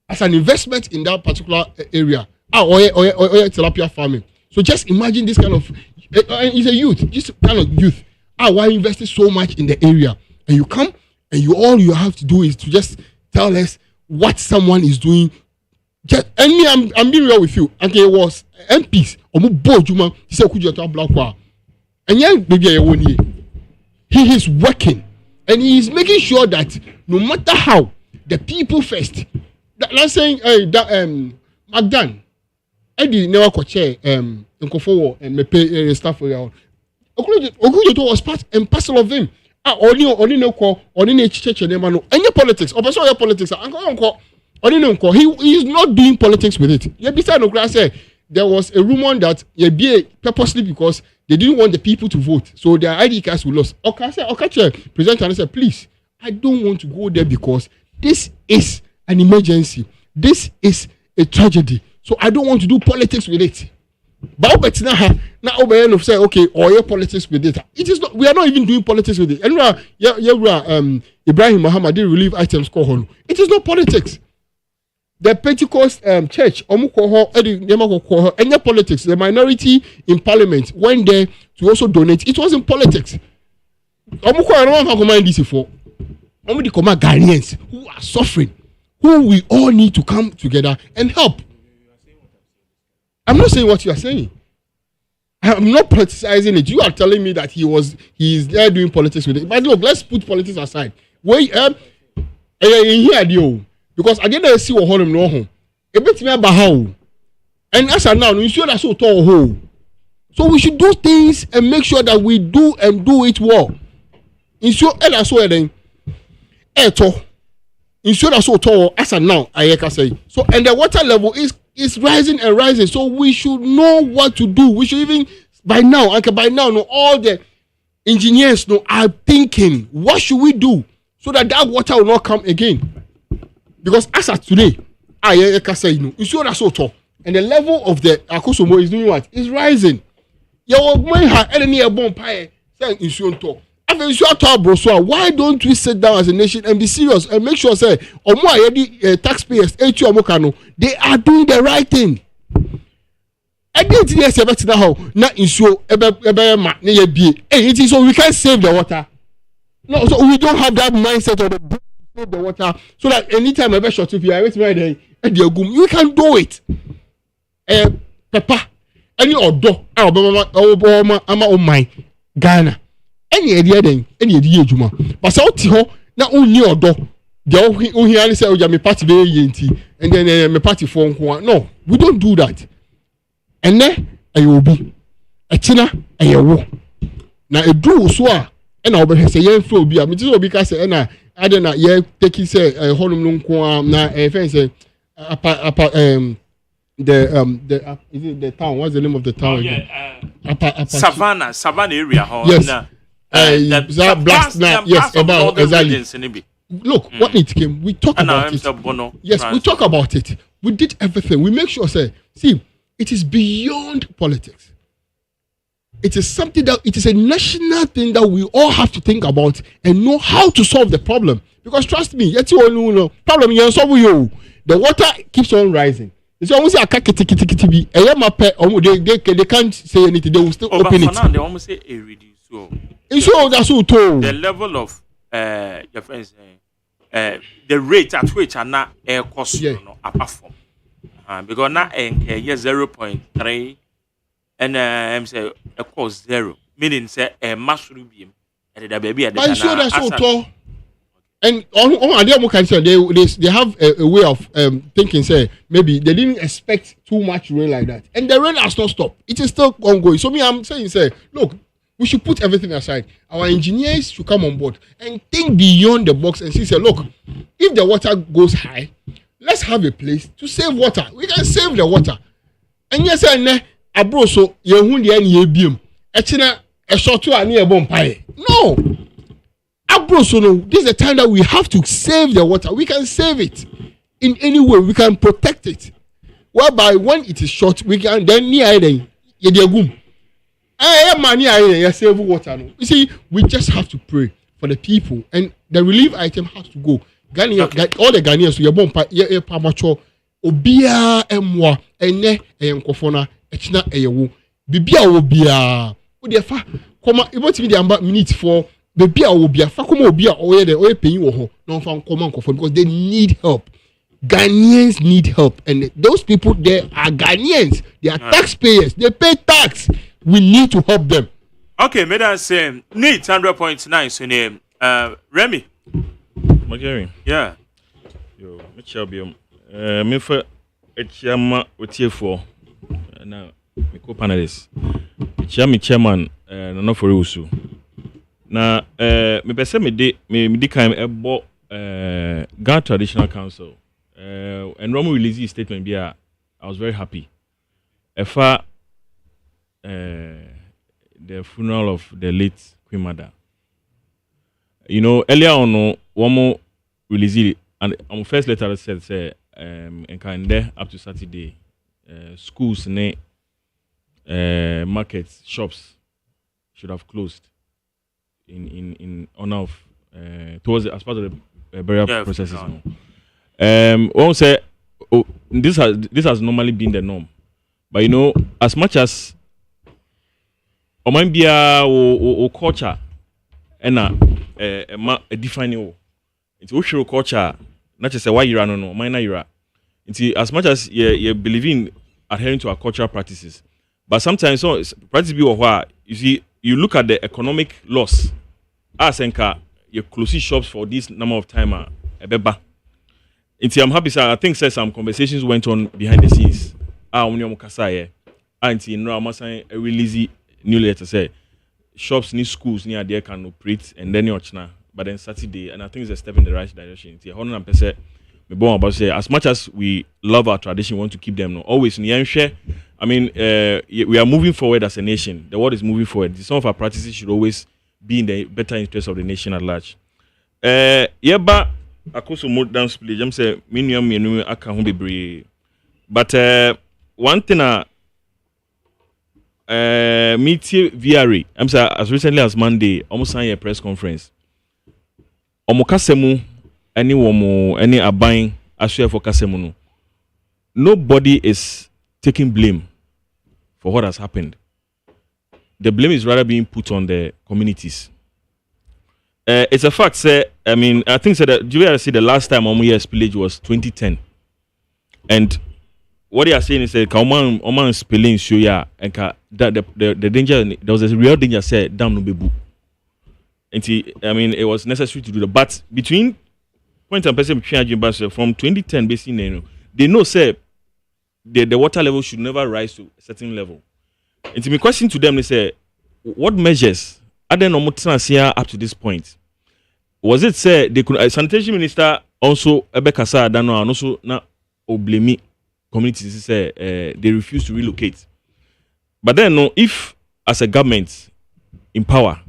as an investment in that particular area. Tilapia farming. So just imagine this kind of. He's a youth, just kind of youth. Why invested so much in the area, and you come and all you have to do is to just tell us what someone is doing. Just and me, I'm being real with you. Okay, it was MPs. He said, "Could you talk black?" And yeah, maybe I won't hear. He is working, and he is making sure that no matter how, the people first. Let's say Magdan, Eddie never could chair Nkofo and me pay stuff for you. Okujoto was part and parcel of him. Only no call, only no church and no. And your politics, or your politics, he is not doing politics with it. Yeah, besides no class, there was a rumor that be purposely because they didn't want the people to vote, so their ID cards were lost. Okay, presenter and said, please, I don't want to go there because this is an emergency. This is a tragedy. So I don't want to do politics with it. But now say okay, or your politics with it. It is not. We are not even doing politics with it. And Ibrahim Muhammad did relieve items called. It is not politics. The Pentecost church, and your politics. The minority in parliament went there to also donate. It wasn't politics. I don't know how to mind this before. The command Ghanaians who are suffering, who we all need to come together and help. I'm not saying what you are saying. I'm not politicizing it. You are telling me that he is there doing politics with it. But look, let's put politics aside. Wait, here because I didn't see what home no home. A bit me about how. And as I now, you sure that's so tall hole. So we should do things and make sure that we do it well. Ensure that's what then. Ensure that's so tall as I now I can say. So and the water level is rising and rising. So we should know what to do. We should even by now know all the engineers are thinking what should we do so that water will not come again. Because as of today, I can say ensure that's so tall. And the level of the Akosomo is doing what? Is rising. Your money has any bonfire saying ensure tall. Why don't we sit down as a nation and be serious and make sure say taxpayers they are doing the right thing? I didn't hear say better how na insuo ebe ma na ye bie. Hey, it is so we can save the water. No, so we don't have that mindset of the save the water so that anytime ebe short if you are waiting there you can do it. Papa any odo ama o my Ghana. Any idea then any idea juma. But so ti ho na onni odo. The only say oh me party be yenti and then me party for nko. No, we don't do that. And then ayobi etina ayewo na edu so a na obe say yen fro bi a me ti obi ka say na ade na ye take say honum no nko na fence say the town, what's the name of the town again? Savannah area. Yes. Black snap. Yes, about exactly. Look, what it came. We talk about it. Yes, we talk about it. We did everything. We make sure say, see, it is beyond politics. It is something that it is a national thing that we all have to think about and know how to solve the problem. Because trust me, problem the water keeps on rising. It's almost like a kitty. They can't say anything. They will still open it. They almost say a reduce. So that's all told. The level of your friends, the rate at which are not air cost apart from because now 0.3 and I'm say a cost 0, meaning say a mushroom beam and the baby at the so that's all tall. And on their concern, they have a way of thinking. Say maybe they didn't expect too much rain like that, and the rain has not stopped. It is still ongoing. So I'm saying, say, look, we should put everything aside. Our engineers should come on board and think beyond the box and see. Say, look, if the water goes high, let's have a place to save water. We can save the water. And yes, abro so yehundi any ebium. Echina a short to ani ebon no. So no, this is the time that we have to save the water. We can save it in any way. We can protect it. Whereby when it is short, we can then near them. Save water. You see, we just have to pray for the people, and the relief item has to go. All the Ghanaians, we are born pamacho obia emwa ene enkofona echina eyewo bibia obia odefa koma iboti mi dey minute for baby obia fa koma obia oye de oye penyi wo ho no fa koma nkofo because they need help. Ghanaians need help, and those people there are Ghanaians. They are taxpayers. They pay tax. We need to help them. Okay, madam say need 100.9 so name Remy. Magari. Yeah. Yo, Michelle Biom. Me for Echama Otiefo. Now, me co-panelist. Echama chairman no for usu. Na me pese me di kan ebo Ghana Traditional Council. And Romo released his statement bia I was very happy. Efa the funeral of the late Queen Mother. You know, earlier on, one more release it, and on first letter said, say, and kind there up to Saturday, schools, markets, shops should have closed in honor of towards as part of the burial processes. One say, oh, this has normally been the norm, but you know, as much as Omambia or culture and a defining it's Ushiro culture, not just a why you no minor era. It's as much as you believe in adhering to our cultural practices, but sometimes so practice be where you see you look at the economic loss. As enka you close shops for this number of time ebeba. I'm happy sir. I think some conversations went on behind the scenes. A release new letter say shops need schools near there can operate and then but then Saturday, and I think it's a step in the right direction. As much as we love our tradition, we want to keep them always I mean we are moving forward as a nation. The world is moving forward. Some of our practices should always be in the better interest of the nation at large. But modern split, I'm saying minimum I can't be but one thing meet VRA. I'm saying as recently as Monday, almost signed a press conference. Omokasemu any abine as for Kasemu. Nobody is taking blame for what has happened. The blame is rather being put on the communities. It's a fact, sir. I mean, I think that the last time Omoye spillage was 2010, and what they are saying is that Oman spilling show ya and that the danger, there was a real danger. Said dam no bebu. And I mean, it was necessary to do that. But between point and person between Ajimba from 2010, basically, they know say the water level should never rise to a certain level. And to my question to them, they say, what measures are there no up to this point? Was it say they could sanitation minister also Ebekasa Adano and also na oblemi communities say they refuse to relocate. But then no, if as a government in power,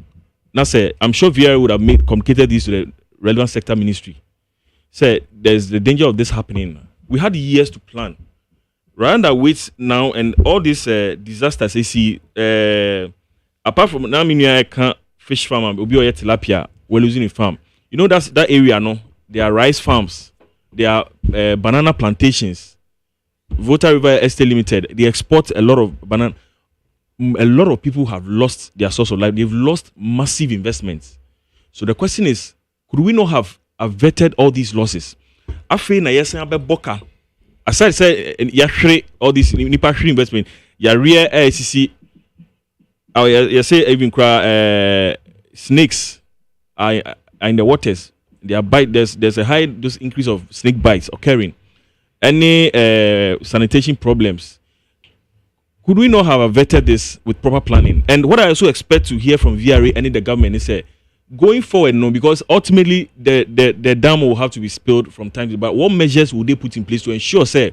now say I'm sure VRA would have communicated this to the relevant sector ministry. Say there's the danger of this happening. We had years to plan. Rather than wait now and all these disasters, you see, apart from now, I can't fish farm and tilapia, we're losing a farm. You know that area, no? There are rice farms, there are banana plantations. Volta River Estate Limited, they export a lot of banana. A lot of people have lost their source of life. They've lost massive investments. So the question is, could we not have averted all these losses? After na yesen abe boka. Aside say yahre all these nipa hre investment, ya rear ACC you say even snakes are in the waters. They are bite. There's a high increase of snake bites occurring. Any sanitation problems. Could we not have averted this with proper planning? And what I also expect to hear from VRA and the government is going forward, no, because ultimately the dam will have to be spilled from time to time. But what measures will they put in place to ensure, say,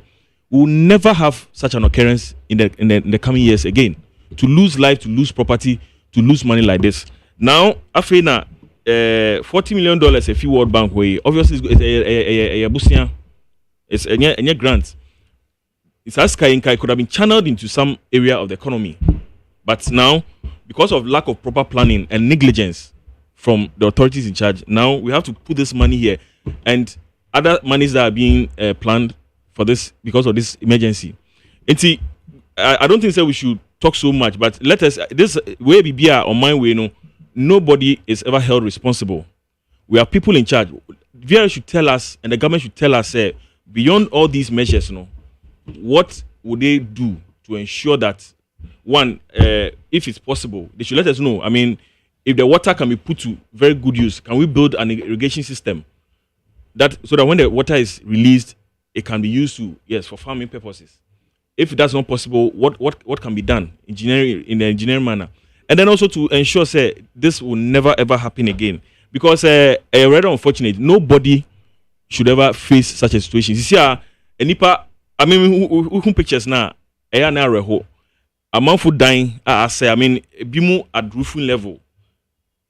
we will never have such an occurrence in the coming years again? To lose life, to lose property, to lose money like this. Now, after now, $40 million a few World Bank way. Obviously, it's a grant. It's as Kayinka could have been channeled into some area of the economy. But now, because of lack of proper planning and negligence from the authorities in charge, now we have to put this money here and other monies that are being planned for this because of this emergency. And see, I don't think that we should talk so much, but let us, this way be on my way, nobody is ever held responsible. We are people in charge. VRA should tell us, and the government should tell us, beyond all these measures, what would they do to ensure that, one, if it's possible, they should let us know. I mean, if the water can be put to very good use, can we build an irrigation system so that when the water is released, it can be used to, yes, for farming purposes? If that's not possible, what can be done in the engineering manner? And then also to ensure, this will never ever happen again. Because rather unfortunate, nobody should ever face such a situation. You see, nipa, I mean, who pictures now? A man for dying. I mean, bimu at roofing level,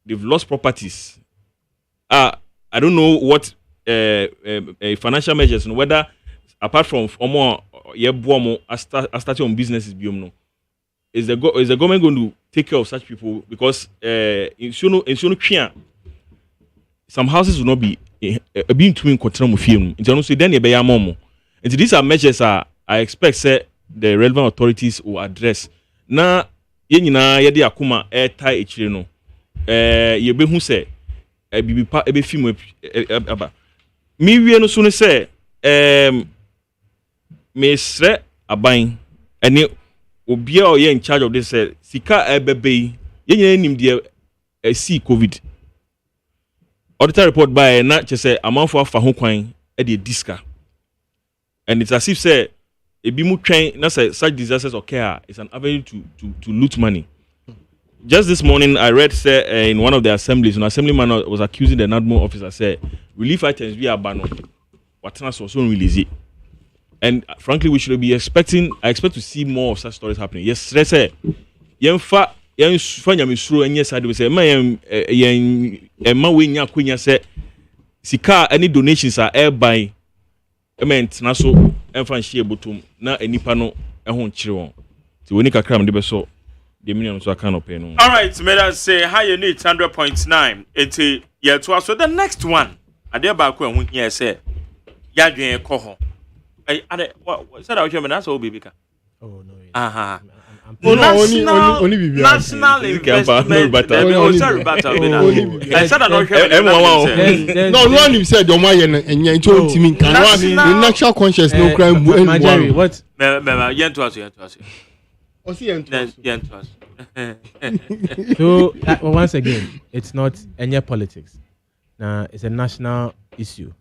they've lost properties. I don't know what financial measures, whether apart from starting on businesses, is the government going to take care of such people? Because some houses will not be being between Kotramu film. And these are measures I expect the relevant authorities will address. Na yenina yedi akuma airtie echire yebe hu se bibipa ebe film aba. Mi wie no so ne se me sre aban ene obia o ye in charge of this sika ebebe yenina nim de see covid. Auditor report by na chese amanfo afa ho kwan e de diska. And it's as if say a bimu train not say such disasters occur is an avenue to loot money. Just this morning I read in one of the assemblies, an assemblyman was accusing the NADMO officer, say relief items we are banned. What was so release it. And frankly we should be I expect to see more of such stories happening. Yes, say yemfa nyamisuro enye side we say ma we nya kwenya say sika any donations are airby ement na so emfa nhie botom na enipa no ehon kire won ti woni kakra me de beso de million so aka no pay no. All right, may I say how you need 100.9 enti ye to so the next one ade ba ko ehun here say ya dwen ko ho ade what said I was me na so baby ka. Oh no. national investment. Sorry, but I said I don't hear. No, no one said your man and you told me the natural conscious no crime. What? So once again, it's not any politics. Now it's a national issue.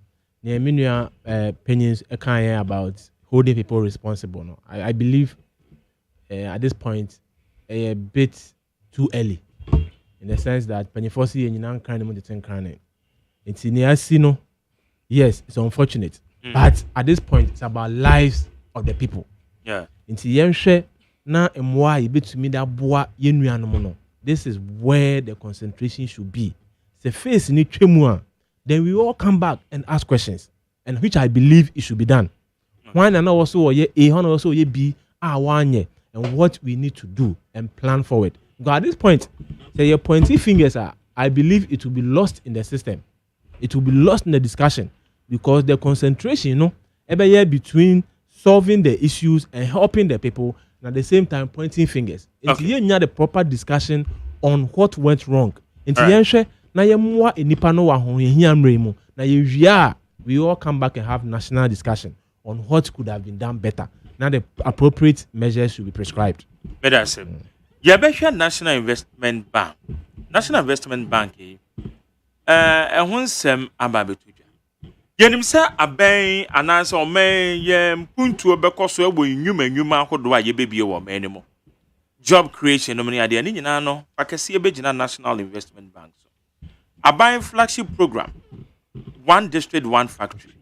The minua opinions about holding people responsible. No, I believe at this point a bit too early, in the sense that when you foresee any non-crime, it's in the yes, it's unfortunate, but at this point it's about lives of the people. Yeah. Na emwa ibetumi da boa yenuanom no. This is where the concentration should be. The face ni twemu a, then we all come back and ask questions, and which I believe it should be done. Why na also ye A, one also ye B, wanye, and what we need to do and plan forward. Because at this point, say your pointy fingers are, I believe it will be lost in the system. It will be lost in the discussion because the concentration, between solving the issues and helping the people. At the same time, pointing fingers. Until you have the proper discussion on what went wrong. Until we all come back and have national discussion on what could have been done better. Now the appropriate measures should be prescribed. National Investment Bank. National Investment Bank. Yenim se aben ananse o men ye puntu obekoso egbo nyuma ahodo a ye bebie wo men ni mo job creation no mani ade ani nyina no pakese ebegina National Investment Bank so aban flagship program one district one factory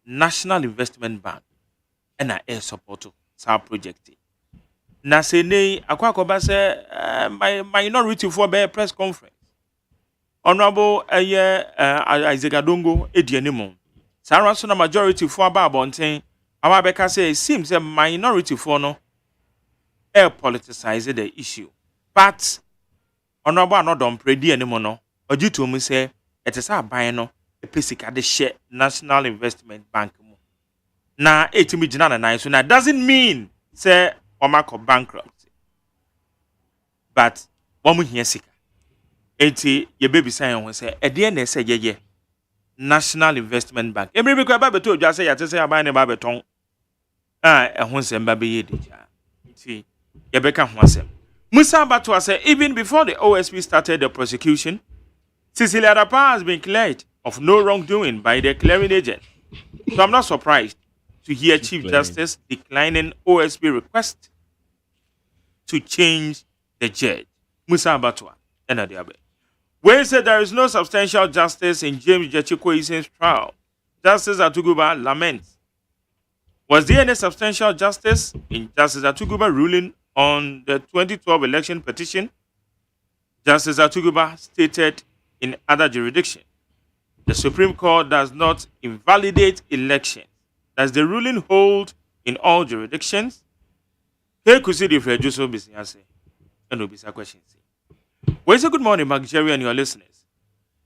National Investment Bank na air support sa project na se nei akwakoba se minority for be press conference honorable Isaac Adongo edianimo Sarah so na majority for abonten awabeka say it seems a minority for no air politicize the issue but honorable no don predi animo no ojitu mu say it is aban no epesika de share National Investment Bank mu na etimi gina na nine so na doesn't mean say omako bankrupt but womu hia sika enti ye baby sign won say e de na say ye National Investment Bank. Every week about to just say say aban ne ba beton. Ehun sem ba be ye deja. Nti ye beka ho asem. Musa Bato say even before the OSP started the prosecution, Cecilia Dapa has been cleared of no wrongdoing by the clearing agent. So I'm not surprised to hear Chief Justice declining OSP request to change the judge. Musa Bato and Adiabe. When said there is no substantial justice in James Jachikoisin's trial, Justice Atuguba laments. Was there any substantial justice in Justice Atuguba ruling on the 2012 election petition? Justice Atuguba stated in other jurisdictions, the Supreme Court does not invalidate elections. Does the ruling hold in all jurisdictions? Here could see the Frejuso Bisiase and Obisa questions. Well, good morning, Mark Jerry and your listeners.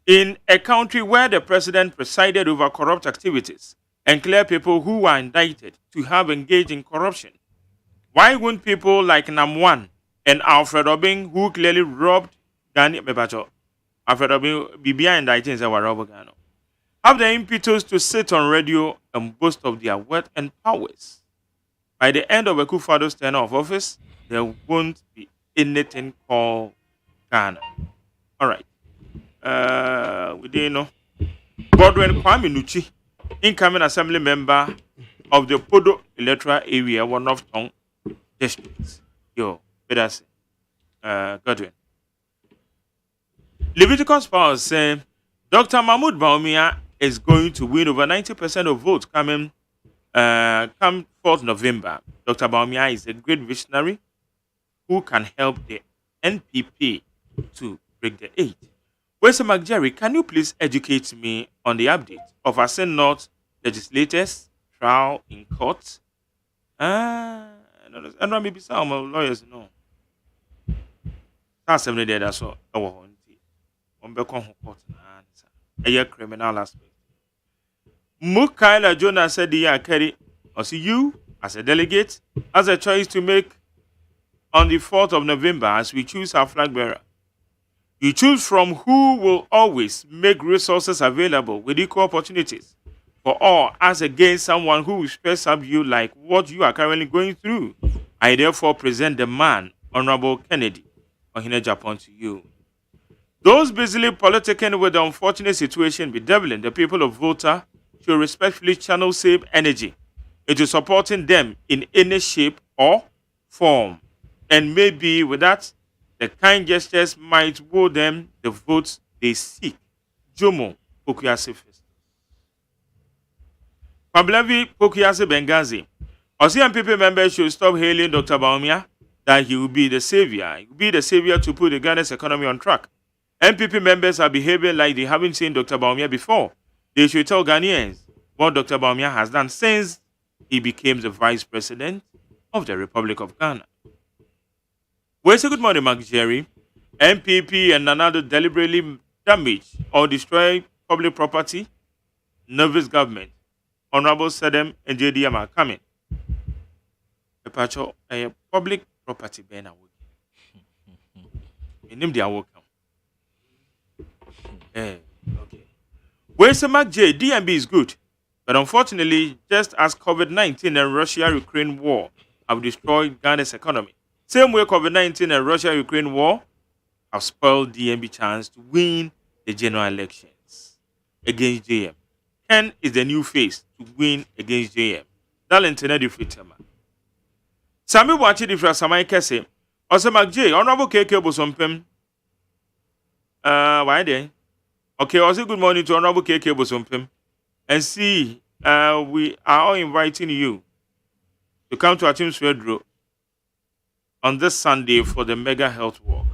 In a country where the president presided over corrupt activities and cleared people who were indicted to have engaged in corruption, why wouldn't people like Namwan and Alfred Obing, who clearly robbed Ghana, Alfred Obing, BBI indicted in Ghana, have the impetus to sit on radio and boast of their wealth and powers? By the end of Akufo-Addo's tenure of office, there won't be anything called Ghana. All right. We didn't know. Godwin Kwame Nuchi, incoming assembly member of the Podo electoral area, one of Tong districts. Yo, better say. Godwin. Leviticus Power saying Dr. Mahmoud Baumia is going to win over 90% of votes come 4th November. Dr. Baumia is a great visionary who can help the NPP to break the 8. Where's Mark Jerry? Can you please educate me on the update of Asen North legislators trial in court? And maybe some lawyers know. That's 7 days. That's all. On the court a criminal aspect. Mukaila Jonah said, "Yeah, Kerry, or see you as a delegate has a choice to make on the 4th of November as we choose our flag bearer. You choose from who will always make resources available with equal opportunities for all as against someone who will stress up you like what you are currently going through. I therefore present the man, Honorable Kennedy Ohene Japan, to you. Those busily politicking with the unfortunate situation bedeviling the people of Volta should respectfully channel same energy into supporting them in any shape or form. And maybe with that, the kind gestures might woo them the votes they seek. Jomo Pokuyase first. Pablavi Pokuyase Bengazi. MPP members should stop hailing Dr. Baumia that he will be the savior. He will be the savior to put the Ghana's economy on track. MPP members are behaving like they haven't seen Dr. Baumia before. They should tell Ghanaians what Dr. Baumia has done since he became the vice president of the Republic of Ghana. Well, say good morning, Mark Jerry. MPP and Nanado deliberately damage or destroy public property. Nervous government. Honorable Sedem and JDM are coming. A patch of a public property ban away. In him, they are working. Okay. Well, say Mark J, DMB is good. But unfortunately, just as COVID-19 and Russia-Ukraine war have destroyed Ghana's economy, same way COVID-19 and Russia-Ukraine war have spoiled DMB chance to win the general elections against JM. Ken is the new face to win against JM. Darlington Edifritema. Sami Wachi Difra Samai Kese. Also Mark J, Honorable KK Bosompem. Why then? Okay, also good morning to Honorable KK Bosompem. And see, we are all inviting you to come to Atim Swedro on this Sunday for the mega health walk.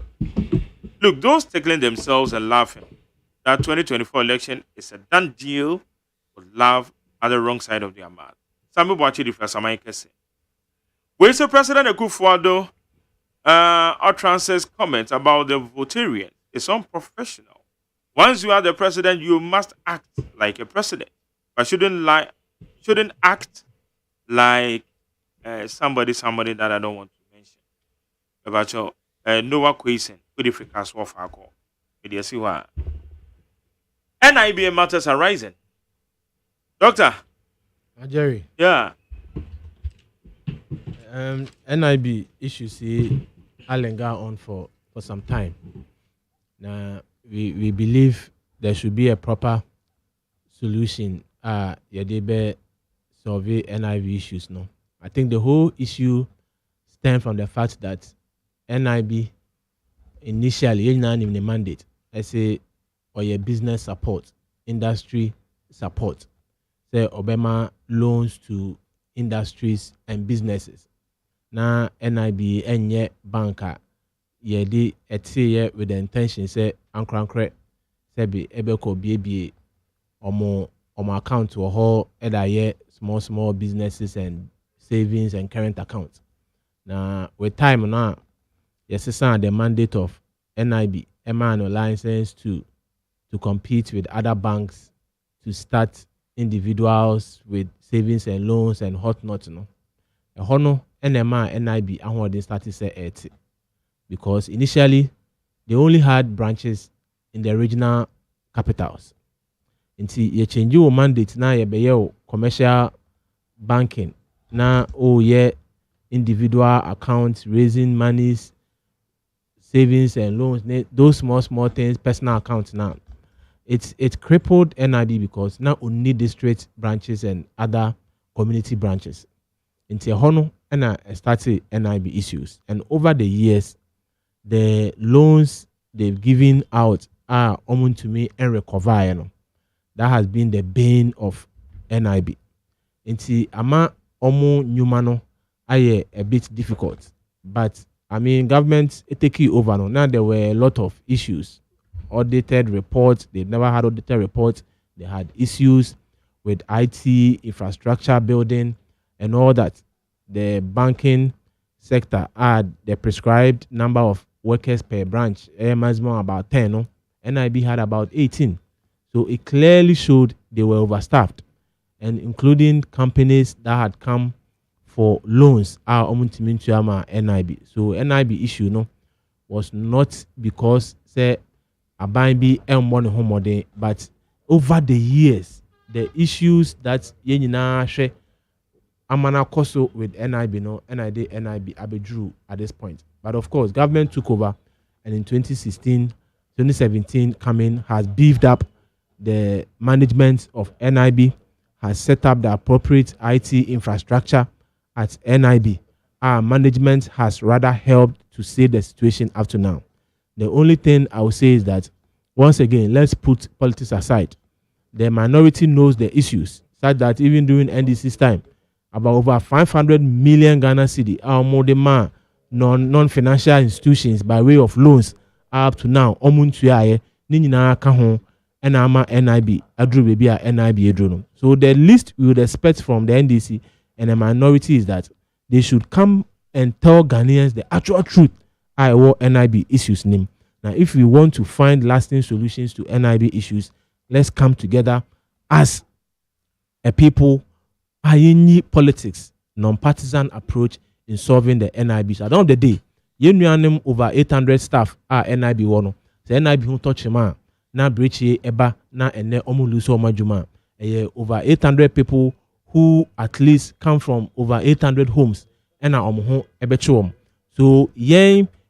Look, those tickling themselves and laughing that 2024 election is a done deal will laugh at the wrong side of their mouth. Sami Bwachi Difra Samai Kese. We say President Akufo-Addo utterances comment about the votarian is unprofessional. Once you are the president, you must act like a president, but shouldn't act like somebody that I don't want to mention. About your Noah Quason, good if it for Farco. You see why? NIBA matters are rising. Doctor. Jerry. Yeah. NIB issues see linger on for some time. Now we believe there should be a proper solution. Yadebe survey NIB issues. No, I think the whole issue stems from the fact that NIB initially in the mandate, I say, or your business support, industry support, say Obama loans to industries and businesses. Now NIB and yet banker yedi etiye with the intention say ankrankre say be ebeko BBA omo account or whole either small businesses and savings and current accounts. Now with time now, yes, it's the mandate of NIB, MAN license to compete with other banks to start individuals with savings and loans and whatnot. No, a hono NMA NIB and what they started say 80 because initially they only had branches in the regional capitals. Until you change your mandate now, you be commercial banking now. Oh yeah, individual accounts, raising monies, savings and loans. Those small things, personal accounts now. It crippled NIB because now only district branches and other community branches. Until Hono and I started NIB issues, and over the years, the loans they've given out are almost to me and recover. You know, that has been the bane of NIB. Until ama omo nyumano aye a bit difficult, but I mean government it take it over now. Now there were a lot of issues, audited reports. They've never had audited reports. They had issues with IT infrastructure building and all that. The banking sector had the prescribed number of workers per branch, maximum about 10. No? NIB had about 18. So it clearly showed they were overstaffed, and including companies that had come for loans are omuntimintuama NIB. So NIB issue no was not because say aban bi money homode, but over the years the issues that yenina hwe amana koso with NIB no NID abedru at this point. But of course government took over, and in 2017 coming has beefed up the management of NIB, has set up the appropriate IT infrastructure at NIB. Our management has rather helped to save the situation up to now. The only thing I will say is that, once again, let's put politics aside. The minority knows the issues, such that even during NDC's time, about over 500 million Ghana cedi are more demand non-financial institutions by way of loans up to now. Omuntuaye, Ninina Kahon, and Ama NIB, Adru Baby, NIB Adrono. So the least we would expect from the NDC and the minority is that they should come and tell Ghanaians the actual truth. What NIB issues name. Now, if we want to find lasting solutions to NIB issues, let's come together as a people, any politics, non-partisan approach in solving the NIBs. At the end of the day, you over 800 staff are NIB one. The NIB who touch him na breach eba na ene omuluso majuma. Over 800 people who at least come from over 800 homes and are ebechuom. So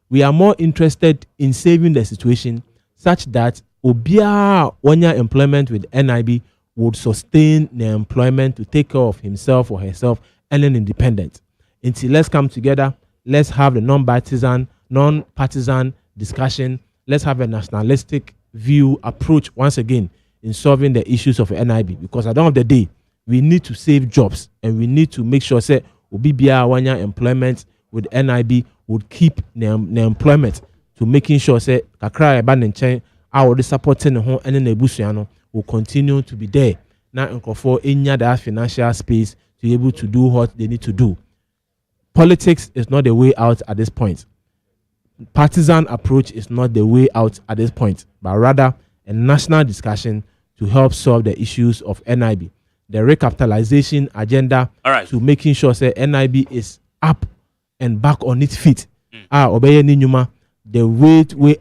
we are more interested in saving the situation such that obia one-year employment with NIB would sustain the employment to take care of himself or herself and then independent. Until let's come together, let's have the non-partisan discussion. Let's have a nationalistic view approach once again in solving the issues of NIB, because at the end of the day, we need to save jobs and we need to make sure say obibia one-year employment with NIB would keep the employment to making sure say kakra eba nchen our supporting the home and the will continue to be there. Now and for any other financial space to be able to do what they need to do. Politics is not the way out at this point. Partisan approach is not the way out at this point, but rather a national discussion to help solve the issues of NIB. The recapitalization agenda to making sure say NIB is up and back on its feet. The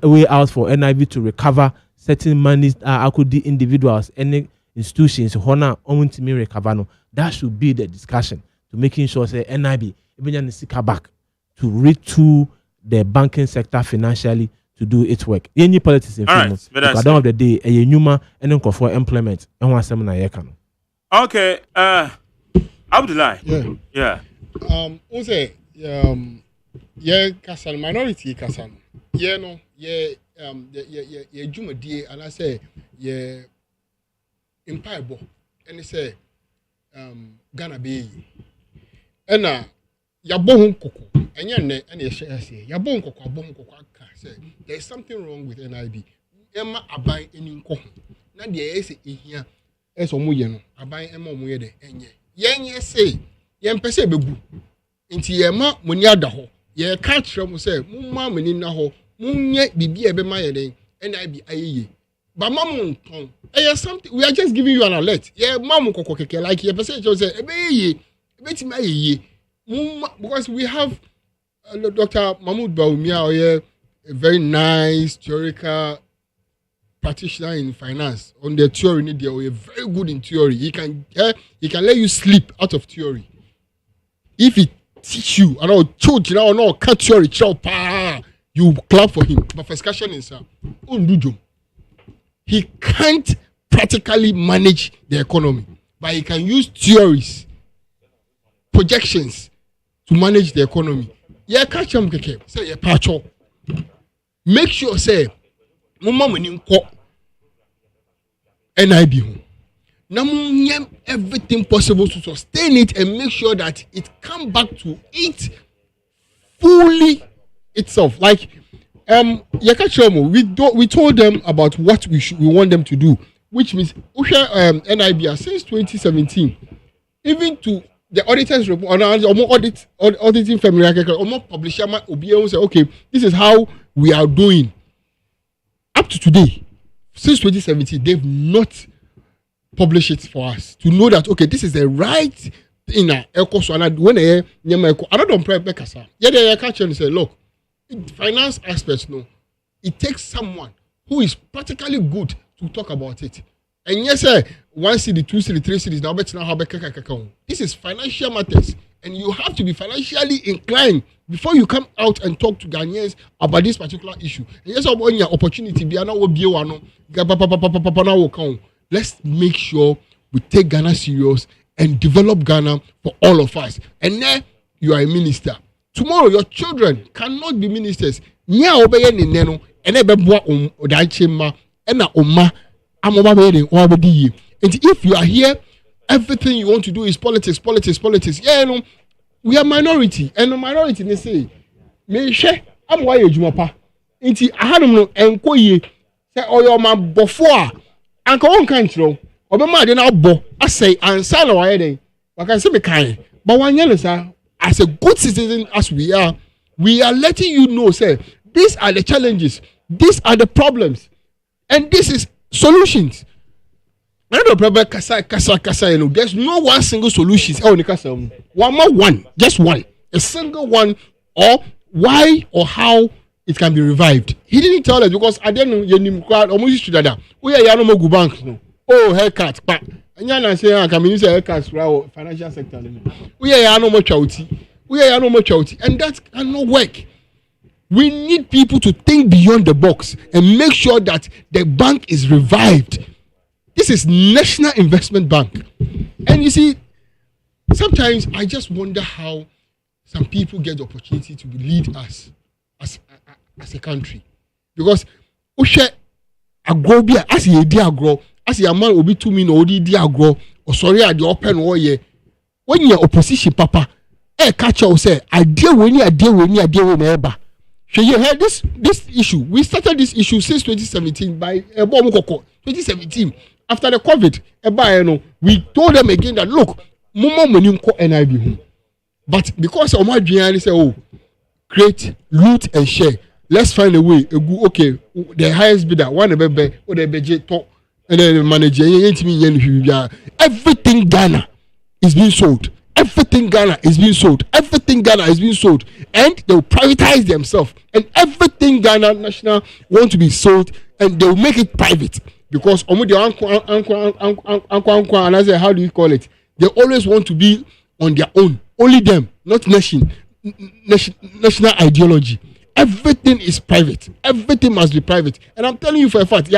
way out for NIB to recover certain monies could be individuals, any institutions, honor to recover. That should be the discussion to making sure say NIB even back to retool the banking sector financially to do its work. Any politics in at the end of the day, a newman and then for employment and one seminar. Okay, Abdullah. Yeah. Ose, Kasan minority Kasan. No, Juma D, and I say, Empire Bo, and they say, Ghana be. And Yabon Coco, and your share say, Yabon Coco, say, there's something wrong with NIB. Emma Abai in Coco. Now the ace in here. Eso muyeno aban ema muyede enye yenye say yen pese bebu nti yema muni ada ho ye ka kire mu say mumma mani na ho munye bibia be ma yeden NIB ayeye ba mamun ton something we are just giving you an alert ye mamun kokko keke like ye pese say ebeye ebeti ma yeye mumma, because we have Dr. Mahmoud Baumia, a very nice theoretical practitioner in finance. On the theory, they are very good in theory. He can let you sleep out of theory. If he teach you, I don't know, cut theory, you clap for him. But first question is, he can't practically manage the economy, but he can use theories, projections to manage the economy. Yeah, catch him, say a patcho. Make sure, say, Mama NIB. Now, everything possible to sustain it and make sure that it come back to it fully itself. Like, we told them about what we want them to do, which means NIB since 2017, even to the auditors report, auditing family, publisher, say, okay, this is how we are doing. Up to today, since 2017, they've not published it for us to know that, okay, this is the right in a echo so and when I don't pray bekasa. Yeah, they catch and say, look, finance aspects, no, it takes someone who is practically good to talk about it. And yes, sir, 1 city, 2 city, 3 cities, now better now have this is financial matters, and you have to be financially inclined before you come out and talk to Ghanaians about this particular issue. And yes, when your opportunity be let's make sure we take Ghana serious and develop Ghana for all of us. And then you are a minister. Tomorrow your children cannot be ministers. Nya obeye ni neno ene beboa odachema ena oma amoba be den obedi yi. And if you are here, everything you want to do is politics. Yeah, you know, we are minority, and the minority they say me hwe amwa ye adwuma pa. Nti ahanum no enko ye say oyo ma bofo a anka won kan kiro obema de na bo asay ansa na waye den waka say me kan but one year sir as a good citizen as we are letting you know say these are the challenges, these are the problems, and this is solutions. No problem kasa you know, there's no one single solution. One, just one, a single one, or why or how it can be revived. He didn't tell us because I don't know you crowd almost to that. We are no more bank no. Oh, haircut, but and say I can use haircuts for our financial sector. We are no more charity. And that cannot work. We need people to think beyond the box and make sure that the bank is revived. This is National Investment Bank. And you see, sometimes I just wonder how some people get the opportunity to lead us as a country. Because Ushe agrobia as ye di agro, as your man will be 2 million or di agro, or sorry at the open warrior. When you're opposition, Papa, catch you say, I deal with ever. So you heard this issue. We started this issue since 2017 by 2017. After the COVID, we told them again that look, Mumo money ko NIB home. But because Omar Gianni said, oh, create, loot and share. Let's find a way. Okay, the highest bidder, one of the or the budget talk, and then the manager. Everything Ghana is being sold. Everything Ghana is being sold. And they will privatize themselves. And everything Ghana national want to be sold, and they will make it private. Because and I say, how do you call it? They always want to be on their own. Only them, not national ideology. Everything is private. Everything must be private. And I'm telling you for a fact,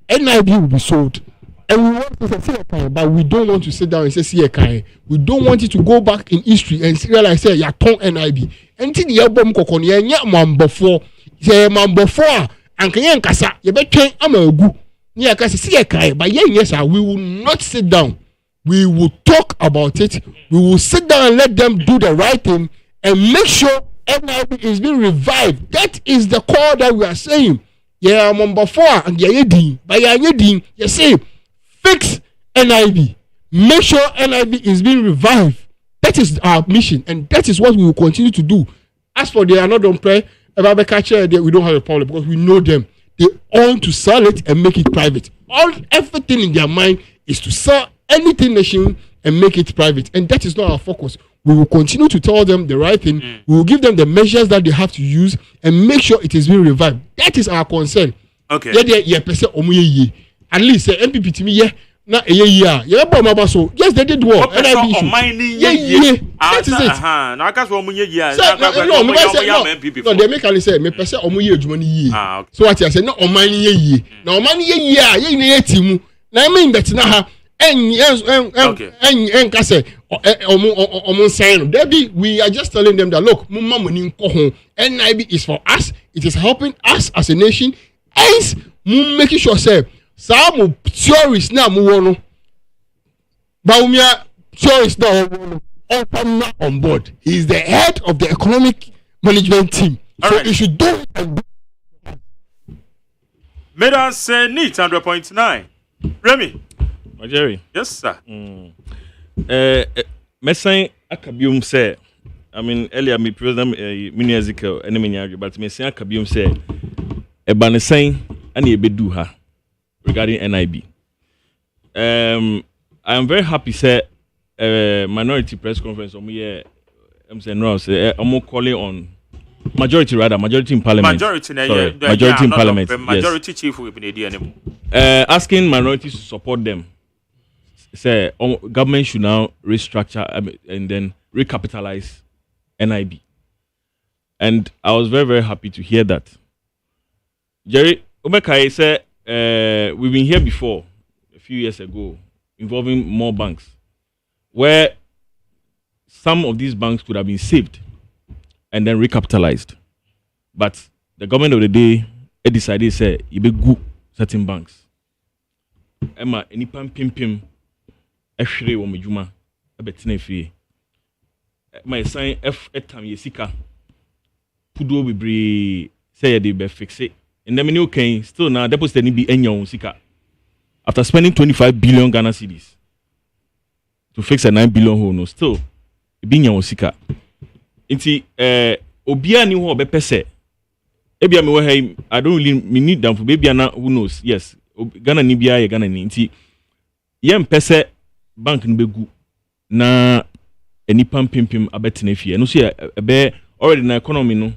NIB will be sold. And we want to say, but we don't want to sit down and say, we don't want it to go back in history and realize, say, ya ton NIB. Until the album kokon, ya man before, and can kasa, you better am a gu. Nya kasa but yes, we will not sit down. We will talk about it. We will sit down and let them do the right thing and make sure NIB is being revived. That is the core that we are saying. Yeah, I'm on before and you say fix NIB. Make sure NIB is being revived. That is our mission, and that is what we will continue to do. As for they are not on play, we don't have a problem because we know them. They want to sell it and make it private. Everything in their mind is to sell anything nation and make it private, and that is not our focus. We will continue to tell them the right thing. We will give them the measures that they have to use and make sure it is being revived. That is our concern. Okay. At least MPP to me, yeah. Na yeah. So yes, they did work. That is it. Na aka so omunye yeah. No, they make ali say me pese omunye adwuma ni yie. So what I say na omani yie. Na omani yie a ye ni etimu. Na me betina ha we are just telling them that look, NIB is for us. It is helping us as a nation. Hence, making sure say some tourists now move Baumia tourists now on board. He is the head of the economic management team. So he should do it and do it. Made us neat 100.9. Remy. Jerry. Yes, sir. Messan akabium say, I mean earlier me president mini Ezekiel enemy nyadwe, but me say akabium say e ba ne sen ana e bedu ha. regarding NIB. I am very happy, sir. Minority press conference. I'm saying no. I'm calling on majority in parliament. Majority in parliament. Majority chief will be asking minorities to support them. Say government should now restructure and then recapitalize NIB. And I was very, very happy to hear that. Jerry Obekai said we've been here before a few years ago involving more banks where some of these banks could have been saved and then recapitalized. But the government of the day decided to say you be good certain banks. Emma any pam pim ehwere wo medjuma ebetina fie. My sign F etam yesika pudo bebre say they be fix it. And then you can still now deposit ni be enya sika. After spending 25 billion Ghana cedis to fix a 9 billion hole, no still be nya sika. Inti obia ni ho obepese. Ebia me we I don't really need them for baby na who knows. Yes, Ghana ni bia ye Ghana ni inti yem pese bank ni begu na enipa pimpim abetena fie. No so ebe already na economy no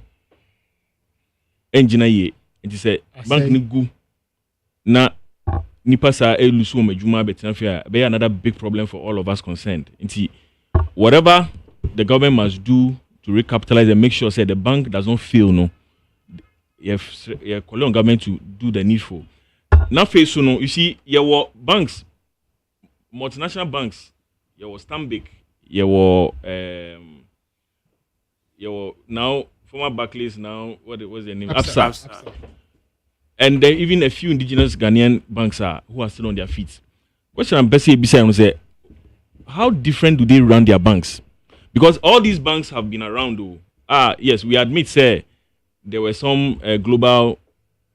engine ye. It say bank ni gu na nipa sa elusu omedwuma betena fie be another big problem for all of us concerned. Inti whatever the government must do to recapitalize and make sure say the bank does not fail, no. You call on government to do the needful. Now face so no, you see, your banks, multinational banks, your Stanbic, your now former Barclays, now what was their name? Absa. And then even a few indigenous Ghanaian banks who are still on their feet. Question I'm best say, how different do they run their banks? Because all these banks have been around though. Yes, we admit, say, there were some global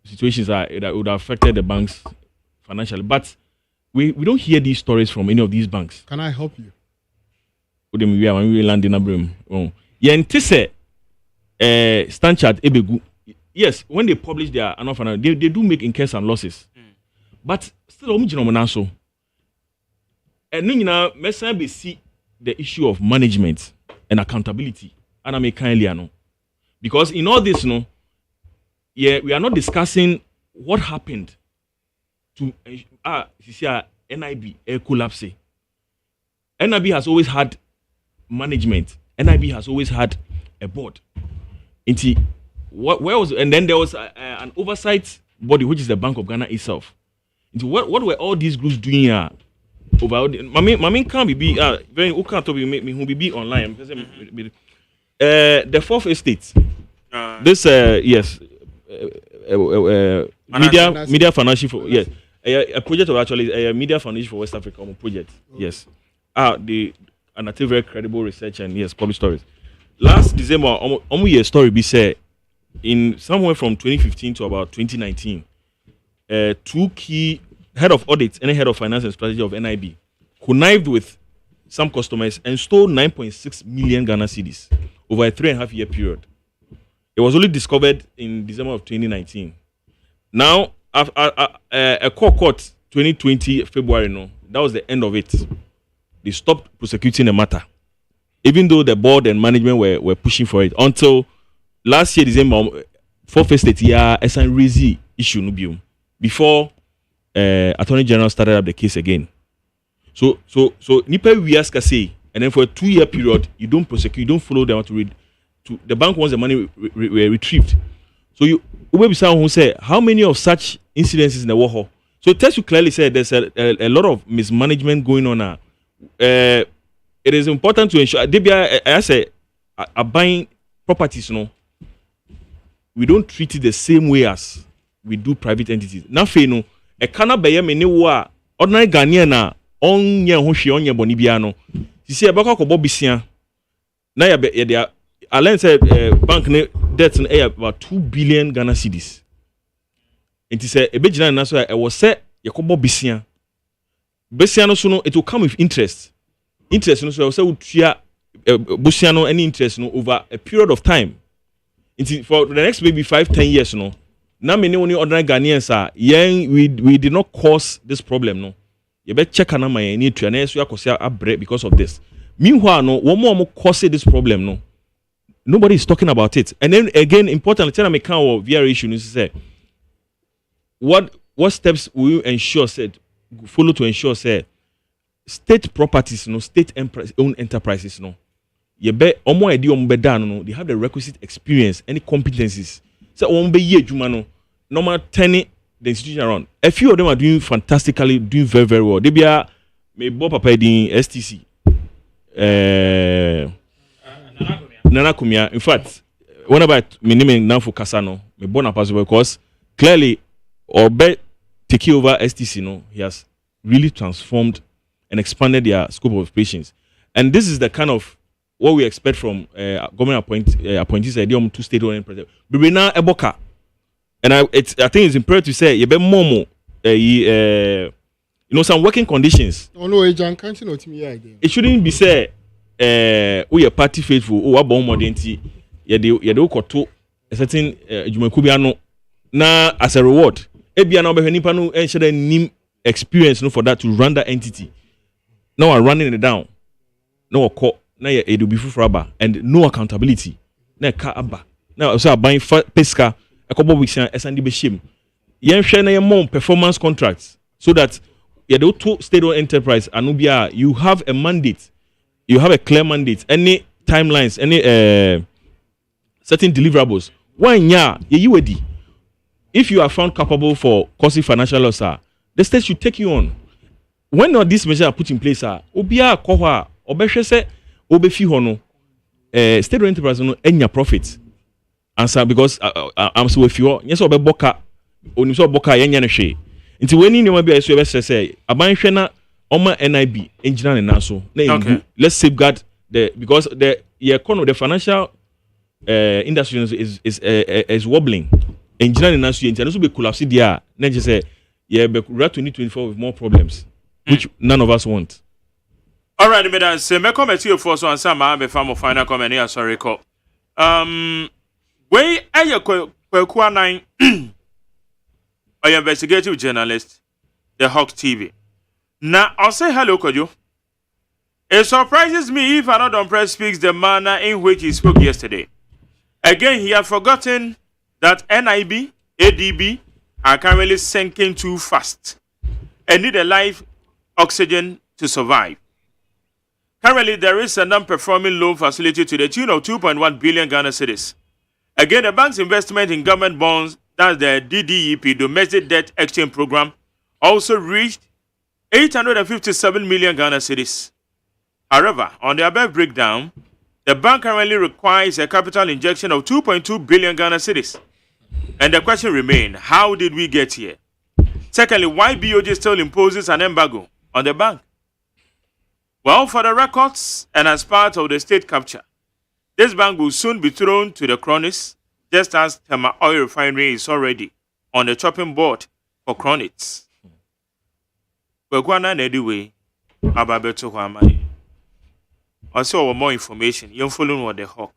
situations that would have affected the banks financially. But we don't hear these stories from any of these banks. Can I help you? When we land in Abram. Stanchart Ebegu. Yes, when they publish their annual financial, they do make incurs and losses. But still, and now, we see the issue of management and accountability. And I may kindly know. Because in all this, we are not discussing what happened to NIB collapse. NIB has always had management. NIB has always had a board. Where was, and then there was an oversight body, which is the Bank of Ghana itself. What were all these groups doing here? Mami can't be very who can't me who be online. The fourth estate. This yes, media financial for yes, a project of actually a media foundation for West Africa project. Yes, and a very credible research and yes, public stories. Last December, a story be said in somewhere from 2015 to about 2019. Two key head of audit and head of finance and strategy of NIB connived with some customers and stole 9.6 million Ghana cedis over a 3.5 year period. It was only discovered in December of 2019. Now, a court 2020 February, no, that was the end of it. They stopped prosecuting the matter, even though the board and management were pushing for it until last year December. For first year, a raised issue no before Attorney General started up the case again. So nipa we ask say, and then for a 2-year period, you don't prosecute, you don't follow them to read. The bank wants the money retrieved. So you be someone who say how many of such incidences in the war? So it tells you clearly say there's a lot of mismanagement going on now. It is important to ensure I say buying properties, no. We don't treat it the same way as we do private entities. Now, no, a cannot be many wa ordinary Ghanaian na on ye ho hwe on ye boni bia no. You see, about Bobisia. Now, ya Alain said bank debts in about 2 billion Ghana cedis. And he said, a bit na so I was said, Yakobo Bisia. Besiano so no, it will come with interest. Interest, no, so I will say, Busiano, any interest no, over a period of time. For the next maybe 5-10 years, no, na many only ordinary Ghanaians are we did not cause this problem no. You better check on my need to and so a break because of this. Meanwhile, no one more cause this problem no. Nobody is talking about it. And then again, important tell me kind of VR issue is say what steps will you ensure follow to ensure state properties no state owned enterprises no. You bet omo edi omo be done no they have the requisite experience any competencies. So omo be ye adwuma no normal turning the institution around. A few of them are doing fantastically, doing very, very well. They be me bo papa in STC. Nana Kumia. In fact, when about me name now for Kasano, me born up as well because clearly Obe taking over STC no, he has really transformed and expanded their scope of operations. And this is the kind of what we expect from government appointees to state-owned president. But now Eboka. And I think it's imperative to say you be more some working conditions. Oh no, can't you know to me again? It shouldn't be say we are party faithful or about more than you do koto a certain jumakubiano na as a reward. Ebia na be nipa no enshare nim experience no for that to run that entity. Now I'm running it down. No call na ye edu be aba and no accountability. Na ka aba. Now so buying pesca a couple weeks and SND be shame. Yen share na more performance contracts so that you do two state-owned enterprise Anubia you have a mandate, you have a clear mandate, any timelines, any certain deliverables. One year you ready. If you are found capable for causing financial loss, the state should take you on. When all these measures are put in place, obia kohwa obehwe se obefi hono state-owned enterprise no enya profit. Answer because I'm so if you yes obeboka oni so boka yenya ne hwe nti weni ne ma bia so be say abanhwe na oma NIB engineer na so na let's safeguard because the economy the financial industry is wobbling engineer na so engineer so be collapse there na je say yeah be 2024 with more problems which none of us want. All right, madam, say me comment you for so answer ma be fam final comment here sorry call. We aye kwaku anan a investigative journalist the Hawk TV. Now I'll say hello Kojo. It surprises me if another press speaks the manner in which he spoke yesterday. Again, he had forgotten that NIB, ADB are currently sinking too fast and need a life oxygen to survive. Currently, there is a non-performing loan facility to the tune of 2.1 billion Ghana cedis. Again, the bank's investment in government bonds, that's the DDEP, Domestic Debt Exchange Program, also reached 857 million Ghana cedis. However, on the above breakdown, the bank currently requires a capital injection of 2.2 billion Ghana cedis. And the question remains, how did we get here? Secondly, why BOJ still imposes an embargo on the bank? Well, for the records and as part of the state capture, this bank will soon be thrown to the cronies, just as Tema Oil Refinery is already on the chopping board for cronies. We're going to anyway about better money. Also, more information. You're following what the Hawk.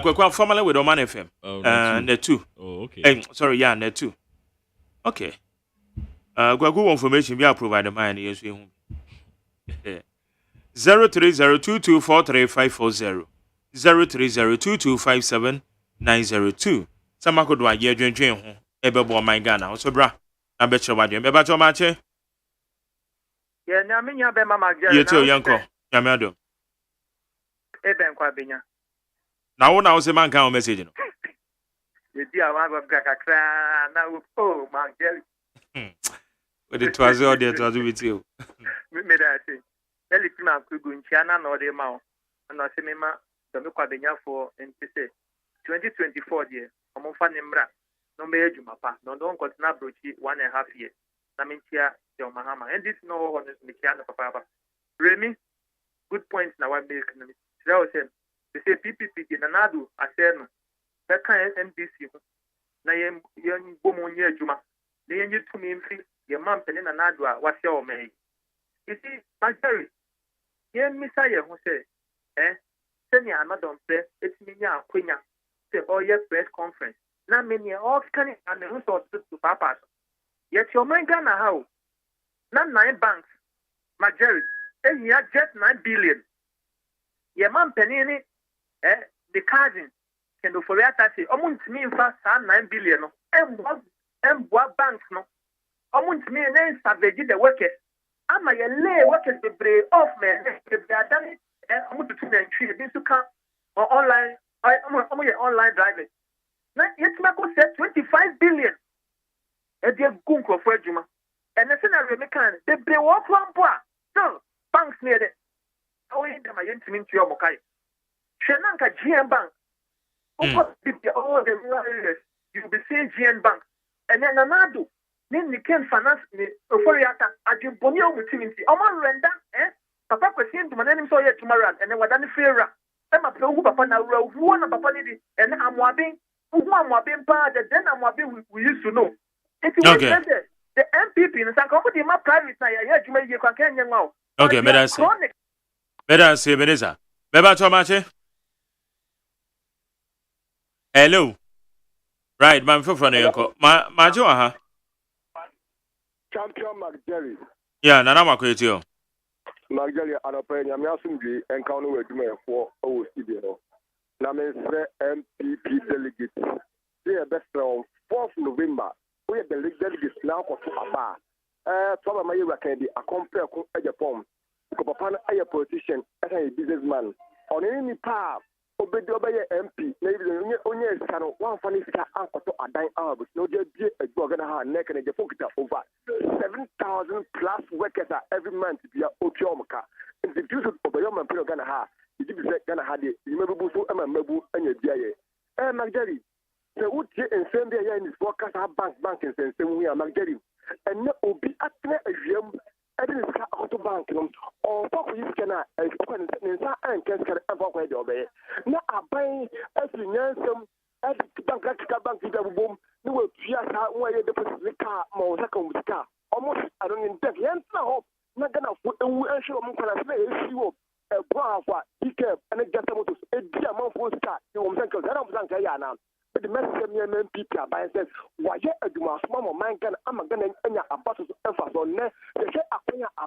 We're formerly with Oman FM. Net 2. Oh, okay. Sorry, yeah, Net 2. Okay. We're good information. We are providing mine. Yes, we 0302243540 0302257902 Samako do aye dwendwen ho ebebo man Ghana so bra na be chere wadwen be ba cho ma che ye na me nya be mama gere ye to yanko nya me adom ben kwa benya na wo se man kan message no ye di awa go kakra na wo man gere with the twazi or the twazi with you me da say Eli Tima Kugu Nchiana no de mao. And I say mema the me kwabenya for NPC 2024 year. Omofa nimra no me ejumapa. No don continue brochi 1.5 years. Na mintia the Mahama. And this no honest Mikiana papa. Remy, good points na wa make na me. They say PPP na nadu aseno. That kind NDC. Na yen bomo nye ejuma. Na yen yitu mi mfi ye mam pene na nadu a wase o me. You see, Marjorie, yen Messiah who say, send ya another play, it's me ya queen, say, oh, yes, press conference. na many all can and the resources to papa. Yet your man Ghana how? Not 9 banks, majority, and you just 9 billion. Your man penny, the cousin can do for that. Almost me fast 9 billion, and what banks no? Almost me and savage the workers. I'm a lay workers to break off, man. If they are done it, and I'm going to see this to come or online. I'm online driving. Now, it's my said 25 billion. And they're going for Juma. And the scenario, they break off one part. So, banks near it. Oh, in them, I ain't mean to your Mokai. Shenanka GM Bank. Oh, the you'll be saying GM Bank. And then Nanado. Then you can finance me for your attack. I do Bonio with Timothy. I'm on render, Papa was saying to my name so yet tomorrow, and then what done the fear. I'm a pro Papa now, one of Papa did, and I'm wabbing, one wabbing part, then I'm wabbing we used to know. If you want the MPP in San Company, my private, I heard you make your companion now. Okay, better say, Beneza. Beba Tomache. Hello. Right, man, for Franco. My Joa. Champion McJerry. Yeah, Nana Makwetio. McJerry, and a penny, I'm asking you, encounter with me for OSEI. Names MPP delegates. They are best on 4th November. We are the delegates now for Aba. Some of my record, a compare at your form. Upon a politician as a businessman. On any path, obey MP, maybe only one funny uncle to a dime hours. No, dear, a Gogana neck and a focus over 7,000 plus workers every month via Okiomaka. And the use of Obayama and Ganaha, you did say Ganaha, you may be so Mabu and your DIA. Magdari, the wood and send the in this forecast our bank and send we are Magdari. And no be at the every auto bank or talk with Kana and can obey. Now, I buy every ransom at the bank with a boom. No will just where you deposit the car, more second with the car. Almost, I don't intend to hope. Not gonna put a show on you a brava, he kept and it just a dear month for start. You will think of that. But the message people by says, why you do my small man can I'm going to about to emphasis on there. They say, I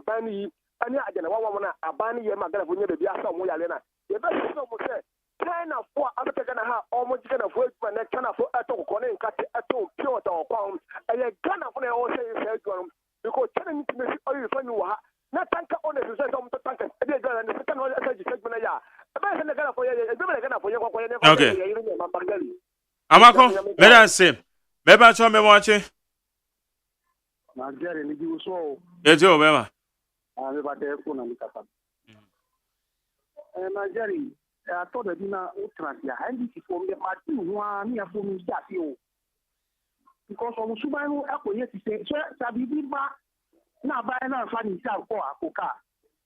bani, and I don't want to abandon your mother when you be a son. The best say, kind of for I'm going to have almost going to work when they can afford at all, and cut at all, pure or pound, and you're gonna for the whole say, because telling me to all you find you are not tanker on the result of the tanker. And the second one, I said, you said, okay. Amako, better say. Beba to me watching. Magdari, you so. Yes, you Beba. I'm about to phone on the Katan. Magdari, I thought that dinner would transfer. I need to form the party one near for me that you. Because on Subano, I could yet say, Sir, Sabiba, now by now, funny South for Akoka.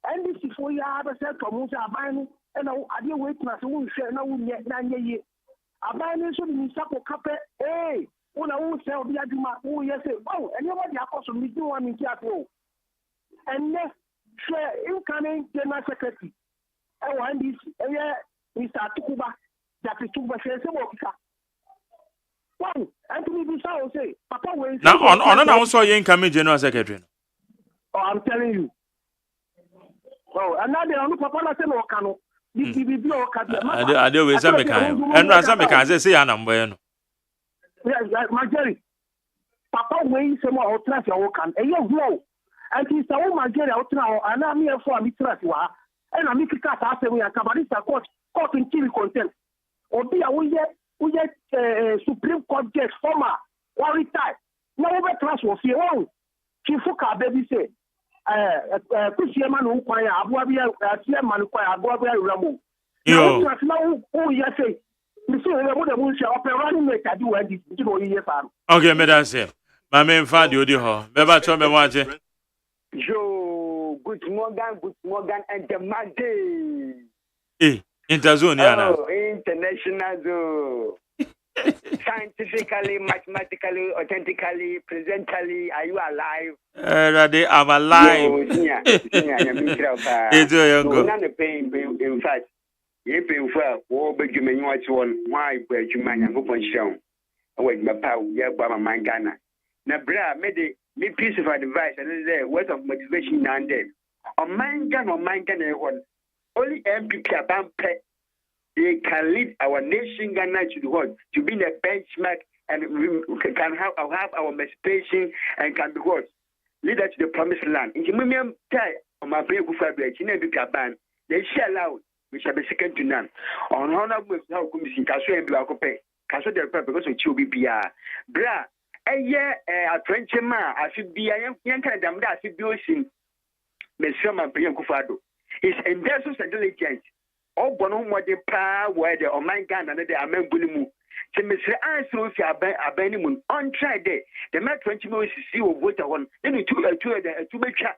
And this is for you, I have said from Musa Banu, and I didn't wait to who share no yet 9 years. Abandon so in Sapo Cape, eh? When I will sell the Adima, oh, yes, oh, and nobody has also me do one in Tiago. And next, share incoming General Secretary. I want this, Mr. Tukuba, that is Tukuba says, one, Anthony Bissau say, Papa, when now on also incoming General Secretary. Oh, I'm telling you. Oh, and now they are not Papa Laseno Cano. I do with some kind. And Razamika say, I'm bueno. Yes, Marjorie. Papa, way some more trust your can. And you know, and he's a woman, Marjorie out now, and I'm here for a mistress. And I'm making cat after we are Cabarista court in Chile content. Or be a we get Supreme Court judge, former, or retired. No over trust was here. Oh, Chifuka, baby say. Kusiema no kwaya aboabia asiema no kwaya aboabia ramu yo na o yese mi so we mo de mo sha operani make adi wa di ti no yeye fa okay me da say ma me mfa de odi ho me ba cho me mo aje yo good morning and the Monday interzone yana international zo scientifically, mathematically, authentically, presentally, are you alive? I'm alive. In fact, you pay for all but you may watch one, why, where you man, and go on show. away my power, yeah, by my man Ghana. Now, bra, made me piece of advice and the words of motivation and then. On man Ghana, one. Only MPP pet. They can lead our nation Ghana to the world to be a benchmark, and we can have our emancipation and can be what lead us to the promised land. In the medium time, on my brave fabric, in every caban, they shall allow, we shall be second to none. On honor with how come see Casso and Blacope, Casso del Pepper because of Chubia. Bra, a year a Frenchman, I should be a young kind of damn that should be ocean. Monsieur Mampian Kufado. His industrial intelligence. All Bono Modi Pa, where the Oman Ghana and the Amen Bulimu. To Mr. Ansel, Abenimun, on try day. The Met 20 minutes see what water on, then you took a tour there to make sure.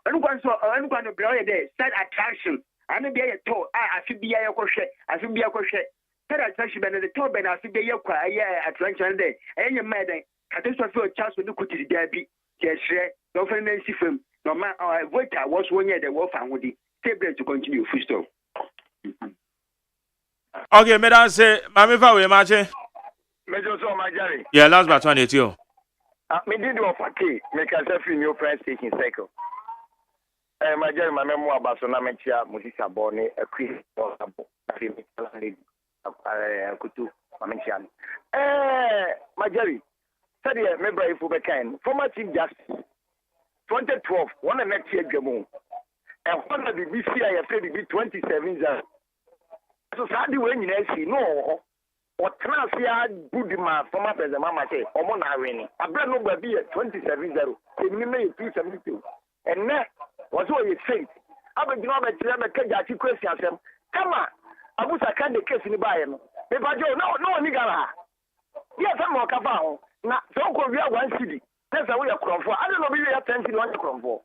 And one so, I'm going to blow a day, side attraction. And the day I told, I should be a crochet, I should be a crochet. That attraction and the top, and I should be a quiet at lunch and day. And your madam, catastrophe of chance with the cookies, Debbie, yes, no financial film. No man, I was 1 year the wolf and woody. Table to continue, full stop. Okay, madam say, Mammy Fawe, Mache. Major so my Jerry. Yeah, last but 22. Me did offer key, make us a new friend station cycle. My Jerry, my memoir about Sonamechia, Musisa Bonnie, a queen or a Kutu, Mamenchian. My Jerry, said here, remember if we can, former Chief Justice, 2012, one of next year, Jamon. And one of the BCI after the 27 years. So sadly when you see no or transfer good man former president Mama say Omo na win. I bring no be 27-0. They me 272. And now was what you think. I be no be tell me kaja question asem. Come on. Abusa kan the case ni buy no. Me ba jo no ni gara. Yes am o ka fa ho. Na so ko wi 1 cedi. That's how we are cromfo. I don't know be 10 cedi 1 cromfo.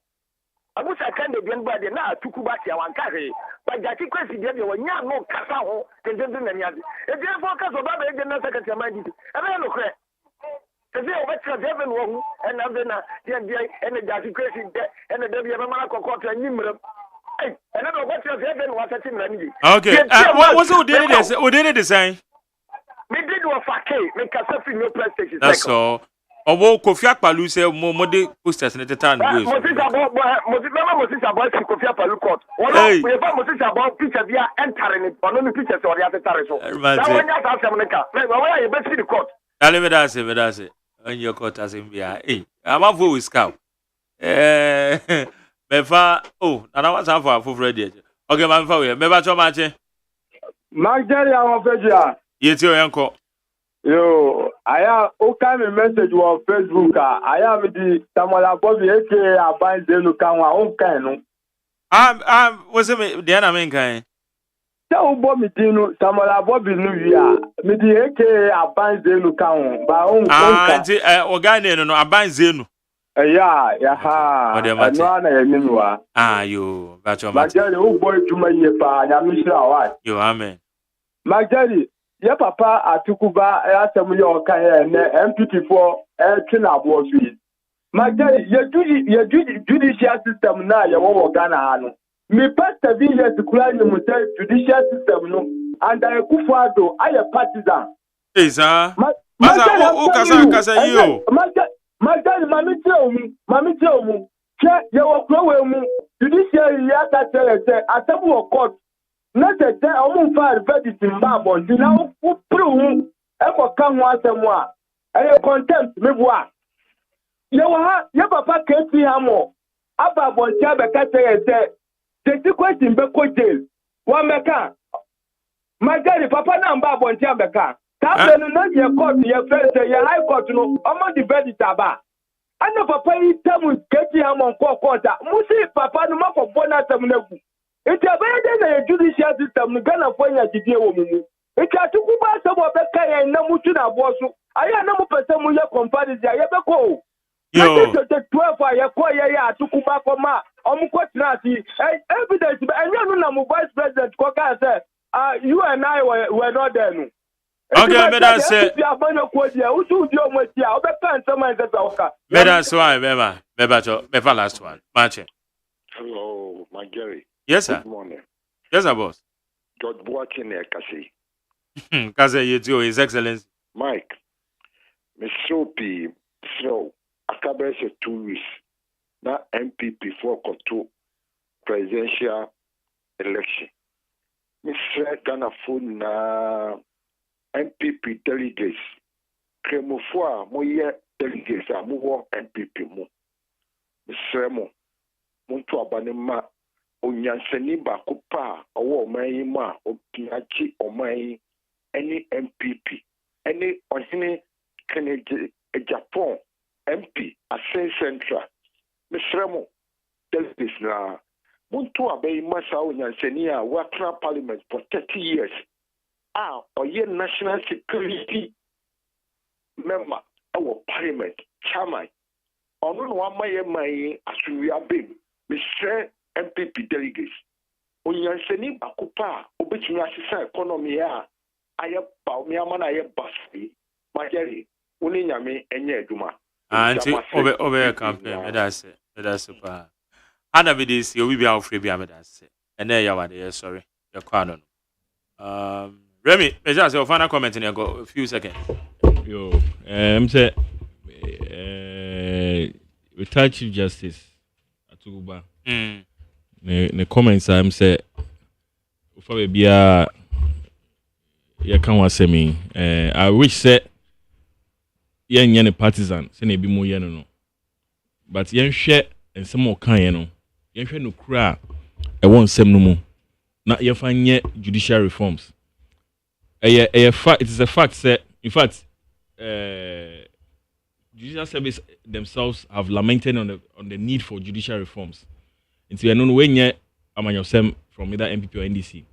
Abusa kan de bien ba de na atuku ba tia wan kare but jati kwesi de de wonya no kasa ho kenjendu na niazi e de focus oba be je na secretary mind e be no kre e de o betra de wo hu e na be na de e jati kwesi de e na de be mara kokot anyimram eh e na do betra de no wasati mra ni okay what's who did it design me did what fake me kasa fi no prestation that's all Owo Kofi Akpalu say mo de posters in the town ways. Moses about Kofi Akpalu court. We have Moses about pictures via entering it. Or no pictures or the other so. That one just ask America. Where you best see the court? Tell me that say. On your court as in bia. Hey, I'm a fool with scout. Mefa and I was half for Freddy. Okay, man for we. Me ba cho match. Magdalene on Fejia. Yeti o yanko. Yo, I have okay message on Facebook. I have the Samola Bobby aka Aban Zenu Kanwa on kind no. What's it the other main kind? So Bobby Dinu Samola Bobby New Year. Me the aka Aban Zenu Kanwa ba on kind. Organic no Aban Zenu. Yeah, ha. No na yemiwa. Yo, bacho match. Magdalene o boy juma ye pa nyamisha wa. Yo, amen. Magdalene ya papa atukuba asem ye oka ye ne MPP for twin abo so yi magari ye judicial system na ye wo Ghana ha no me past 7 years kula ni mu judicial system no and Akufo-Addo aye partisan eza masa o kasa yo magari mami te omu che ye wo kuro we mu judicial ya ta tell asem wo court not a day I'm far verdict in Babon. You know, who prove ever come once a more. And you contempt me. What? You papa can't see how more. Abba bon Chabba Catay the question Beko jail. One mecha. My daddy, papa number bon Chabaka. Tap not your court, your first, your high court, no, among the verdict aba. I know papa is someone getting him on quarter. Musi papa no more for bonus. It's a very judicial system. Ghana for your GDA woman. It's a tukuba some of the Kaya and Namuchina Bosu. I am no person with your comparison. I ever go. Yo, 12 for your Koya Tukuba for Ma, Omukotrati, evidence. And you know, Vice President Koka said, you and I were not there. Okay, but I say, Meda last one. Martin. Hello, my Gary. Yes, sir. Good morning. Yes, sir, boss. George Boakin Kasi. Kasi, you do, His Excellency. Mike, Mr. P. So, after 2 weeks, now MPP for to presidential election. Mr. Ghana phone na MPP delegates. Kremofo moye delegates a mo MPP mo. Mr. Mo muntu abanema onyansani baako pa owo oman ma opiachi oman any MPP any ohene Kennedy Japan MP Asen Central Mr. Mo delegates na muntu abayima sa onyansani a watra parliament for 30 years oye national security member our parliament chairman ono no amaye mai asuria bem Mr. MPP delegates onyansani bakopa obetumi asesa economy a aye ba omi amana aye basi majeri oni nyame enye aduma anti obe campaign that's super ana be this you be out free be amedase ene ya wade sorry you kwa no Remy, me just your final comment in a few seconds. Yo, say retired Chief Justice Atuguba. The comments say for be ya can was me. I wish say yen partisan say ne bi mo yen no. But yen share and some more kan yen no. Yen hwe no kura e won sem no mu. Na ye fan ye judicial reforms. It is a fact that, in fact, judicial service themselves have lamented on the need for judicial reforms. And so, I don't know when you from either MPP or NDC.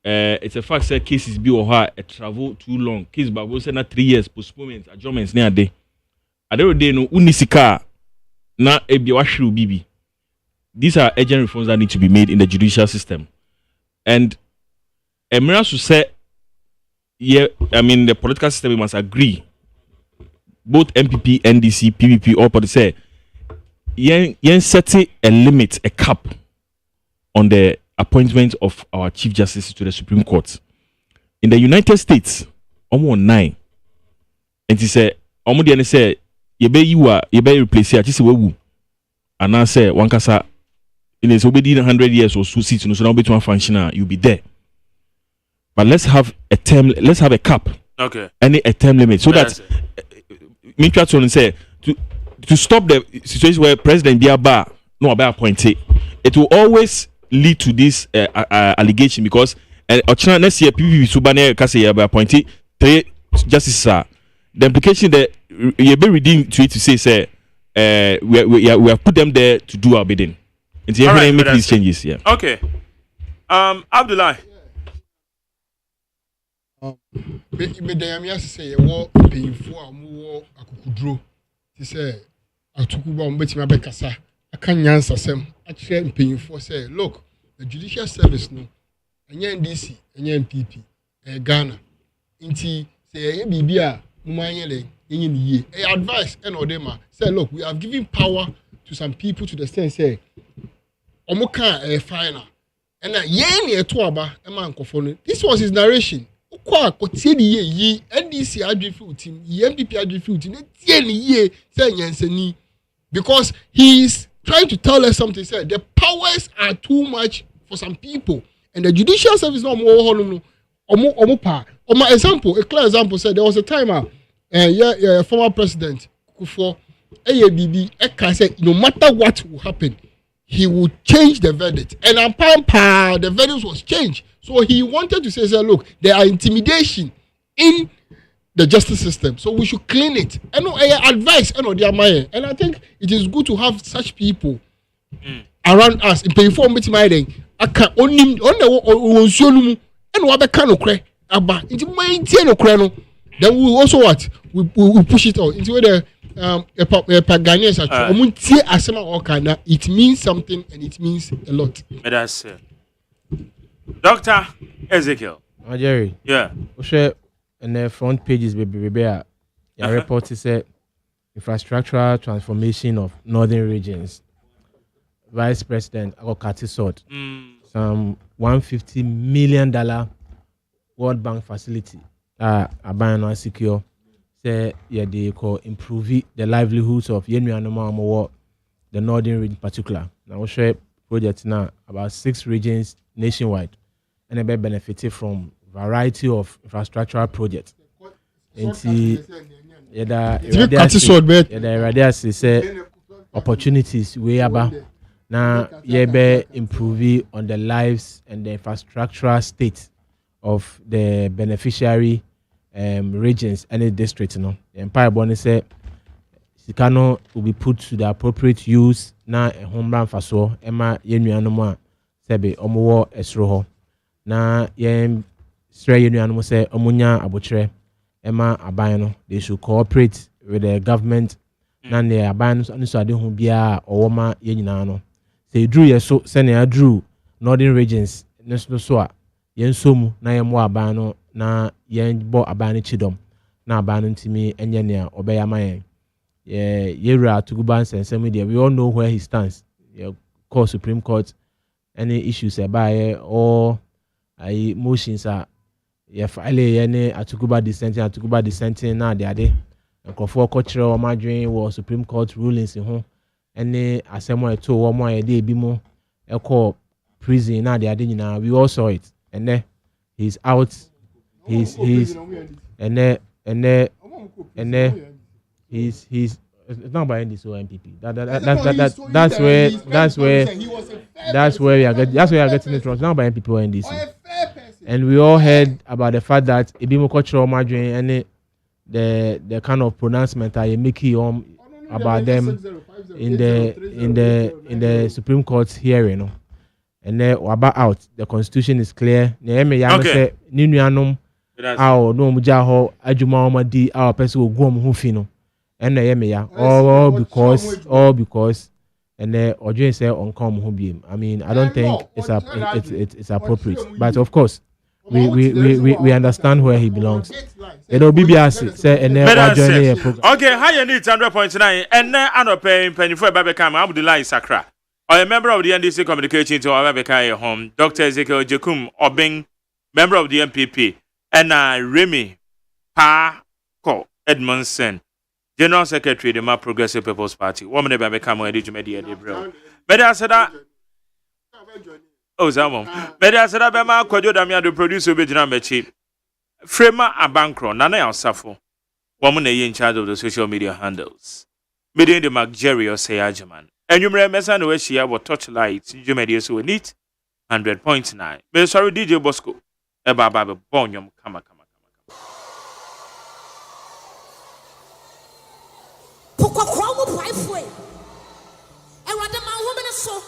It's a fact that cases be or her travel too long. Case by we say na 3 years postponement adjournments near day. I don't know unisika na ebi washiru bibi. These are urgent reforms that need to be made in the judicial system. And Emira should say. Yeah, I mean the political system must agree. Both MPP, NDC, PPP, all parties say, yen set a limit, a cap on the appointment of our Chief Justice to the Supreme Court. In the United States, almost 9. And he said, almost the say, ye be replace ya, chisi wewu. And I say, wankasa, in his obedi 100 years or so seats, no so now be to function, you'll be there. But let's have a term. Let's have a cap. Okay. A term limit, so that me try to say to stop the situation where President Biaba no about appointed. It will always lead to this allegation because next year PPP Subane Kase about appointed 3 justices. The implication that you be reading to it to say we have put them there to do our bidding. And so right, make these changes. Yeah. Okay. Abdullah. Bedayamia say ye wo payfo a mo wo akukudro ti say atukuba mo betima be kasa aka nyansa sem a kire payfo say look the judicial service no enya NDC enya MPP Ghana nti say ye bibia mo manye le yenye ni ye advice and odema say look we have given power to some people to the extent say omo kan final and ye ni eto aba e man kofo no this was his narration. Kwa kotieni ye NDC adrifu team MPP adrifu team tieni ye say nyansani because he is trying to tell us something. Say the powers are too much for some people and the judicial service no more omo pa omo example a clear example said there was a time former president Kufuor AABB can say no matter what will happen he would change the verdict and the verdict was changed. So he wanted to say, look, there are intimidation in the justice system. So we should clean it. And advice, and I think it is good to have such people around us. In perform it, my then I can only and what kind of crack about into my then we also what we push it out into the Ghanaians it means something and it means a lot. That's Dr. Ezekiel. Jerry. Yeah. We share in the front pages, baby. Your report is infrastructural transformation of northern regions. Vice President Agokati Sot. Some $150 million World Bank facility. Abandoned secure say yeah they call improve the livelihoods of yenu the northern region in particular. Now we share project now about 6 regions nationwide and they benefited from variety of infrastructural projects. And say opportunities way about now be improving on the lives and the infrastructural state of the beneficiary regions and the districts. No, Empire Bonnie said Sikano will be put to the appropriate use na homeland faso ema yenuanom a sebe omowo esro na yen sre yenuanom se omunya abotre ema aban no they should cooperate with the government na ne aban no so ade ho bia owoma yenyina no se drew yeso se ne adrew northern regions no so a yen somu na yen mo aban no na yen bo aban no chidom na aban no ntimi enye ne obeyama yen Yera Tuguban and media. We all know where he stands. Call Supreme Court, any issues about or motions are filing any Atuguba dissenting now they are there. And for cultural margin was Supreme Court rulings in home. Any assembly to 1 more a day be more a call prison now they are there. We all saw it. And then he's out. He's and then he's it's not by this MPP. That's where we are getting it from. It's not by MPP or NDC. And we all heard about the fact that Ibimo cultural margin and the kind of pronouncement I make about them in the Supreme Court hearing. No? And then about out the constitution is clear. Okay. Ninuanum our no mujaho ajuma di our person will go hufino. And all because and Odrin say on come home. I mean, I don't think it's appropriate. But of course, we understand where he belongs. It'll be say and then okay, how you need 100.9 and then I don't pay penny for Babacam Abdullah Sakra. Or a member of the NDC communication to our Babacai home, Dr. Ezekiel Jekum Obing, member of the MPP, and Remy Pa Edmondson. General Secretary, the Progressive People's Party. Woman ever become a media bro. But I said that. Oh, Zamon. But I said that Bema Kojo Damia, the producer, be Mechi. Frema a bankro, Nana or Safo. Woman in charge of the social media handles. Meeting the McJerry or say AGYEMAN. And you may message where she have touchlight. You may so neat 100.9. But sorry, DJ Bosco. Eba Baba Bonyum, come. Pokwa kwa mu paifoe. E wada ma wo me so